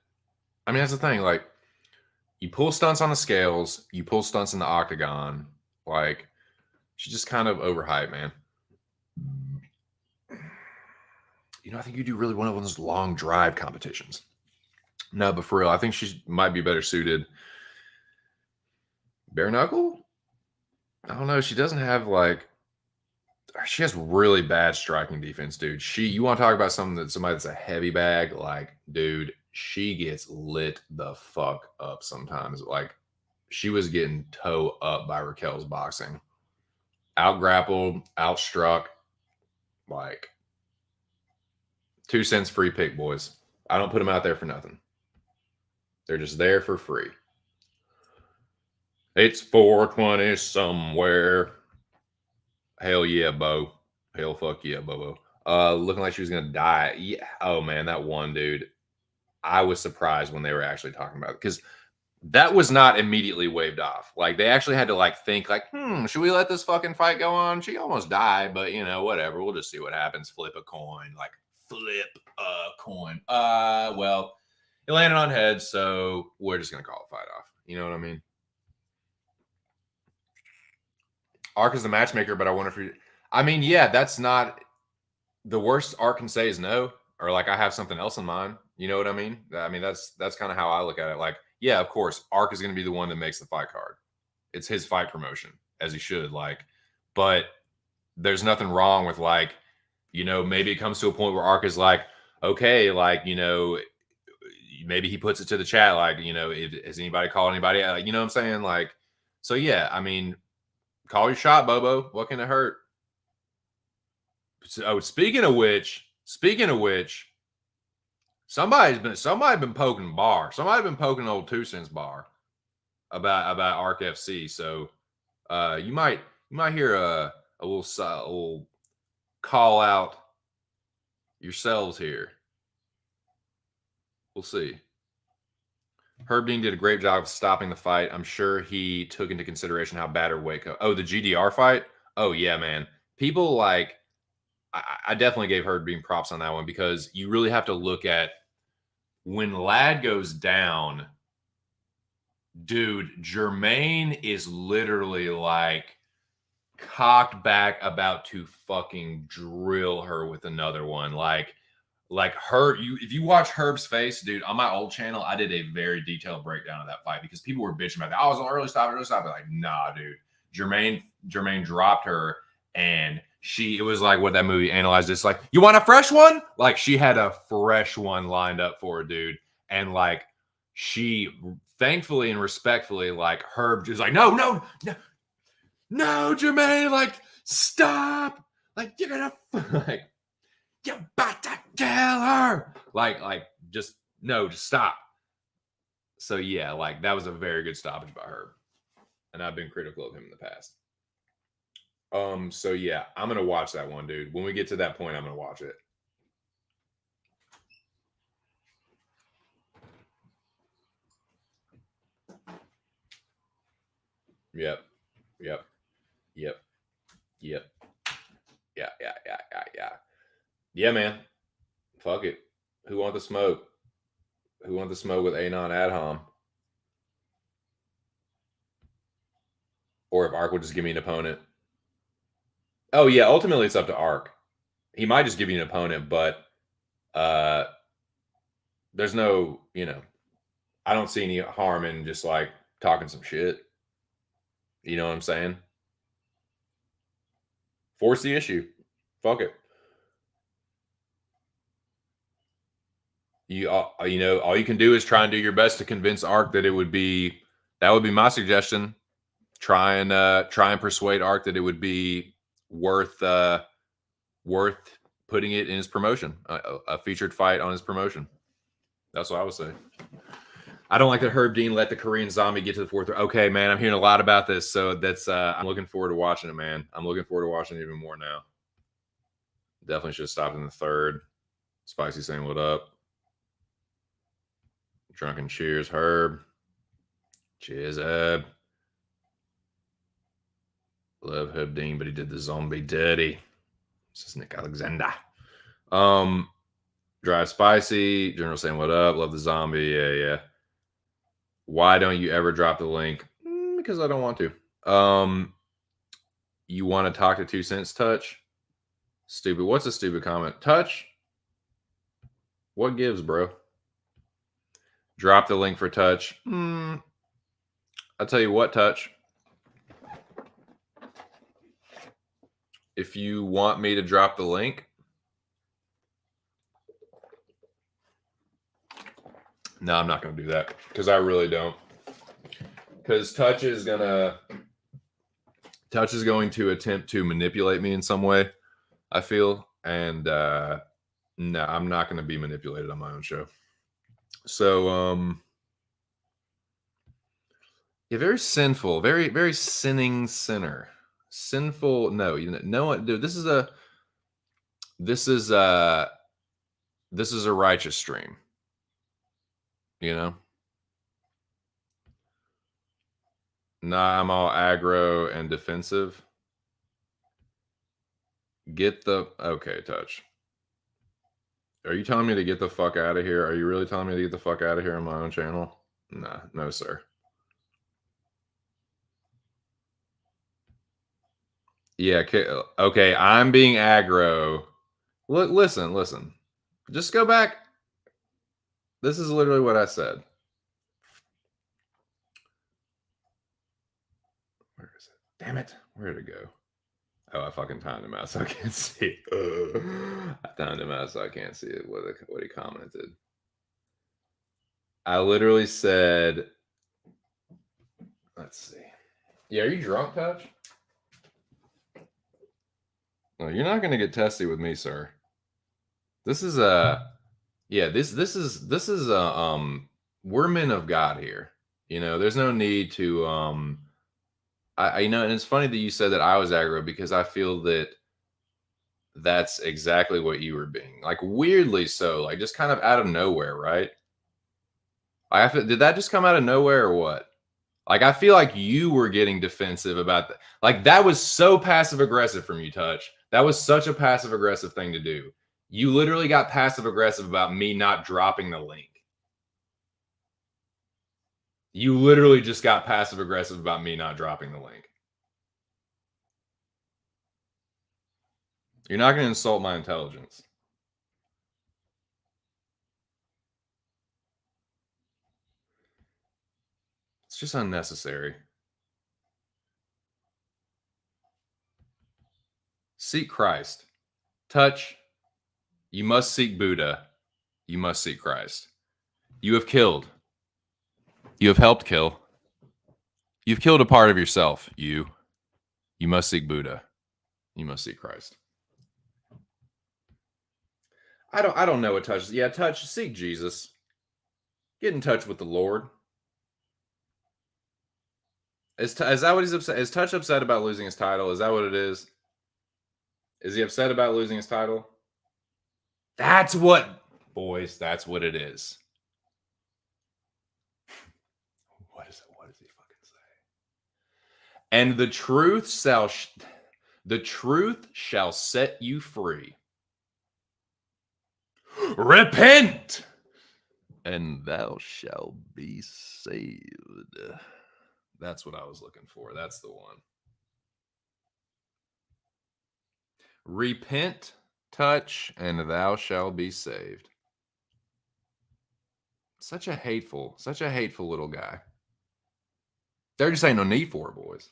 I mean, that's the thing. Like, you pull stunts on the scales, you pull stunts in the octagon. Like, she's just kind of overhyped, man. You know, I think you do really one of those long drive competitions. No, but for real, I think she might be better suited. Bare knuckle? I don't know. She doesn't have like. She has really bad striking defense, dude. You want to talk about somebody that's a heavy bag, like, dude, she gets lit the fuck up sometimes. Like, she was getting toe up by Raquel's boxing. Out grappled, out struck. Like, 2 cents free pick, boys. I don't put them out there for nothing. They're just there for free. It's 420 somewhere. Hell yeah, Bo. Hell fuck yeah, Bobo. Looking like she was gonna die. Yeah. Oh man, that one dude. I was surprised when they were actually talking about it because that was not immediately waved off. Like they actually had to like think like, should we let this fucking fight go on? She almost died, but you know, whatever. We'll just see what happens. Flip a coin. Like flip a coin. Well, it landed on heads, so we're just gonna call the fight off. You know what I mean? Ark is the matchmaker, but I wonder if I mean, yeah, that's not the worst Ark can say is no, or like I have something else in mind. You know what I mean? I mean, that's kind of how I look at it. Like, yeah, of course, Ark is going to be the one that makes the fight card. It's his fight promotion, as he should. Like, but there's nothing wrong with like, you know, maybe it comes to a point where Ark is like, okay, like, you know, maybe he puts it to the chat, like, you know, has anybody called anybody out? You know what I'm saying? Like, so yeah, I mean, call your shot, Bobo. What can it hurt? So, speaking of which, somebody's been poking bar. Somebody been poking old 2 cents bar about Arc FC. So you might hear a little call out yourselves here. We'll see. Herb Dean did a great job of stopping the fight. I'm sure he took into consideration how bad her weight cut. Oh, the GDR fight? Oh, yeah, man. People like, I definitely gave Herb Dean props on that one because you really have to look at when Lad goes down, dude, Jermaine is literally like cocked back about to fucking drill her with another one. Like Herb, if you watch Herb's face, dude, on my old channel, I did a very detailed breakdown of that fight because people were bitching about that. I was an early stopper. Like, nah, dude. Jermaine dropped her and it was like what that movie analyzed. It's like, you want a fresh one? Like she had a fresh one lined up for her, dude. And like she thankfully and respectfully, like Herb just like, no, Jermaine, like stop. Like you're gonna like you're about to kill her. Like just stop. So yeah, like that was a very good stoppage by Herb. And I've been critical of him in the past. So yeah, I'm gonna watch that one, dude. When we get to that point, I'm gonna watch it. Yep. Yeah. Yeah, man. Fuck it. Who want the smoke? Who want the smoke with Anon Adham? Or if Ark would just give me an opponent. Oh, yeah. Ultimately, it's up to Ark. He might just give you an opponent, but there's no, I don't see any harm in just like talking some shit. You know what I'm saying? Force the issue. Fuck it. All you can do is try and do your best to convince Ark that would be my suggestion. Try and persuade Ark that it would be worth putting it in his promotion, a featured fight on his promotion. That's what I would say. I don't like that Herb Dean let the Korean Zombie get to the fourth. Okay, man, I'm hearing a lot about this, so that's I'm looking forward to watching it, man. I'm looking forward to watching it even more now. Definitely should have stopped in the third. Spicy saying what up. Drunken cheers, Herb. Cheers, Herb. Love Herb Dean, but he did the zombie dirty. This is Nick Alexander. Dry Spicy. General saying what up. Love the zombie. Yeah. Why don't you ever drop the link? Because I don't want to. You want to talk to 2 Cents Touch? Stupid. What's a stupid comment? Touch? What gives, bro? Drop the link for Touch. I'll tell you what, Touch. If you want me to drop the link, no, I'm not going to do that because I really don't. Because Touch is going to attempt to manipulate me in some way, I feel. And no, I'm not going to be manipulated on my own show. So, yeah, very sinful, very, very sinning sinner. Sinful. No, you know, dude, this is a righteous stream. You know? Nah, I'm all aggro and defensive. Okay, Touch. Are you telling me to get the fuck out of here? Are you really telling me to get the fuck out of here on my own channel? Nah, no, sir. Yeah, okay, I'm being aggro. Look, listen. Just go back. This is literally what I said. Where is it? Damn it. Where'd it go? Oh, I fucking timed him out so I can't see. I timed him out so I can't see it. What he commented. I literally said, let's see. Yeah, are you drunk, Touch? No, you're not gonna get testy with me, sir. This is we're men of God here. You know, there's no need to I you know, and it's funny that you said that I was aggro because I feel that that's exactly what you were being. Like weirdly so, like just kind of out of nowhere, right? Did that just come out of nowhere or what? Like I feel like you were getting defensive about that. Like that was so passive aggressive from you, Touch. That was such a passive aggressive thing to do. You literally got passive aggressive about me not dropping the link. You literally just got passive aggressive about me not dropping the link. You're not going to insult my intelligence. It's just unnecessary. Seek Christ. Touch. You must seek Buddha. You must seek Christ. You have killed. You have helped kill. You've killed a part of yourself. You must seek Buddha. You must seek Christ. I don't know what Touch is. Yeah, Touch, seek Jesus. Get in touch with the Lord. Is that what he's upset? Is Touch upset about losing his title? Is that what it is? Is he upset about losing his title? That's what, boys, that's what it is. What does he fucking say? And the truth shall set you free. Repent, and thou shalt be saved. That's what I was looking for. That's the one. Repent, Touch, and thou shalt be saved. Such a hateful little guy. There just ain't no need for it, boys.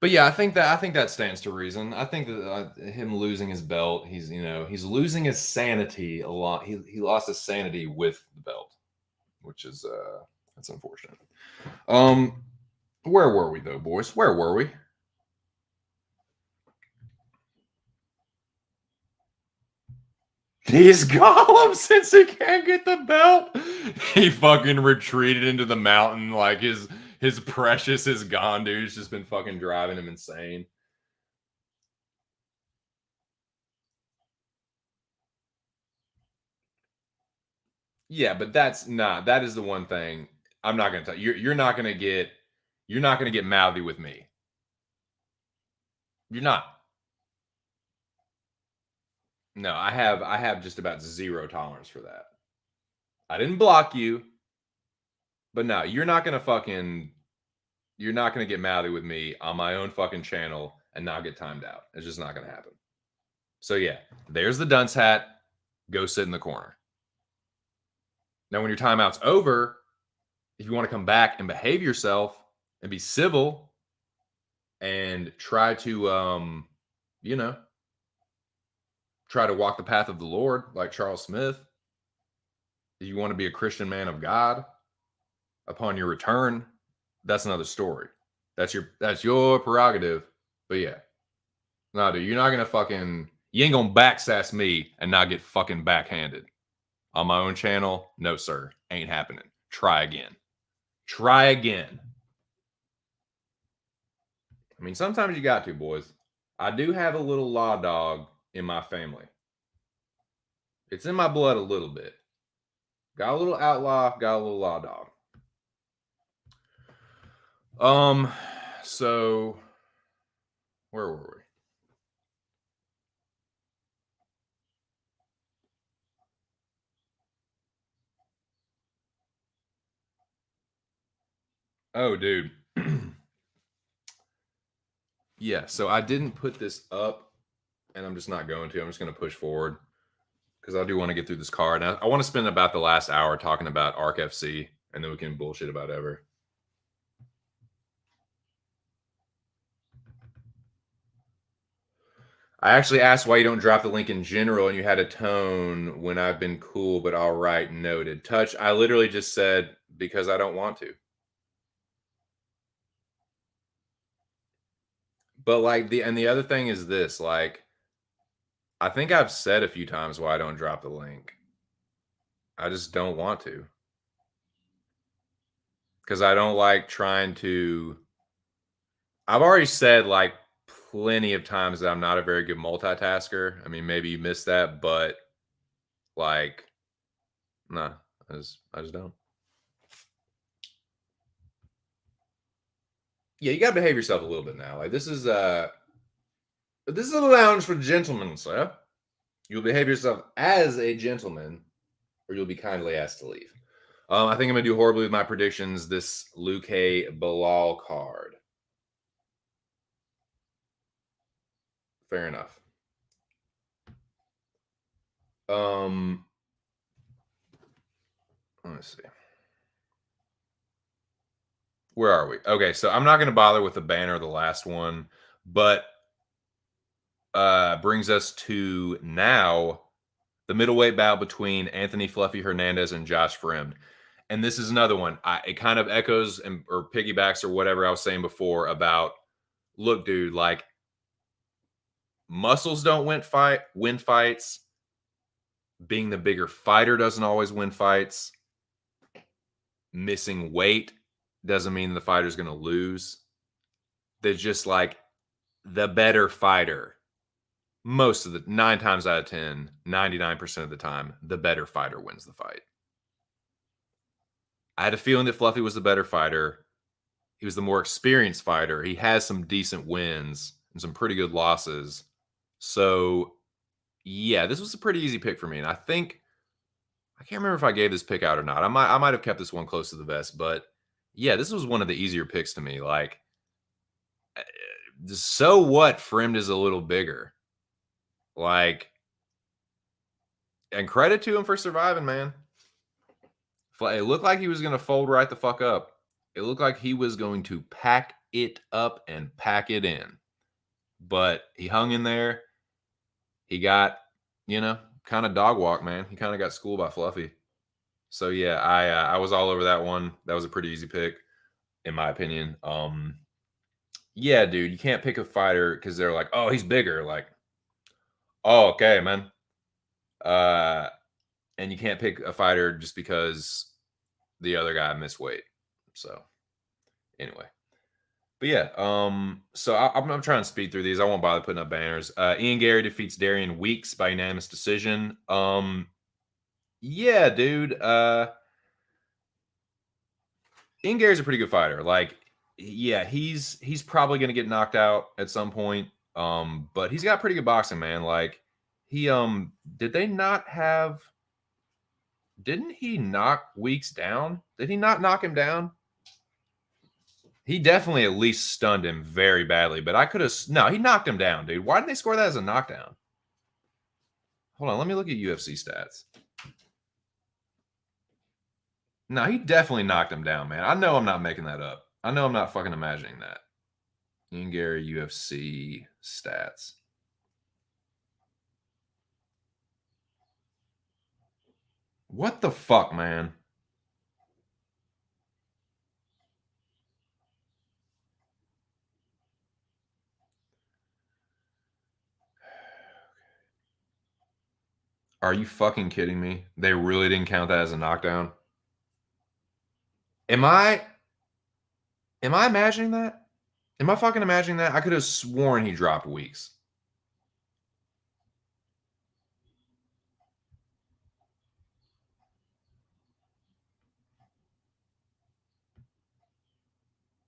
But yeah, I think that stands to reason. I think that him losing his belt, he's losing his sanity a lot. He lost his sanity with the belt, which is that's unfortunate. Where were we though, boys? Where were we? He's Gollum since he can't get the belt. He fucking retreated into the mountain like his precious is gone, dude. It's just been fucking driving him insane. Yeah, but that's not. That is the one thing I'm not gonna tell you. You're not gonna get mouthy with me. You're not. No, I have just about zero tolerance for that. I didn't block you, but no, you're not gonna get mouthy with me on my own fucking channel and not get timed out. It's just not gonna happen. So yeah, there's the dunce hat. Go sit in the corner. Now, when your timeout's over, if you want to come back and behave yourself and be civil and try to you know, try to walk the path of the Lord like Charles Smith, if you want to be a Christian man of God upon your return, that's another story. That's your prerogative. But yeah. No, dude, you ain't gonna backsass me and not get fucking backhanded. On my own channel, no sir. Ain't happening. Try again. Try again. I mean, sometimes you got to, boys. I do have a little law dog in my family. It's in my blood a little bit. Got a little outlaw, got a little law dog. So where were we? Oh, dude. Yeah, so I didn't put this up, and I'm just not going to. I'm just going to push forward because I do want to get through this card. And I want to spend about the last hour talking about ARC FC, and then we can bullshit about ever. I actually asked why you don't drop the link in general, and you had a tone when I've been cool, but all right, noted. Touch, I literally just said because I don't want to. But like the other thing is this, like I think I've said a few times why I don't drop the link. I just don't want to. Because I don't like trying to. I've already said like plenty of times that I'm not a very good multitasker. I mean, maybe you missed that, but like, nah, I just don't. Yeah, you gotta behave yourself a little bit now. Like this is a lounge for gentlemen, sir. You'll behave yourself as a gentleman, or you'll be kindly asked to leave. I think I'm gonna do horribly with my predictions. This Luke Bilal card. Fair enough. Let's see. Where are we? Okay, so I'm not going to bother with the banner, the last one, but brings us to now the middleweight bout between Anthony Fluffy Hernandez and Josh Fremd. And this is another one. It kind of echoes or piggybacks or whatever I was saying before about, look, dude, like muscles don't win fights. Being the bigger fighter doesn't always win fights. Missing weight doesn't mean the fighter's going to lose. They're just like the better fighter. Most of the 9 times out of 10, 99% of the time, the better fighter wins the fight. I had a feeling that Fluffy was the better fighter. He was the more experienced fighter. He has some decent wins and some pretty good losses. So, yeah, this was a pretty easy pick for me. And I can't remember if I gave this pick out or not. I might have kept this one close to the vest, but yeah, this was one of the easier picks to me. Like, so what? Fremd is a little bigger. Like, and credit to him for surviving, man. It looked like he was going to fold right the fuck up. It looked like he was going to pack it up and pack it in. But he hung in there. He got, kind of dog walk, man. He kind of got schooled by Fluffy. So yeah, I was all over that one. That was a pretty easy pick, in my opinion. Yeah, dude, you can't pick a fighter because they're like, oh, he's bigger. Like, oh, okay, man. And you can't pick a fighter just because the other guy missed weight. So anyway. But yeah, so I'm trying to speed through these. I won't bother putting up banners. Ian Gary defeats Darian Weeks by unanimous decision. Yeah, dude. Ian Gary's a pretty good fighter. Like, yeah, he's probably gonna get knocked out at some point. But he's got pretty good boxing, man. Like, he did they not have? Didn't he knock Weeks down? Did he not knock him down? He definitely at least stunned him very badly, but I could have. No, he knocked him down, dude. Why didn't they score that as a knockdown? Hold on, let me look at UFC stats. No, he definitely knocked him down, man. I know I'm not making that up. I know I'm not fucking imagining that. Ian Gary UFC stats. What the fuck, man? Are you fucking kidding me? They really didn't count that as a knockdown? Am I imagining that? Am I fucking imagining that? I could have sworn he dropped Weeks.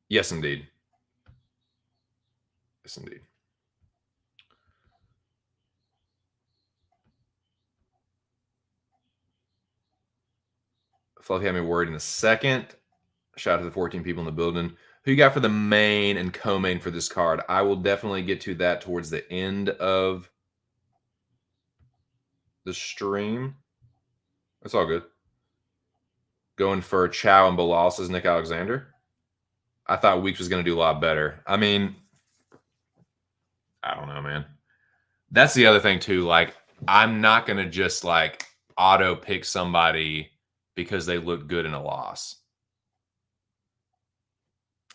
Yes, indeed. Yes, indeed. Fluffy had me worried in a second. Shout out to the 14 people in the building. Who you got for the main and co-main for this card? I will definitely get to that towards the end of the stream. That's all good. Going for Chow and Bilal, says Nick Alexander. I thought Weeks was going to do a lot better. I mean, I don't know, man. That's the other thing, too. Like, I'm not going to just, like, auto pick somebody because they look good in a loss.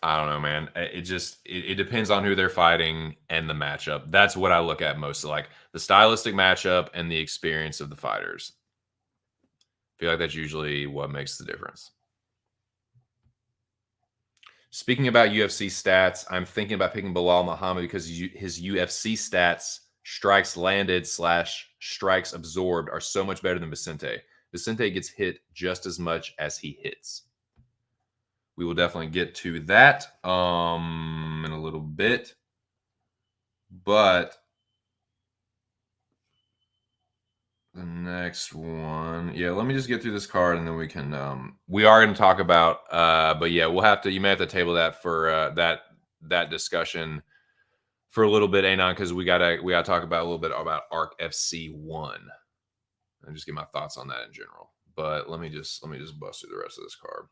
I don't know, man. It depends on who they're fighting and the matchup. That's what I look at most. Like the stylistic matchup and the experience of the fighters. I feel like that's usually what makes the difference. Speaking about UFC stats, I'm thinking about picking Bilal Muhammad because his UFC stats, strikes landed / strikes absorbed, are so much better than Vicente. Vicente gets hit just as much as he hits. We will definitely get to that in a little bit. But the next one, yeah, let me just get through this card and then we can we are going to talk about but yeah, you may have to table that for that discussion for a little bit, Anon, because we gotta talk about a little bit about Arc FC 1 and just get my thoughts on that in general. But let me just bust through the rest of this card.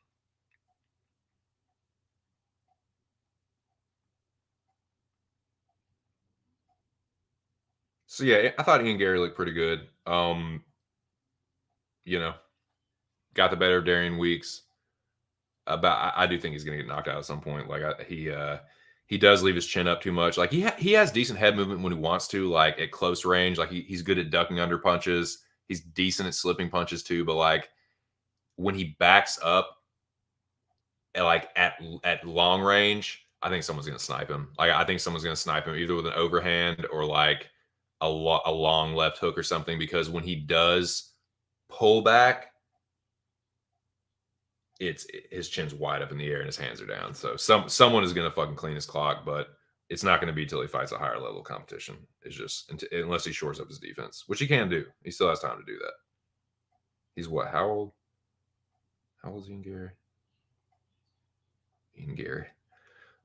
So yeah, I thought Ian Gary looked pretty good. You know, got the better of Darian Weeks. But I do think he's going to get knocked out at some point. Like he does leave his chin up too much. Like he has decent head movement when he wants to, like at close range. Like he's good at ducking under punches. He's decent at slipping punches too. But like when he backs up, at long range, I think someone's going to snipe him. Like I think someone's going to snipe him either with an overhand or like a long left hook or something. Because when he does pull back, his chin's wide up in the air and his hands are down. So someone is going to fucking clean his clock, but it's not going to be till he fights a higher level competition. It's just unless he shores up his defense, which he can do. He still has time to do that. He's what? How old? How old is Ian Gary?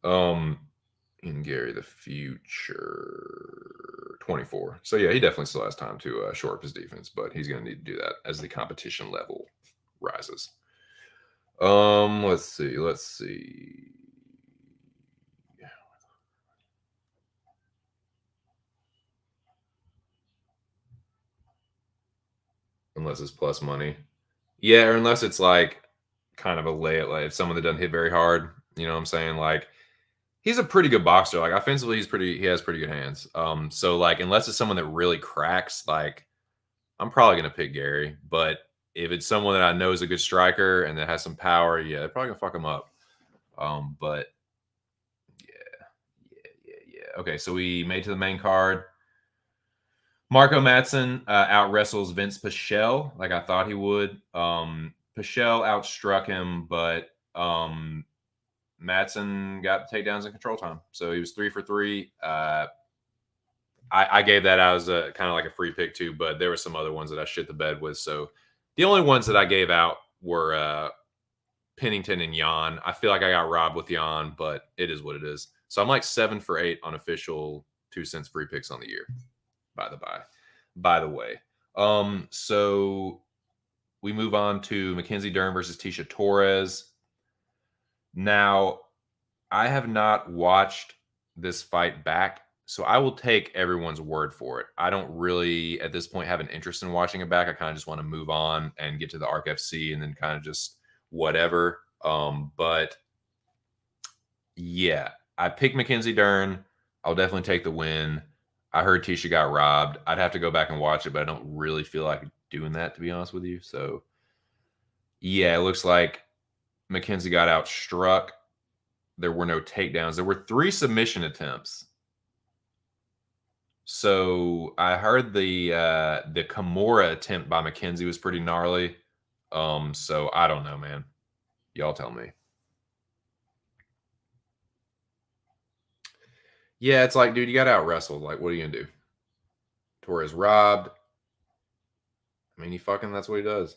Ian Gary, the future, 24. So yeah, he definitely still has time to shore up his defense, but he's going to need to do that as the competition level rises. Let's see. Unless it's plus money. Yeah, or unless it's like kind of a lay, like if someone that doesn't hit very hard, you know what I'm saying? Like he's a pretty good boxer. Like offensively, he has pretty good hands. So like unless it's someone that really cracks, like I'm probably gonna pick Gary, but if it's someone that I know is a good striker and that has some power, yeah, they're probably gonna fuck him up. But yeah. Okay, so we made to the main card. Marco Madsen out wrestles Vince Pichel like I thought he would. Pichel outstruck him, but Madsen got the takedowns in control time, so he was 3 for 3. I gave that out as a kind of like a free pick too, but there were some other ones that I shit the bed with. So the only ones that I gave out were Pennington and Jan. I feel like I got robbed with Jan, but it is what it is. So I'm like 7 for 8 on official 2 cents free picks on the year. By the way. So we move on to Mackenzie Dern versus Tisha Torres. Now, I have not watched this fight back, so I will take everyone's word for it. I don't really, at this point, have an interest in watching it back. I kind of just want to move on and get to the ARC FC and then kind of just whatever. But yeah, I picked Mackenzie Dern. I'll definitely take the win. I heard Tisha got robbed. I'd have to go back and watch it, but I don't really feel like doing that, to be honest with you. So yeah, it looks like Mackenzie got outstruck. There were no takedowns. There were 3 submission attempts. So I heard the Kimura attempt by Mackenzie was pretty gnarly. So I don't know, man. Y'all tell me. Yeah, it's like, dude, you got out wrestled. Like, what are you gonna do? Torres robbed. I mean, that's what he does.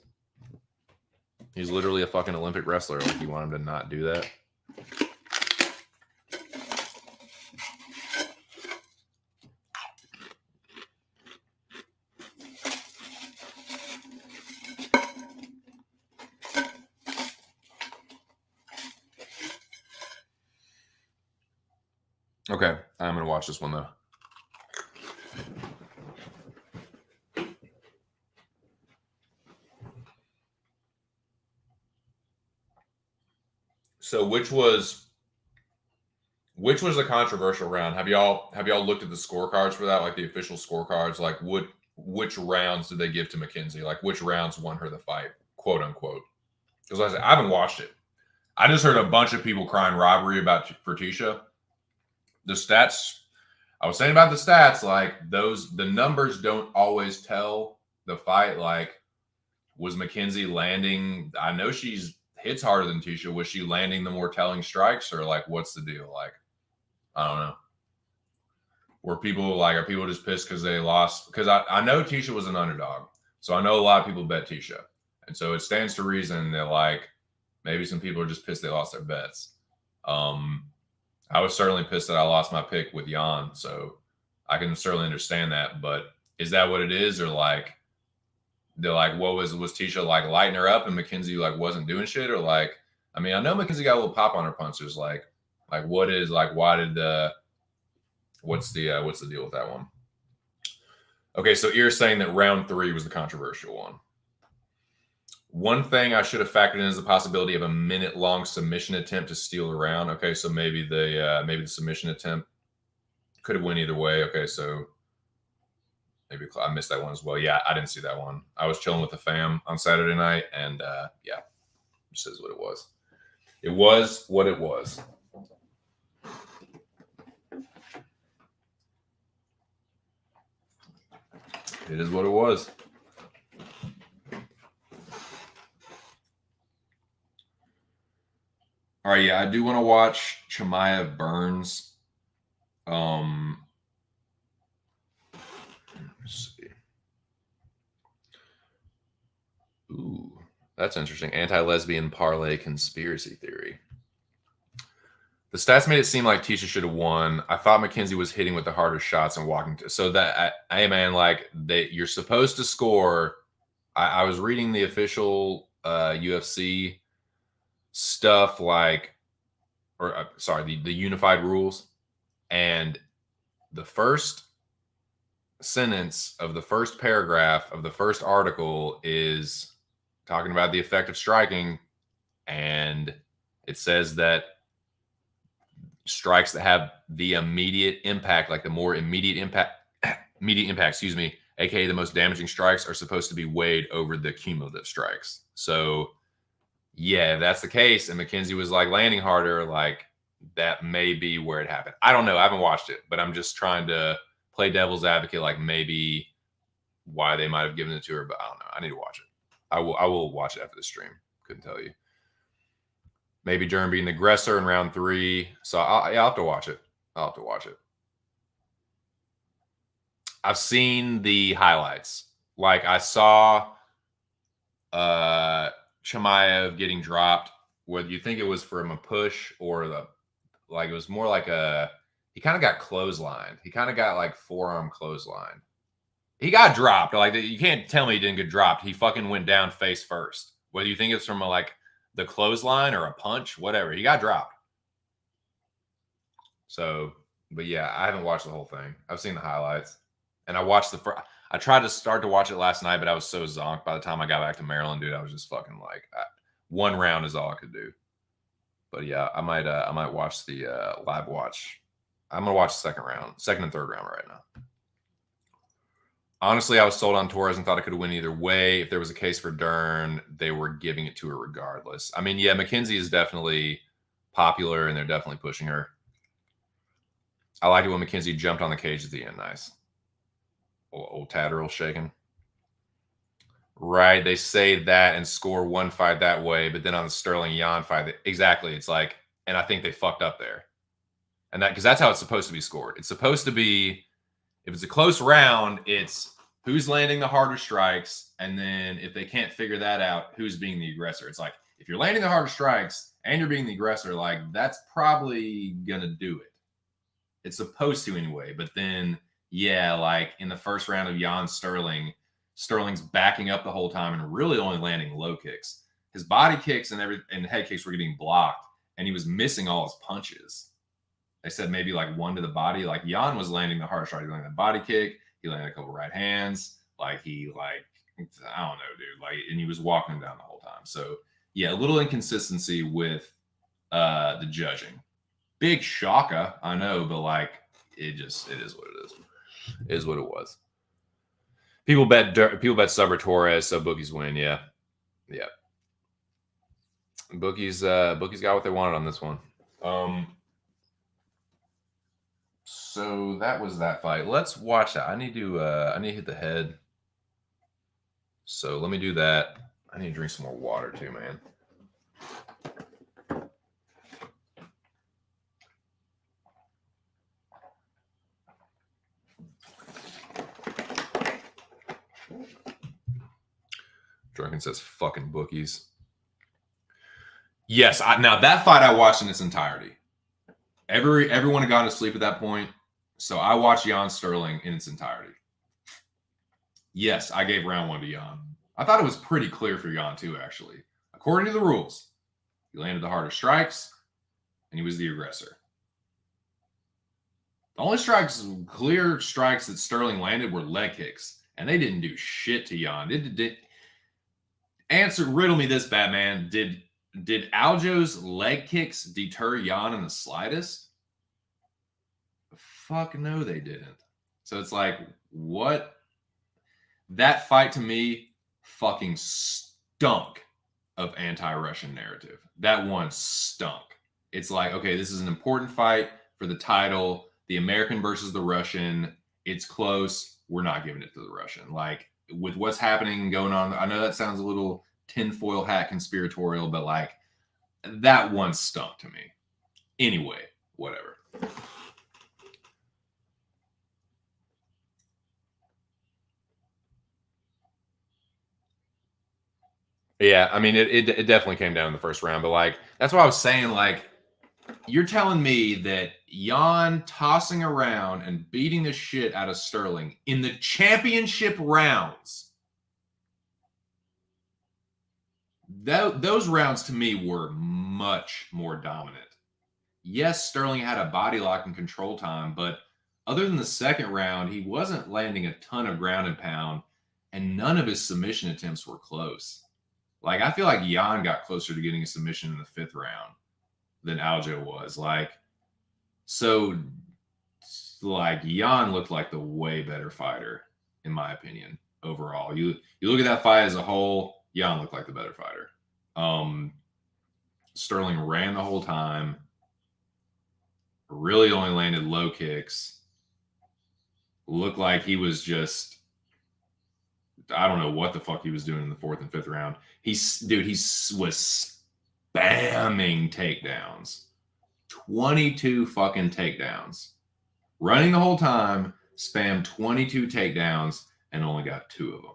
He's literally a fucking Olympic wrestler. Like, you want him to not do that? Okay, I'm gonna watch this one though. So which was the controversial round? Have y'all looked at the scorecards for that, like the official scorecards? Like which rounds did they give to Mackenzie? Like which rounds won her the fight, quote unquote? Because I haven't watched it. I just heard a bunch of people crying robbery for Tisha. The stats, I was saying about the stats, like the numbers don't always tell the fight. Like, was Mackenzie landing? I know she's hits harder than Tisha. Was she landing the more telling strikes, or like what's the deal? Like, I don't know. Are people just pissed because they lost? Because I know Tisha was an underdog, so I know a lot of people bet Tisha, and so it stands to reason that like maybe some people are just pissed they lost their bets. I was certainly pissed that I lost my pick with Jan, so I can certainly understand that. But is that what it is, or like they're like, what was Tisha like lighting her up and Mackenzie like wasn't doing shit, or like, I mean, I know Mackenzie got a little pop on her punches. Like what is like why did what's the deal with that one? Okay, so you're saying that round 3 was the controversial one. One thing I should have factored in is the possibility of a minute-long submission attempt to steal the round. Okay, so maybe the submission attempt could have went either way. Okay, so maybe I missed that one as well. Yeah, I didn't see that one. I was chilling with the fam on Saturday night, and yeah, this is what it was. It was what it was. It is what it was. All right, yeah, I do want to watch Chimaev Burns. Let's see. Ooh, that's interesting. Anti-lesbian parlay conspiracy theory. The stats made it seem like Tisha should have won. I thought Mackenzie was hitting with the harder shots and walking. So that, hey man, like you're supposed to score. I was reading the official UFC stuff, like, or sorry, the unified rules, and the first sentence of the first paragraph of the first article is talking about the effect of striking, and it says that strikes that have the immediate impact, like the more immediate impact, excuse me, aka the most damaging strikes, are supposed to be weighed over the cumulative strikes. So, yeah, if that's the case, and McKenzie was like landing harder, like that may be where it happened. I don't know. I haven't watched it, but I'm just trying to play devil's advocate, like maybe why they might have given it to her, but I don't know. I need to watch it. I will watch it after the stream. Couldn't tell you. Maybe Dern being the aggressor in round 3. So I'll have to watch it. I'll have to watch it. I've seen the highlights. Like I saw Chimaev getting dropped. Whether you think it was from a push or it was more like he kind of got clotheslined. He kind of got like forearm clotheslined. He got dropped. Like you can't tell me he didn't get dropped. He fucking went down face first. Whether you think it's from the clothesline or a punch, whatever, he got dropped. So, but yeah, I haven't watched the whole thing. I've seen the highlights, and I watched I tried to start to watch it last night, but I was so zonked by the time I got back to Maryland, dude. I was just fucking one round is all I could do. But yeah, I might watch the live watch. I'm gonna watch the second and third round right now. Honestly, I was sold on Torres and thought it could win either way. If there was a case for Dern, they were giving it to her regardless. I mean, yeah, McKenzie is definitely popular, and they're definitely pushing her. I liked it when McKenzie jumped on the cage at the end. Nice. Old Tatterall shaking. Right. They say that and score one fight that way, but then on the Sterling Jan fight, exactly. It's like, and I think they fucked up there. And because that's how it's supposed to be scored. It's supposed to be, if it's a close round, it's who's landing the harder strikes. And then if they can't figure that out, who's being the aggressor. It's like, if you're landing the harder strikes and you're being the aggressor, like that's probably going to do it. It's supposed to anyway. But then, yeah, like in the first round of Jan Sterling's backing up the whole time and really only landing low kicks. His body kicks and head kicks were getting blocked, and he was missing all his punches. They said maybe like one to the body. Like Jan was landing the hard strike. He landed a body kick. He landed a couple right hands. I don't know, dude. And he was walking him down the whole time. So yeah, a little inconsistency with the judging. Big shaka, I know, but it is what it is. It is what it was. People bet Subber Torres, so bookies win. Yeah. Bookies got what they wanted on this one. So that was that fight. Let's watch that. I need to hit the head. So let me do that. I need to drink some more water too, man. Drunken says fucking bookies. Yes, now that fight I watched in its entirety. Everyone had gone to sleep at that point, so I watched Jan Sterling in its entirety. Yes, I gave round 1 to Jan. I thought it was pretty clear for Jan too, actually. According to the rules, he landed the harder strikes, and he was the aggressor. The only clear strikes that Sterling landed were leg kicks, and they didn't do shit to Jan. Riddle me this, Batman. Did Aljo's leg kicks deter Jan in the slightest? Fuck no, they didn't. So it's like, what? That fight to me fucking stunk of anti-Russian narrative. That one stunk. It's like, okay, this is an important fight for the title. The American versus the Russian. It's close. We're not giving it to the Russian. Like, with what's happening going on, I know that sounds a little tinfoil hat conspiratorial, but that one stunk to me. Anyway, whatever. Yeah, I mean, it definitely came down in the first round, but that's what I was saying. You're telling me that Jan tossing around and beating the shit out of Sterling in the championship rounds, those rounds to me were much more dominant. Yes, Sterling had a body lock and control time, but other than the second round, he wasn't landing a ton of ground and pound, and none of his submission attempts were close. I feel like Jan got closer to getting a submission in the 5th round than Aljo was. Jan looked like the way better fighter. in my opinion. Overall, you look at that fight as a whole. Jan looked like the better fighter. Sterling ran the whole time. Really only landed low kicks. Looked like he was just, I don't know what the fuck he was doing in the 4th and 5th round. He was spamming takedowns. 22 fucking takedowns. Running the whole time, spammed 22 takedowns, and only got 2 of them.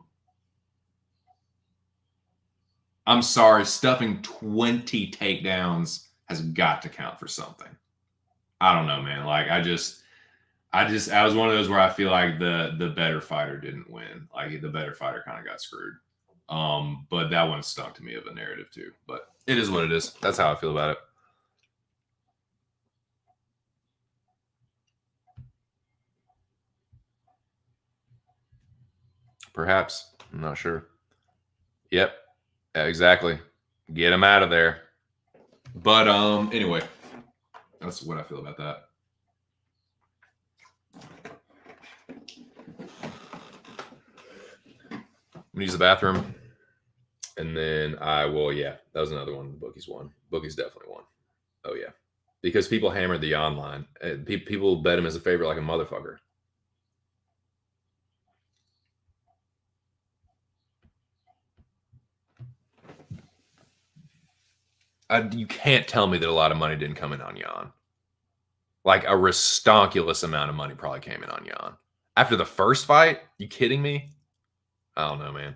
I'm sorry, stuffing 20 takedowns has got to count for something. I don't know, man. Like, I was one of those where I feel like the better fighter didn't win. Like, the better fighter kind of got screwed. But that one stunk to me of a narrative too. But it is what it is. That's how I feel about it. Perhaps. I'm not sure. Yep. Exactly. Get him out of there. But anyway, that's what I feel about that. I'm gonna use the bathroom, and then I will. Yeah, that was another one. Bookies won. Bookies definitely won. Oh yeah, because people hammered the online. People bet him as a favorite like a motherfucker. You can't tell me that a lot of money didn't come in on Jan. Like a restonkulous amount of money probably came in on Jan. After the first fight? You kidding me? I don't know, man.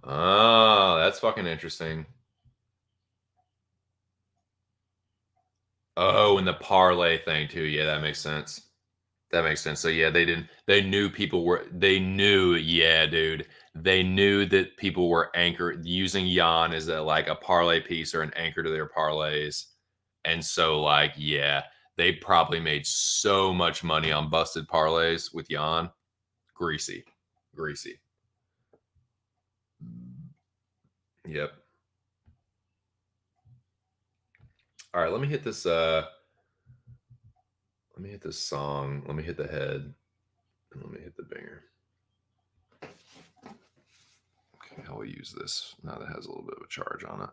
Oh, that's fucking interesting. Oh, and the parlay thing too. Yeah, that makes sense. That makes sense. So yeah, they knew people were, yeah, dude. They knew that people were anchored using Jan as like a parlay piece or an anchor to their parlays. And so like, yeah, they probably made so much money on busted parlays with Jan. Greasy. Yep. All right, let me hit this song. Let me hit the head. And let me hit the banger. Okay, how will we use this now that has a little bit of a charge on it?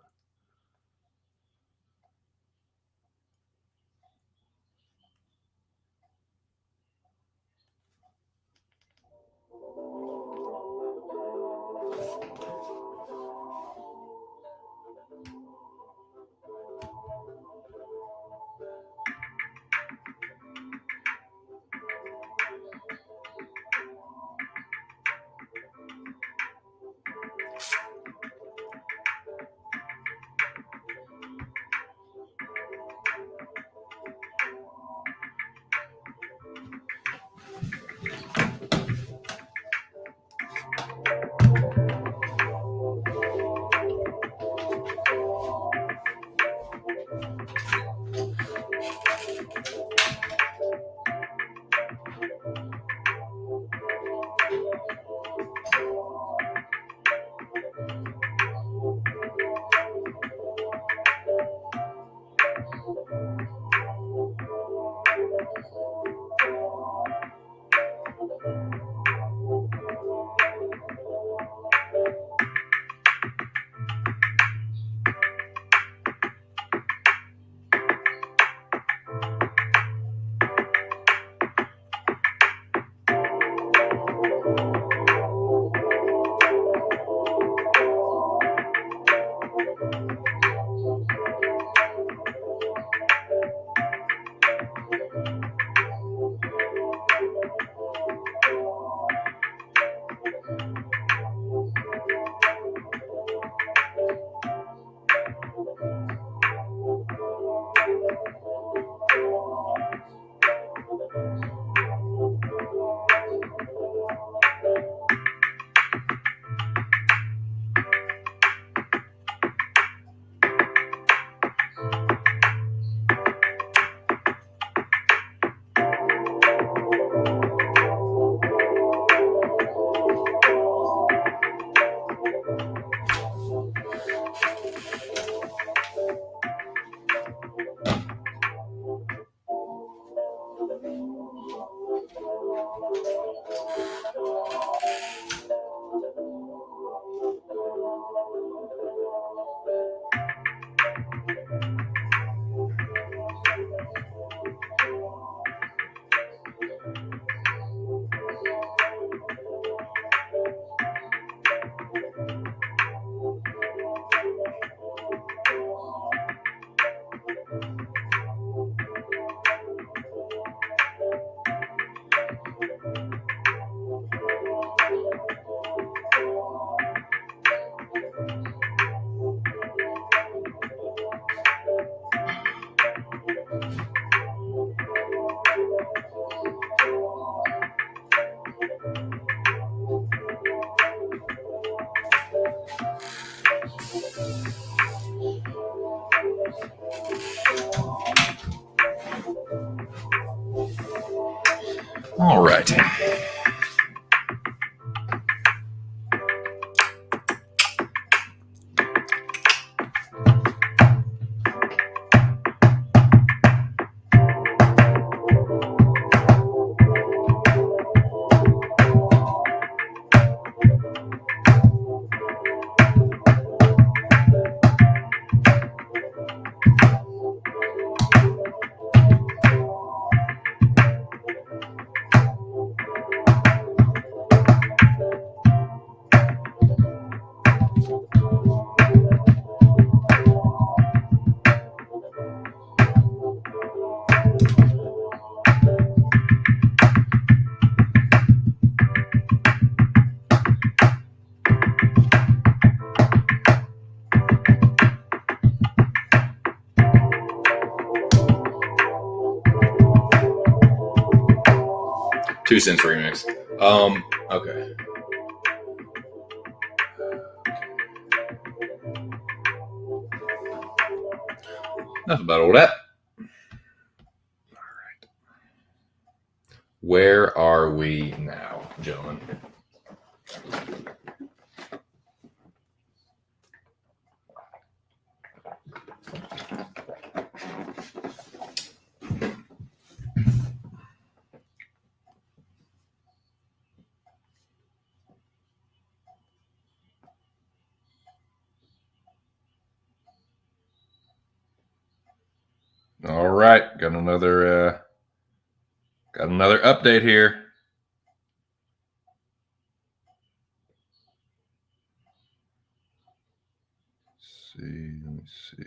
All right. Two Cents remix. Okay. Enough about all that. All right. Where are we now, gentlemen? All right, got another update here. Let me see.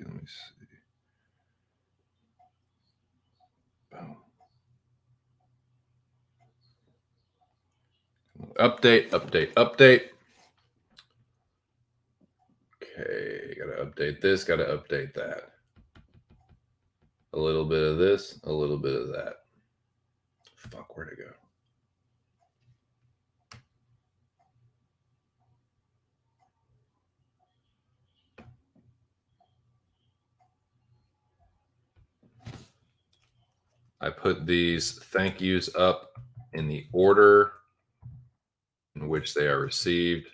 Boom. Update. Okay, gotta update this, gotta update that. A little bit of this, a little bit of that. Fuck, where'd it go? I put these thank yous up in the order in which they are received.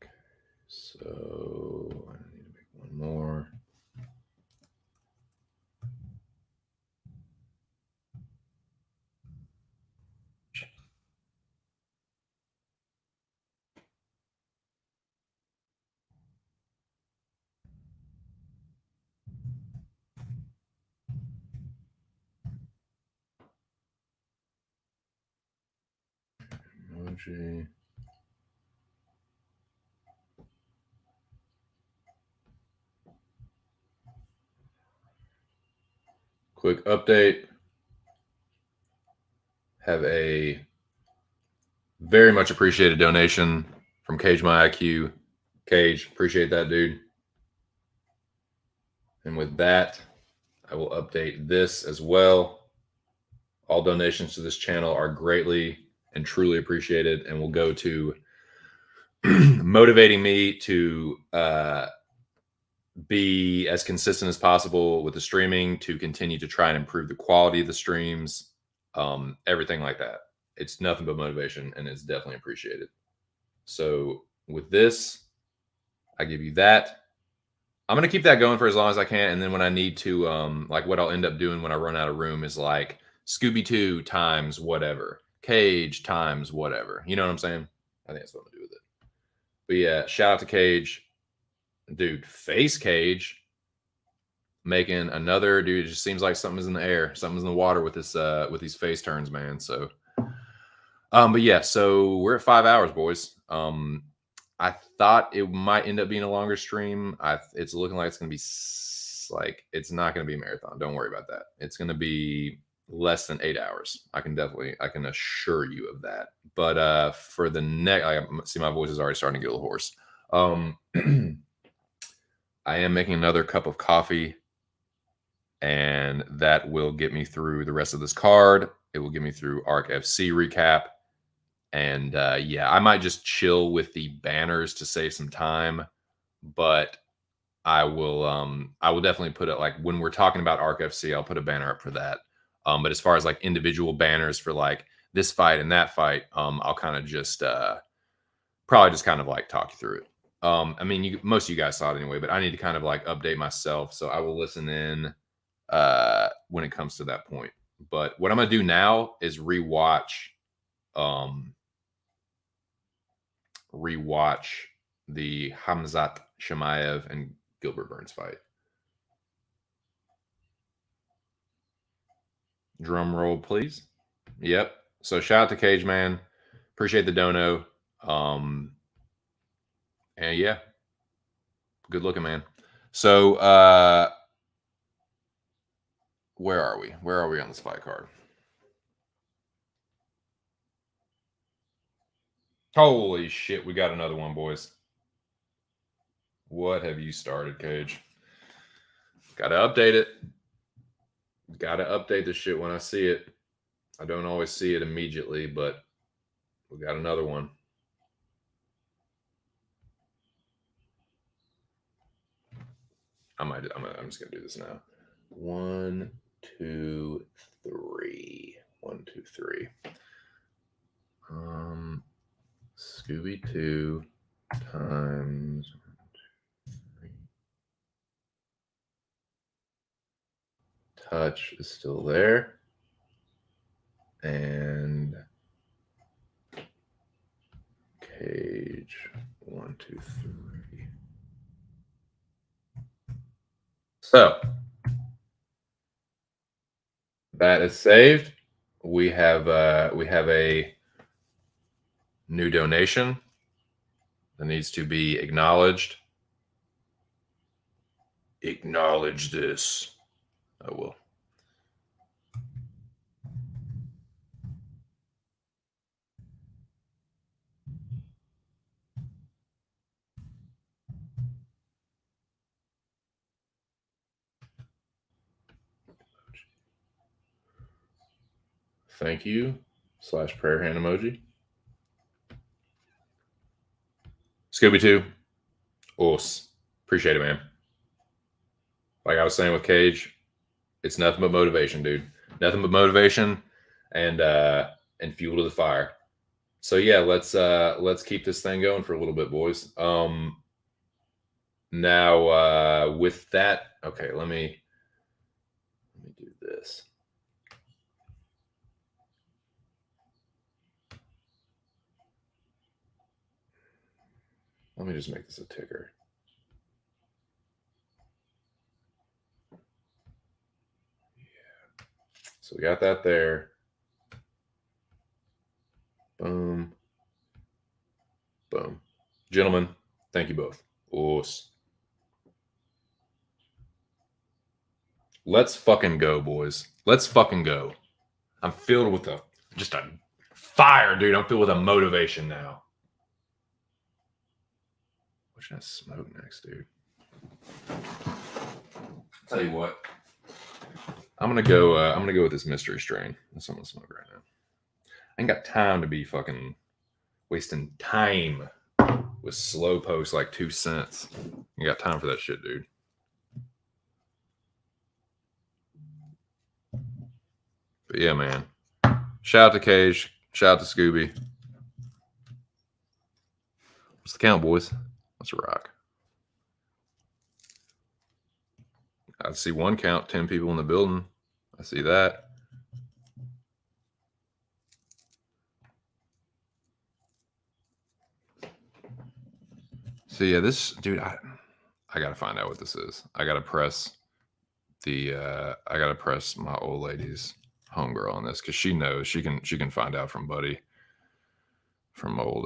Okay, so I need to make one more. Emoji. Quick update. Have a very much appreciated donation from Cage My IQ. Cage, appreciate that, dude. And with that, I will update this as well. All donations to this channel are greatly and truly appreciated and will go to motivating me to be as consistent as possible with the streaming, to continue to try and improve the quality of the streams, everything like that. It's nothing but motivation, and it's definitely appreciated. So with this, I give you that. I'm gonna keep that going for as long as I can, and then when I need to, like what I'll end up doing when I run out of room is like Scooby-Doo times whatever, Cage times whatever. You know what I'm saying? I think that's what I'm gonna do with it. But yeah, shout out to Cage, dude. Face Cage making another dude. It just seems like something's in the air, something's in the water with this with these face turns, man. So, but yeah, so we're at 5 hours, boys. I thought it might end up being a longer stream. It's looking like it's gonna be like it's not gonna be a marathon. Don't worry about that. It's gonna be less than 8 hours. I can assure you of that. But for the next, I see my voice is already starting to get a little hoarse. I am making another cup of coffee, and that will get me through the rest of this card. It will get me through ARC FC recap. And yeah, I might just chill with the banners to save some time, but I will definitely put it like when we're talking about ARC FC, I'll put a banner up for that. But as far as like individual banners for like this fight and that fight, I'll kind of just probably just kind of like talk you through it. I mean, most of you guys saw it anyway, but I need to kind of like update myself, so I will listen in when it comes to that point. But what I'm gonna do now is rewatch the Hamzat Shemaev and Gilbert Burns fight. Drum roll, please. Yep. So shout out to Cage Man. Appreciate the dono. And yeah, good looking, man. So where are we? Where are we on this fight card? Holy shit, we got another one, boys. What have you started, Cage? Gotta update it. Gotta update the shit when I see it. I don't always see it immediately, but we got another one. I'm just gonna do this now. 1, 2, 3. 1, 2, 3. Scooby-Doo times 3. Touch is still there. And Cage 1, 2, 3. So that is saved. We have a new donation that needs to be acknowledged. Acknowledge this. I will. Thank you / prayer hand emoji. Scooby-Doo. Us. Appreciate it, man. Like I was saying with Cage, it's nothing but motivation, dude. Nothing but motivation and fuel to the fire. So yeah, let's keep this thing going for a little bit, boys. Now with that, okay, let me do this. Let me just make this a ticker. Yeah. So we got that there. Boom. Boom. Gentlemen, thank you both. Us. Let's fucking go, boys. Let's fucking go. I'm filled with just a fire, dude. I'm filled with a motivation now. What should I smoke next, dude? I'll tell you what. I'm gonna go with this mystery strain. That's what I'm gonna smoke right now. I ain't got time to be fucking wasting time with slow posts like 2 cents. You got time for that shit, dude. But yeah, man. Shout out to Cage. Shout out to Scooby. What's the count, boys? Let's rock. I see one count, 10 people in the building. I see that. So yeah, this dude, I gotta find out what this is. I gotta press my old lady's homegirl on this because she knows she can find out from Buddy, from old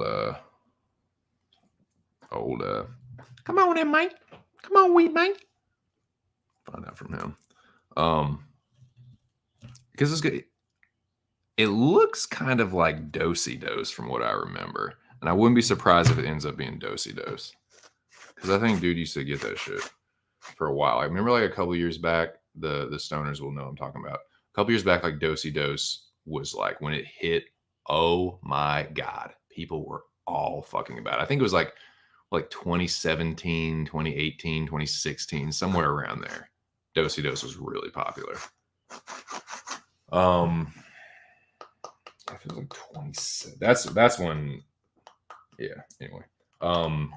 come on in, mate. Come on, wee mate. Find out from him. Because it's good. It looks kind of like Dosey Dose from what I remember. And I wouldn't be surprised if it ends up being Dosey Dose. Because I think dude used to get that shit for a while. I remember like a couple years back, the stoners will know what I'm talking about. A couple years back, like Dosey Dose was like when it hit, oh my God, people were all fucking about it. I think it was like 2017, 2018, 2016, somewhere around there. Dosey Dose was really popular. I feel like 27. That's when, yeah. Anyway, I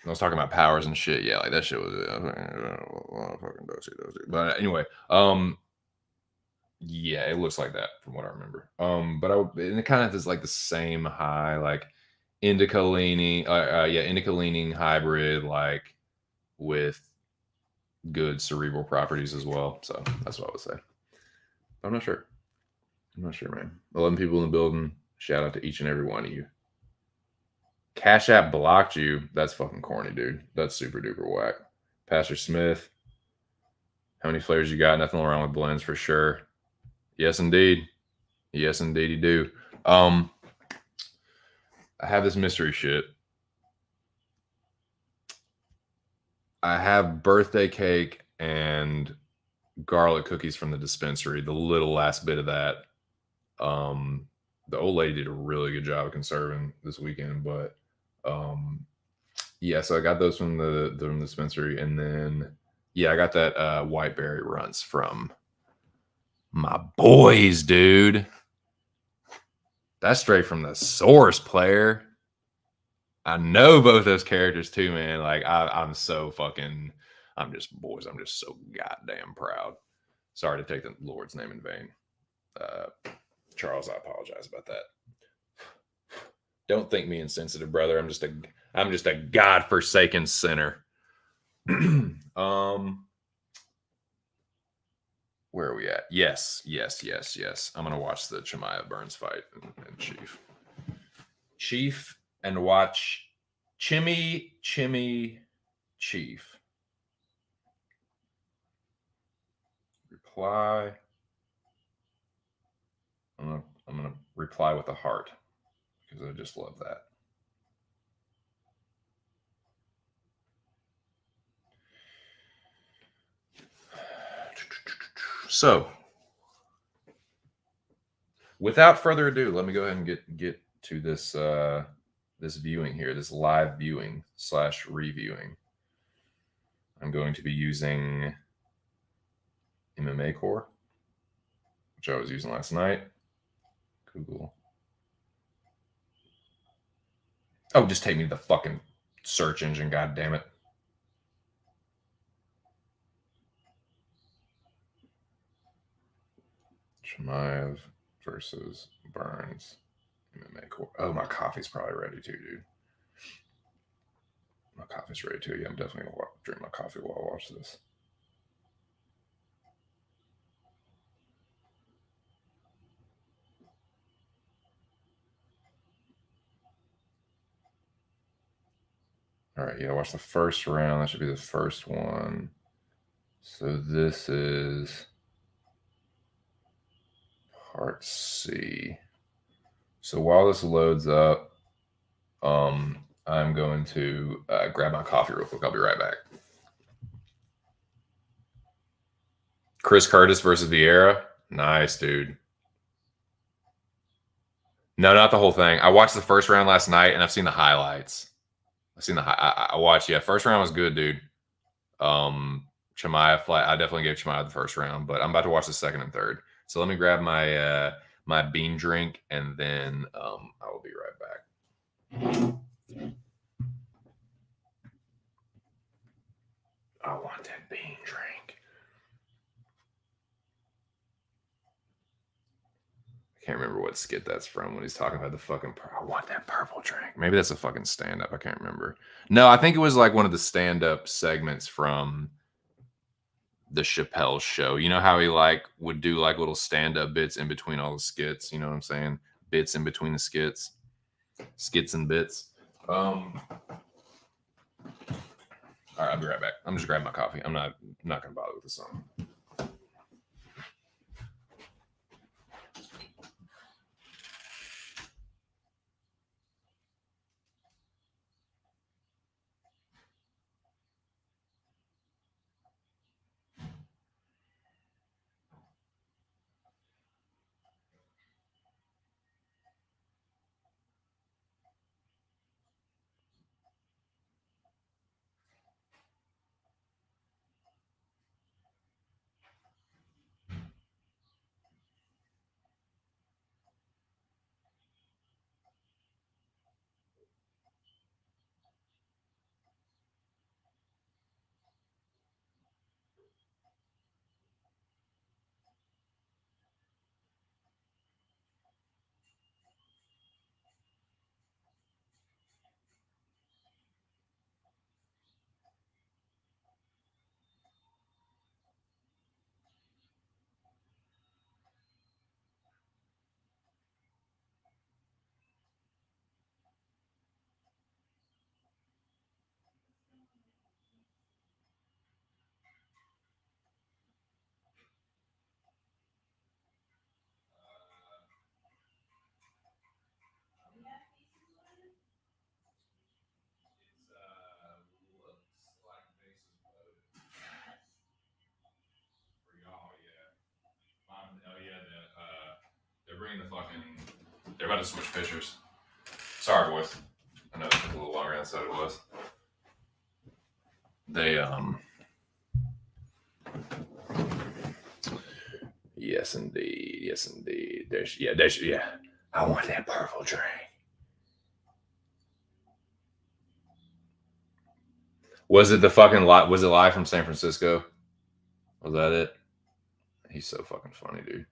was talking about powers and shit. Yeah, like that shit was fucking Dosey. But anyway, yeah, it looks like that from what I remember. But and it kind of is like the same high, like indica leaning, indica leaning hybrid, like with good cerebral properties as well. So that's what I would say. I'm not sure. I'm not sure, man. 11 people in the building. Shout out to each and every one of you. Cash App blocked you. That's fucking corny, dude. That's super duper whack. Pastor Smith. How many flavors you got? Nothing wrong with blends for sure. Yes, indeed. Yes, indeed, you do. I have this mystery shit. I have birthday cake and garlic cookies from the dispensary. The little last bit of that. The old lady did a really good job of conserving this weekend, but yeah, so I got those from the dispensary, and then yeah, I got that white berry runts from my boys, dude. That's straight from the source, player. I know both those characters too, man. Like I'm so fucking, I'm just so goddamn proud. Sorry to take the Lord's name in vain. Charles, I apologize about that. Don't think me insensitive, brother. I'm just a godforsaken sinner. Where are we at? Yes. I'm gonna watch the Chimaev Burns fight and Chief, and watch Chimmy Chief. Reply. I'm gonna reply with a heart because I just love that. So, without further ado, let me go ahead and get to this this viewing here, this live viewing / reviewing. I'm going to be using MMA Core, which I was using last night. Google. Oh, just take me to the fucking search engine, god damn it. Chimaev versus Burns. MMA Core. Oh, my coffee's probably ready too, dude. My coffee's ready too. Yeah, I'm definitely gonna drink my coffee while I watch this. All right, yeah, watch the first round. That should be the first one. So this is part C. So while this loads up, I'm going to grab my coffee real quick. I'll be right back. Chris Curtis versus Vieira. Nice, dude. No, not the whole thing. I watched the first round last night, and I've seen the highlights. I watched. Yeah, first round was good, dude. Chimaev flat. I definitely gave Chimaev the first round, but I'm about to watch the second and third. So let me grab my my bean drink, and then I will be right back. I want that bean drink. Can't remember what skit that's from when he's talking about the fucking. I want that purple drink. Maybe that's a fucking stand up. I can't remember. No, I think it was like one of the stand up segments from the Chappelle show. You know how he like would do like little stand up bits in between all the skits. You know what I'm saying? Bits in between the skits and bits. All right, I'll be right back. I'm just grabbing my coffee. I'm not gonna bother with the song. They're bringing the fucking. They're about to switch pitchers. Sorry, boys. I know it took a little longer than I said it was. They Yes, indeed. Yes, indeed. Yeah. I want that purple drink. Was it the fucking live? Was it live from San Francisco? Was that it? He's so fucking funny, dude.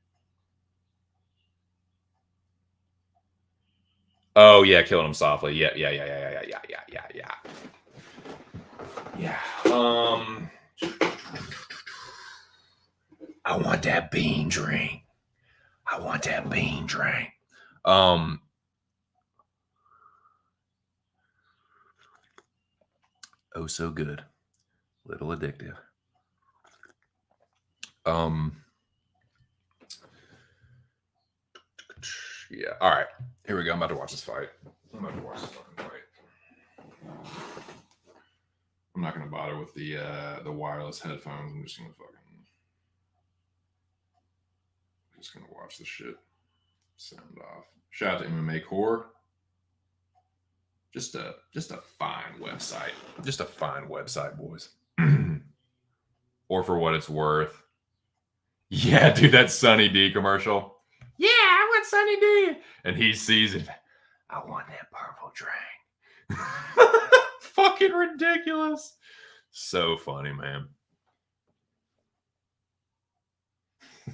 Oh yeah, killing him softly. Yeah. I want that bean drink. Oh, so good. Little addictive. Yeah. All right. Here we go. I'm about to watch this fight. I'm not gonna bother with the wireless headphones. I'm just gonna watch this shit. Sound off. Shout out to MMA Core. Just a fine website. Just a fine website, boys. Or for what it's worth. Yeah, dude, that Sunny D commercial. Yeah, I want Sunny D. And he sees it. I want that purple drink. Fucking ridiculous. So funny, man.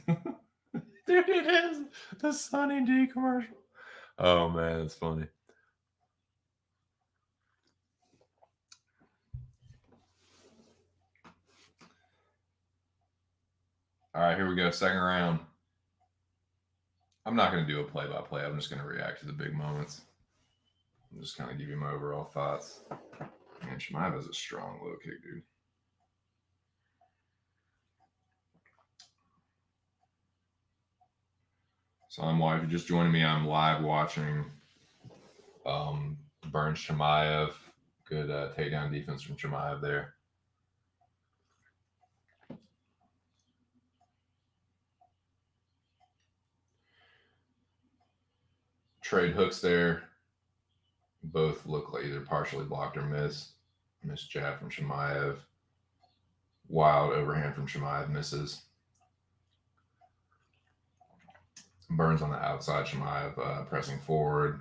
Dude, it is the Sunny D commercial. Oh, man, it's funny. All right, here we go. Second round. I'm not going to do a play-by-play. I'm just going to react to the big moments. I'm just kind of give you my overall thoughts. Man, Chimaev is a strong low kick, dude. So if you're just joining me, I'm live watching Burns Chimaev. Good takedown defense from Chimaev there. Trade hooks there. Both look like either partially blocked or missed. Missed jab from Chimaev. Wild overhand from Chimaev misses. Burns on the outside, Chimaev pressing forward.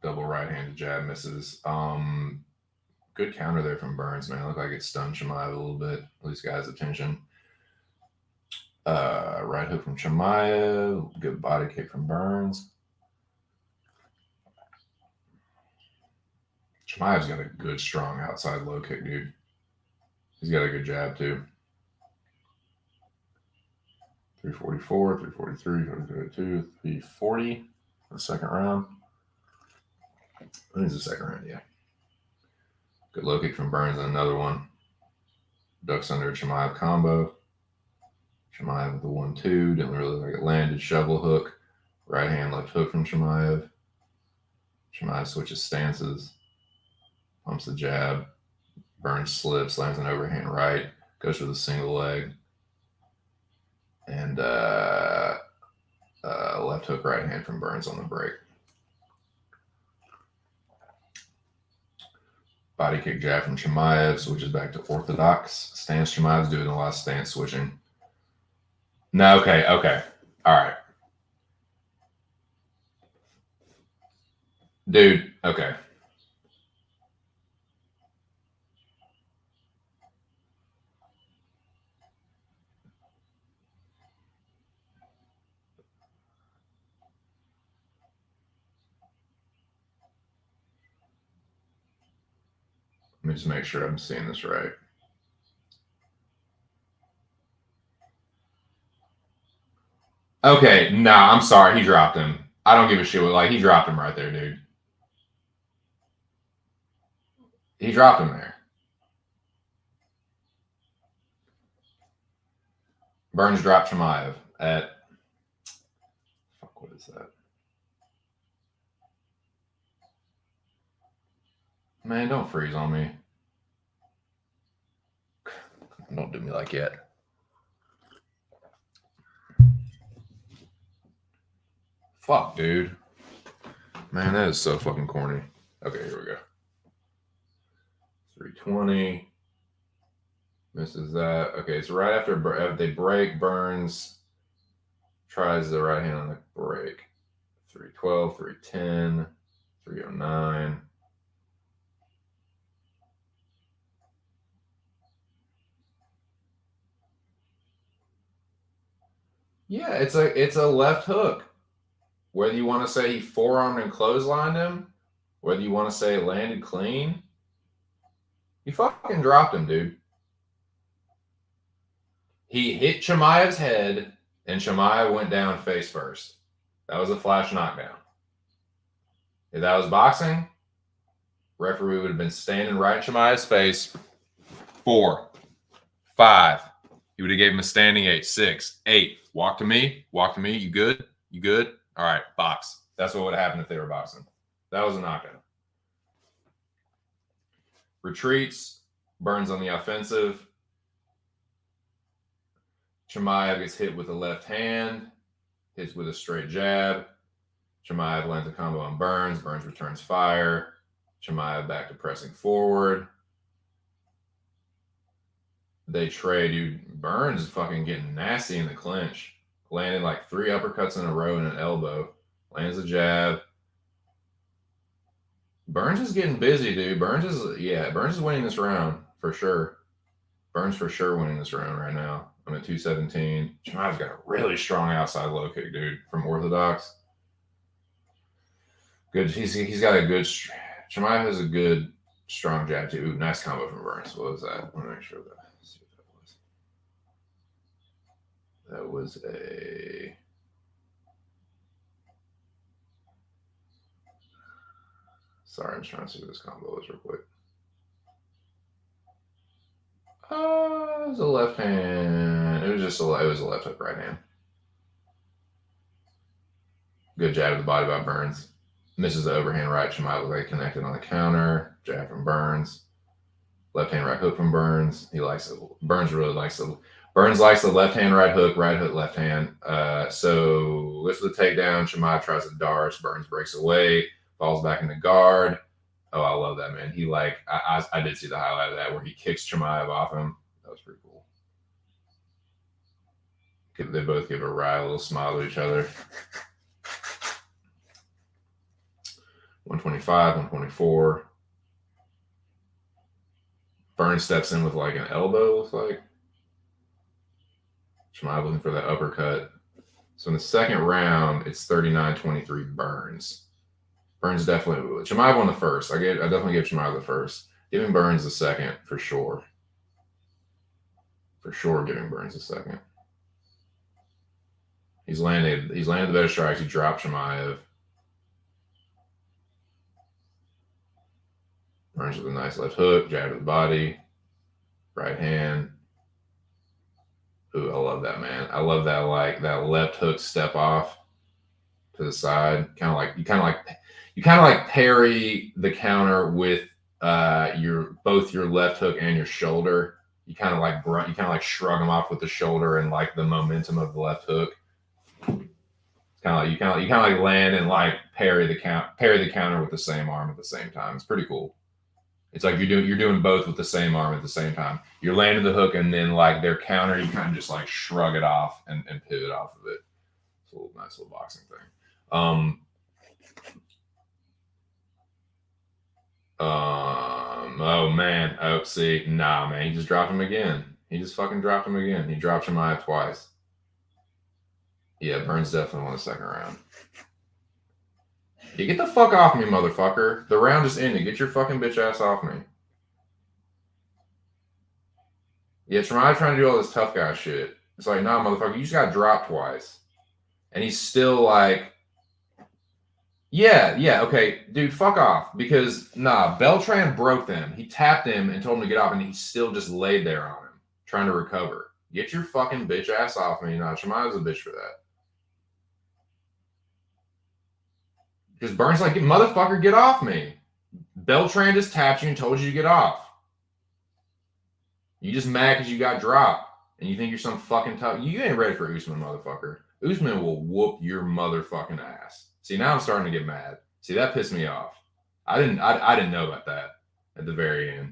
Double right-handed jab misses. Good counter there from Burns, man. Looked like it stunned Chimaev a little bit. At least got his attention. Right hook from Chimaev. Good body kick from Burns. Chimaev's got a good, strong outside low kick, dude. He's got a good jab, too. 344, 343, 332, 340 for the second round. I think it's the second round, yeah. Good low kick from Burns and another one. Ducks under Chimaev combo. Chimaev with the 1-2. Didn't really like it landed. Shovel hook. Right hand, left hook from Chimaev. Chimaev switches stances. Pumps the jab. Burns slips, lands an overhand right. Goes for the single leg. And left hook right hand from Burns on the break. Body kick jab from Chimaev, switches back to orthodox stance. Chimaev's doing a lot of stance switching. No, okay. All right. Dude, okay. Let me just make sure I'm seeing this right. Okay, nah, I'm sorry. He dropped him. I don't give a shit. Like, he dropped him right there, dude. He dropped him there. Burns dropped Chimaev at... Fuck, what is that? Man, don't freeze on me. Don't do me like that. Fuck, dude. Man, that is so fucking corny. Okay, here we go. 320. Misses that. Okay, so right after they break, Burns tries the right hand on the break. 312, 310, 309. Yeah, it's a left hook. Whether you want to say he forearmed and clotheslined him, whether you want to say it landed clean, he fucking dropped him, dude. He hit Chimaev's head, and Chimaev went down face first. That was a flash knockdown. If that was boxing, referee would have been standing right in Chimaev's face. 4, 5. He would have gave him a standing 8, 6, 8. Walk to me. You good? You good? All right, box. That's what would have happened if they were boxing. That was a knockdown. Retreats. Burns on the offensive. Chimaev gets hit with the left hand. Hits with a straight jab. Chimaev lands a combo on Burns. Burns returns fire. Chimaev back to pressing forward. They trade. Dude, Burns is fucking getting nasty in the clinch. Landed like 3 uppercuts in a row and an elbow. Lands a jab. Burns is getting busy, dude. Burns is winning this round for sure. Burns for sure winning this round right now. I'm at 217. Chimaev's got a really strong outside low kick, dude, from orthodox. Good. He's got a good. Chimaev has a good strong jab too. Ooh, nice combo from Burns. What was that? Let me make sure that. See what that was. That was a. Sorry, I'm just trying to see what this combo is real quick. It was a left hand. It was a left hook right hand. Good jab to the body by Burns. Misses the overhand right. Chimaev was like connected on the counter. Jab from Burns. Left hand right hook from Burns. He likes it. Burns really likes it. Burns likes the left hand right hook, left hand. So lifts the takedown. Chimaev tries to Darce. Burns breaks away. Falls back in the guard. Oh, I love that, man. He I did see the highlight of that where he kicks Chimaev off him. That was pretty cool. They both give a wry little smile to each other. 125, 124. Burns steps in with like an elbow, looks like. Chimaev looking for that uppercut. So in the second round, it's 39-23 Burns. Burns definitely. Chimaev won the first. I definitely give Chimaev the first. Giving Burns the second for sure. For sure, giving Burns the second. He's landed the better strikes. He dropped Chimaev. Burns with a nice left hook, jab to the body, right hand. Ooh, I love that, man. I love that, like that left hook step off to the side. You kind of like parry the counter with both your left hook and your shoulder. You kind of like shrug them off with the shoulder and like the momentum of the left hook. You kind of like land and like parry the counter with the same arm at the same time. It's pretty cool. It's like you're doing both with the same arm at the same time. You're landing the hook and then like their counter, you kind of just like shrug it off and pivot off of it. It's a nice little boxing thing. Oh man. Oh, see, nah, man. He just dropped him again. He just fucking dropped him again. He dropped Chimaev twice. Yeah, Burns definitely won the second round. You get the fuck off me, motherfucker. The round just ended. Get your fucking bitch ass off me. Yeah, Chimaev trying to do all this tough guy shit. It's like, nah, motherfucker, you just got dropped twice. And he's still like, yeah, okay, dude, fuck off. Because, nah, Beltran broke them. He tapped him and told him to get off, and he still just laid there on him, trying to recover. Get your fucking bitch ass off me. Nah, Chimaev's a bitch for that. Because Burns like, motherfucker, get off me. Beltran just tapped you and told you to get off. You just mad because you got dropped. And you think you're some fucking tough. You ain't ready for Usman, motherfucker. Usman will whoop your motherfucking ass. See, now I'm starting to get mad. See, that pissed me off. I didn't know about that at the very end.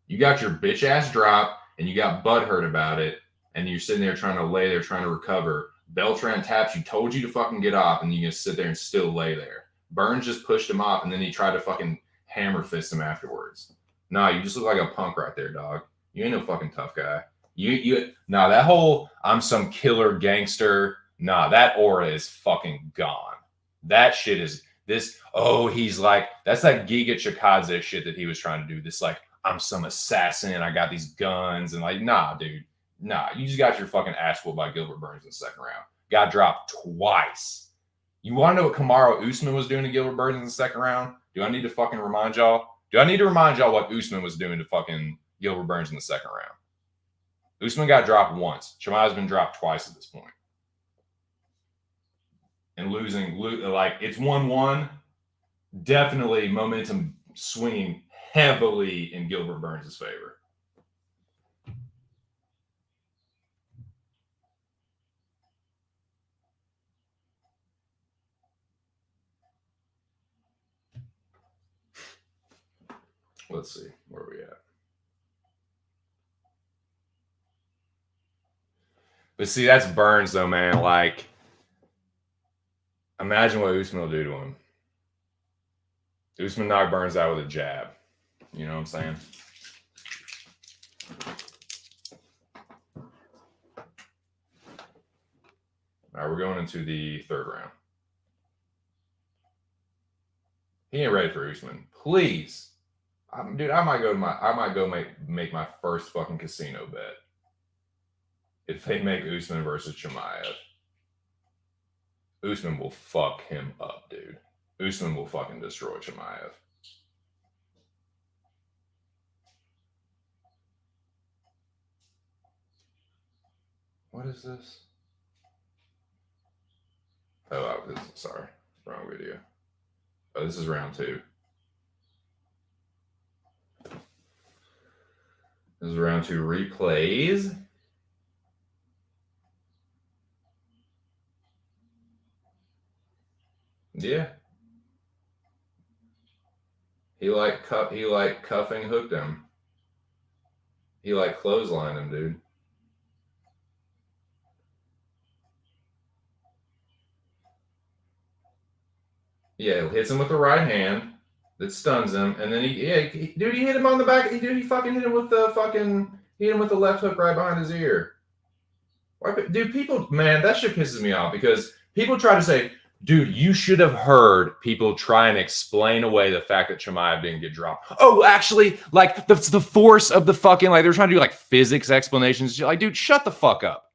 You got your bitch ass dropped and you got butthurt about it. And you're sitting there trying to recover. Beltran taps you, told you to fucking get off, and you can sit there and still lay there. Burns just pushed him off, and then he tried to fucking hammer fist him afterwards. Nah, you just look like a punk right there, dog. You ain't no fucking tough guy. Nah, that whole I'm some killer gangster, nah, that aura is fucking gone. That shit is this, he's like, that's that Giga Chikadze shit that he was trying to do. This like, I'm some assassin, I got these guns, and like, nah, dude. Nah, you just got your fucking ass whooped by Gilbert Burns in the second round. Got dropped twice. You want to know what Kamaru Usman was doing to Gilbert Burns in the second round? Do I need to fucking remind y'all? Do I need to remind y'all what Usman was doing to fucking Gilbert Burns in the second round? Usman got dropped once. Chimaev's been dropped twice at this point. And losing, like, it's 1-1. Definitely momentum swinging heavily in Gilbert Burns' favor. Let's see. Where are we at? But see, that's Burns, though, man. Like, imagine what Usman will do to him. Usman knocked Burns out with a jab. You know what I'm saying? All right, we're going into the third round. He ain't ready for Usman. Please. Dude, I might go make my first fucking casino bet if they make Usman versus Chimaev. Usman will fuck him up, dude. Usman will fucking destroy Chimaev. What is this? Oh, sorry. Wrong video. Oh, this is round 2. This is round 2 replays. Yeah. He like cuffing hooked him. He like clotheslined him, dude. Yeah, hits him with the right hand that stuns him, and then he hit him on the back. He fucking hit him with the left hook right behind his ear. Dude, people, man, that shit pisses me off because people try to say, dude, you should have heard people try and explain away the fact that Chimaev didn't get dropped. Oh, actually, like the force of the fucking, like they're trying to do like physics explanations. Like, dude, shut the fuck up.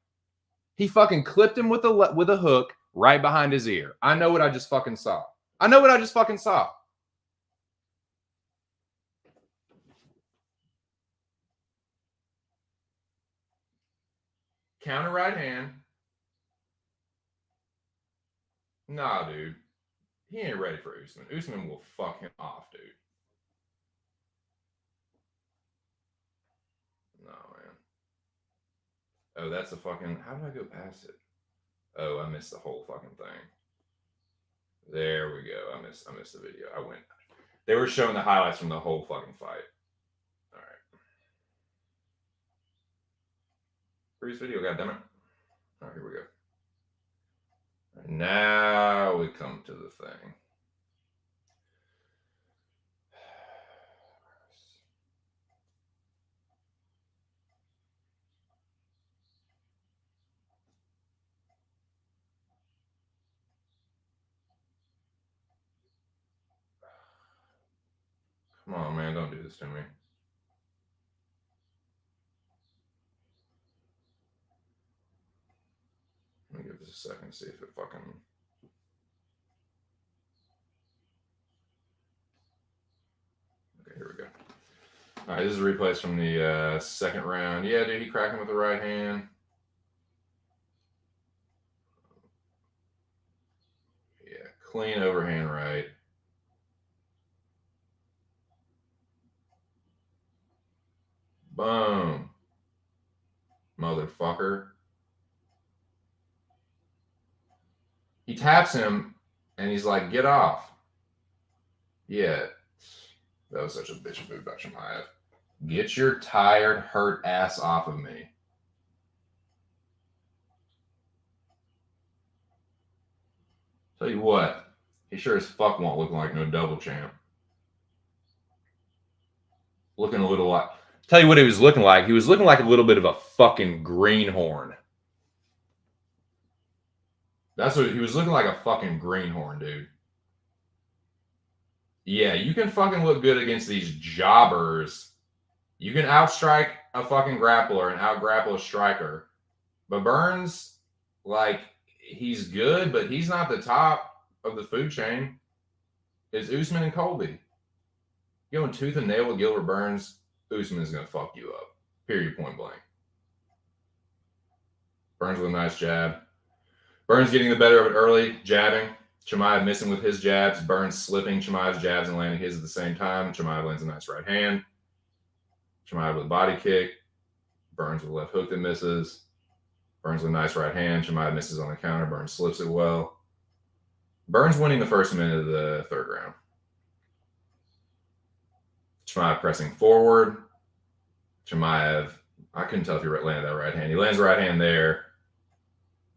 He fucking clipped him with a hook right behind his ear. I know what I just fucking saw. Counter right hand. Nah, dude. He ain't ready for Usman. Usman will fuck him off, dude. No, man. Oh, that's a fucking... How did I go past it? Oh, I missed the whole fucking thing. There we go. I missed the video. They were showing the highlights from the whole fucking fight. All right. Previous video, goddammit. All right, here we go. Right, now we come to the thing. Come on, man. Don't do this to me. Let me give this a second, see if it fucking... Okay, here we go. All right, this is replays from the second round. Yeah, dude, he cracked him with the right hand. Yeah, clean overhand right. Boom. Motherfucker. He taps him, and he's like, get off. Yeah. That was such a bitch move by Chimaev. Get your tired, hurt ass off of me. Tell you what, he sure as fuck won't look like no double champ. Looking a little like... Tell you what he was looking like. He was looking like a little bit of a fucking greenhorn. That's what he was looking like, a fucking greenhorn, dude. Yeah, you can fucking look good against these jobbers. You can outstrike a fucking grappler and outgrapple a striker. But Burns, like, he's good, but he's not the top of the food chain. It's Usman and Colby. Going tooth and nail with Gilbert Burns, Usman is going to fuck you up. Period, point blank. Burns with a nice jab. Burns getting the better of it early, jabbing. Chimaev missing with his jabs. Burns slipping Chimaev's jabs and landing his at the same time. Chimaev lands a nice right hand. Chimaev with a body kick. Burns with a left hook that misses. Burns with a nice right hand. Chimaev misses on the counter. Burns slips it well. Burns winning the first minute of the third round. Chimaev pressing forward. Chimaev, I couldn't tell if he landed that right hand. He lands the right hand there.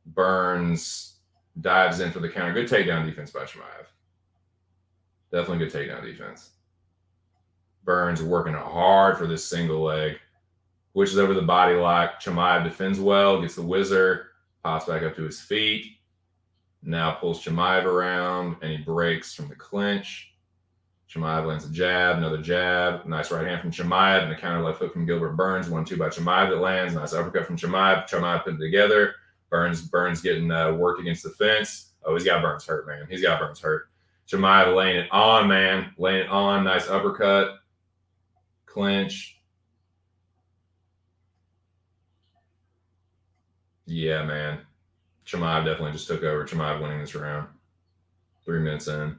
Burns dives in for the counter. Good takedown defense by Chimaev. Definitely good takedown defense. Burns working hard for this single leg. Switches over the body lock. Chimaev defends well, gets the whizzer, pops back up to his feet. Now pulls Chimaev around, and he breaks from the clinch. Chimaev lands a jab, another jab. Nice right hand from Chimaev, and a counter left hook from Gilbert Burns. 1-2 by Chimaev that lands. Nice uppercut from Chimaev. Chimaev put it together. Burns getting worked against the fence. Oh, he's got Burns hurt, man. He's got Burns hurt. Chimaev laying it on, man. Laying it on. Nice uppercut. Clinch. Yeah, man. Chimaev definitely just took over. Chimaev winning this round. 3 minutes in.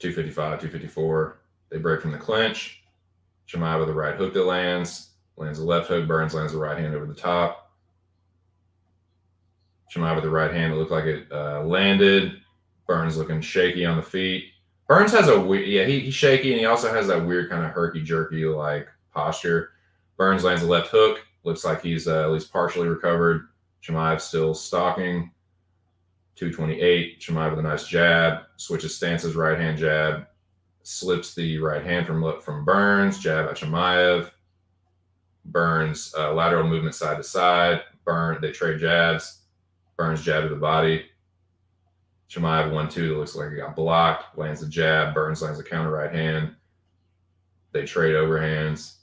$255, $254. They break from the clinch. Chimaev with a right hook that lands a left hook. Burns lands the right hand over the top. Chimaev with the right hand, it looked like it landed. Burns looking shaky on the feet. Burns has a weird, yeah, he's shaky, and he also has that weird kind of herky-jerky like posture. Burns lands a left hook. Looks like he's at least partially recovered. Chimaev still stalking. 228. Chimaev with a nice jab. Switches stances, right hand jab. Slips the right hand from Burns. Jab at Chimaev. Burns lateral movement side to side. They trade jabs. Burns jab to the body. Chimaev 1-2 that looks like he got blocked. Lands a jab. Burns lands a counter right hand. They trade overhands.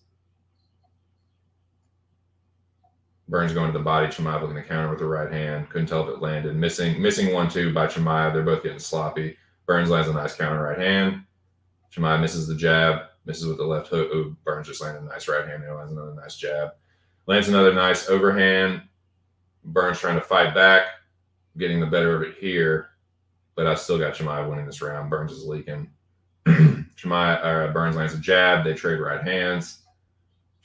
Burns going to the body. Chimaev looking to counter with the right hand. Couldn't tell if it landed. Missing 1-2 by Chimaev. They're both getting sloppy. Burns lands a nice counter right hand. Chimaev misses the jab. Misses with the left hook. Ooh, Burns just landed a nice right hand. He lands another nice jab. Lands another nice overhand. Burns trying to fight back. Getting the better of it here. But I still got Chimaev winning this round. Burns is leaking. Burns lands a jab. They trade right hands.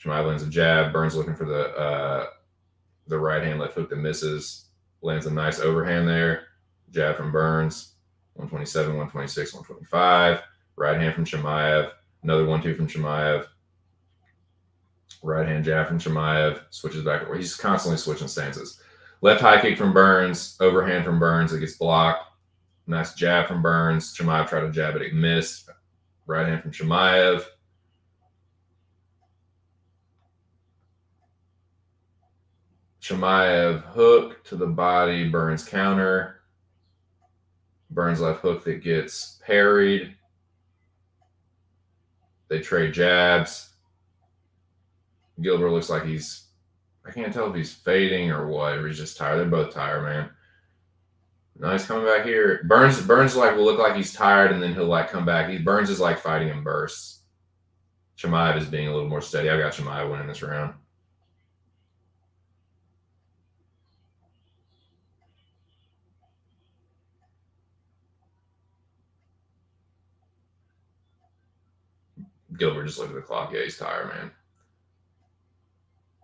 Chimaev lands a jab. Burns looking for the right hand left hook that misses. Lands a nice overhand there. Jab from Burns. 127, 126, 125. Right hand from Chimaev. Another 1-2 from Chimaev. Right hand jab from Chimaev. Switches back. He's constantly switching stances. Left high kick from Burns. Overhand from Burns. It gets blocked. Nice jab from Burns. Chimaev tried to jab it. It missed. Right hand from Chimaev. Chimaev hook to the body. Burns counter. Burns left hook that gets parried. They trade jabs. Gilbert looks like I can't tell if he's fading or what, or he's just tired. They're both tired, man. Nice coming back here. Burns like will look like he's tired, and then he'll like come back. Burns is like fighting in bursts. Chimaev is being a little more steady. I got Chimaev winning this round. Gilbert just looked at the clock. Yeah, he's tired, man.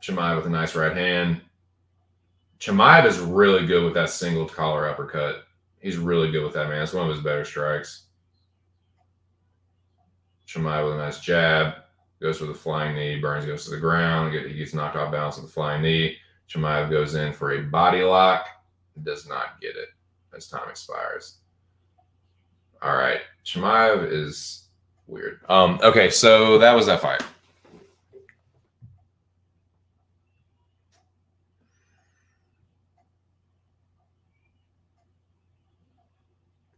Chimaev with a nice right hand. Chimaev is really good with that single collar uppercut. He's really good with that, man. It's one of his better strikes. Chimaev with a nice jab. Goes for the flying knee. Burns goes to the ground. He gets knocked off balance with the flying knee. Chimaev goes in for a body lock. Does not get it as time expires. All right. Chimaev is weird. Okay, so that was that fight.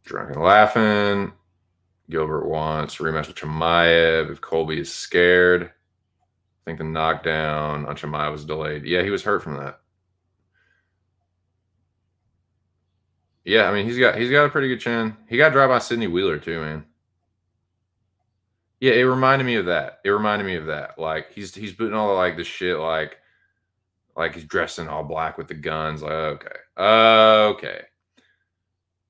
Drunk and laughing. Gilbert wants rematch with Chimaev if Colby is scared. I think the knockdown on Chimaev was delayed. Yeah, he was hurt from that. Yeah, I mean he's got a pretty good chin. He got dropped by Sidney Wheeler too, man. Yeah, it reminded me of that. Like he's putting all like the shit like he's dressed in all black with the guns. Like okay.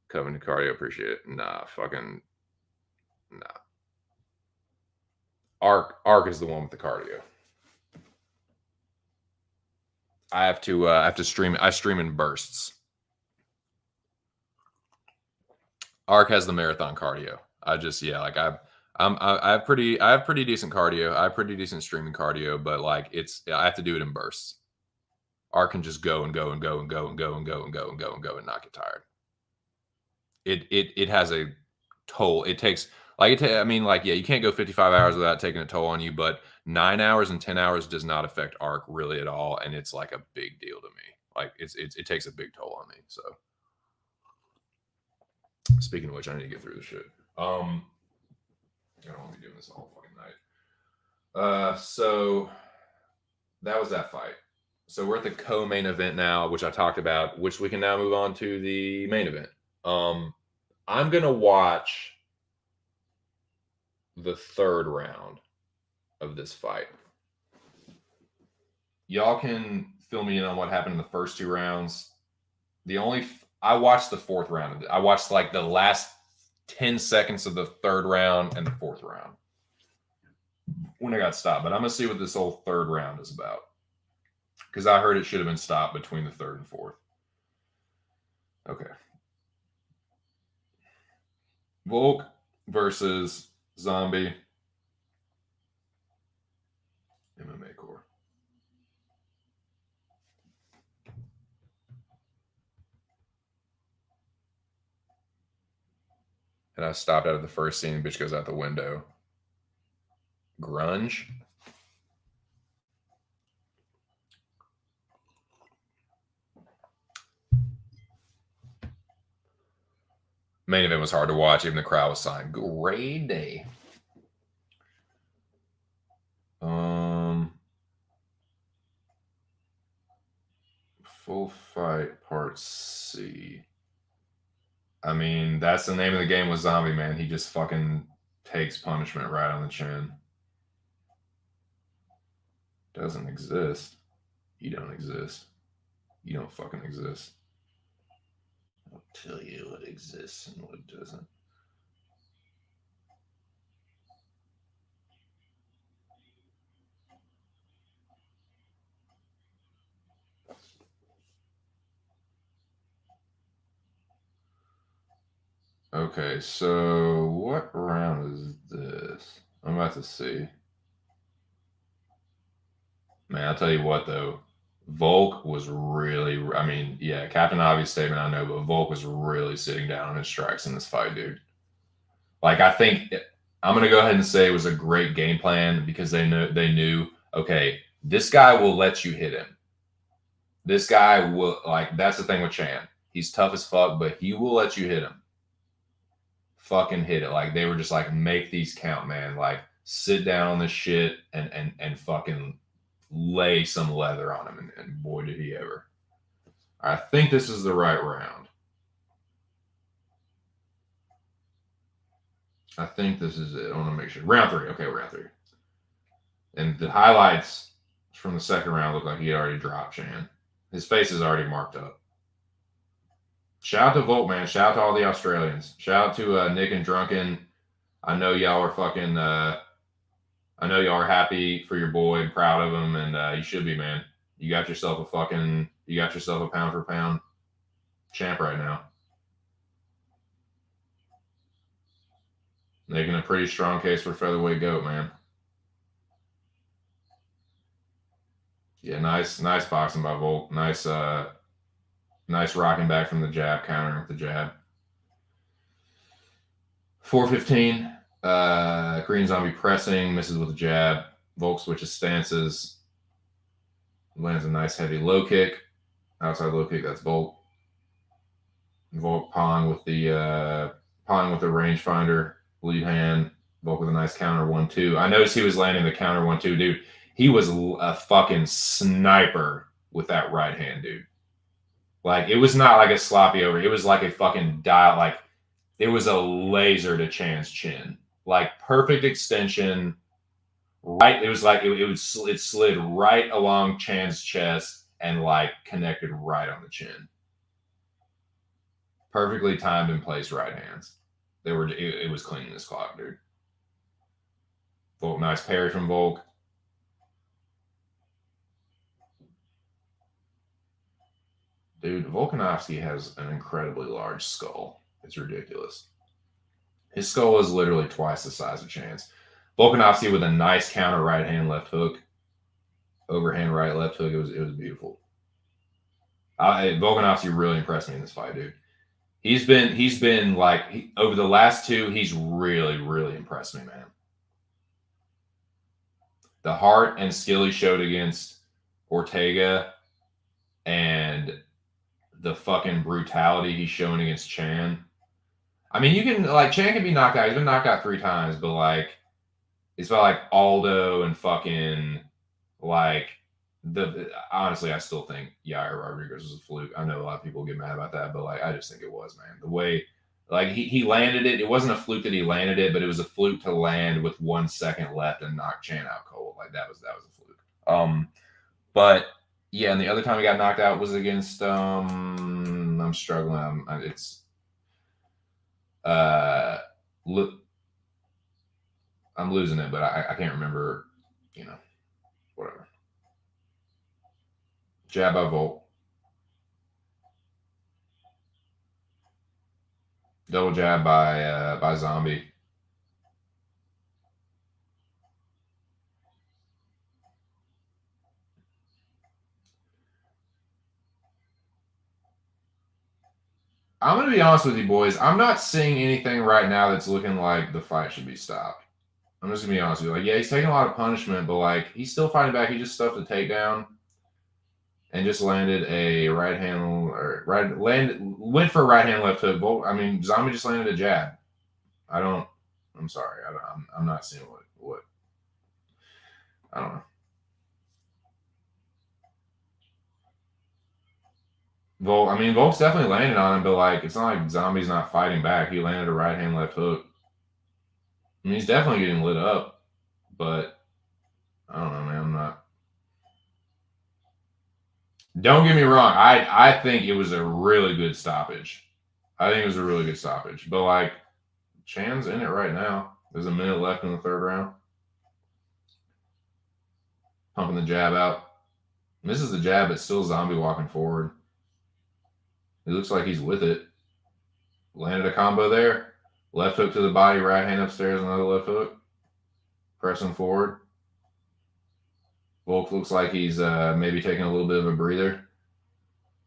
Coming to cardio, appreciate it. Nah. Arc is the one with the cardio. I have to stream. I stream in bursts. Arc has the marathon cardio. I have pretty decent cardio. I have pretty decent streaming cardio, but like I have to do it in bursts. Arc can just go and go and go and go and go and go and go and go and go and not get tired. It has a toll. It takes you can't go 55 hours without taking a toll on you, but 9 hours and 10 hours does not affect Arc really at all, and it's like a big deal to me. Like it takes a big toll on me. So speaking of which, I need to get through this shit. I don't want to be doing this all fucking night. So that was that fight. So we're at the co-main event now, which I talked about, which we can now move on to the main event. I'm gonna watch the third round of this fight. Y'all can fill me in on what happened in the first two rounds. I watched the fourth round. I watched like the last 10 seconds of the third round and the fourth round when I got stopped. But I'm gonna see what this whole third round is about, because I heard it should have been stopped between the third and fourth. Okay. Volk versus Zombie. MMA core. And I stopped out of the first scene. Bitch goes out the window. Grunge. main event was hard to watch. Even the crowd was signed. Great day. Full fight part C. I mean, that's the name of the game with Zombie, man. He just fucking takes punishment right on the chin. Doesn't exist. You don't exist. You don't fucking exist. I'll tell you what exists and what doesn't. Okay, so what round is this? I'm about to see. Man, I'll tell you what though. Volk was really, I mean, yeah, Captain Obvious statement, I know, but Volk was really sitting down on his strikes in this fight, dude. Like, I think I'm gonna go ahead and say it was a great game plan because they knew, okay, this guy will let you hit him. This guy will, like, that's the thing with Chan. He's tough as fuck, but he will let you hit him. Fucking hit it. Like, they were just like, make these count, man. Like, sit down on this shit and fucking lay some leather on him. And boy, did he ever. I think this is the right round. I think this is it. I want to make sure. Round 3. Okay, round 3. And the highlights from the second round look like he already dropped Chan. His face is already marked up. Shout out to Volk, man. Shout out to all the Australians. Shout out to Nick and Drunken. I know y'all are fucking. I know y'all are happy for your boy and proud of him, and you should be, man. You got yourself a pound for pound champ right now. Making a pretty strong case for featherweight GOAT, man. Yeah, nice boxing by Volk. Nice rocking back from the jab, countering with the jab. 4:15. Korean Zombie pressing, misses with a jab. Volk switches stances. Lands a nice heavy low kick. Outside low kick, that's Volk. Volk pawing with the rangefinder, lead hand. Volk with a nice counter 1-2. I noticed he was landing the counter 1-2, dude. He was a fucking sniper with that right hand, dude. Like, it was not like a sloppy over. It was like a fucking dial. Like, it was a laser to Chan's chin. Like, perfect extension. Right. It was like it slid right along Chan's chest and like connected right on the chin. Perfectly timed and placed right hands. It was cleaning this clock, dude. Volk, nice parry from Volk. Dude, Volkanovski has an incredibly large skull. It's ridiculous. His skull is literally twice the size of Chan's. Volkanovski with a nice counter right hand left hook. Overhand right left hook. It was beautiful. Volkanovski really impressed me in this fight, dude. He's been like over the last 2, he's really, really impressed me, man. The heart and skill he showed against Ortega and the fucking brutality he's showing against Chan. I mean, Chan can be knocked out. He's been knocked out 3 times, but like, it's about like Aldo and fucking like honestly, I still think Yair Rodriguez was a fluke. I know a lot of people get mad about that, but like, I just think it was, man. The way like he landed it, it wasn't a fluke that he landed it, but it was a fluke to land with 1 second left and knock Chan out cold. Like that was a fluke. But yeah, and the other time he got knocked out was against I'm struggling. I'm losing it, but I can't remember, whatever. Jab by Volk. Double jab by Zombie. I'm going to be honest with you, boys. I'm not seeing anything right now that's looking like the fight should be stopped. I'm just going to be honest with you. Like, yeah, he's taking a lot of punishment, but, like, he's still fighting back. He just stuffed the takedown. and just landed a right hand or went for a right hand left hook. Volk, I mean, Zombie just landed a jab. I'm sorry. I'm not seeing what I don't know. Volk's definitely landed on him, but like it's not like Zombie's not fighting back. He landed a right hand left hook. I mean, he's definitely getting lit up, but I don't know, man. I'm not. Don't get me wrong. I think it was a really good stoppage. I think it was a really good stoppage. But like Chan's in it right now. There's a minute left in the third round. Pumping the jab out. Misses the jab, but still Zombie walking forward. It looks like he's with it. Landed a combo there. Left hook to the body, right hand upstairs, another left hook. Pressing forward. Volk looks like he's maybe taking a little bit of a breather.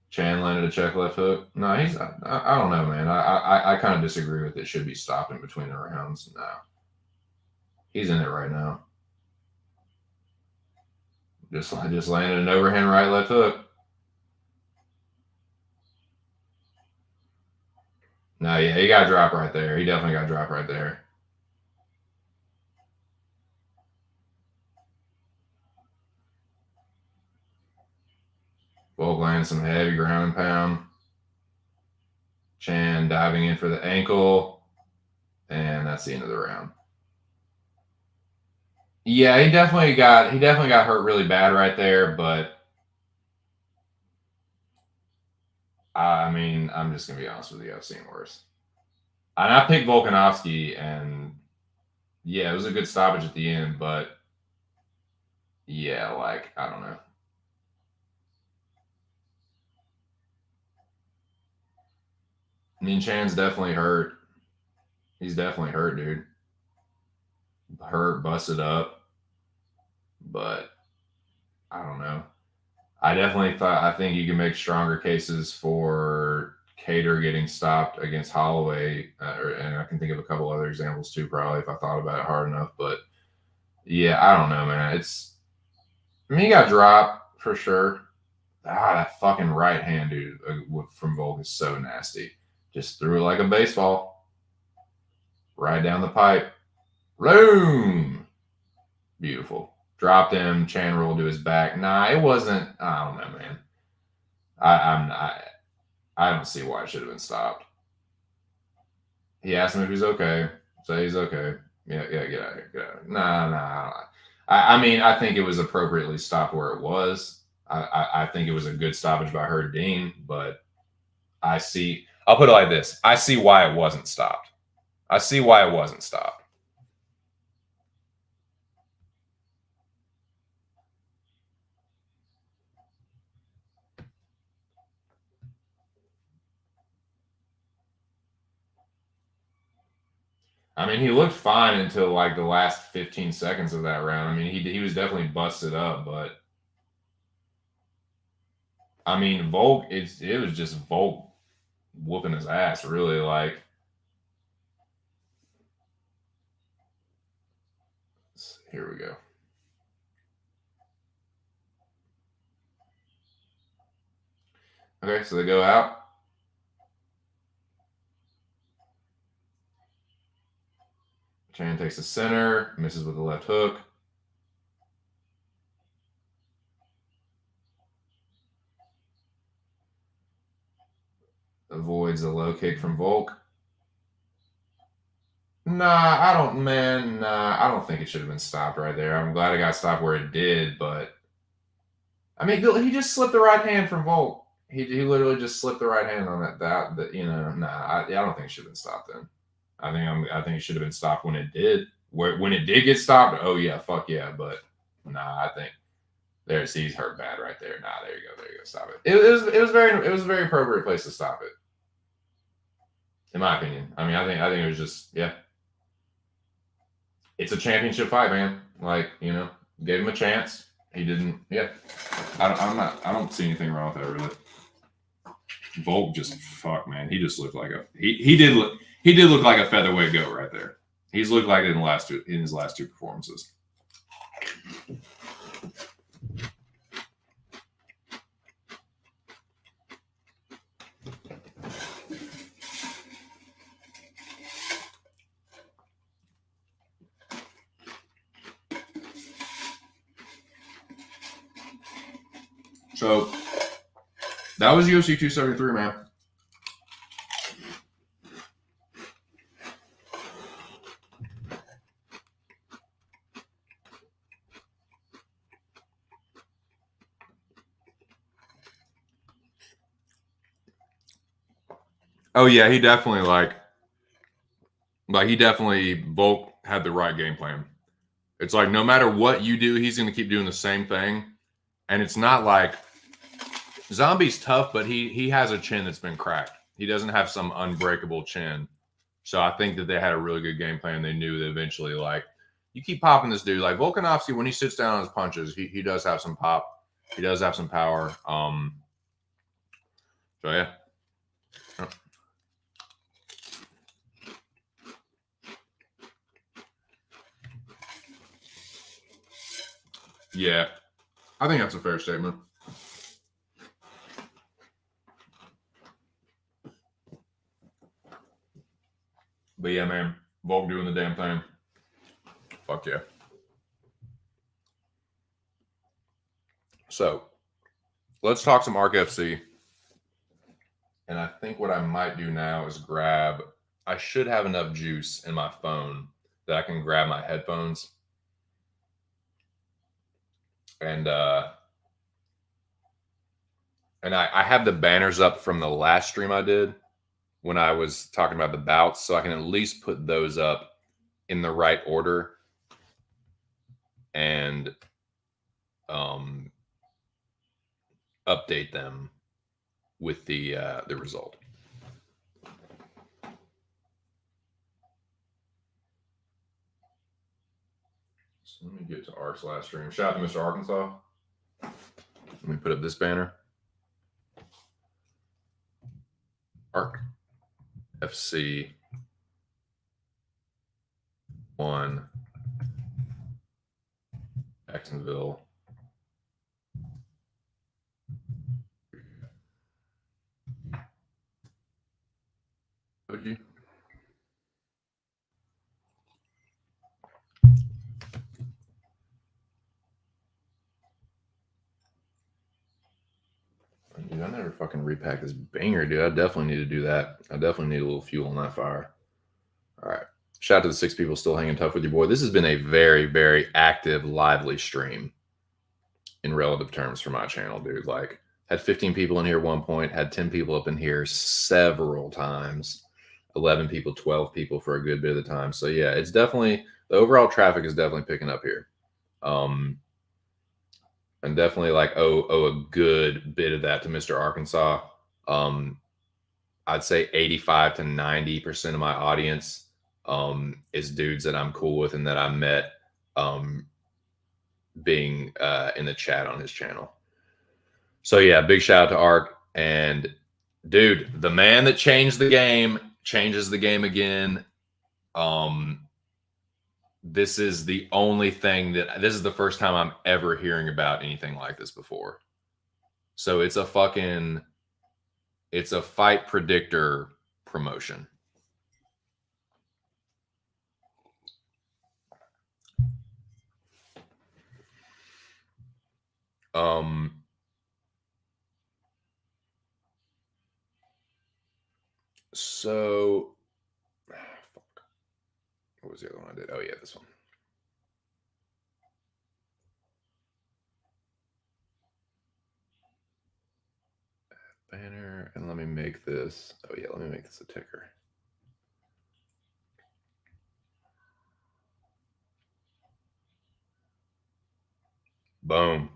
Chan landed a check left hook. No, I don't know, man. I kind of disagree with it. Should be stopping between the rounds. No. He's in it right now. Just landed an overhand right left hook. No, yeah, he got dropped right there. He definitely got dropped right there. Volk landing some heavy ground and pound. Chan diving in for the ankle. And that's the end of the round. Yeah, he definitely got hurt really bad right there, but I mean, I'm just gonna be honest with you, I've seen worse. And I picked Volkanovski, and yeah, it was a good stoppage at the end, but yeah, like I don't know. I mean, Chan's definitely hurt. He's definitely hurt, dude. Hurt, busted up, but I don't know. I think you can make stronger cases for Cater getting stopped against Holloway, and I can think of a couple other examples too, probably if I thought about it hard enough. But yeah, I don't know, man. He got dropped for sure. That fucking right hand, dude, from Volk is so nasty. Just threw it like a baseball, right down the pipe. Boom! Beautiful. Dropped him. Chan rolled to his back. Nah, it wasn't. I don't know, man. I don't see why it should have been stopped. He asked him if he's okay. Say he's okay. Yeah, get out of here. Get out of here. Nah. I mean, I think it was appropriately stopped where it was. I think it was a good stoppage by Herb Dean, but I'll put it like this. I see why it wasn't stopped. I mean, he looked fine until like the last 15 seconds of that round. I mean, he was definitely busted up, but I mean, Volk, it was just Volk whooping his ass, really. Like, here we go. Okay, so they go out. Chan takes the center, misses with the left hook. Avoids a low kick from Volk. I don't think it should have been stopped right there. I'm glad it got stopped where it did, but I mean, he just slipped the right hand from Volk. He literally just slipped the right hand on that. I don't think it should have been stopped then. I think it should have been stopped when it did. When it did get stopped, oh yeah, fuck yeah. But I think he's hurt bad right there. There you go, stop it. It was a very appropriate place to stop it, in my opinion. I mean, I think it was just it's a championship fight, man. Like, gave him a chance. He didn't. Yeah, I don't see anything wrong with that really. Volk just man. He just looked like he did look like a featherweight goat right there. He's looked like it in his last two performances. So that was UFC 273, man. Oh yeah, he definitely Volk had the right game plan. It's like no matter what you do, he's going to keep doing the same thing, and it's not like Zombie's tough, but he has a chin that's been cracked. He doesn't have some unbreakable chin. So I think that they had a really good game plan. They knew that eventually, like, you keep popping this dude. Like Volkanovski, when he sits down on his punches, he does have some pop. He does have some power. So yeah. Yeah. I think that's a fair statement. But yeah, man, Volk doing the damn thing. Fuck yeah. So let's talk some ARC FC. And I think what I might do now is I should have enough juice in my phone that I can grab my headphones. And I have the banners up from the last stream I did when I was talking about the bouts, so I can at least put those up in the right order and update them with the result. So let me get to Arc's last stream. Shout out to Mr. Arkansas. Let me put up this banner. ARC FC 1 Jacksonville. OG. Dude, I never fucking repack this banger, dude. I definitely need to do that. I definitely need a little fuel on that fire. All right. Shout out to the 6 people still hanging tough with your boy. This has been a very, very active, lively stream in relative terms for my channel, dude. Like, had 15 people in here at one point, had 10 people up in here several times, 11 people, 12 people for a good bit of the time. So yeah, it's definitely, the overall traffic is definitely picking up here. And definitely like owe a good bit of that to Mr. Arkansas. I'd say 85 to 90% of my audience is dudes that I'm cool with and that I met being in the chat on his channel. So yeah, big shout out to Ark. And dude, the man that changed the game changes the game again. This is the only thing this is the first time I'm ever hearing about anything like this before. So it's a fight predictor promotion. So what was the other one I did? Oh yeah, this one. Banner, and let me make this. Oh yeah, let me make this a ticker. Boom.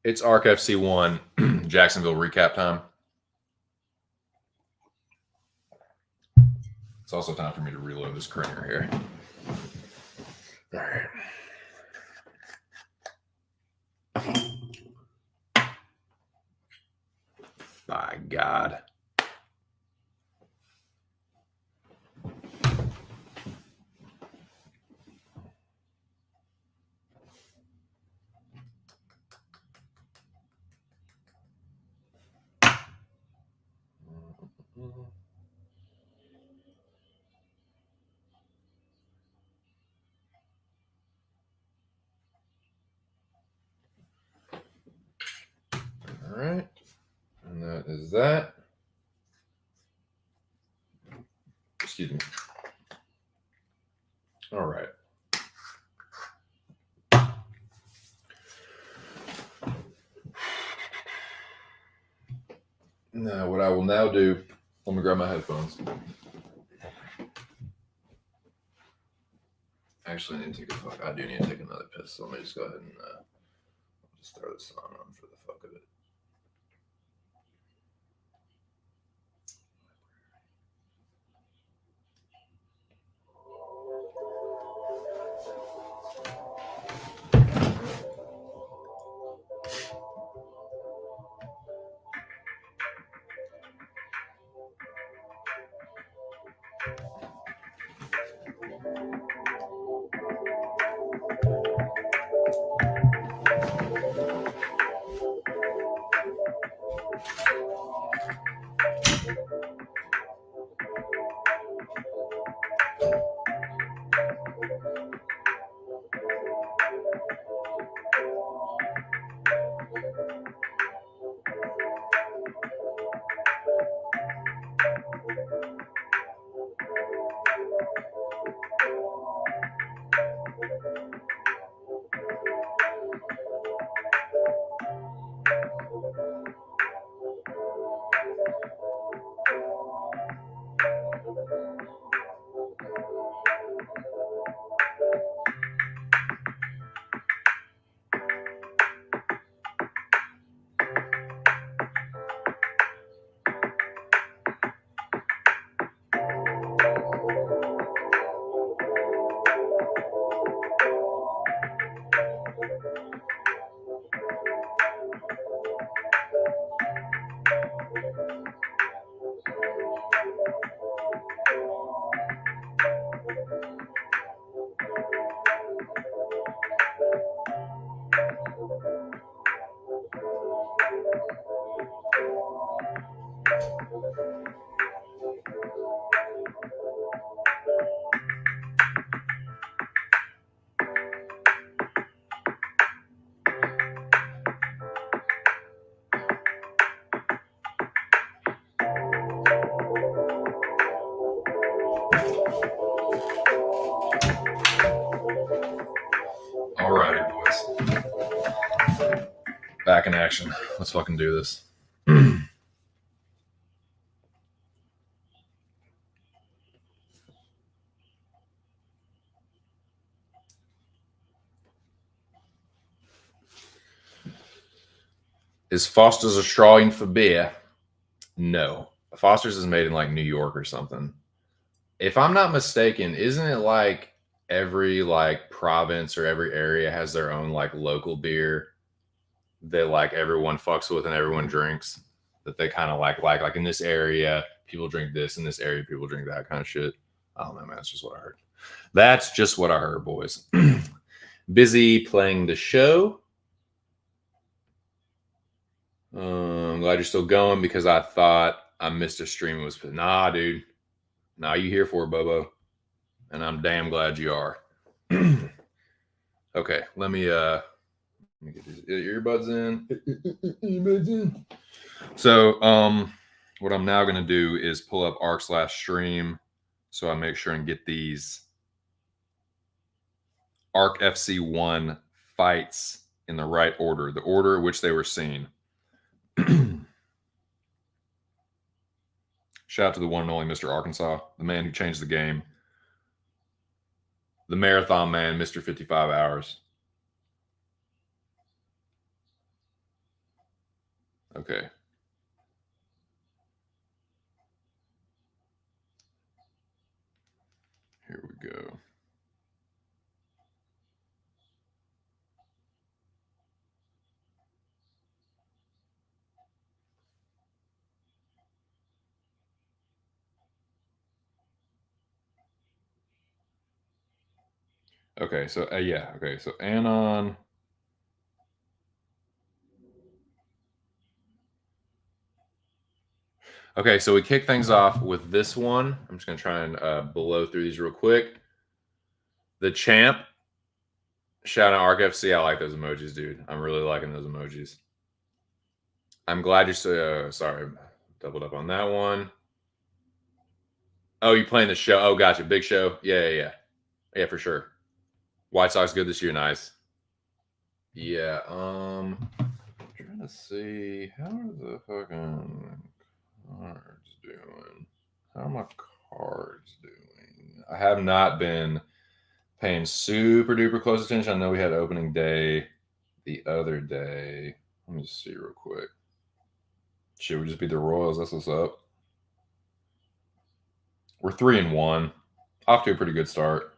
It's ARC FC 1 Jacksonville recap time. It's also time for me to reload this cringer here. All right. My God. right. And that is that. Excuse me. All right. Now, what I will now do, let me grab my headphones. Actually, I need to take a fuck. I do need to take another piss, so let me just go ahead and just throw this on for the fuck of it. Alrighty, boys. Back in action. Let's fucking do this. Is Foster's Australian for beer? No. Foster's is made in like New York or something. If I'm not mistaken, isn't it like every like province or every area has their own like local beer that like everyone fucks with and everyone drinks, that they kind of like in this area people drink this, in this area people drink that kind of shit. I don't know, man. That's just what I heard. That's just what I heard, boys. Busy playing the show. I'm glad you're still going because I thought I missed a stream. It was nah, dude. Nah, you here for it, Bobo, and I'm damn glad you are. Okay, let me get these earbuds in. So, what I'm now gonna do is pull up Arc/Stream, so I make sure and get these Arc FC1 fights in the right order, the order in which they were seen. Shout out to the one and only Mr. Arkansas, the man who changed the game. The marathon man, Mr. 55 hours. Okay. Here we go. Okay, so yeah, okay, so Anon. Okay, so we kick things off with this one. I'm just gonna try and blow through these real quick. The champ. Shout out Arc FC. I like those emojis, dude. I'm really liking those emojis. I'm glad you're so sorry. Doubled up on that one. Oh, you playing the show? Oh, gotcha. Big show. Yeah, for sure. White Sox good this year. Nice. Yeah. Trying to see how are the fucking cards doing? How are my cards doing? I have not been paying super duper close attention. I know we had opening day the other day. Let me just see real quick. Should we just beat the Royals? That's what's up. We're 3-1. Off to a pretty good start.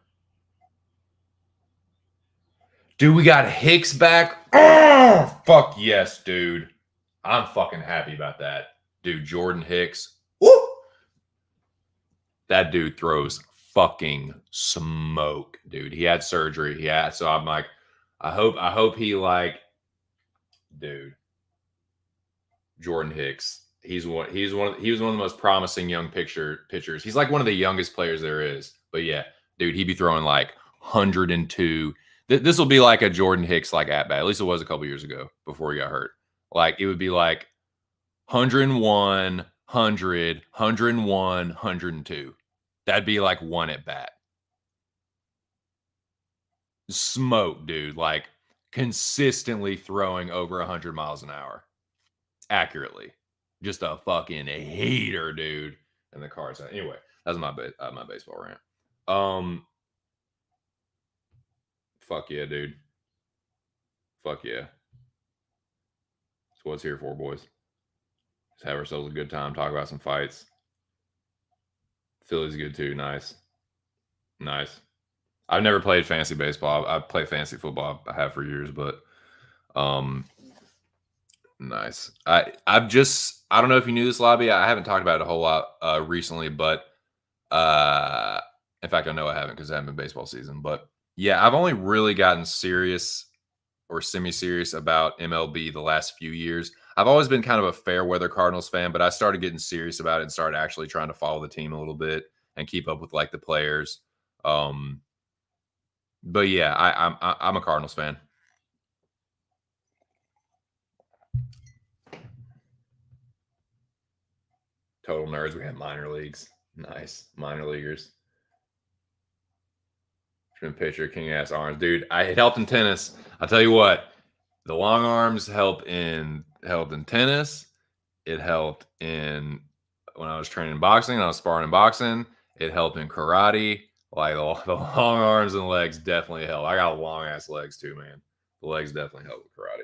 Dude, we got Hicks back. Oh, fuck yes, dude. I'm fucking happy about that. Dude, Jordan Hicks. Woo! That dude throws fucking smoke, dude. He had surgery. Yeah, so I'm like, I hope he like, dude. Jordan Hicks. He was one of the most promising young pitchers. He's like one of the youngest players there is. But yeah, dude, he'd be throwing like 102. This will be like a Jordan Hicks like at bat. At least it was a couple years ago before he got hurt. Like it would be like 101, 100, 101, 102. That'd be like one at bat. Smoke, dude. Like consistently throwing over 100 miles an hour accurately. Just a fucking hater, dude. And the cards. Anyway, that's my baseball rant. Fuck yeah, dude. Fuck yeah. That's what it's here for, boys. Just have ourselves a good time. Talk about some fights. Philly's good too. Nice. I've never played fantasy baseball. I play fantasy football. I have for years, but nice. I don't know if you knew this, Lobby. I haven't talked about it a whole lot recently, but in fact, I know I haven't because I haven't been baseball season. But yeah, I've only really gotten serious or semi-serious about MLB the last few years. I've always been kind of a fair weather Cardinals fan, but I started getting serious about it and started actually trying to follow the team a little bit and keep up with like the players. But yeah, I'm a Cardinals fan. Total nerds. We have minor leagues. Nice. Minor leaguers. Trim pitcher, king ass arms. Dude, it helped in tennis. I'll tell you what, the long arms helped in tennis. It helped in when I was training boxing, I was sparring in boxing. It helped in karate. Like the long arms and legs definitely help. I got long ass legs too, man. The legs definitely help with karate.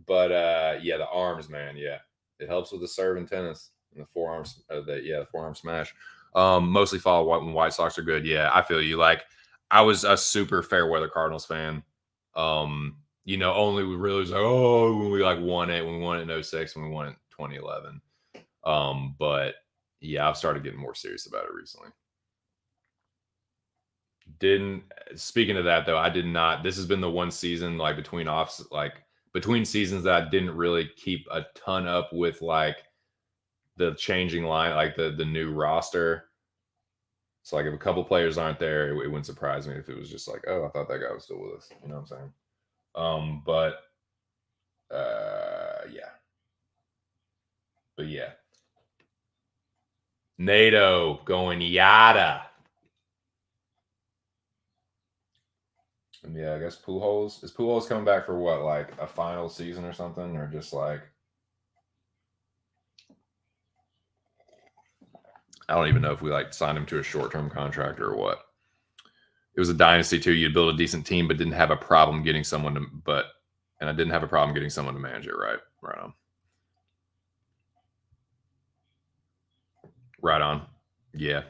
But yeah, the arms, man, yeah. It helps with the serve in tennis and the forearms. The forearm smash. Mostly follow when White Sox are good. Yeah, I feel you. Like I was a super fair weather Cardinals fan. Only we really was like, oh, when we like won it, when we won it in 06, when we won it in 2011. But yeah, I've started getting more serious about it recently. Speaking of that though, I did not. This has been the one season like between seasons that I didn't really keep a ton up with like the changing line, like the new roster. So like if a couple players aren't there, it wouldn't surprise me if it was just like, oh, I thought that guy was still with us. You know what I'm saying? But yeah. NATO going yada. And yeah, I guess Pujols. Is Pujols coming back for what, like a final season or something? Or just like I don't even know if we like signed him to a short-term contract or what. It was a dynasty too. You'd build a decent team, but didn't have a problem getting someone to and I didn't have a problem getting someone to manage it, right? Right on. Yeah.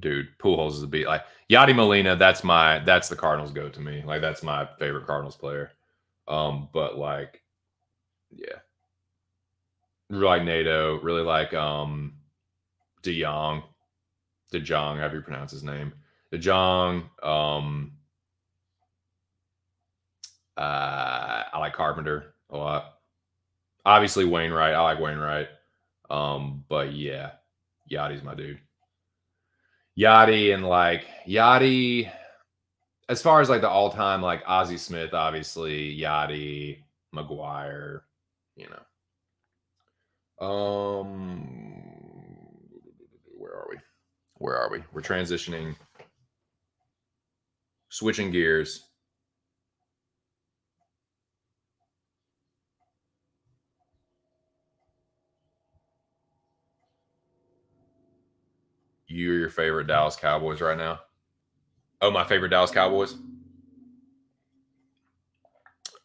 Dude, Pujols is a beat. Like Yadi Molina, that's the Cardinals go to me. Like that's my favorite Cardinals player. But like, yeah. Really like NATO, really like DeJong, however you pronounce his name. DeJong. I like Carpenter a lot. Obviously Wainwright. I like Wainwright. But yeah, Yachty's my dude. Yachty, as far as like the all-time, like Ozzie Smith, obviously, Yachty, McGuire, you know. Where are we? Where are we? We're transitioning, switching gears. You're your favorite Dallas Cowboys right now? Oh, my favorite Dallas Cowboys?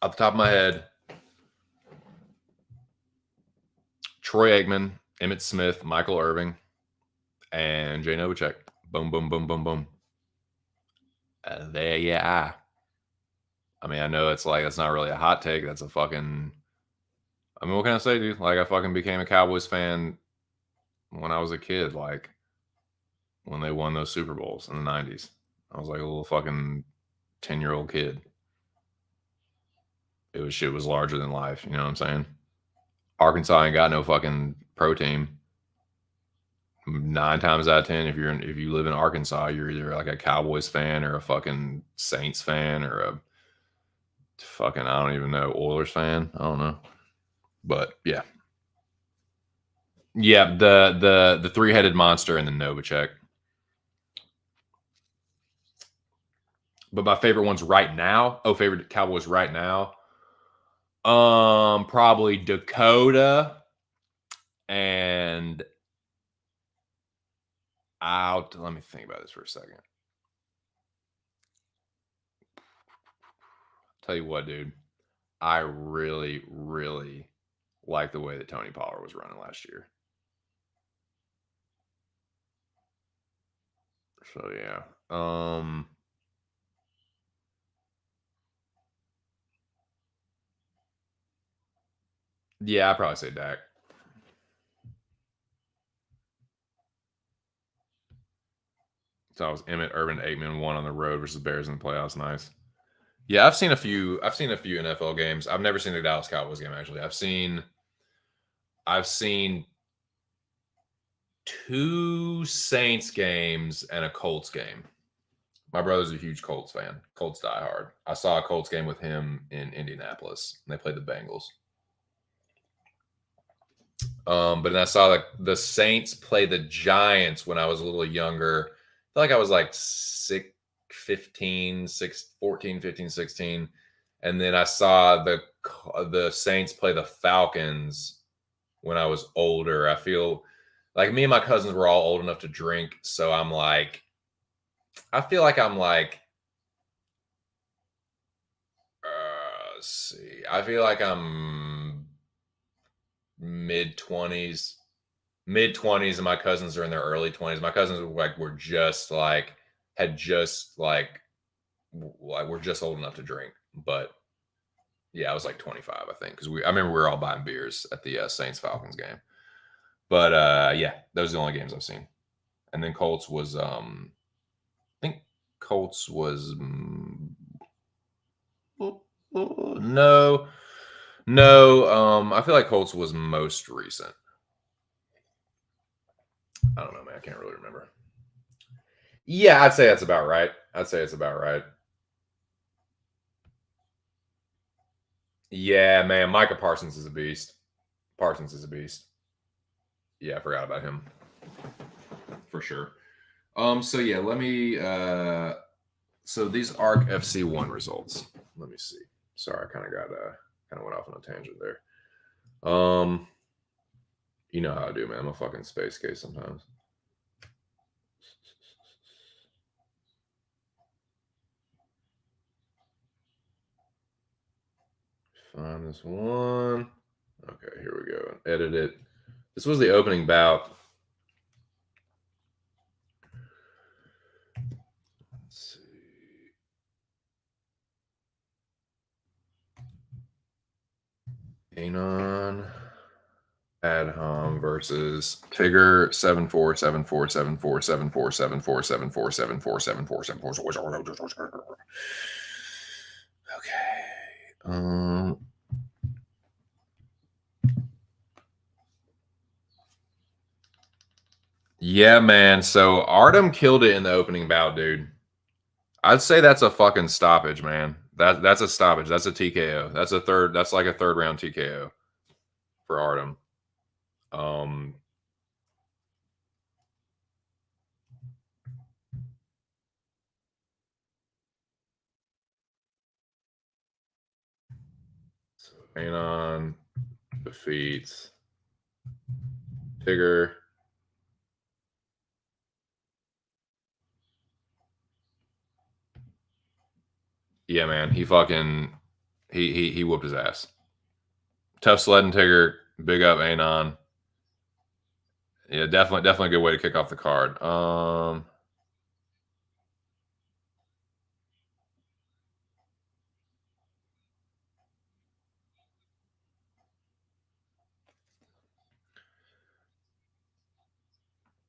Off the top of my head, Troy Aikman, Emmitt Smith, Michael Irving, and Jay Novacek. Boom, boom, boom, boom, boom. There you are. I mean, I know it's like, that's not really a hot take. That's a fucking, I mean, what can I say, dude? Like, I fucking became a Cowboys fan when I was a kid, like, when they won those Super Bowls in the 90s. I was like a little fucking 10-year-old kid. It was shit was larger than life. You know what I'm saying? Arkansas ain't got no fucking pro team. 9 times out of 10, if you live in Arkansas, you're either like a Cowboys fan or a fucking Saints fan or a fucking, I don't even know, Oilers fan. I don't know. But yeah. Yeah, the three-headed monster and the Novacek. But my favorite ones right now. Oh, favorite Cowboys right now. Probably Dakota and let me think about this for a second. Tell you what, dude. I really, really like the way that Tony Pollard was running last year. So yeah. Yeah, I'd probably say Dak. So I was Emmett, Urban, Aikman, one on the road versus Bears in the playoffs. Nice. Yeah, I've seen a few NFL games. I've never seen a Dallas Cowboys game, actually. I've seen 2 Saints games and a Colts game. My brother's a huge Colts fan. Colts die hard. I saw a Colts game with him in Indianapolis, and they played the Bengals. But then I saw the Saints play the Giants when I was a little younger. I feel like I was like 14, 15, 16. And then I saw the Saints play the Falcons when I was older. I feel like me and my cousins were all old enough to drink. So I'm like, I feel like I'm like, let's see. I feel like I'm mid-20s, and my cousins are in their early 20s. My cousins were just like, we're just old enough to drink. But yeah, I was like 25, I think, because I remember we were all buying beers at the Saints Falcons game. But yeah, those are the only games I've seen. And then Colts was, I think Colts was no. I feel like Colts was most recent. I don't know, man. I can't really remember. Yeah, I'd say that's about right. Yeah, man. Micah Parsons is a beast. Yeah, I forgot about him. For sure. So yeah, let me so these ARC FC1 results. Let me see. Sorry, I kind of went off on a tangent there. You know how I do, man. I'm a fucking space case sometimes. Find this one. Okay, here we go. Edit it. This was the opening bout. Let's see. Anon Adham versus Tigger 7474747474747474747474. Okay. Yeah, man. So Artem killed it in the opening bout, dude. I'd say that's a fucking stoppage, man. That's a stoppage. That's a TKO. That's like a third round TKO. for Artem. So Anon defeats Tigger. Yeah, man, he fucking he whooped his ass. Tough sledding, Tigger. Big up Anon. Yeah, definitely a good way to kick off the card.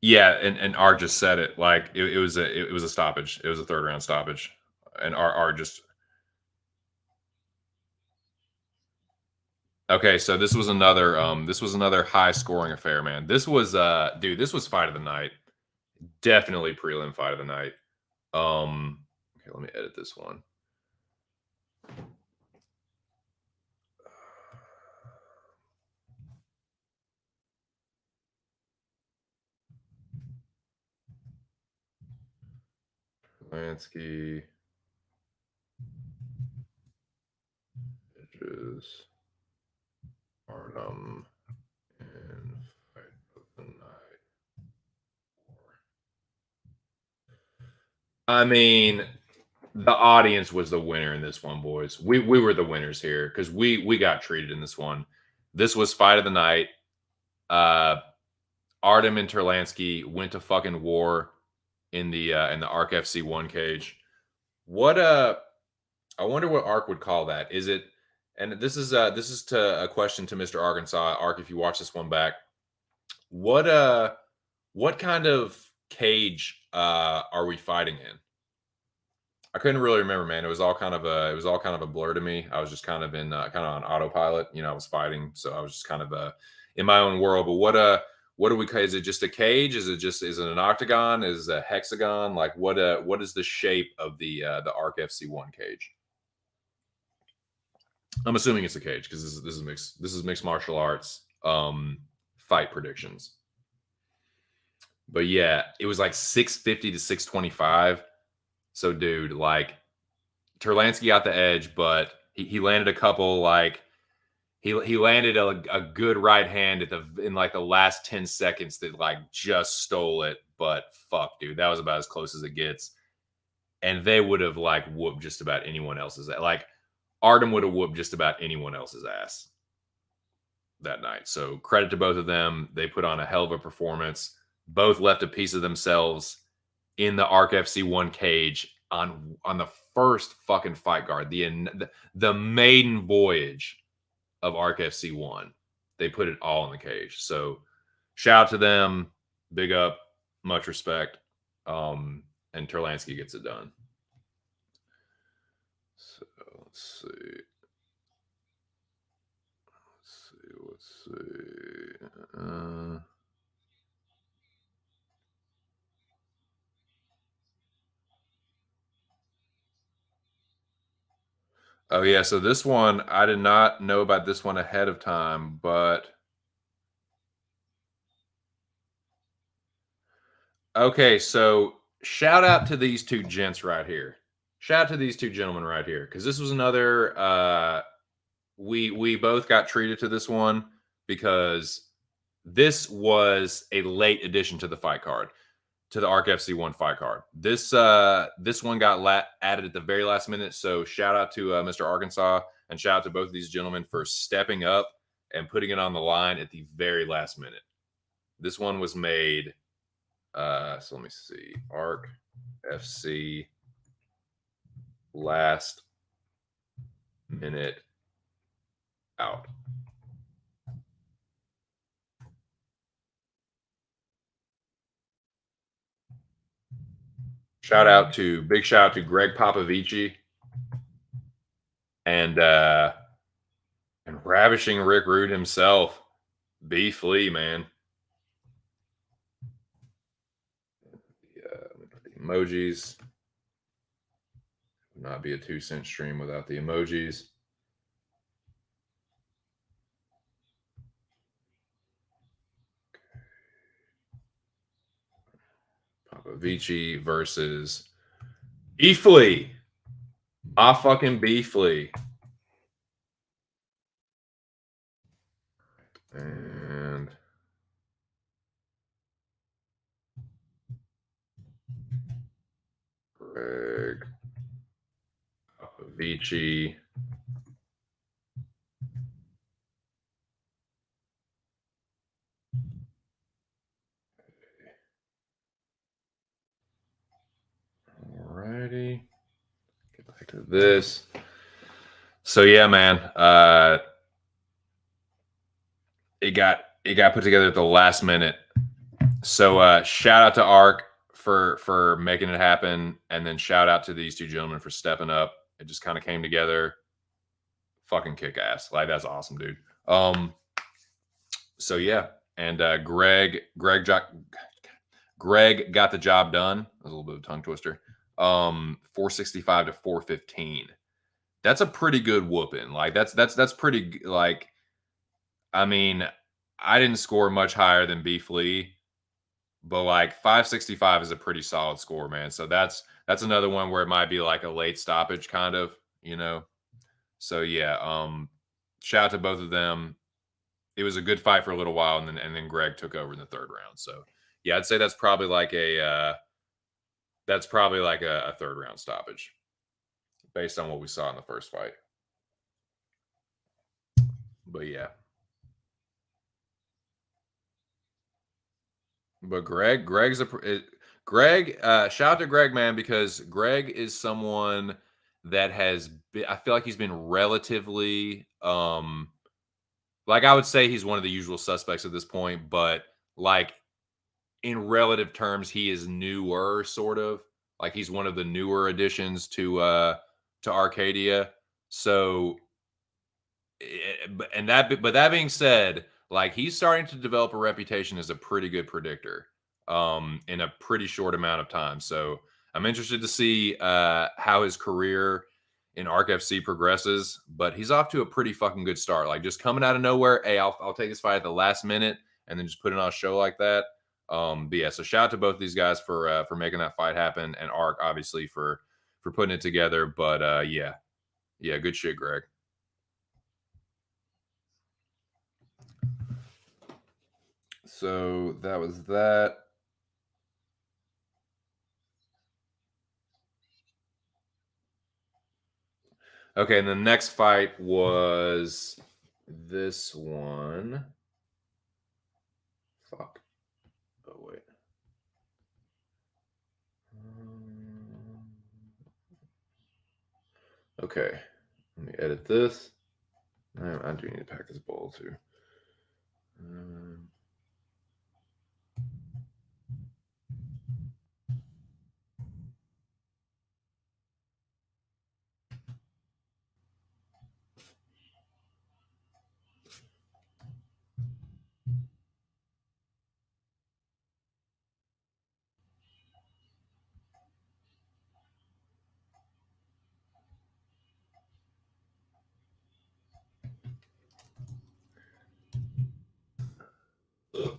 Yeah, and Art just said it. Like it was a stoppage. It was a third round stoppage, and Art just. Okay, so this was another high scoring affair, man. This was dude, this was fight of the night. Definitely prelim fight of the night. Okay, let me edit this one. Lansky. Edges. Arnhem. And fight of the night. I mean, the audience was the winner in this one, boys. We were the winners here because we got treated in this one. This was fight of the night. Artem and Terlansky went to fucking war in the ARC FC 1 cage. What I wonder what ARC would call that. Is it, and this is to a question to Mr. Arkansas. ARC, if you watch this one back, what kind of cage are we fighting in? I couldn't really remember, man. It was all kind of a blur to me. I was just kind of on autopilot. You know, I was fighting, so I was just kind of in my own world. But what do we? Is it just a cage? Is it an octagon? Is it a hexagon? Like what is the shape of the ARC FC 1 cage? I'm assuming it's a cage because this is mixed martial arts fight predictions. But yeah, it was like 650 to 625. So dude, like Terlansky got the edge, but he landed a couple like he landed a good right hand in like the last 10 seconds that like just stole it. But fuck, dude, that was about as close as it gets. And they would have like whooped just about anyone else's ass. Like Artem would have whooped just about anyone else's ass that night. So credit to both of them. They put on a hell of a performance. Both left a piece of themselves in the ARC FC 1 cage on the first fucking fight card, the maiden voyage of ARC FC 1. They put it all in the cage. So shout out to them. Big up. Much respect. And Terlansky gets it done. So let's see. Oh yeah, so this one I did not know about this one ahead of time, but okay, so shout out to these two gents right here. Shout out to these two gentlemen right here because this was another. We both got treated to this one because this was a late addition to the fight card, to the ARC FC 1 fight card. This one got added at the very last minute. So shout out to Mr. Arkansas and shout out to both of these gentlemen for stepping up and putting it on the line at the very last minute. This one was made. So let me see. ARC FC last minute out. Big shout out to Greg Popovici and ravishing Rick Rude himself, B Flea, man. The emojis. Would not be a 2-cent stream without the emojis. Vici versus Beefly. Fucking Beefly. And Greg Vici. Alrighty. Get back to this. So yeah, man. It got put together at the last minute. So shout out to Ark for making it happen, and then shout out to these two gentlemen for stepping up. It just kind of came together. Fucking kick ass. Like, that's awesome, dude. So yeah, and Greg got the job done. That was a little bit of a tongue twister. 465 to 415. That's a pretty good whooping. Like, that's pretty, like, I mean, I didn't score much higher than Beef Lee, but like 565 is a pretty solid score, man. So that's another one where it might be like a late stoppage kind of, you know. So yeah, shout out to both of them. It was a good fight for a little while, and then Greg took over in the third round. So yeah, I'd say that's probably like a third round stoppage based on what we saw in the first fight. But yeah. But Greg, shout out to Greg, man, because Greg is someone that has been, I feel like he's been relatively, like, I would say he's one of the usual suspects at this point, but like in relative terms, he is newer, sort of. Like, he's one of the newer additions to Arcadia. So, but that being said, like, he's starting to develop a reputation as a pretty good predictor in a pretty short amount of time. So I'm interested to see how his career in Arc FC progresses, but he's off to a pretty fucking good start. Like, just coming out of nowhere, hey, I'll take this fight at the last minute and then just put it on a show like that. But yeah, so shout out to both of these guys for making that fight happen, and Arc obviously for putting it together. But yeah, good shit, Greg. So that was that. Okay, and the next fight was this one. Fuck. Oh, wait. Okay. Let me edit this. I do need to pack this bowl too.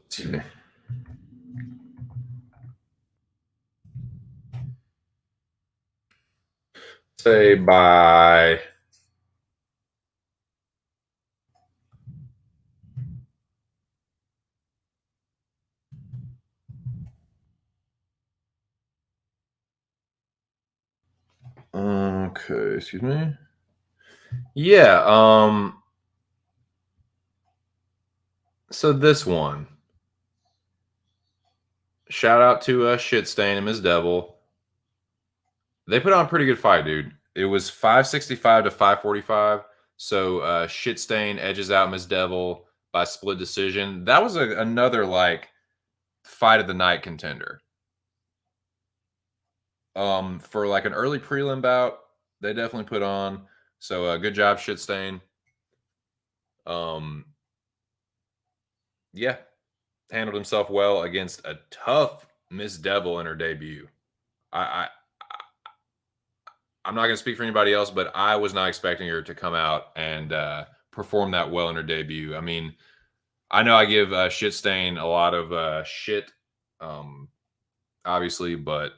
Excuse me. Say bye. Okay, excuse me. Yeah, so this one. Shout out to Shitstain and Ms. Devil. They put on a pretty good fight, dude. It was 565 to 545. So Shitstain edges out Ms. Devil by split decision. That was another like fight of the night contender. For like an early prelim bout, they definitely put on. So good job, Shitstain. Yeah, handled himself well against a tough Miss Devil in her debut. I'm not going to speak for anybody else, but I was not expecting her to come out and perform that well in her debut. I mean, I know I give Shitstain a lot of shit obviously, but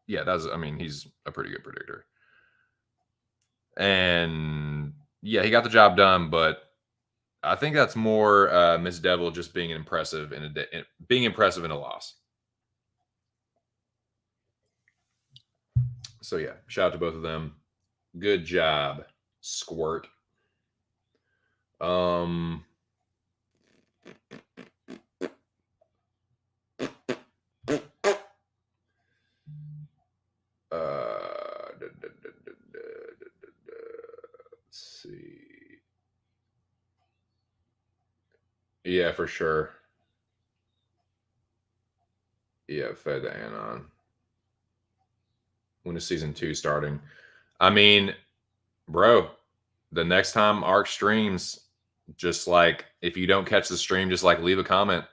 yeah, I mean, he's a pretty good predictor. And yeah, he got the job done, but I think that's more Miss Devil just being impressive being impressive in a loss. So yeah, shout out to both of them. Good job, Squirt. Um let's see. Yeah, for sure. Yeah, fed the Anon. When is season 2 starting? I mean, bro, the next time Arc streams, just like if you don't catch the stream, just like leave a comment.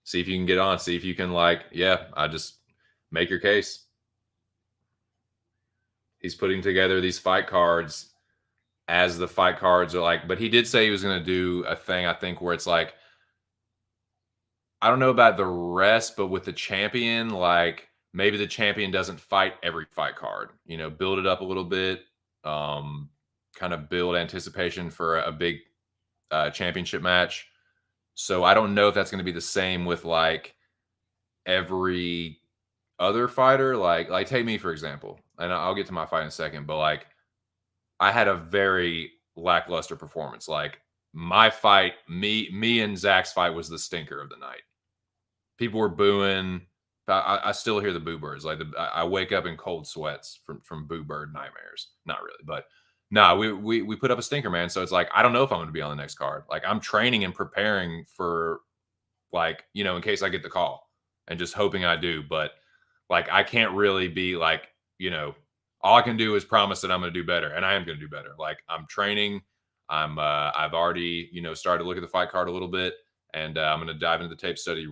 See if you can get on. See if you can I just make your case. He's putting together these fight cards as the fight cards are but he did say he was going to do a thing, I think, where it's like, I don't know about the rest, but with the champion, maybe the champion doesn't fight every fight card, build it up a little bit, kind of build anticipation for a big championship match. So I don't know if that's going to be the same with every other fighter. Like take me for example, and I'll get to my fight in a second, but I had a very lackluster performance. My fight, me and Zach's fight was the stinker of the night. People were booing. I still hear the boo birds. I wake up in cold sweats from boo bird nightmares. Not really, but we put up a stinker, man. So it's I don't know if I'm going to be on the next card. I'm training and preparing for in case I get the call, and just hoping I do. But I can't really be all I can do is promise that I'm going to do better, and I am going to do better. I'm training. I've already started to look at the fight card a little bit. And I'm going to dive into the tape study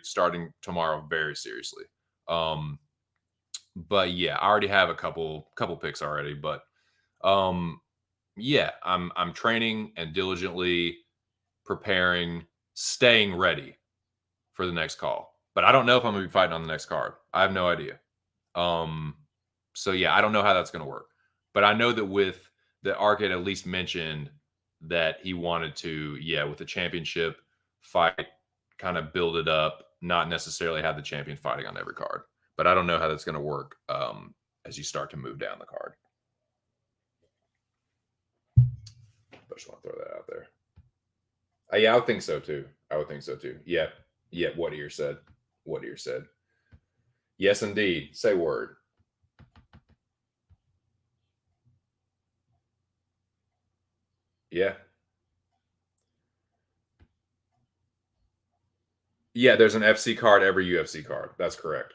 starting tomorrow very seriously. But yeah, I already have a couple picks already. But yeah, I'm training and diligently preparing, staying ready for the next call. But I don't know if I'm going to be fighting on the next card. I have no idea. So yeah, I don't know how that's going to work. But I know that with the Arcade at least mentioned that he wanted to, with the championship fight, kind of build it up, not necessarily have the champion fighting on every card. But I don't know how that's going to work as you start to move down the card. But I just want to throw that out there. Yeah, I would think so too. Yeah. What Ear said. Yes, indeed. Say word. Yeah. Yeah, there's an FC card every UFC card. That's correct.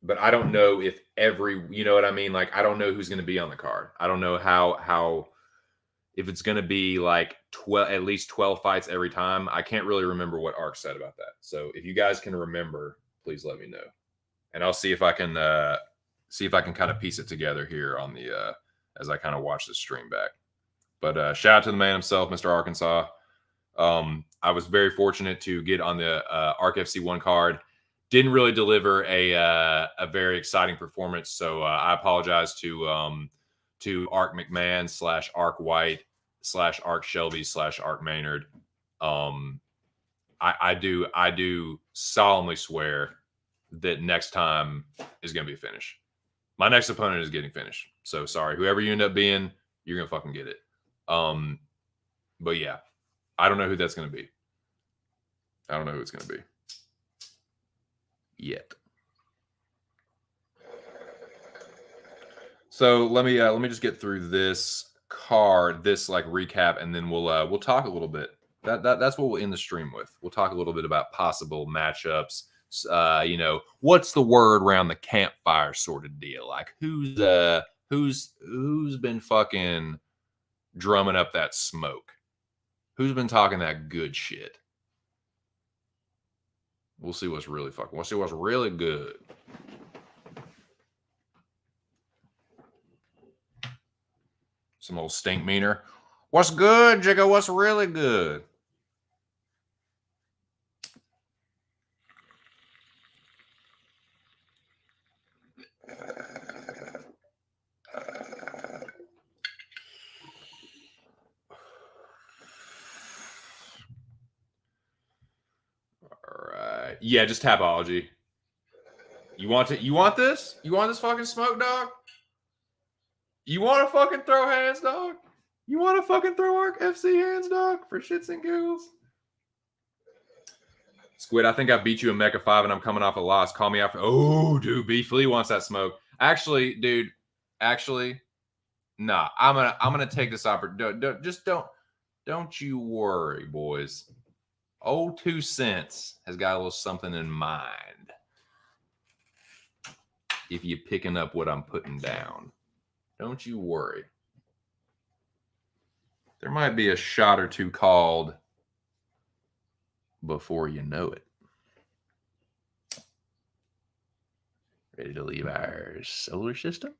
But I don't know if you know what I mean? I don't know who's going to be on the card. I don't know how if it's going to be 12, at least 12 fights every time. I can't really remember what Ark said about that. So if you guys can remember, please let me know. And I'll see if I can kind of piece it together here on the as I kind of watch the stream back. But shout out to the man himself, Mr. Arkansas. I was very fortunate to get on the Arc FC 1 card. Didn't really deliver a very exciting performance, so I apologize to Arc McMahon / Arc White / Arc Shelby / Arc Maynard. I do solemnly swear that next time is going to be a finish. My next opponent is getting finished. So sorry, whoever you end up being, you're going to fucking get it. But yeah, I don't know who that's going to be. I don't know who it's going to be yet. So let me just get through this card, this recap, and then we'll talk a little bit. That's what we'll end the stream with. We'll talk a little bit about possible matchups. What's the word around the campfire sort of deal? Who's been fucking drumming up that smoke? Who's been talking that good shit? We'll see what's really good. Some old stink meaner. What's good, Jigga? What's really good? Yeah, just Tapology. You want this? You want this fucking smoke, dog? You want to fucking throw hands, dog? You want to fucking throw Arc FC hands, dog? For shits and giggles? Squid, I think I beat you in Mecha 5 and I'm coming off a loss. Call me after. Oh, dude, Beef Lee wants that smoke. Actually, dude, nah, I'm gonna take this opportunity. Don't you worry, boys. Old 2 cents has got a little something in mind. If you're picking up what I'm putting down, don't you worry. There might be a shot or two called before you know it. Ready to leave our solar system?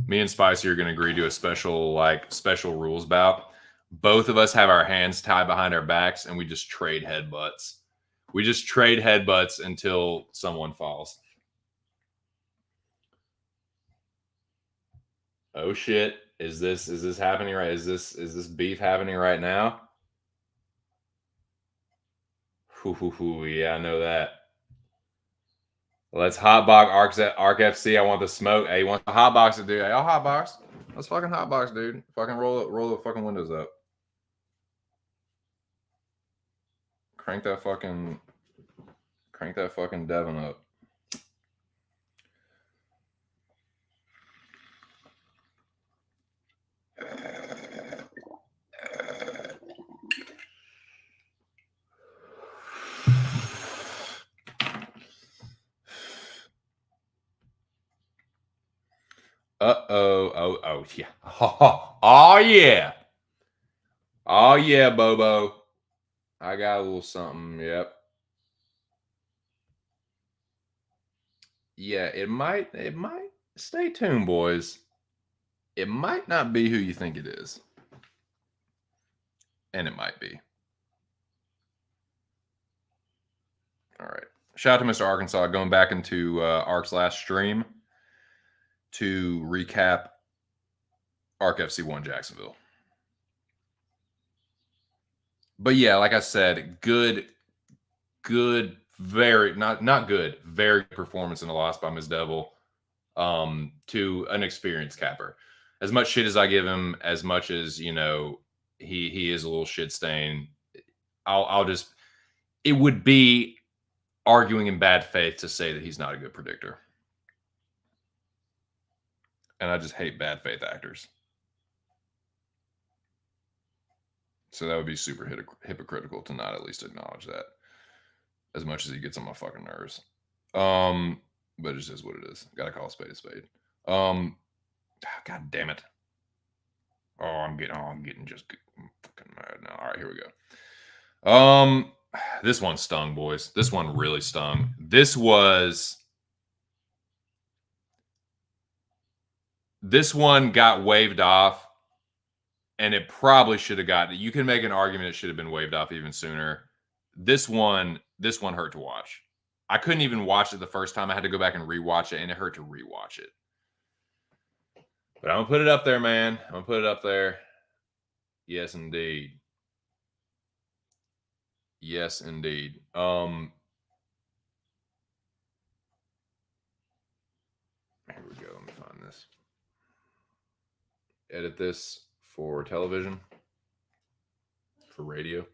Me and Spicy are going to agree to a special rules bout. Both of us have our hands tied behind our backs and we just trade headbutts. We just trade headbutts until someone falls. Oh shit. Is this happening right? Is this beef happening right now? Yeah, I know that. Let's hotbox Arc FC. I want the smoke. Hey, you want the hotbox to do? Hey, I'll hotbox. Let's fucking hotbox, dude. Fucking roll the fucking windows up. Crank that fucking Devon up. Oh yeah. Oh yeah. Oh yeah, Bobo. I got a little something. Yep. Yeah, it might stay tuned, boys. It might not be who you think it is. And it might be. All right. Shout out to Mr. Arkansas going back into Arc's last stream to recap Arc FC 1 Jacksonville. But yeah, like I said, good, very not good, very good performance in the loss by Ms. Devil to an experienced capper. As much shit as I give him, as much as, you know, he is a little shit stain. I'll just, it would be arguing in bad faith to say that he's not a good predictor. And I just hate bad faith actors. So that would be super hypocritical to not at least acknowledge that, as much as he gets on my fucking nerves. But it just is what it is. Gotta call a spade a spade. God damn it. I'm getting just fucking mad now. All right, here we go. This one stung, boys. This one really stung. This one got waved off, and it probably should have gotten. You can make an argument it should have been waved off even sooner. This one hurt to watch. I couldn't even watch it the first time. I had to go back and rewatch it, and it hurt to rewatch it. But I'm gonna put it up there, man. I'm gonna put it up there. Yes, indeed. Yes, indeed. Here we go. Let me find this. Edit this for television, for radio.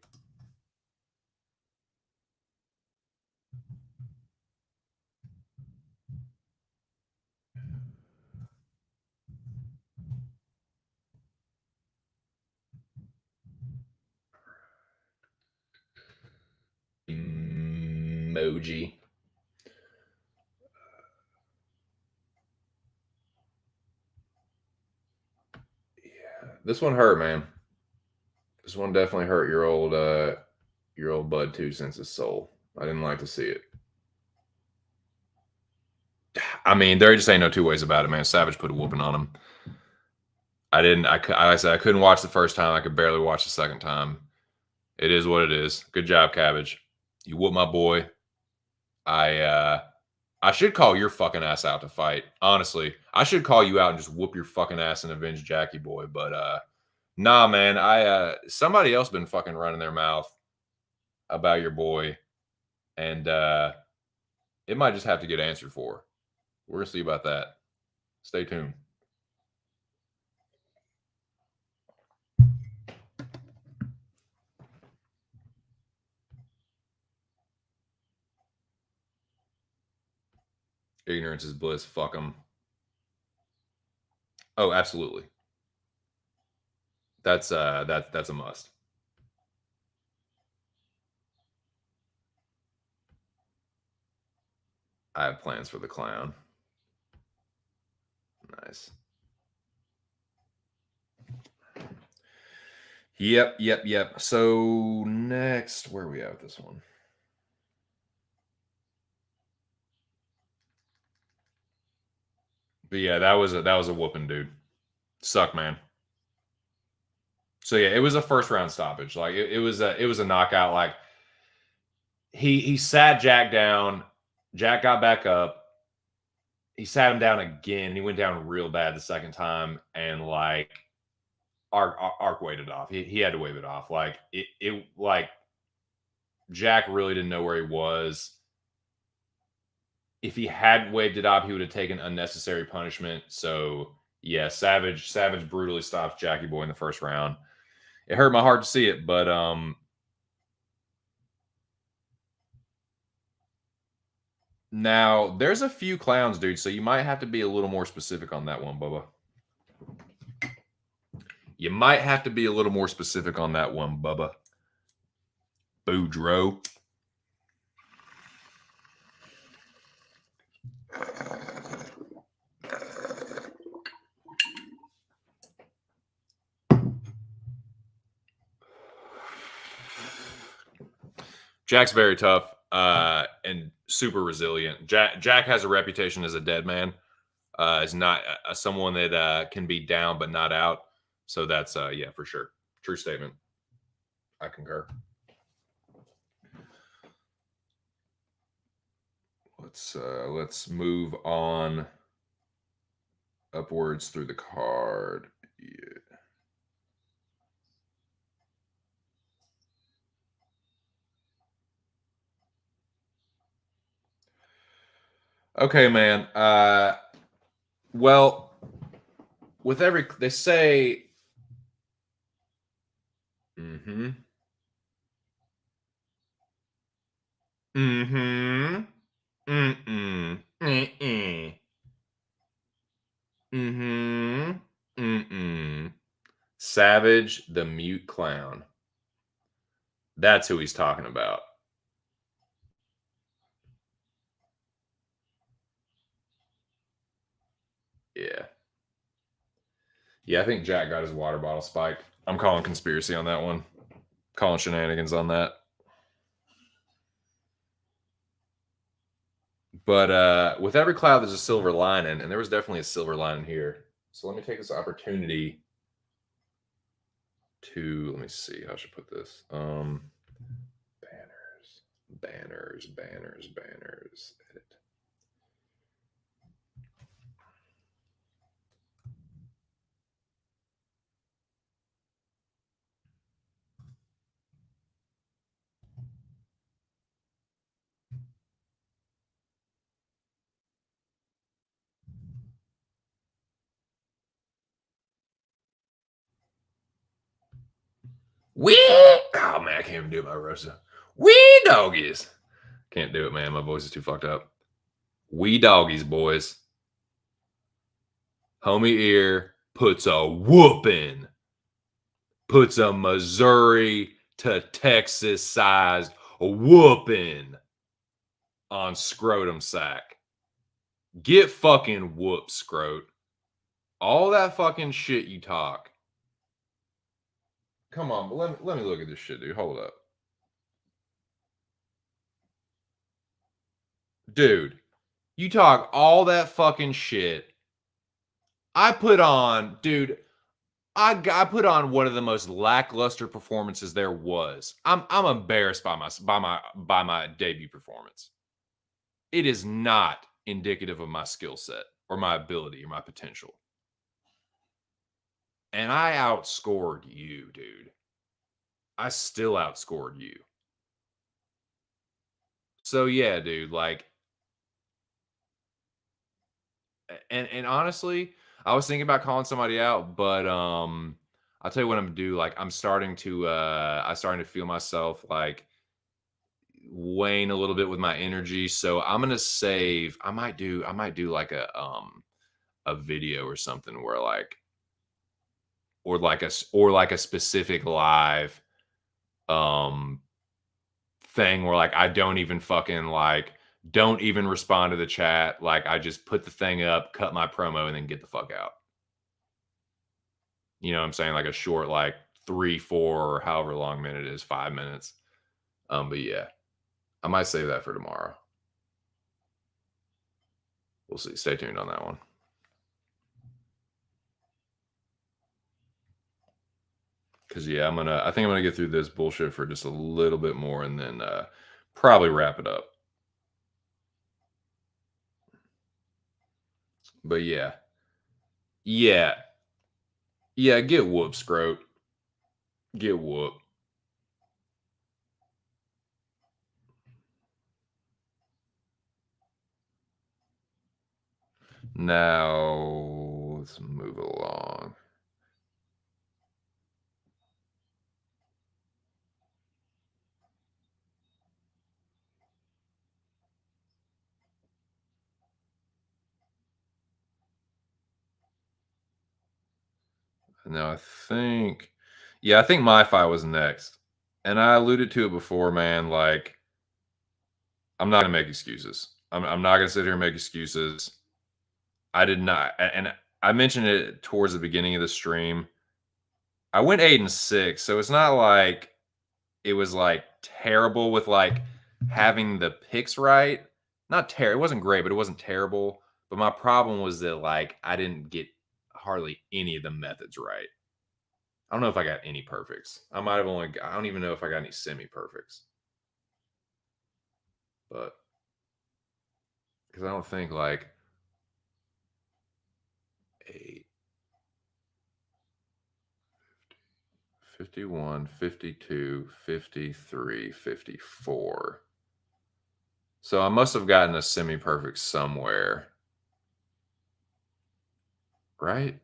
Emoji. Yeah, this one hurt, man. This one definitely hurt your old bud 2 Cents' soul. I didn't like to see it. I mean, there just ain't no two ways about it, man. Savage put a whooping on him. I said I couldn't watch the first time. I could barely watch the second time. It is what it is. Good job, Cabbage. You whoop my boy. I should call your fucking ass out to fight. Honestly, I should call you out and just whoop your fucking ass and avenge Jackie boy. But nah, man. Somebody else been fucking running their mouth about your boy, and it might just have to get answered for. We're gonna see about that. Stay tuned. Ignorance is bliss. Fuck them. Oh, absolutely. That's a must. I have plans for the clown. Nice. Yep. So next, where are we at with this one? But yeah, that was a whooping, dude. Suck, man. So yeah, it was a first round stoppage. Like it was a knockout. Like he sat Jack down. Jack got back up. He sat him down again. He went down real bad the second time, and like Ark waved it off. He had to wave it off. Like it like Jack really didn't know where he was. If he hadn't waved it off, he would have taken unnecessary punishment. So yeah, Savage brutally stops Jackie Boy in the first round. It hurt my heart to see it, but now there's a few clowns, dude. So you might have to be a little more specific on that one, Bubba. You might have to be a little more specific on that one, Bubba. Boudreaux. Jack's very tough and super resilient. Jack has a reputation as a dead man. Is not someone that can be down but not out. So that's yeah, for sure. True statement. I concur. Let's move on upwards through the card. Yeah. Okay, man. Well, with every they say mm-hmm. Mm-hmm. Mm-mm. Mm-mm. Mm-hmm. Mm-mm. Savage the mute clown. That's who he's talking about. Yeah. Yeah, I think Jack got his water bottle spiked. I'm calling conspiracy on that one. Calling shenanigans on that. But with every cloud, there's a silver lining, and there was definitely a silver lining here. So let me take this opportunity to, let me see how I should put this. Banners. Edit. Oh man, I can't even do it, my Rosa. Wee doggies. Can't do it, man. My voice is too fucked up. Wee doggies, boys. Homie Ear puts a whooping. Puts a Missouri to Texas sized whooping on Scrotum Sack. Get fucking whooped, Scrot. All that fucking shit you talk. Come on, but let me look at this shit, dude. Hold up. Dude, you talk all that fucking shit. I put on, dude, I put on one of the most lackluster performances there was. I'm embarrassed by my debut performance. It is not indicative of my skill set or my ability or my potential. And I outscored you, dude. I still outscored you. So yeah, dude, like and honestly, I was thinking about calling somebody out, but I'll tell you what I'm gonna do. Like I'm starting to feel myself like wane a little bit with my energy. So I'm gonna save. I might do like a video or something where like or like a specific live um thing where like I don't even fucking like don't even respond to the chat. Like I just put the thing up, cut my promo, and then get the fuck out. You know what I'm saying? Like a short, like 3, 4, or however long minute it is, 5 minutes. But yeah, I might save that for tomorrow. We'll see. Stay tuned on that one. Cause yeah, I think I'm gonna get through this bullshit for just a little bit more and then probably wrap it up. But yeah. Yeah. Yeah, get whooped, Scroat. Get whooped. Now let's move along. Now I think my fight was next. And I alluded to it before, man. Like, I'm not gonna make excuses. I'm not gonna sit here and make excuses. I did not, and I mentioned it towards the beginning of the stream. I went 8-6, so it's not like it was like terrible with like having the picks right. Not terrible. It wasn't great, but it wasn't terrible. But my problem was that like I didn't get hardly any of the methods right. I don't know if I got any perfects. I might have only. I don't even know if I got any semi perfects. But because I don't think like 8, 51, 52, 53, 54. So I must have gotten a semi perfect somewhere. Right?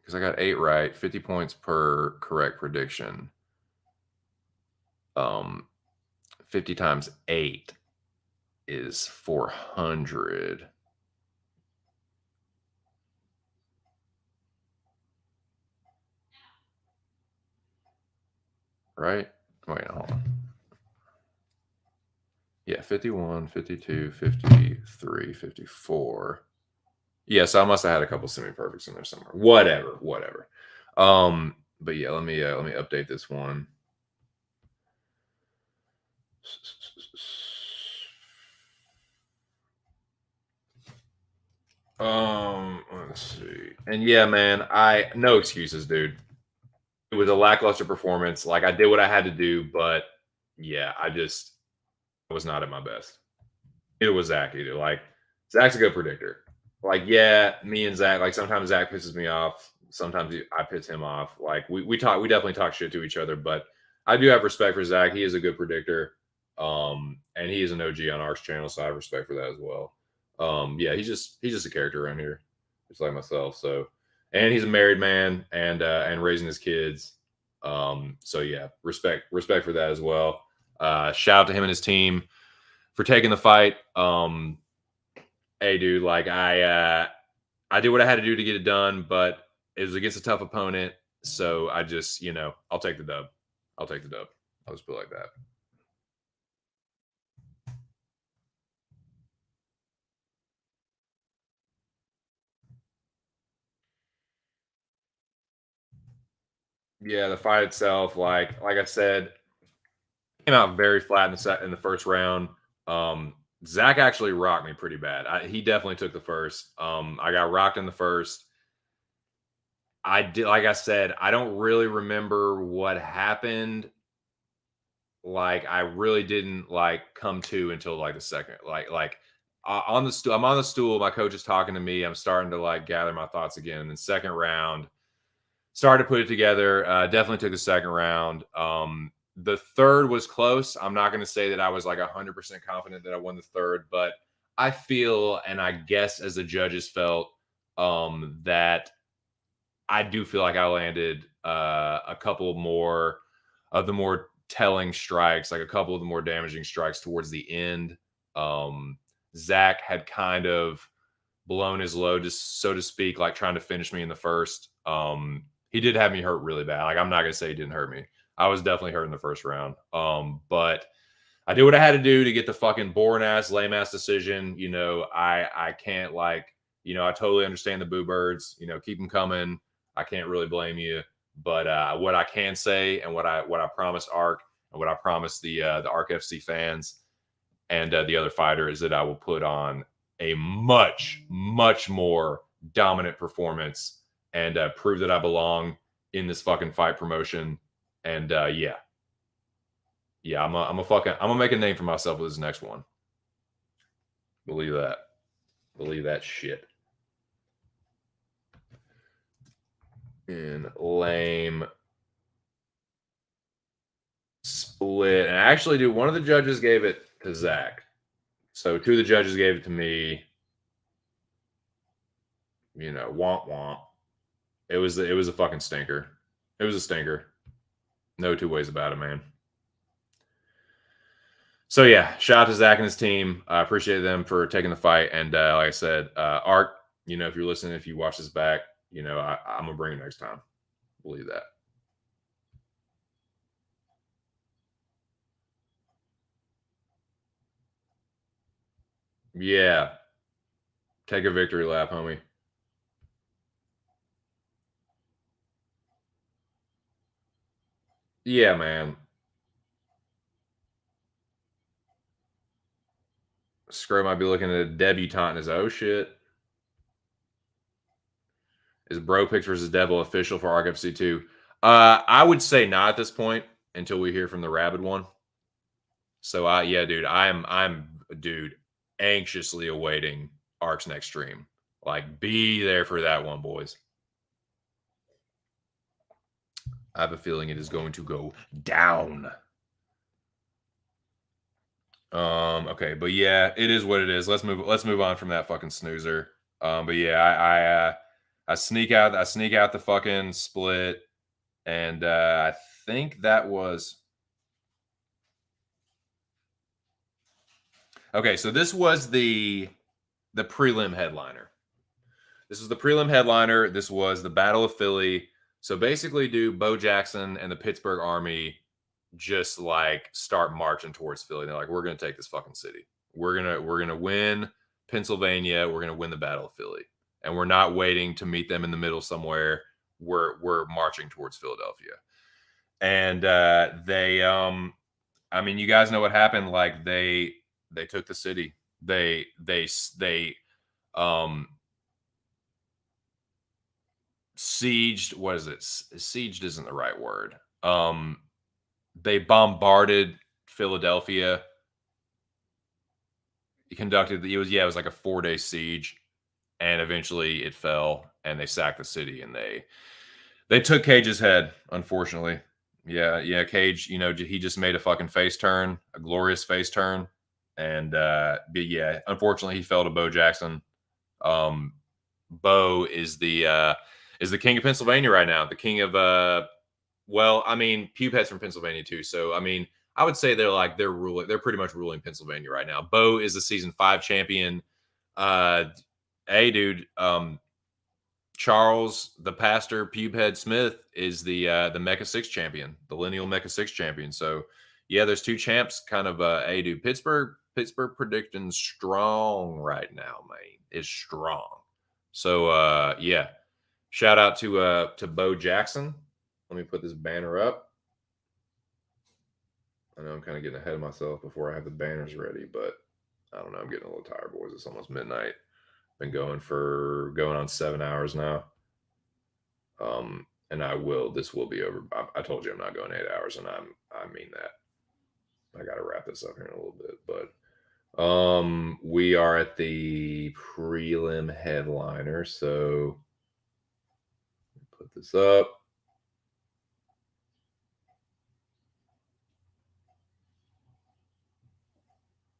Because I got 8 right, 50 points per correct prediction. 50 times 8 is 400. Right? Wait, hold on. Yeah, 51, 52, 53, 54. Yeah, so I must have had a couple semi-perfects in there somewhere. Whatever. But yeah, let me update this one. Let's see. And yeah, man, no excuses, dude. It was a lackluster performance. Like I did what I had to do, but yeah, I was not at my best. It was Zach either. Like Zach's a good predictor. Like, yeah, me and Zach, like sometimes Zach pisses me off. Sometimes I piss him off. Like we definitely talk shit to each other, but I do have respect for Zach. He is a good predictor. And he is an OG on our channel, so I have respect for that as well. Yeah, he's just a character around here, just like myself. So, and he's a married man and raising his kids. So yeah, respect for that as well. Shout out to him and his team for taking the fight. Hey, dude, like I did what I had to do to get it done, but it was against a tough opponent. So I just, I'll take the dub. I'll take the dub. I'll just put it like that. Yeah, the fight itself, like I said, came out very flat in the first round. Zach actually rocked me pretty bad. He definitely took the first. I got rocked in the first. I did, like I said, I don't really remember what happened. Like, I really didn't like come to until like the second, on the stool. I'm on the stool. My coach is talking to me. I'm starting to like gather my thoughts again. And then second round, started to put it together. Definitely took the second round. The third was close. I'm not going to say that I was like 100% confident that I won the third, but I feel, and I guess as the judges felt, that I do feel like I landed a couple more of the more telling strikes, like a couple of the more damaging strikes towards the end. Zach had kind of blown his load, just so to speak, like trying to finish me in the first. He did have me hurt really bad. Like, I'm not gonna say he didn't hurt me. I was definitely hurt in the first round. But I did what I had to do to get the fucking boring ass, lame ass decision. You know, I can't like, you know, I totally understand the boo birds. You know, keep them coming. I can't really blame you. But what I can say, and what I promised Ark, and what I promised the Ark FC fans and the other fighter, is that I will put on a much more dominant performance and prove that I belong in this fucking fight promotion. And yeah, I'm gonna make a name for myself with this next one. Believe that shit. In lame split, and actually, dude, one of the judges gave it to Zach. So two of the judges gave it to me. You know, womp womp. It was a fucking stinker. It was a stinker. No two ways about it, man. So yeah, shout out to Zach and his team. I appreciate them for taking the fight. And like I said, Art, you know, if you're listening, if you watch this back, you know, I'm gonna bring it next time. Believe that. Yeah. Take a victory lap, homie. Yeah, man. Scrub might be looking at a debutante as, oh shit. Is Bro Picks versus Devil official for ARC FC 2? I would say not at this point until we hear from the Rabid one. So yeah, dude, I'm dude, anxiously awaiting ARC's next stream. Like, be there for that one, boys. I have a feeling it is going to go down. Okay, but yeah, it is what it is. Let's move on from that fucking snoozer. But yeah, I sneak out the fucking split, and I think that was okay. So this was the prelim headliner. This was the prelim headliner. This was the Battle of Philly. So basically, dude, Bo Jackson and the Pittsburgh Army just like start marching towards Philly. They're like, we're gonna take this fucking city. We're gonna win Pennsylvania. We're gonna win the Battle of Philly, and we're not waiting to meet them in the middle somewhere. We're marching towards Philadelphia, and they I mean, you guys know what happened. Like they took the city. They sieged. What is it? Sieged isn't the right word. They bombarded Philadelphia. It was like a 4-day siege, and eventually it fell, and they sacked the city, and they took Cage's head, unfortunately. Yeah, Cage, you know, he just made a fucking face turn, a glorious face turn. And but yeah, unfortunately he fell to Bo Jackson. Bo is the king of Pennsylvania right now, the king of well, I mean, Pubehead's from Pennsylvania too. So I mean, I would say they're pretty much ruling Pennsylvania right now. Bo is the season 5 champion. Hey dude, Charles, the pastor, Pubehead Smith, is the Mecha 6 champion, the lineal Mecha 6 champion. So yeah, there's 2 champs. Kind of hey dude, Pittsburgh predicting strong right now, man. Is strong. So yeah. Shout out to Bo Jackson. Let me put this banner up. I know I'm kind of getting ahead of myself before I have the banners ready, but I don't know. I'm getting a little tired, boys. It's almost midnight. Been going on 7 hours now. And I will. This will be over. I told you I'm not going 8 hours, and I mean that. I got to wrap this up here in a little bit, but we are at the prelim headliner, so put this up.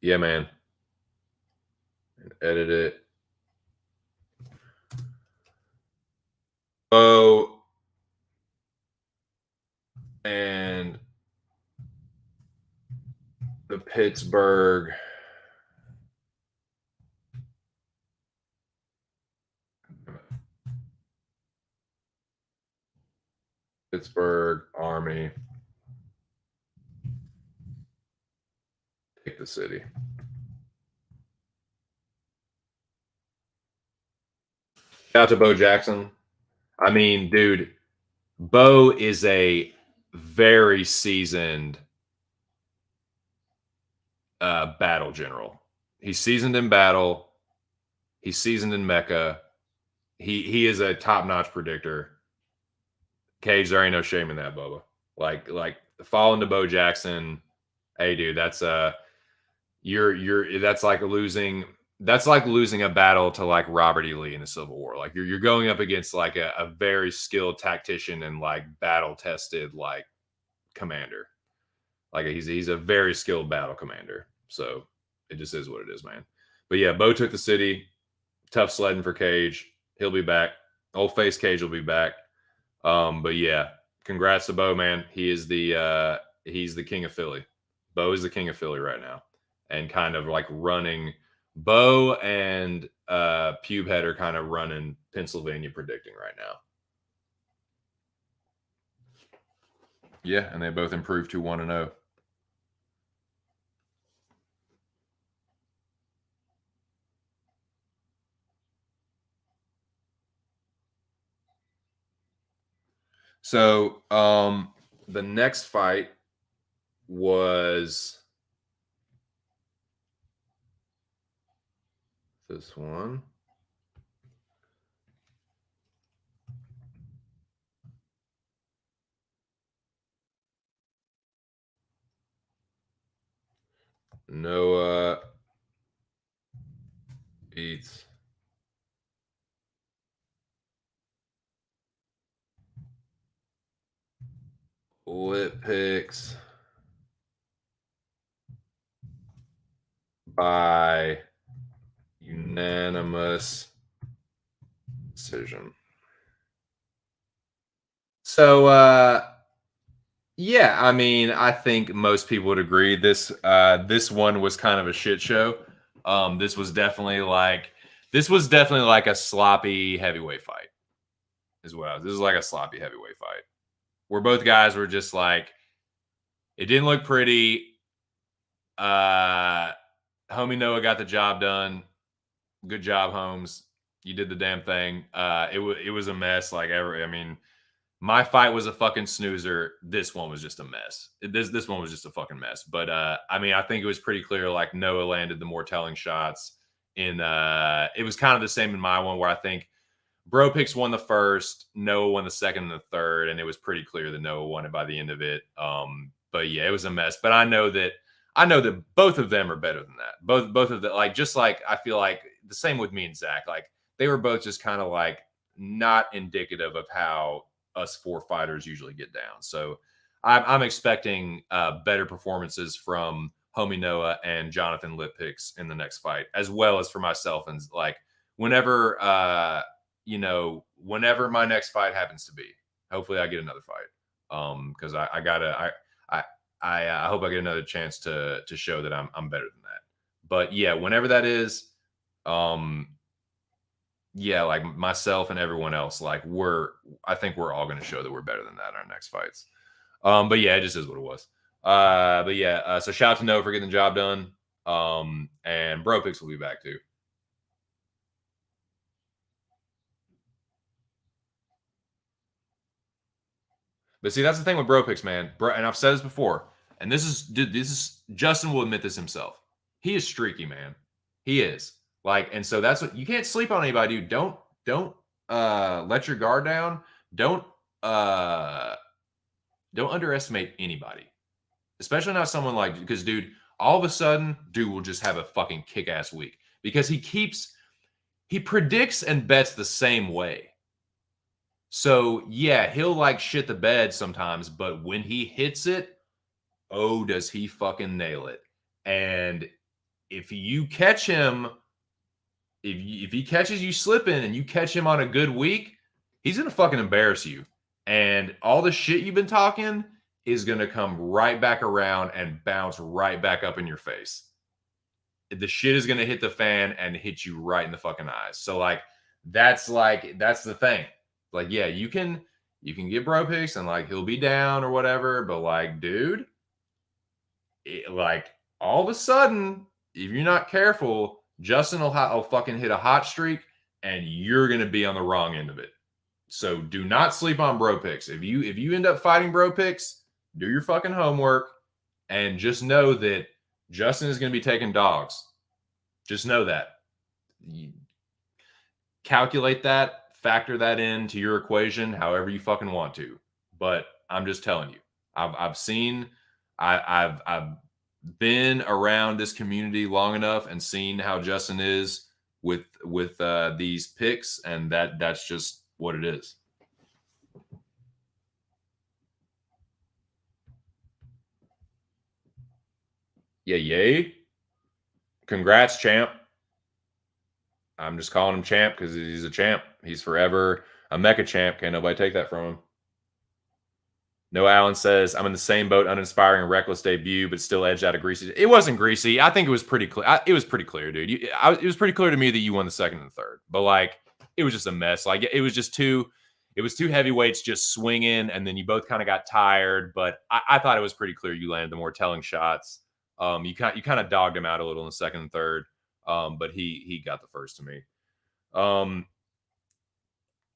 Yeah, man. And edit it. Oh, and the Pittsburgh Army pick the city. Shout out to Bo Jackson. I mean, dude, Bo is a very seasoned battle general. He's seasoned in battle. He's seasoned in Mecca. He is a top-notch predictor. Cage, there ain't no shame in that, Bubba. Like falling to Bo Jackson. Hey, dude, that's that's like losing a battle to like Robert E. Lee in the Civil War. Like you're going up against like a very skilled tactician and like battle tested like commander. Like he's a very skilled battle commander. So it just is what it is, man. But yeah, Bo took the city. Tough sledding for Cage. He'll be back. Old face Cage will be back. But yeah, congrats to Bo, man. He's the king of Philly. Bo is the king of Philly right now, and kind of like running. Bo and Pubehead are kind of running Pennsylvania predicting right now. Yeah, and they both improved to 1-0. So the next fight was this one. Noah beats Lip Picks by unanimous decision. So yeah, I mean, I think most people would agree this one was kind of a shit show. This was definitely like a sloppy heavyweight fight. This is like a sloppy heavyweight fight. Where both guys were just like, it didn't look pretty. Homie Noah got the job done. Good job, Holmes. You did the damn thing. It was a mess. My fight was a fucking snoozer. This one was just a mess. This one was just a fucking mess. But I think it was pretty clear. Like Noah landed the more telling shots. It was kind of the same in my one, where I think Bro Picks won the first, Noah won the second and the third, and it was pretty clear that Noah won it by the end of it. But yeah, it was a mess. But I know that both of them are better than that. Both of them, like, just like I feel like the same with me and Zach. Like they were both just kind of like not indicative of how us four fighters usually get down. So I'm expecting better performances from Homie Noah and Jonathan Lip Picks in the next fight, as well as for myself. And like whenever my next fight happens to be, hopefully I get another fight. Because I hope I get another chance to show that I'm better than that. But yeah, whenever that is, yeah, like myself and everyone else, like I think we're all going to show that we're better than that in our next fights. But yeah, it just is what it was. But yeah, so shout out to Noah for getting the job done. And Bro Picks will be back too. But see, that's the thing with Bro Picks, man. And I've said this before, and this is Justin will admit this himself. He is streaky, man. He is. Like, and so that's what you can't sleep on anybody, dude. Don't let your guard down, don't underestimate anybody, especially not someone like, because dude, all of a sudden, dude will just have a fucking kick-ass week because he predicts and bets the same way. So yeah, he'll like shit the bed sometimes, but when he hits it, oh, does he fucking nail it? And if you catch him, if he catches you slipping and you catch him on a good week, he's gonna fucking embarrass you. And all the shit you've been talking is gonna come right back around and bounce right back up in your face. The shit is gonna hit the fan and hit you right in the fucking eyes. So that's the thing. Like, yeah, you can get bro picks and like he'll be down or whatever, but like, dude, like all of a sudden, if you're not careful, Justin will fucking hit a hot streak and you're gonna be on the wrong end of it. So do not sleep on bro picks. If you end up fighting bro picks, do your fucking homework and just know that Justin is gonna be taking dogs. Just know that. You calculate that, factor that into your equation however you fucking want to. But I'm just telling you, I've been around this community long enough and seen how Justin is with these picks, and that's just what it is. Yeah, yay. Congrats, champ. I'm just calling him champ because he's a champ. He's forever a mecha champ. Can't nobody take that from him. No, Allen says, I'm in the same boat, uninspiring and reckless debut, but still edged out of greasy. It wasn't greasy. I think it was pretty clear. It was pretty clear, dude. It was pretty clear to me that you won the second and third, but like, it was just a mess. Like, it was two heavyweights just swinging, and then you both kind of got tired, but I thought it was pretty clear you landed the more telling shots. You kind of dogged him out a little in the second and third, but he got the first to me.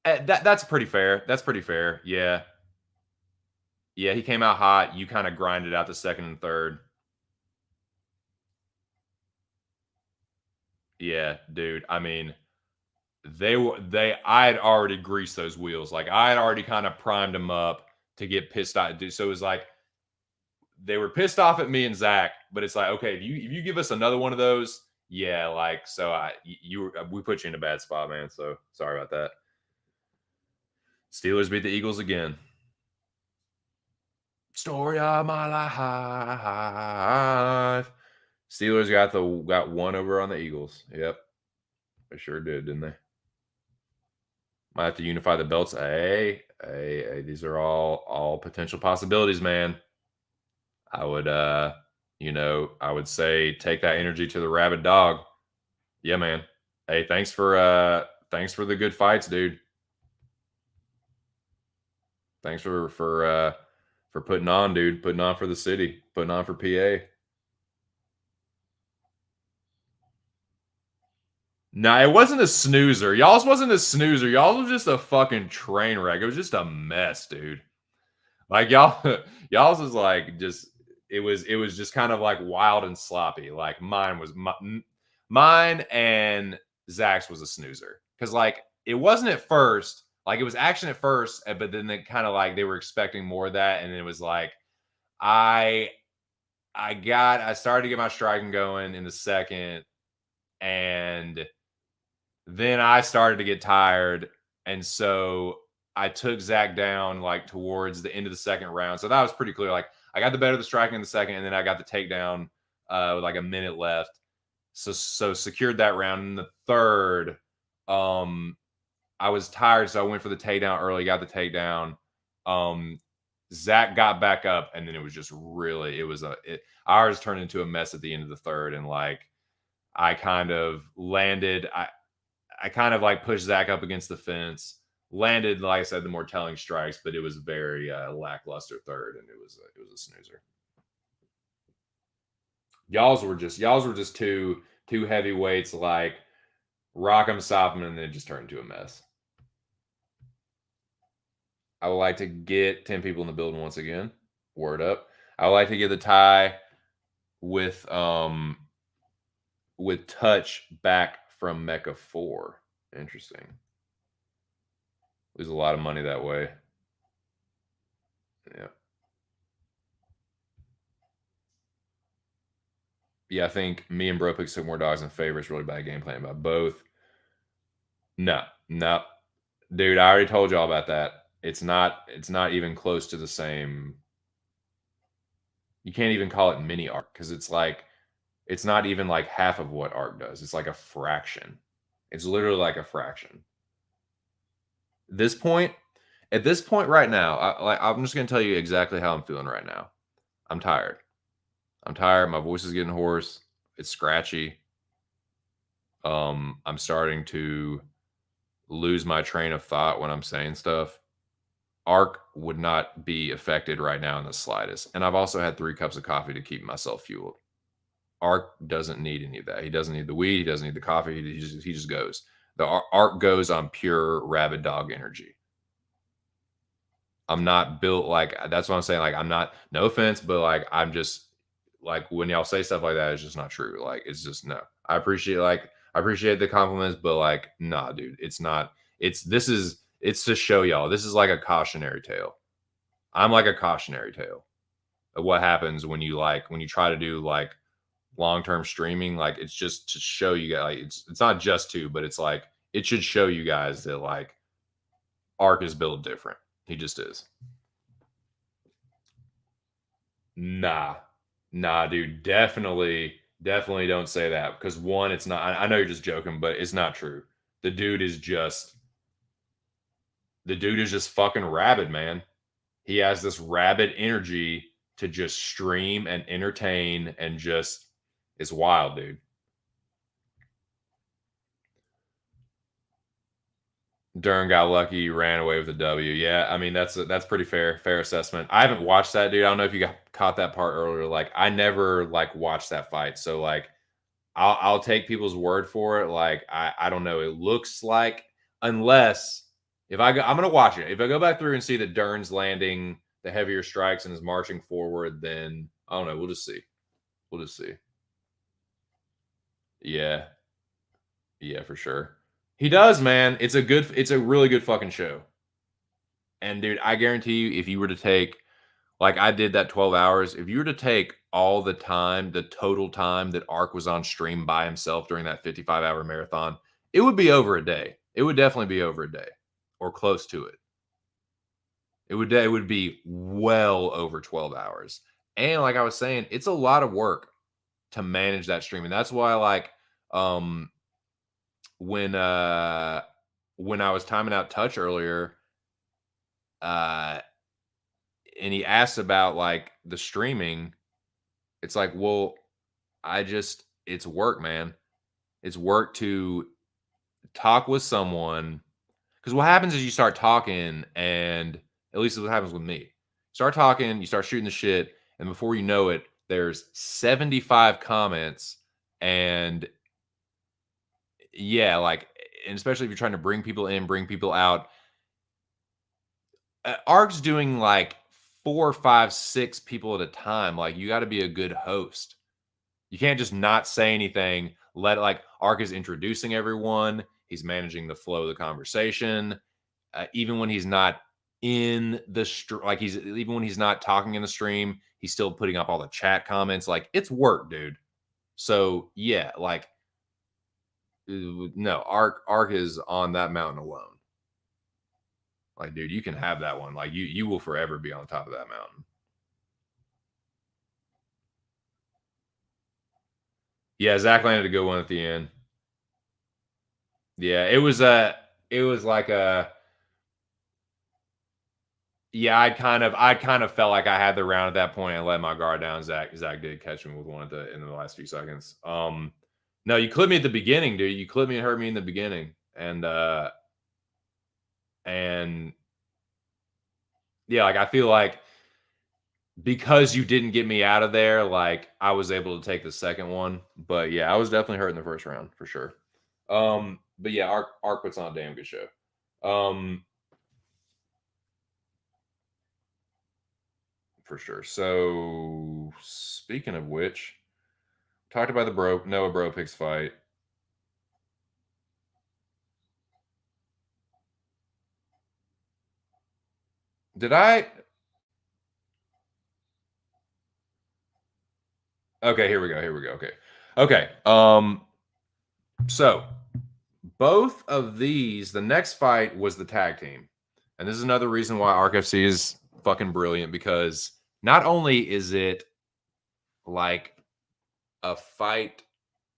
That's pretty fair. That's pretty fair. Yeah. Yeah, he came out hot. You kind of grinded out the second and third. Yeah, dude. I mean, I had already greased those wheels. Like, I had already kind of primed them up to get pissed off. So it was like they were pissed off at me and Zach, but it's like, okay, if you give us another one of those, yeah, like, so we put you in a bad spot, man. So sorry about that. Steelers beat the Eagles again. Story of my life. Steelers got one over on the Eagles. Yep. They sure did, didn't they? Might have to unify the belts. Hey, these are all potential possibilities, man. I would I would say take that energy to the rabid dog. Yeah, man. Hey, thanks for the good fights, dude. Thanks for putting on, dude. Putting on for the city. Putting on for PA. No, it wasn't a snoozer. Y'all's wasn't a snoozer. Y'all's was just a fucking train wreck. It was just a mess, dude. Like y'all's was like just it was just kind of like wild and sloppy. Like mine and Zach's was a snoozer because like it wasn't at first. Like it was action at first, but then they kind of like they were expecting more of that, and it was like I started to get my striking going in the second, and then I started to get tired, and so I took Zach down like towards the end of the second round. So that was pretty clear. Like I got the better of the striking in the second, and then I got the takedown with like a minute left. So secured that round. In the third, I was tired, so I went for the takedown early, got the takedown. Zach got back up, and then it was just really, ours turned into a mess at the end of the third, and like I kind of landed, I kind of like pushed Zach up against the fence, landed, like I said, the more telling strikes, but it was very lackluster third, and it was a snoozer. Y'all's were just two heavyweights, like rock 'em, stop 'em, and then it just turned into a mess. I would like to get 10 people in the building once again. Word up. I would like to get the tie with Touch back from Mecca 4. Interesting. Lose a lot of money that way. Yeah. Yeah, I think me and Bro Picks took more dogs than favorites. Really bad game plan by both. No, no, dude. I already told y'all about that. It's not. It's not even close to the same. You can't even call it mini arc because it's like it's not even like half of what arc does. It's like a fraction. It's literally like a fraction. This point, at this point right now, I'm just gonna tell you exactly how I'm feeling right now. I'm tired. I'm tired. My voice is getting hoarse. It's scratchy. I'm starting to lose my train of thought when I'm saying stuff. Arc would not be affected right now in the slightest. And I've also had 3 cups of coffee to keep myself fueled. Arc doesn't need any of that. He doesn't need the weed. He doesn't need the coffee. He just goes. The Arc goes on pure rabid dog energy. I'm not built like that's what I'm saying. Like I'm not. No offense, but like I'm just like when y'all say stuff like that, it's just not true. Like it's just no. I appreciate the compliments, but like nah, dude, it's not. It's to show y'all. This is like a cautionary tale. I'm like a cautionary tale of what happens when you try to do like long-term streaming. Like it's just to show you guys. Like, it's not just to, but it's like it should show you guys that like Arc is built different. He just is. Nah, nah, dude. Definitely don't say that because one, it's not. I know you're just joking, but it's not true. The dude is just fucking rabid, man. He has this rabid energy to just stream and entertain and just it's wild, dude. Dern got lucky, ran away with the W. Yeah, I mean that's pretty fair assessment. I haven't watched that, dude. I don't know if you caught that part earlier. Like I never like watched that fight, so like I'll take people's word for it. Like I don't know. It looks like unless if I'm gonna watch it. If I go back through and see that Dern's landing the heavier strikes and is marching forward, then I don't know. We'll just see. We'll just see. Yeah, yeah, for sure. He does, man. It's a really good fucking show. And dude, I guarantee you, if you were to take like I did that 12 hours, if you were to take all the time, the total time that Ark was on stream by himself during that 55-hour marathon, it would be over a day. It would definitely be over a day or close to it. It would be well over 12 hours. And like I was saying, it's a lot of work to manage that stream. And that's why like um when I was timing out touch earlier, uh and he asked about like the streaming, it's like, well, it's work, man. It's work to talk with someone. Because what happens is you start talking, and at least what happens with me. Start talking, you start shooting the shit, and before you know it, there's 75 comments. And yeah, like, and especially if you're trying to bring people in, bring people out. Arc's doing like 4, 5, 6 people at a time. Like, you got to be a good host. You can't just not say anything. Let like Ark is introducing everyone. He's managing the flow of the conversation. Even when he's not in the like even when he's not talking in the stream, he's still putting up all the chat comments. Like it's work, dude. So yeah, like no, Ark is on that mountain alone. Like, dude, you can have that one. Like you will forever be on top of that mountain. Yeah, Zach landed a good one at the end. Yeah, it was like a yeah, I kind of felt like I had the round at that point and let my guard down. Zach did catch me with one in the last few seconds. No, you clipped me at the beginning, dude. You clipped me and hurt me in the beginning. And yeah, like I feel like because you didn't get me out of there, like I was able to take the second one. But yeah, I was definitely hurt in the first round for sure. But yeah, Arc puts on a damn good show. For sure. So speaking of which, talked about the Noah Bro Picks fight. Did I? Okay, here we go. Okay. So both of these, the next fight was the tag team. And this is another reason why ARC-FC is fucking brilliant, because not only is it like a fight,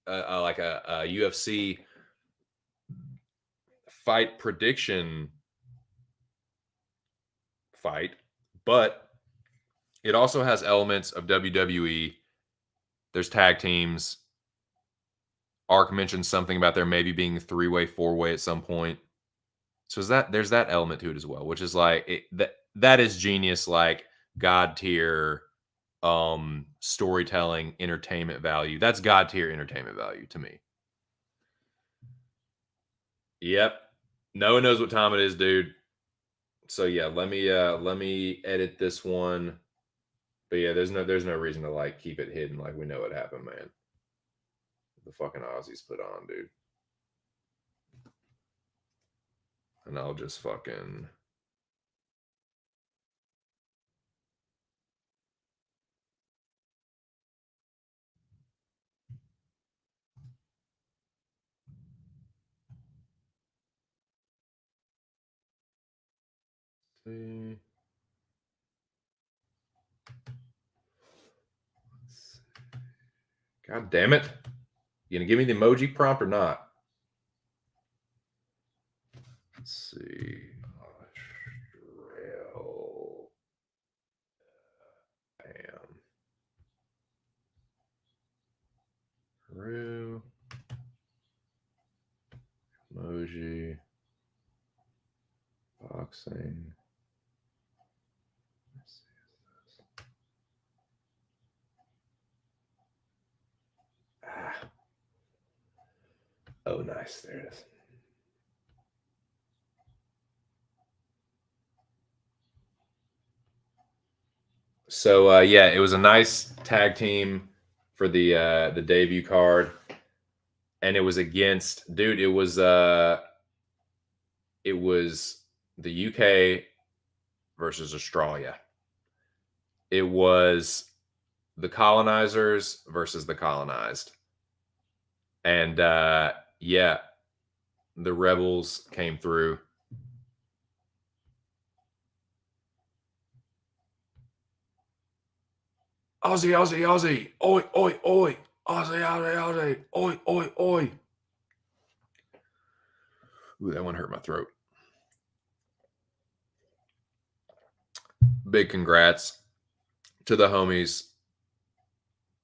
like a UFC fight prediction fight, but it also has elements of WWE. There's tag teams. Ark mentioned something about there maybe being three-way, four-way at some point. So there's that element to it as well, which is like that is genius, like god tier storytelling, entertainment value. That's god tier entertainment value to me. Yep. No one knows what time it is, dude. So yeah, let me edit this one. But yeah, there's no reason to like keep it hidden. Like, we know what happened, man. The fucking Aussies put on, dude. And I'll just fucking see. God damn it. You gonna give me the emoji prompt or not? Let's see. Australia. Bam. Peru. Emoji. Boxing. Let's see. Ah. Oh, nice. There it is. So yeah, it was a nice tag team for the debut card, and it was against, dude. It was the UK versus Australia. It was the colonizers versus the colonized, and yeah, the rebels came through. Aussie, Aussie, Aussie. Oi, oi, oi. Aussie, Aussie, Aussie. Oi, oi, oi. Ooh, that one hurt my throat. Big congrats to the homies,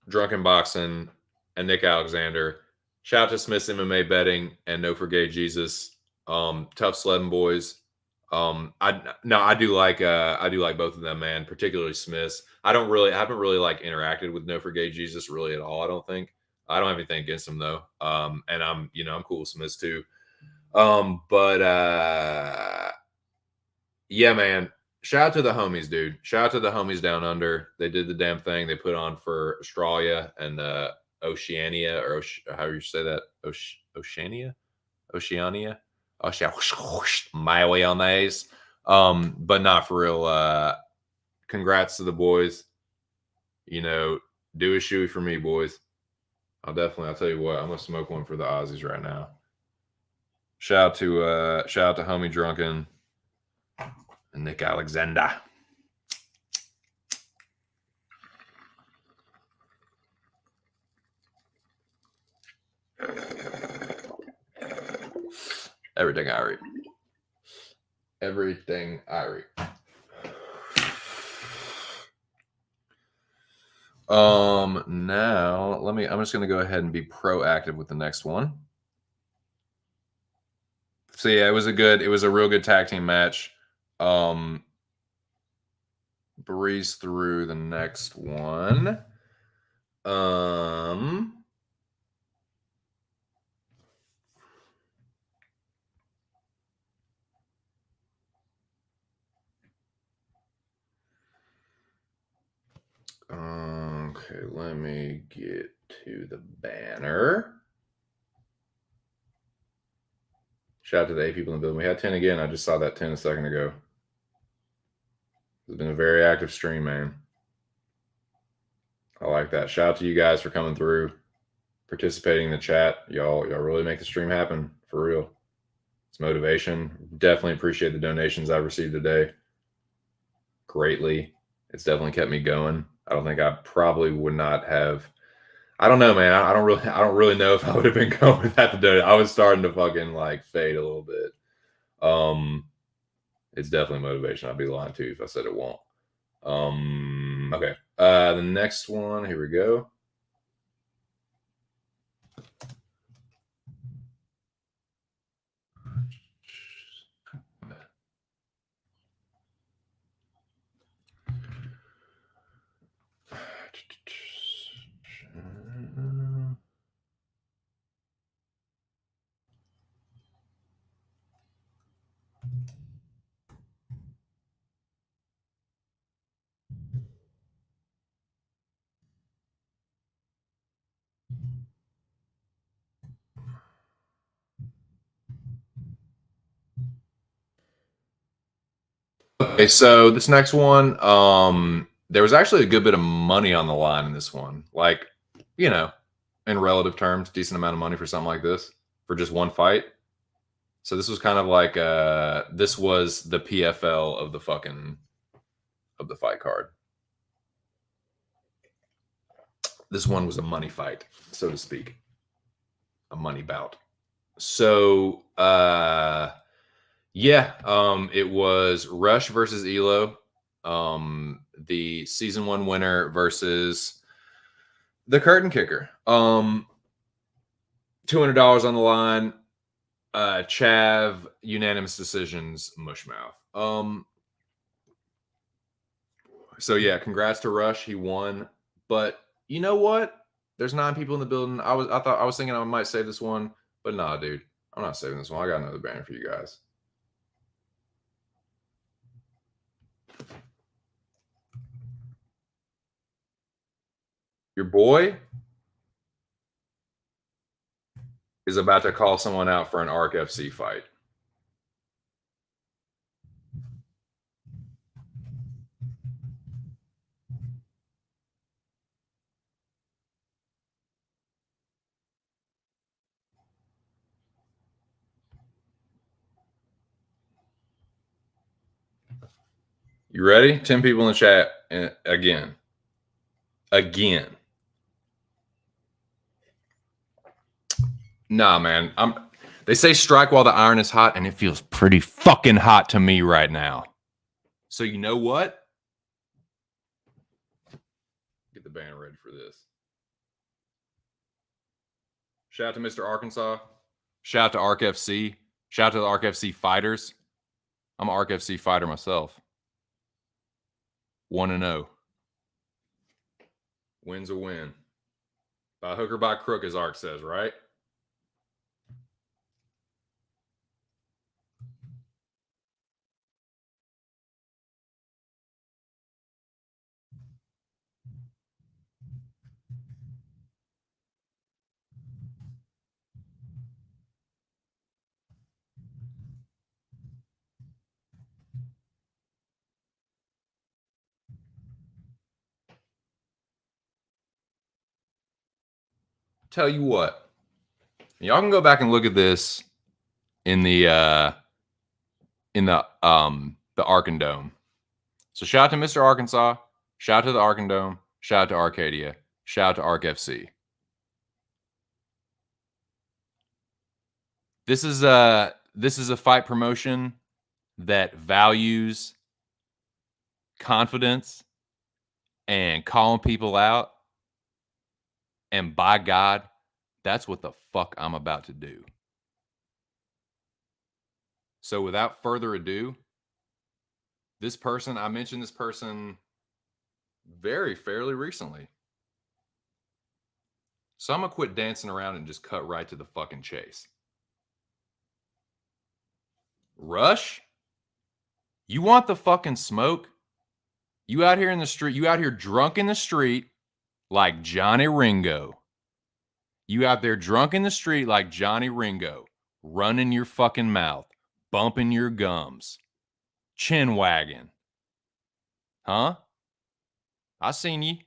Drunken Boxing and Nick Alexander. Shout out to Smith's MMA Betting and No For Gay Jesus. Tough sledding boys. I do like both of them, man, particularly Smith's. I haven't really like interacted with No For Gay Jesus really at all, I don't think. I don't have anything against him though. And I'm cool with Smith's too. But yeah, man. Shout out to the homies, dude. Shout out to the homies down under. They did the damn thing. They put on for Australia and Oceania, or how you say that? Oceania? Oceania? My way on these. But not for real. Congrats to the boys. Do a shoey for me, boys. I'll tell you what, I'm gonna smoke one for the Aussies right now. Shout out to homie Drunken and Nick Alexander. Everything Irie. Everything Irie. Now I'm just gonna go ahead and be proactive with the next one. So yeah, it was a real good tag team match. Breeze through the next one. Okay, let me get to the banner. Shout out to the 8 people in the building. We had 10 again. I just saw that 10 a second ago. It's been a very active stream, man. I like that. Shout out to you guys for coming through, participating in the chat. Y'all really make the stream happen for real. It's motivation. Definitely appreciate the donations I've received today. Greatly. It's definitely kept me going. I don't think I probably would not have. I don't know, man. I don't really know if I would have been going without the donation. I was starting to fucking like fade a little bit. It's definitely motivation. I'd be lying to you if I said it won't. Okay. The next one, here we go. Okay, so this next one, there was actually a good bit of money on the line in this one. Like, you know, in relative terms, decent amount of money for something like this for just one fight. So this was kind of like this was the PFL of the fight card. This one was a money fight, so to speak. A money bout. So it was Rush versus Elo. The season 1 winner versus the curtain kicker. $200 on the line. Chav, unanimous decisions, mushmouth. So yeah, congrats to Rush. He won. But you know what? There's 9 people in the building. I was thinking I might save this one, but nah, dude. I'm not saving this one. I got another banner for you guys. Your boy is about to call someone out for an ARC FC fight. You ready? 10 people in the chat again. Nah, man. They say strike while the iron is hot, and it feels pretty fucking hot to me right now. So you know what? Get the band ready for this. Shout out to Mr. Arkansas. Shout out to ARC FC. Shout out to the ARC FC fighters. I'm an ARC FC fighter myself. 1-0. Win's a win. By hook or by crook, as ARC says, right? Tell you what, y'all can go back and look at this in the Arkandome. So shout out to Mr. Arkansas, shout out to the Arkandome, shout out to Arcadia, shout out to ARC FC. This is a fight promotion that values confidence and calling people out. And by God, that's what the fuck I'm about to do. So without further ado, this person, I mentioned this person fairly recently. So I'm going to quit dancing around and just cut right to the fucking chase. Rush, you want the fucking smoke? You out here in the street, you out here drunk in the street like Johnny Ringo. You out there drunk in the street like Johnny Ringo, running your fucking mouth, bumping your gums, chin wagging. Huh? I seen you.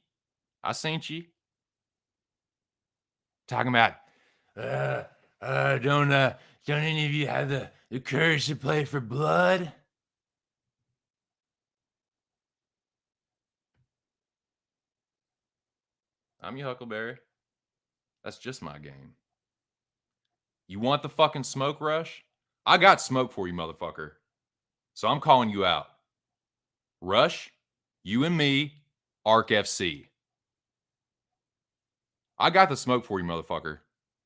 I seen you. Talking about, don't any of you have the courage to play for blood? I'm your Huckleberry. That's just my game. You want the fucking smoke rush? I got smoke for you, motherfucker. So I'm calling you out. Rush, you and me, Arc FC. I got the smoke for you, motherfucker.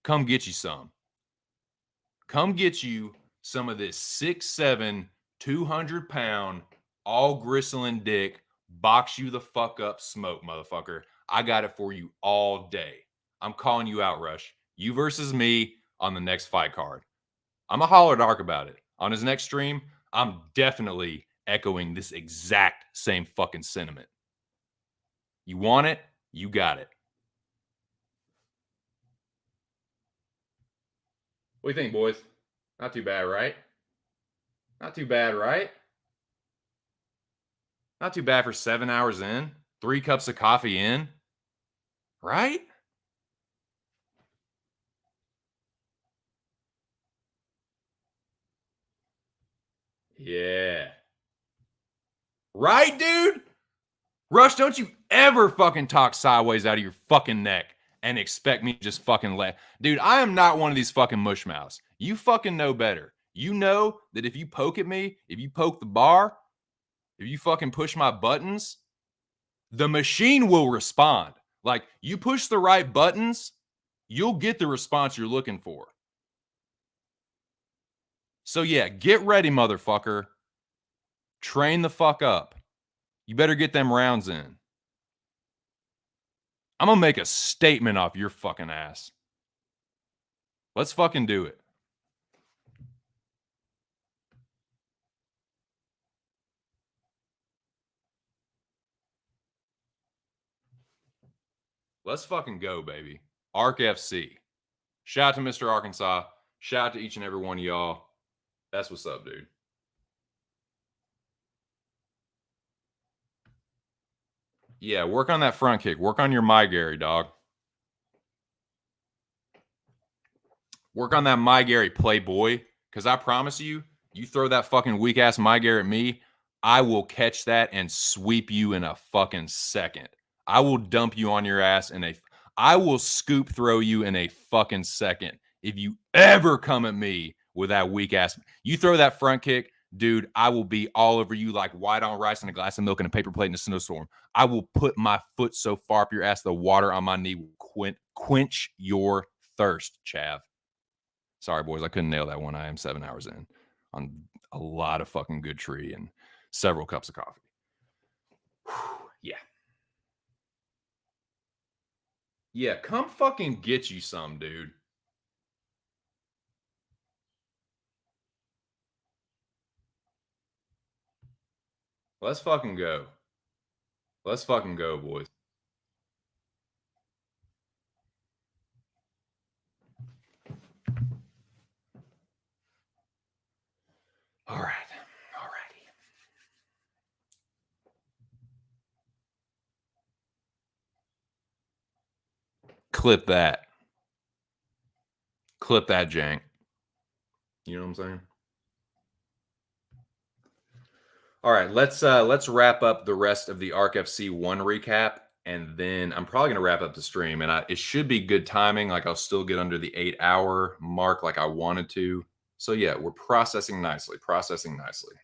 Come get you some. Come get you some of this 6'7", 200-pound, all gristling dick, box you the fuck up smoke, motherfucker. I got it for you all day. I'm calling you out, Rush. You versus me on the next fight card. I'm a holler at Ark about it. On his next stream, I'm definitely echoing this exact same fucking sentiment. You want it? You got it. What do you think, boys? Not too bad, right? Not too bad, right? Not too bad for 7 hours in, 3 cups of coffee in, right? Yeah. Right, dude? Rush, don't you ever fucking talk sideways out of your fucking neck and expect me to just fucking let. Dude, I am not one of these fucking mush mouths. You fucking know better. You know that if you poke at me, if you poke the bar, if you fucking push my buttons, the machine will respond. Like, you push the right buttons, you'll get the response you're looking for. So, yeah, get ready, motherfucker. Train the fuck up. You better get them rounds in. I'm gonna make a statement off your fucking ass. Let's fucking do it. Let's fucking go, baby. Arc FC. Shout out to Mr. Arkansas. Shout out to each and every one of y'all. That's what's up, dude. Yeah, work on that front kick. Work on your my Gary, dog. Work on that my Gary playboy. Because I promise you, you throw that fucking weak ass my Gary at me, I will catch that and sweep you in a fucking second. I will dump you on your ass in a. I will scoop throw you in a fucking second. If you ever come at me with that weak ass, you throw that front kick, dude, I will be all over you like white on rice and a glass of milk and a paper plate in a snowstorm. I will put my foot so far up your ass, the water on my knee will quench your thirst, Chav. Sorry, boys, I couldn't nail that one. I am 7 hours in on a lot of fucking good tree and several cups of coffee. Yeah. Yeah, come fucking get you some, dude. Let's fucking go. Let's fucking go, boys. All right. All righty. Clip that. Clip that, jank. You know what I'm saying? All right, let's wrap up the rest of the Arc FC 1 recap, and then I'm probably gonna wrap up the stream. And it should be good timing. Like, I'll still get under the 8-hour mark like I wanted to. So yeah, we're processing nicely. Processing nicely.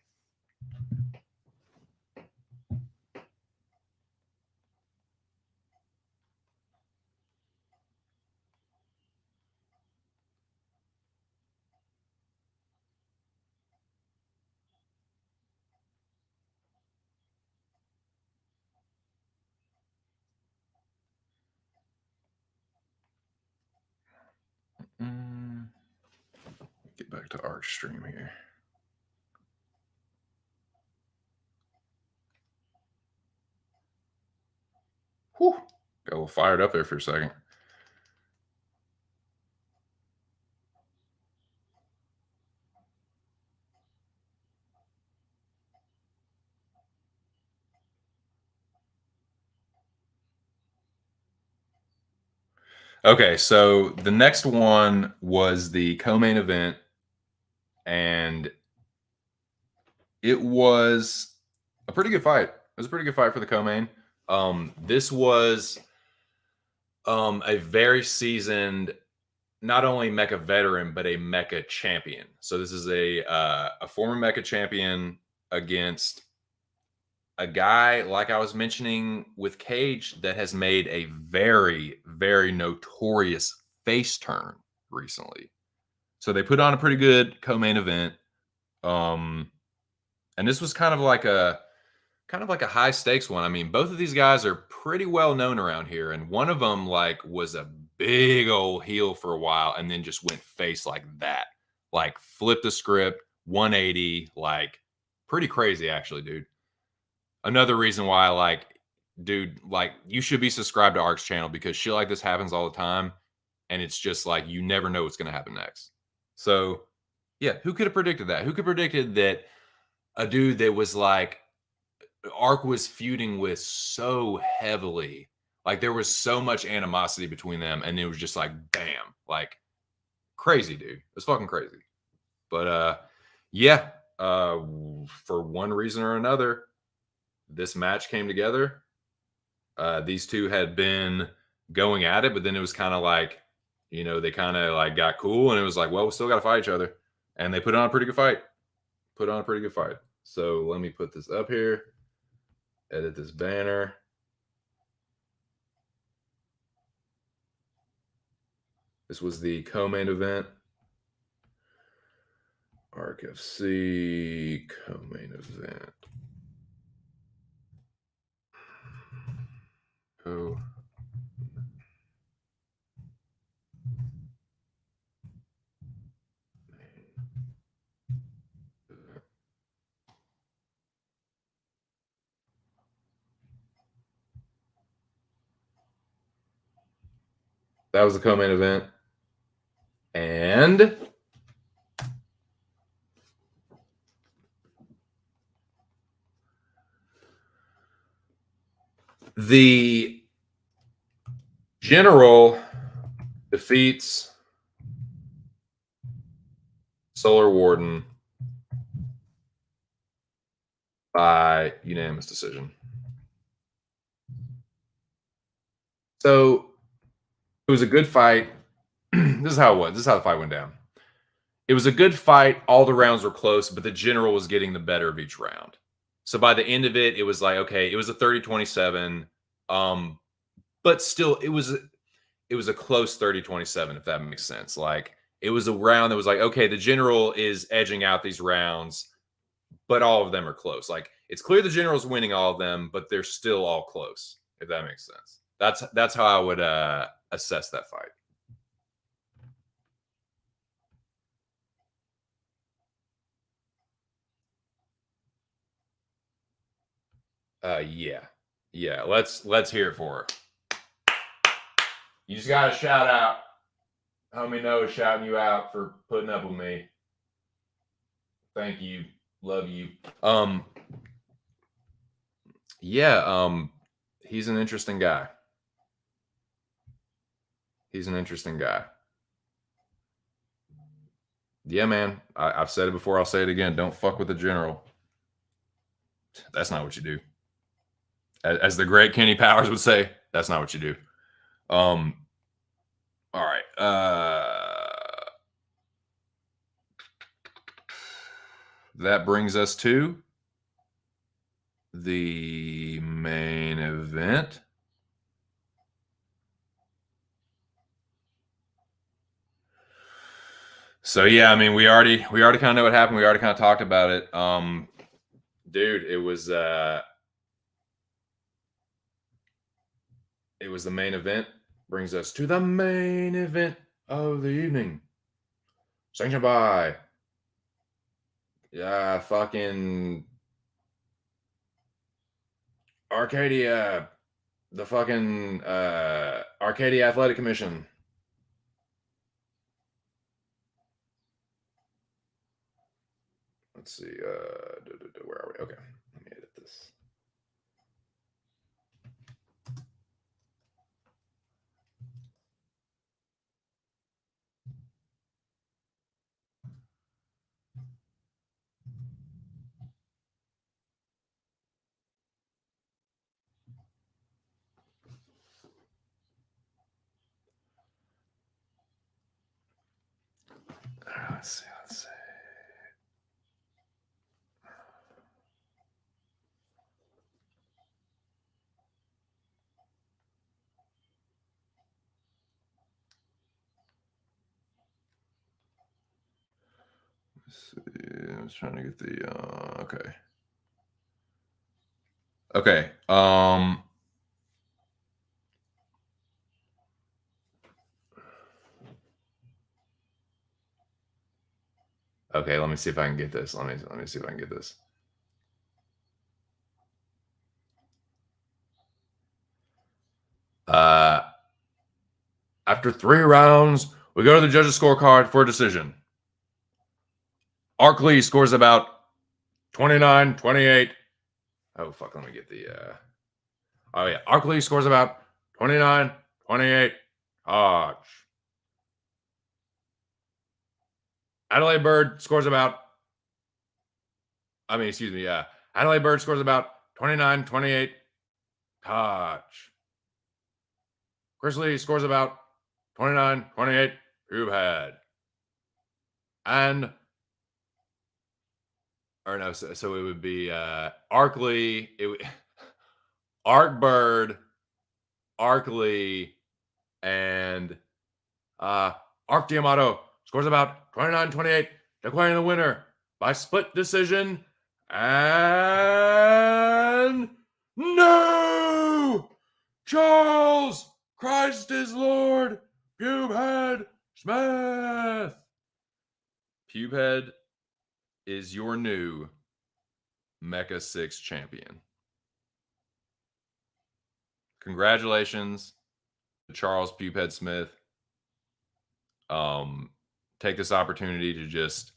Get back to Arc stream here. Whew. Got a little fired up there for a second. Okay, so the next one was the co-main event, and it was a pretty good fight. It was a pretty good fight for the co-main. This was a very seasoned, not only Mecca veteran, but a Mecca champion. So this is a former Mecca champion against a guy, like I was mentioning with Cage, that has made a very, very notorious face turn recently. So they put on a pretty good co-main event. And this was kind of like a high stakes one. I mean, both of these guys are pretty well known around here, and one of them like was a big old heel for a while, and then just went face like that, like flipped the script 180, like pretty crazy actually, dude. Another reason why, like, dude, like you should be subscribed to Ark's channel because shit like this happens all the time, and it's just like you never know what's gonna happen next. So, yeah, who could have predicted that? Who could have predicted that a dude that was like Ark was feuding with so heavily. Like there was so much animosity between them, and it was just like, bam, like crazy, dude. It's fucking crazy. But yeah, for one reason or another, this match came together. These two had been going at it, but then it was kind of like, they kind of like got cool, and it was like, well, we still got to fight each other, and they put on a pretty good fight. Put on a pretty good fight. So let me put this up here. Edit this banner. This was the co-main event. Arc FC co-main event. Oh. That was the co-main event. And the General defeats Solar Warden by unanimous decision. So it was a good fight. This is how it was. This is how the fight went down. It was a good fight. All the rounds were close, but the General was getting the better of each round. So by the end of it, it was like, okay, it was a 30-27. But still, it was a close 30-27, if that makes sense. Like it was a round that was like, okay, the General is edging out these rounds, but all of them are close. Like it's clear the General's winning all of them, but they're still all close, if that makes sense. That's how I would assess that fight. Yeah. Let's hear it for her. You just got to shout out. Homie Noah shouting you out for putting up with me. Thank you. Love you. Yeah, he's an interesting guy. He's an interesting guy. Yeah, man. I've said it before. I'll say it again. Don't fuck with the General. That's not what you do. As the great Kenny Powers would say, that's not what you do. All right. That brings us to the main event. So yeah, I mean, we already kind of know what happened. We already kind of talked about it. Dude, it was the main event. Brings us to the main event of the evening. Sanctioned by fucking Arcadia, the fucking Arcadia Athletic Commission. Let's see. Where are we? Okay, let me edit this. Let's see. Let's see. I was trying to get the okay. Okay. Okay, let me see if I can get this. Let me see if I can get this. After 3 rounds, we go to the judges' scorecard for a decision. Ark Lee scores about 29-28. Oh, fuck. Let me get the. Oh, yeah. Ark Lee scores about 29-28. Hodge. Adelaide Bird scores about. Adelaide Bird scores about 29-28. Hodge. Chris Lee scores about 29-28. Pubhead. And. Or no, so it would be Ark Lee. Ark Bird, Ark Lee, and Ark D'Amato scores about 29-28, declaring the winner by split decision. And no! Charles Christ is Lord, Pubhead Smith. Pubhead is your new Mecha 6 champion. Congratulations, Charles Pubhead Smith. Take this opportunity to just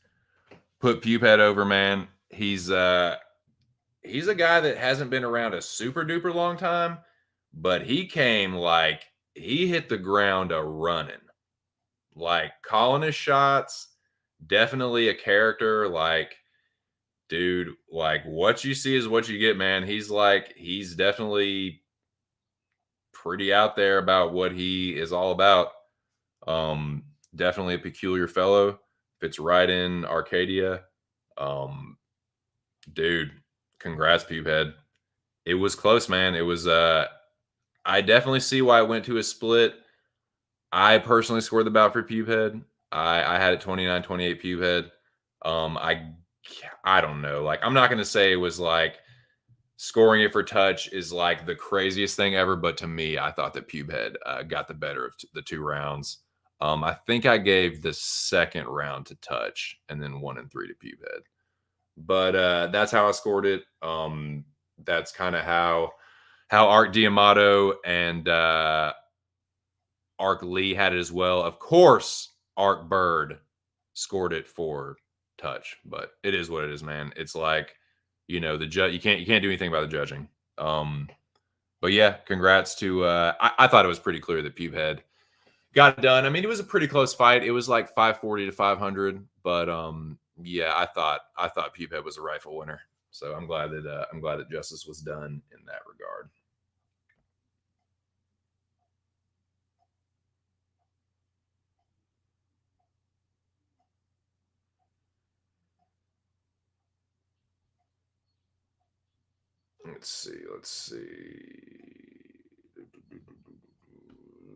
put Pubhead over, man. He's a guy that hasn't been around a super duper long time, but he came like he hit the ground a running, like calling his shots. Definitely a character. Like, dude, like what you see is what you get, man. He's definitely pretty out there about what he is all about. Definitely a peculiar fellow. Fits right in Arcadia. Dude, congrats, Pubhead. It was close, man. It was I definitely see why it went to a split. I personally scored the bout for Pubhead. I had it 29-28 Pubhead. I don't know. Like, I'm not gonna say it was like scoring it for touch is like the craziest thing ever, but to me, I thought that Pubhead got the better of the 2 rounds. I think I gave the second round to touch and then 1 and 3 to Pubhead. But that's how I scored it. That's kind of how Ark D'Amato and Ark Lee had it as well. Of course, Ark Bird scored it for touch, but it is what it is, man. It's like, the judge, you can't do anything about the judging. But yeah, congrats to I thought it was pretty clear that Pubhead got it done. I mean, it was a pretty close fight. It was like 540 to 500, but yeah, I thought Pubhead was a rightful winner. So I'm glad that justice was done in that regard. Let's see.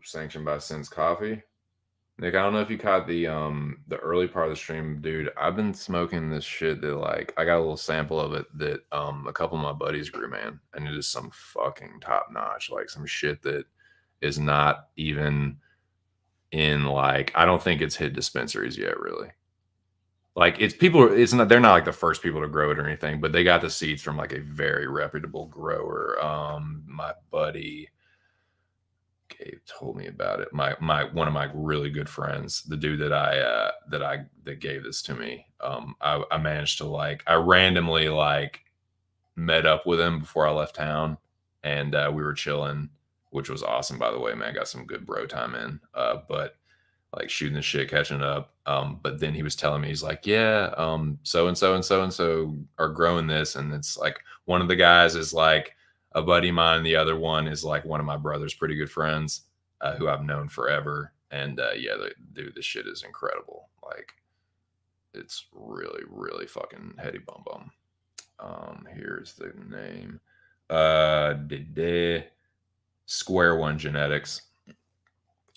Sanctioned by Sins Coffee. Nick, I don't know if you caught the early part of the stream, dude. I've been smoking this shit that, like, I got a little sample of it that a couple of my buddies grew, man, and it is some fucking top notch, like some shit that is not even in, like, I don't think it's hit dispensaries yet, really. Like, they're not like the first people to grow it or anything, but they got the seeds from like a very reputable grower. My buddy Gabe told me about it. One of my really good friends, the dude that gave this to me. I managed to, like, I randomly, like, met up with him before I left town, and we were chilling, which was awesome, by the way, man. Got some good bro time in. But like shooting the shit, catching up. But then he was telling me, he's like, yeah, so and so and so and so are growing this, and it's like one of the guys is like a buddy of mine, the other one is like one of my brother's pretty good friends, who I've known forever. And yeah, dude, this shit is incredible. Like, It's really, really fucking heady bum bum. Here's the name. Square One Genetics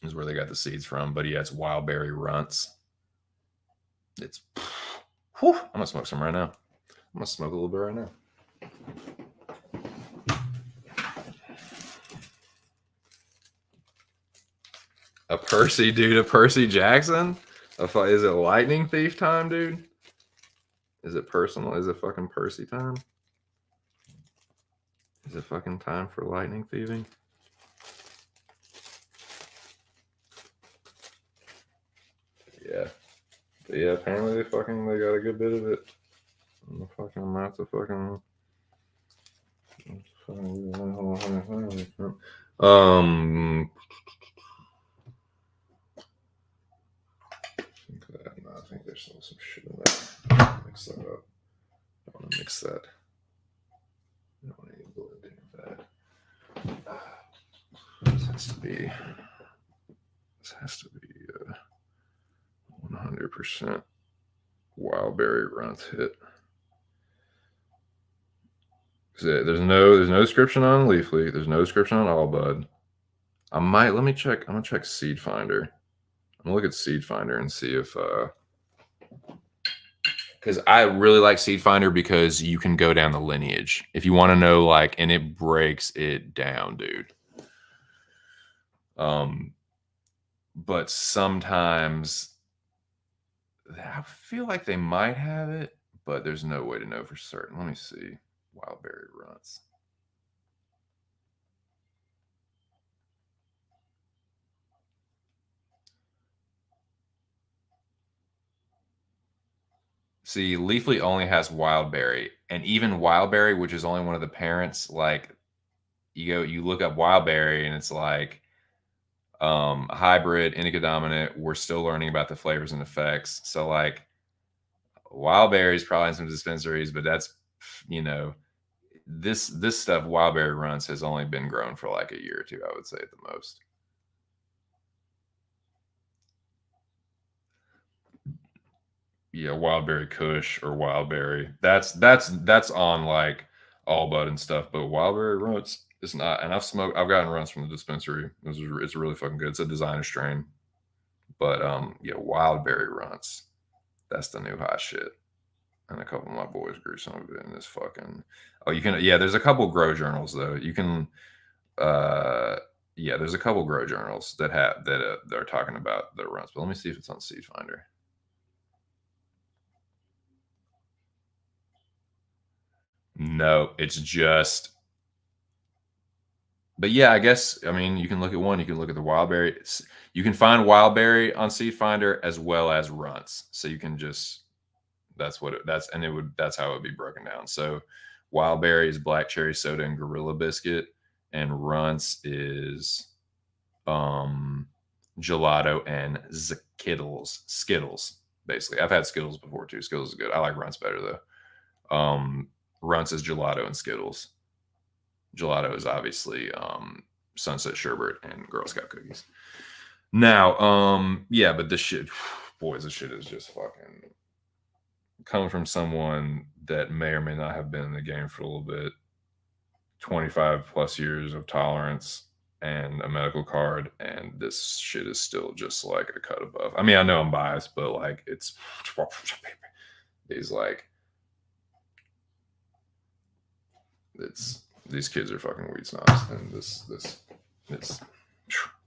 is where they got the seeds from. But yeah, it's wild berry runts. It's whew, I'm gonna smoke some right now. I'm gonna smoke a little bit right now. A Percy, dude, a Percy Jackson? Is it lightning thief time, dude? Is it personal? Is it fucking Percy time? Is it fucking time for lightning thieving? Yeah. But yeah, apparently they got a good bit of it. The fucking amounts of fucking I think there's still some shit in there. Mix that up. I want to mix that. I don't want any blending of that. This has to be 100% wild berry runt hit. There's no description on Leafly. There's no description on All Bud. Let me check. I'm gonna check Seed Finder. I'm gonna look at Seed Finder and see if because I really like Seed Finder because you can go down the lineage if you want to know, like, and it breaks it down, dude. But sometimes I feel like they might have it, but there's no way to know for certain. Let me see. Wild berry runts. See, Leafly only has wild berry, and even wild berry, which is only one of the parents, like you look up wild berry and it's like hybrid, indica dominant. We're still learning about the flavors and effects. So like wild berry is probably in some dispensaries, but that's, you know, this stuff, wild berry runts, has only been grown for like a year or two, I would say at the most. Yeah, wild berry Kush or wild berry. That's on like All Bud and stuff, but wild berry runts, it's not. And I've gotten runts from the dispensary. It's really fucking good. It's a designer strain. But yeah, wild berry runts. That's the new hot shit. And a couple of my boys grew some of it in this fucking. Oh, you can. Yeah, there's a couple grow journals though. You can. Yeah, there's a couple grow journals that they're talking about the runs. But let me see if it's on Seed Finder. No, it's just. But yeah, I guess, I mean, you can look at one. You can look at the wild berry. You can find wild berry on Seed Finder as well as runts. So you can just. That's how it would be broken down. So wild berry is black cherry soda and gorilla biscuit, and runts is gelato and Skittles. Basically, I've had Skittles before too. Skittles is good. I like runts better though. Runts is gelato and Skittles. Gelato is obviously Sunset Sherbet and Girl Scout cookies. Now, yeah, but this shit, boys, this shit is just fucking coming from someone that may or may not have been in the game for a little bit. 25 plus years of tolerance and a medical card, and this shit is still just like a cut above. I mean, I know I'm biased, but like it's these kids are fucking weed snobs, and this it's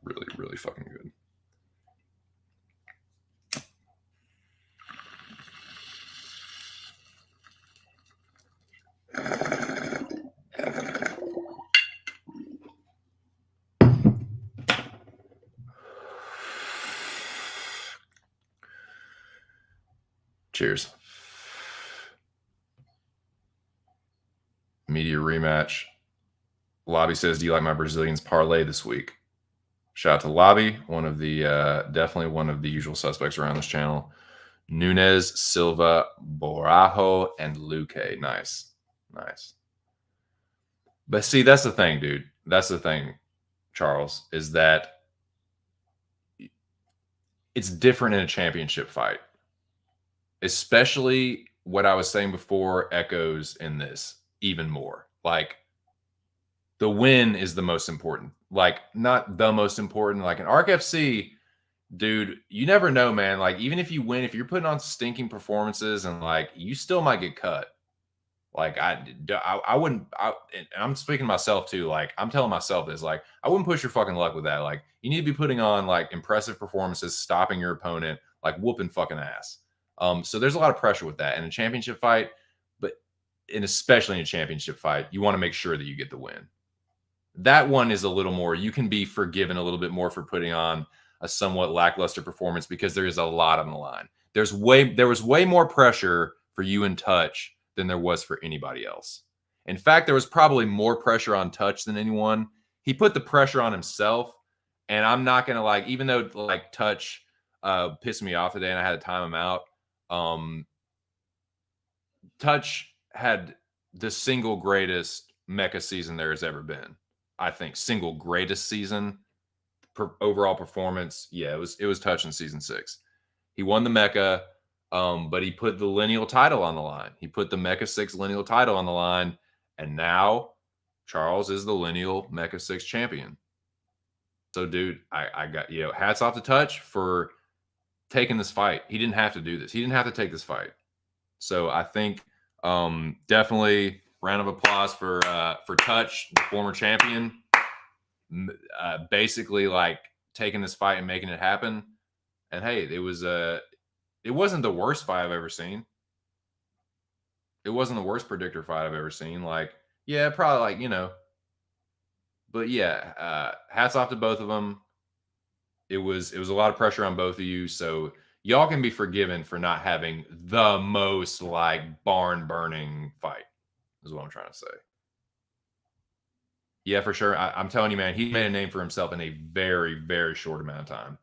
really, really fucking good. Cheers. Media rematch. Lobby says, "Do you like my Brazilians parlay this week?" Shout out to Lobby, one of the definitely one of the usual suspects around this channel. Nunes, Silva, Borajo, and Luque. Nice. But see, that's the thing, dude. That's the thing, Charles, is that it's different in a championship fight. especially what I was saying before echoes in this even more. Like, the win is the most important. Like, not the most important. Like, an ARC FC, dude, you never know, man. Like, even if you win, if you're putting on stinking performances and like, you still might get cut. Like, I wouldn't, and I'm speaking to myself too. Like, I'm telling myself this, like, I wouldn't push your fucking luck with that. Like, you need to be putting on like impressive performances, stopping your opponent, like whooping fucking ass. So there's a lot of pressure with that in a championship fight, but and especially in a championship fight, you want to make sure that you get the win. That one is a little more, you can be forgiven a little bit more for putting on a somewhat lackluster performance because there is a lot on the line. There was way more pressure for you in Touch than there was for anybody else. In fact, there was probably more pressure on Touch than anyone. He put the pressure on himself, and I'm not gonna, like, even though like Touch pissed me off today and I had to time him out. Touch had the single greatest mecha season there has ever been. I think single greatest season overall performance. Yeah, it was Touch in season 6. He won the mecha, but he put the lineal title on the line. He put the Mecha 6 lineal title on the line, and now Charles is the lineal Mecha 6 champion. So, dude, I got, hats off to Touch for taking this fight. He didn't have to do this. He didn't have to take this fight. So I think definitely round of applause for Touch, the former champion, basically like taking this fight and making it happen. And hey, it wasn't the worst fight I've ever seen. It wasn't the worst predictor fight I've ever seen. Like, yeah, probably like, but yeah, hats off to both of them. It was a lot of pressure on both of you. So y'all can be forgiven for not having the most like barn burning fight, is what I'm trying to say. Yeah, for sure. I'm telling you, man, he made a name for himself in a very, very short amount of time.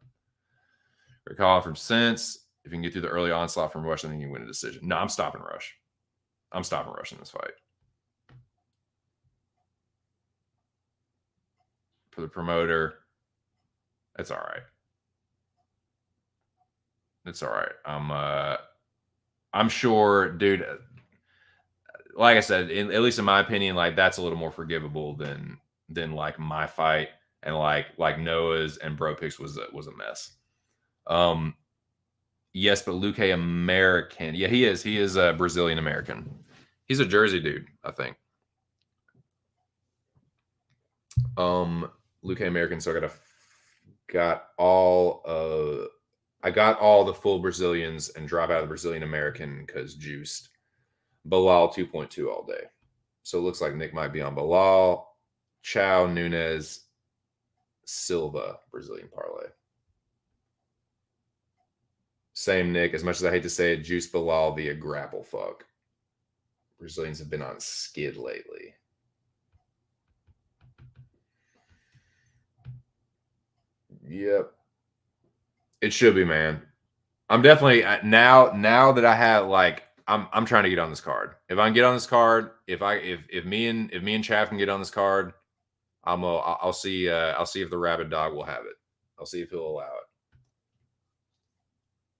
Recall from Sense. If you can get through the early onslaught from Rush, then you can win a decision. No, I'm stopping Rush. I'm stopping Rush in this fight. For the promoter, it's all right. It's all right. I'm sure, dude. Like I said, at least in my opinion, like that's a little more forgivable than like my fight, and like Noah's and Bro Picks was a mess. Yes, but Luke American. Yeah, he is. He is a Brazilian American. He's a Jersey dude, I think. Luke American. So I got all the full Brazilians and drop out of the Brazilian American because juiced. Bilal 2.2 all day. So it looks like Nick might be on Bilal, Chow, Nunes, Silva, Brazilian parlay. Same Nick. As much as I hate to say it, juice Bilal via grapple fuck. Brazilians have been on skid lately. Yep. It should be, man. I'm definitely now that I have like I'm trying to get on this card. If I can get on this card, if me and Chaff can get on this card, I'll see if the Rabid Dog will have it. I'll see if he'll allow it.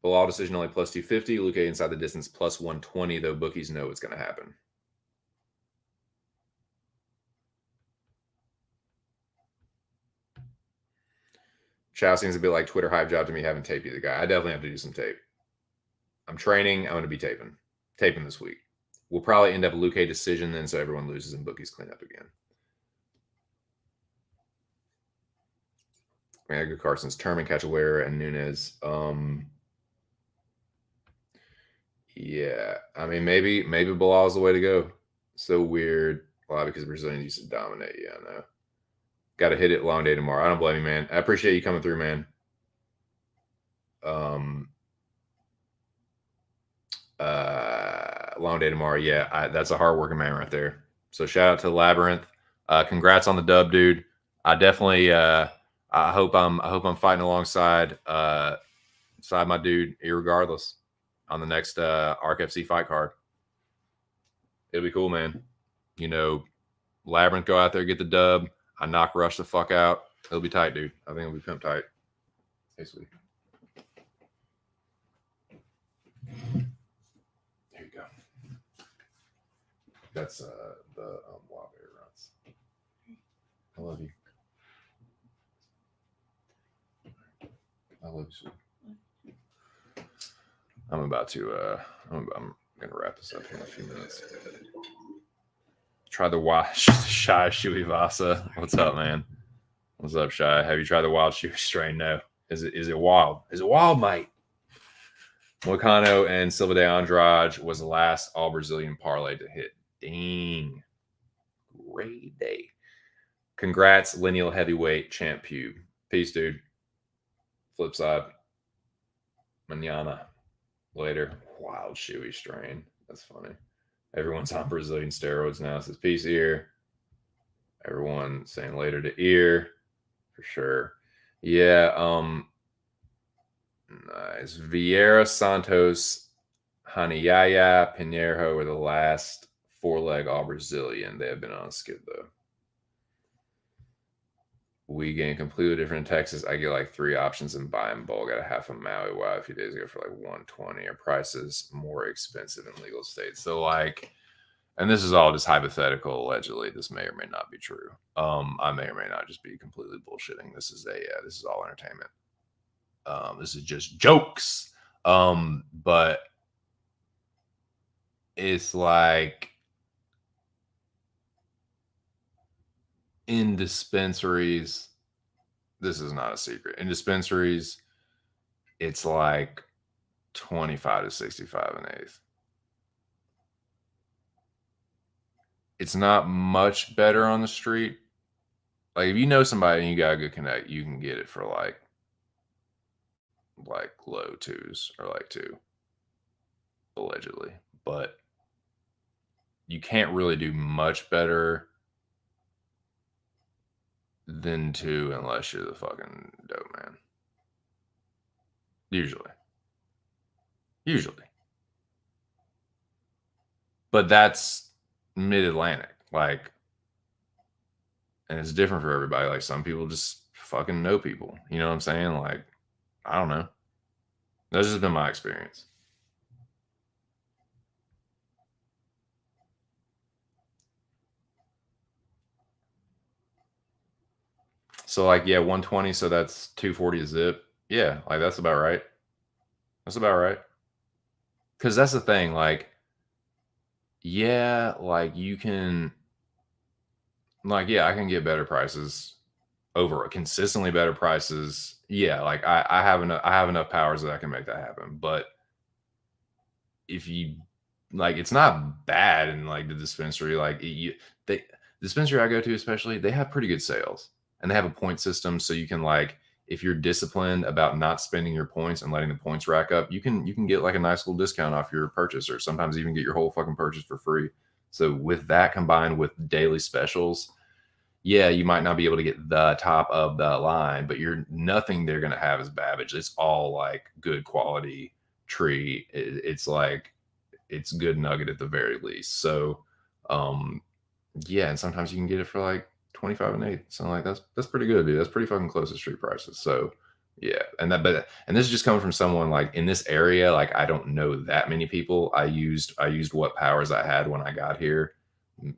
Bilal decision only plus 250. Luke inside the distance plus 120, though bookies know it's going to happen. Chow seems a bit like Twitter hype job to me having tape the guy. I definitely have to do some tape. I'm training. I'm going to be taping this week. We'll probably end up a Luke decision then, so everyone loses and bookies clean up again. Man, good Carson's Terman, Cachoeira, and Nunes. Yeah, I mean, maybe Bilal's the way to go. So weird. Why? Because Brazilians used to dominate. Yeah, I know. Got to hit it. Long day tomorrow. I don't blame you, man. I appreciate you coming through, man. Long day tomorrow. Yeah, that's a hardworking man right there. So shout out to Labyrinth. Congrats on the dub, dude. I definitely. I hope I'm fighting alongside my dude, irregardless, on the next ARC FC fight card. It'll be cool, man. Labyrinth, go out there, get the dub. I knock Rush the fuck out. It'll be tight, dude. I think it'll be pimp tight. Hey, sweetie. That's the Wild Berry runs. I love you. I love you. I'm about to. I'm gonna wrap this up here in a few minutes. Try the wild Shy Shui Vasa. What's up, man? What's up, Shy? Have you tried the wild Shui strain? No. Is it wild? Is it wild, mate? Moicano and Silva de Andrade was the last all Brazilian parlay to hit. Dang. Great day. Congrats, lineal heavyweight champ Pube. Peace, dude. Flip side. Manana. Later. Wild Shui strain. That's funny. Everyone's on Brazilian steroids now. It says peace ear. Everyone saying later to ear. For sure. Yeah. Nice. Vieira, Santos, Hanayaya, Pinheiro were the last 4-leg all Brazilian. They have been on a skid though. We getting completely different in Texas. I get like 3 options and buy in bulk. Got a half a Maui Wow a few days ago for like 120. Our prices more expensive in legal states. So like, and this is all just hypothetical. Allegedly, this may or may not be true. I may or may not just be completely bullshitting. This is all entertainment. This is just jokes. But it's like in dispensaries, this is not a secret. In dispensaries, it's like 25 to 65 an eighth. It's not much better on the street. Like if you know somebody and you got a good connect, you can get it for like low 2s or like 2, allegedly. But you can't really do much better than 2 unless you're the fucking dope man. Usually. But that's mid-Atlantic. Like, and it's different for everybody. Like some people just fucking know people. You know what I'm saying? Like, I don't know. That's just been my experience. So like, yeah, 120. So that's 240 a zip. Yeah, like that's about right. That's about right. Because that's the thing. Like, yeah, like you can, like, yeah, I can get better prices over consistently better prices. Yeah, like I have enough powers that I can make that happen. But if you like, it's not bad in like the dispensary. Like the dispensary I go to, especially, they have pretty good sales and they have a point system, so you can like if you're disciplined about not spending your points and letting the points rack up, you can get like a nice little discount off your purchase, or sometimes even get your whole fucking purchase for free. So with that combined with daily specials, yeah, you might not be able to get the top of the line, but you're nothing they're going to have is Babbage. It's all like good quality tree. It's like it's good nugget at the very least. So, yeah, and sometimes you can get it for like 25 and 8. So like that's pretty good, dude. That's pretty fucking close to street prices. So yeah, and this is just coming from someone like in this area. Like I don't know that many people. I used what powers I had when I got here.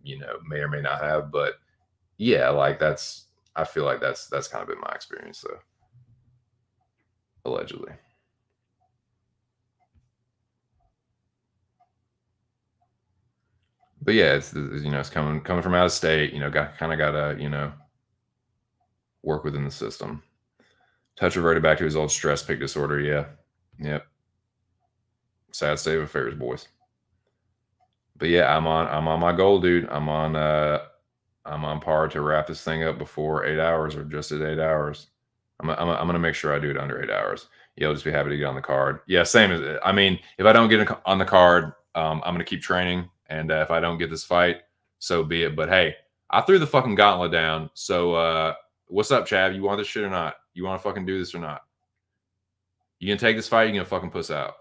You know, may or may not have, but yeah, like I feel like that's kind of been my experience though. Allegedly. But yeah, it's it's coming from out of state, gotta, work within the system. Touch reverted back to his old stress pick disorder, yeah. Yep. Sad state of affairs, boys. But yeah, I'm on my goal, dude. I'm on par to wrap this thing up before 8 hours or just at 8 hours. I'm gonna make sure I do it under 8 hours. Yeah, I'll just be happy to get on the card. Yeah, same as I mean, if I don't get on the card, I'm gonna keep training, and if I don't get this fight, so be it. But hey, I threw the fucking gauntlet down. So what's up, Chad? You want this shit or not? You want to fucking do this or not? You gonna take this fight? You gonna fucking puss out?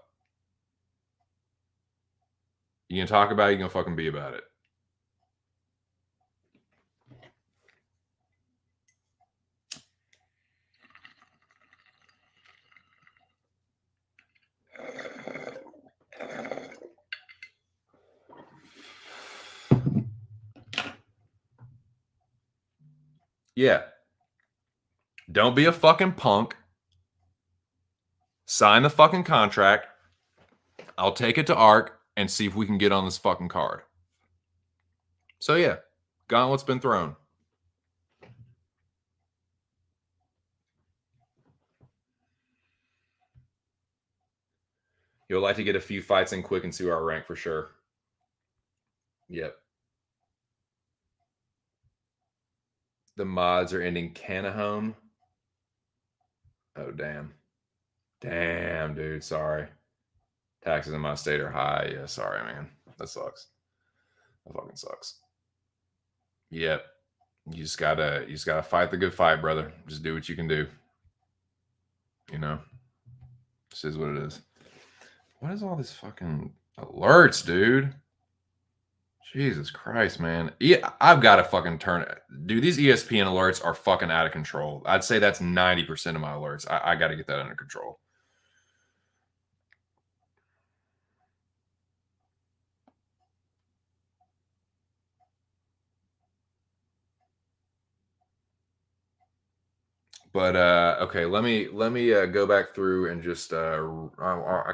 You gonna talk about it? You gonna fucking be about it? Yeah. Don't be a fucking punk. Sign the fucking contract. I'll take it to ARC and see if we can get on this fucking card. So yeah, gauntlet's been thrown. You'll like to get a few fights in quick and see our rank for sure. Yep. The mods are ending Canahome. Oh, damn. Damn, dude. Sorry. Taxes in my state are high. Yeah, sorry, man. That sucks. That fucking sucks. Yep. You just gotta fight the good fight, brother. Just do what you can do. You know? This is what it is. What is all this fucking alerts, dude? Jesus Christ, man. Yeah, I've got to fucking turn it. Dude, these ESPN alerts are fucking out of control. I'd say that's 90% of my alerts. I got to get that under control. But okay, let me go back through and just I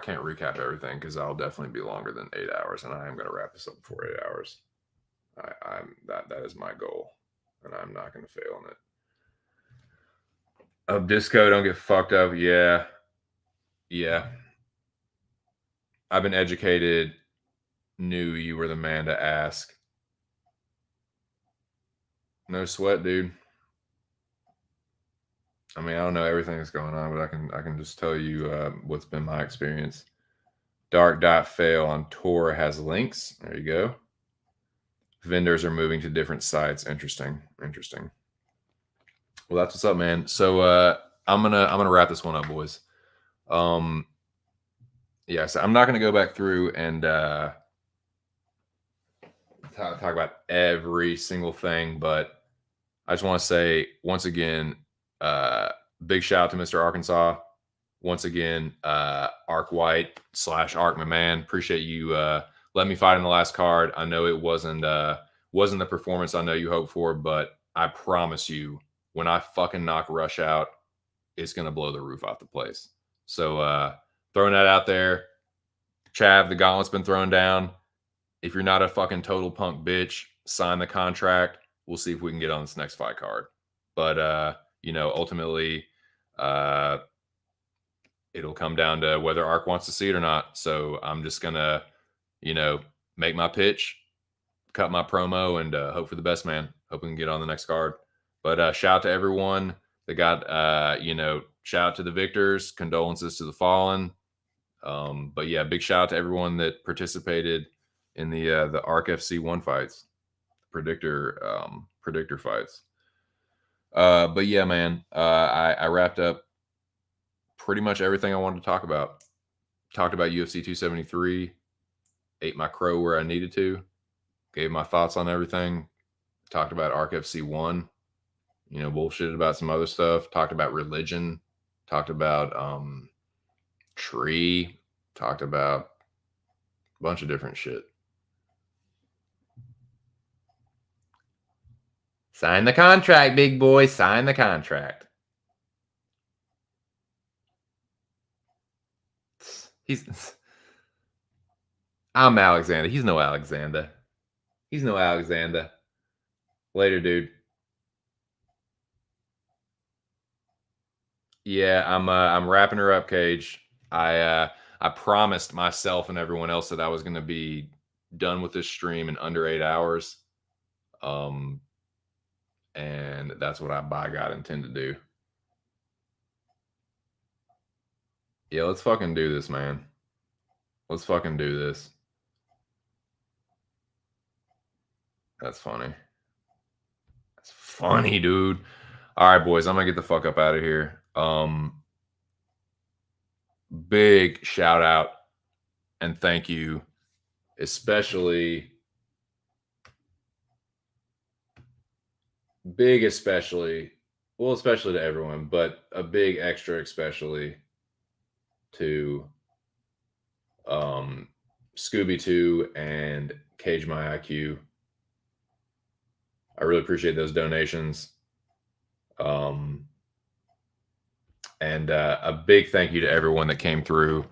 can't recap everything because I'll definitely be longer than 8 hours, and I am going to wrap this up before 8 hours. I'm that is my goal, and I'm not going to fail in it. Disco, don't get fucked up. Yeah. I've been educated. Knew you were the man to ask. No sweat, dude. I mean, I don't know everything that's going on, but I can just tell you what's been my experience. Dark.fail on Tor has links. There you go. Vendors are moving to different sites. Interesting. Well, that's what's up, man. So I'm gonna wrap this one up, boys. Yeah, so I'm not gonna go back through and talk about every single thing, but I just want to say once again, big shout out to Mr. Arkansas. Once again, Arc White / Arc my man. Appreciate you letting me fight in the last card. I know it wasn't the performance I know you hoped for, but I promise you, when I fucking knock Rush out, it's gonna blow the roof off the place. So throwing that out there. Chav, the gauntlet's been thrown down. If you're not a fucking total punk bitch, sign the contract. We'll see if we can get on this next fight card. But ultimately, it'll come down to whether Arc wants to see it or not. So I'm just gonna, make my pitch, cut my promo, and hope for the best, man. Hope we can get on the next card. But shout out to everyone that got, shout out to the victors, condolences to the fallen. But yeah, big shout out to everyone that participated in the Arc FC 1 fights, predictor fights. But yeah, man, I wrapped up pretty much everything I wanted to talk about. Talked about UFC 273, ate my crow where I needed to, gave my thoughts on everything, talked about Arc FC 1, bullshitted about some other stuff, talked about religion, talked about tree, talked about a bunch of different shit. Sign the contract, big boy. Sign the contract. I'm Alexander. He's no Alexander. Later, dude. Yeah, I'm wrapping her up, Cage. I promised myself and everyone else that I was going to be done with this stream in under 8 hours. And that's what I by God intend to do. Yeah, let's fucking do this, man. Let's fucking do this. That's funny. That's funny, dude. All right, boys, I'm gonna get the fuck up out of here. Big shout out and thank you, especially to everyone, but a big extra especially to Scooby 2 and Cage My IQ. I really appreciate those donations. And a big thank you to everyone that came through.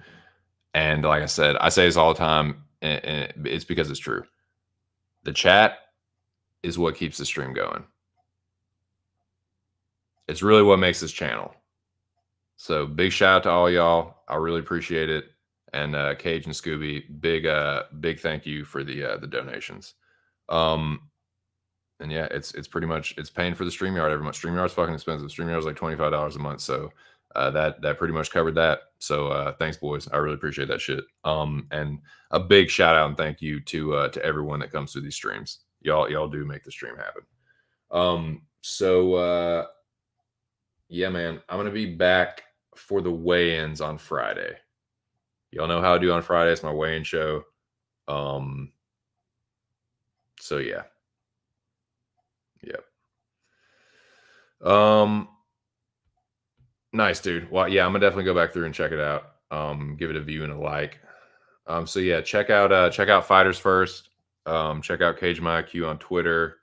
And like I said, I say this all the time, and it's because it's true. The chat is what keeps the stream going. It's really what makes this channel. So big shout out to all y'all. I really appreciate it. And Cage and Scooby, big thank you for the donations. And yeah, it's pretty much it's paying for the StreamYard every month. StreamYard's fucking expensive. StreamYard's like $25 a month. So that pretty much covered that. So thanks, boys. I really appreciate that shit. And a big shout out and thank you to everyone that comes through these streams. Y'all do make the stream happen. So yeah, man, I'm gonna be back for the weigh-ins on Friday. Y'all know how I do on Friday. It's my weigh-in show. So yeah. Yep. Nice, dude. Well, yeah, I'm gonna definitely go back through and check it out. Give it a view and a like. So yeah, check out Fighters First. Check out Cage My IQ on Twitter.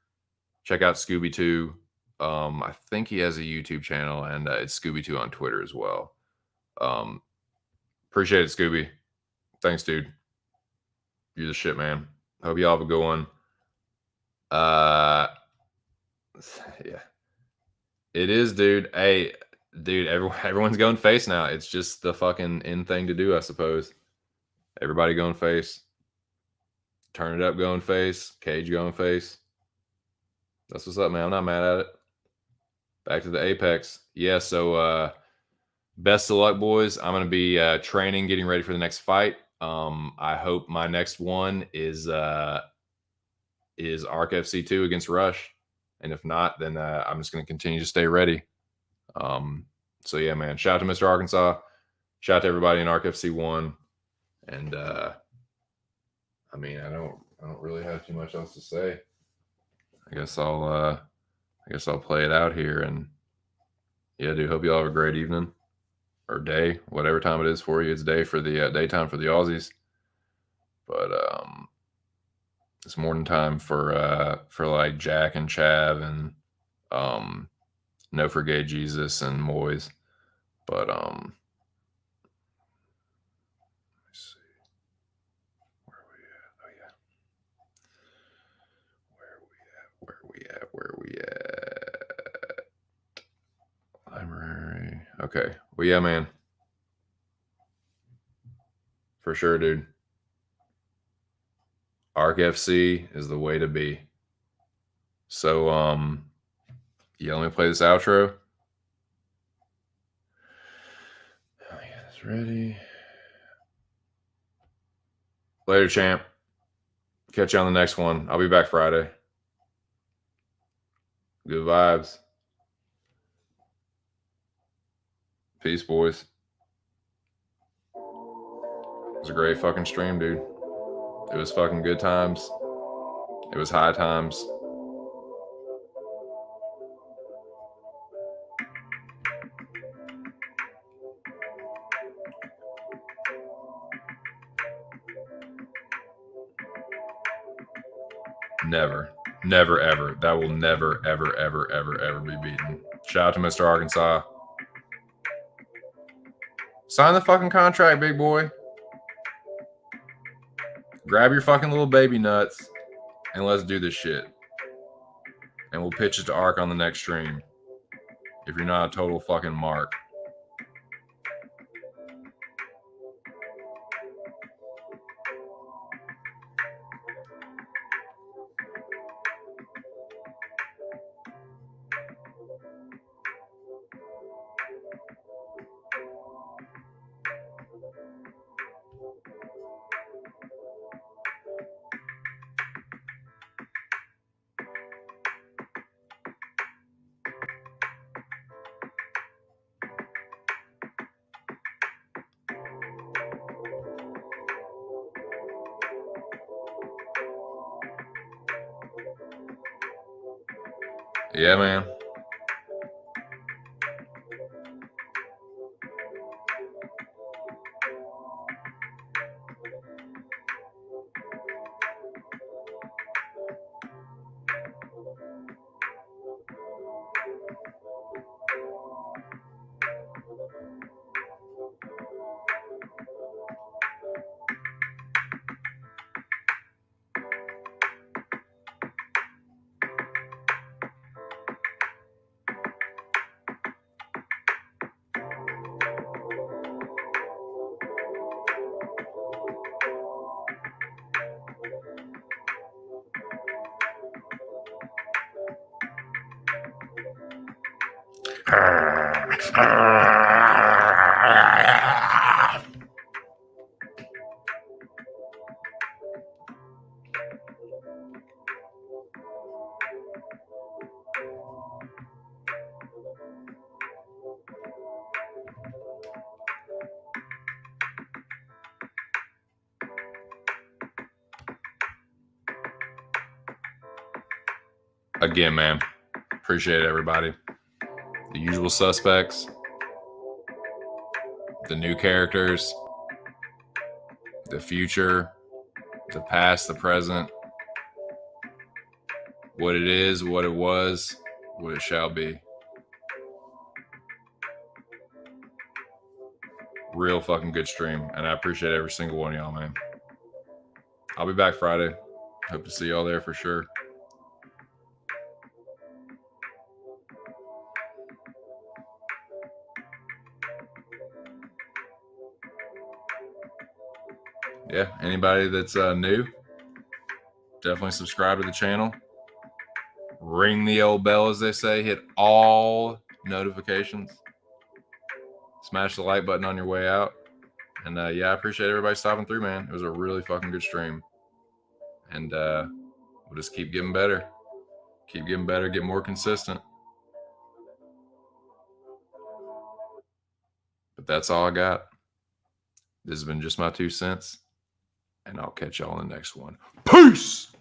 Check out Scooby 2. I think he has a YouTube channel, and it's Scooby 2 on Twitter as well. Appreciate it, Scooby. Thanks, dude. You're the shit, man. Hope y'all have a good one. Yeah. It is, dude. Hey, dude, everyone's going face now. It's just the fucking in thing to do, I suppose. Everybody going face. Turn it up going face. Cage going face. That's what's up, man. I'm not mad at it. Back to the Apex. Yeah, so best of luck, boys. I'm going to be training, getting ready for the next fight. I hope my next one is Arc FC 2 against Rush. And if not, then I'm just going to continue to stay ready. So yeah, man. Shout out to Mr. Arkansas. Shout out to everybody in Arc FC 1. And I mean, I don't really have too much else to say. I guess I'll play it out here. And yeah, dude, hope you all have a great evening or day, whatever time it is for you. It's day for the daytime for the Aussies. But it's morning time for like Jack and Chav and No for Gay Jesus and Moyes. But let me see. Where are we at? Oh yeah. Where are we at? Library. Okay. Well, yeah, man. For sure, dude. Arc FC is the way to be. So, yeah, let me play this outro. Oh, yeah, it's ready. Later, champ. Catch you on the next one. I'll be back Friday. Good vibes. Peace, boys. It was a great fucking stream, dude. It was fucking good times. It was high times. Never, ever. That will never, ever be beaten. Shout out to Mr. Arkansas. Sign the fucking contract, big boy. Grab your fucking little baby nuts and let's do this shit. And we'll pitch it to Ark on the next stream. If you're not a total fucking mark. Yeah, man. Again, man, appreciate everybody. The usual suspects, the new characters, the future, the past, the present, what it is, what it was, what it shall be. Real fucking good stream, and I appreciate every single one of y'all, man. I'll be back Friday. Hope to see y'all there for sure. Yeah, anybody that's new, definitely subscribe to the channel. Ring the old bell, as they say. Hit all notifications. Smash the like button on your way out. And yeah, I appreciate everybody stopping through, man. It was a really fucking good stream. And we'll just keep getting better. Keep getting better, get more consistent. But that's all I got. This has been just my 2 cents. And I'll catch y'all in the next one. Peace!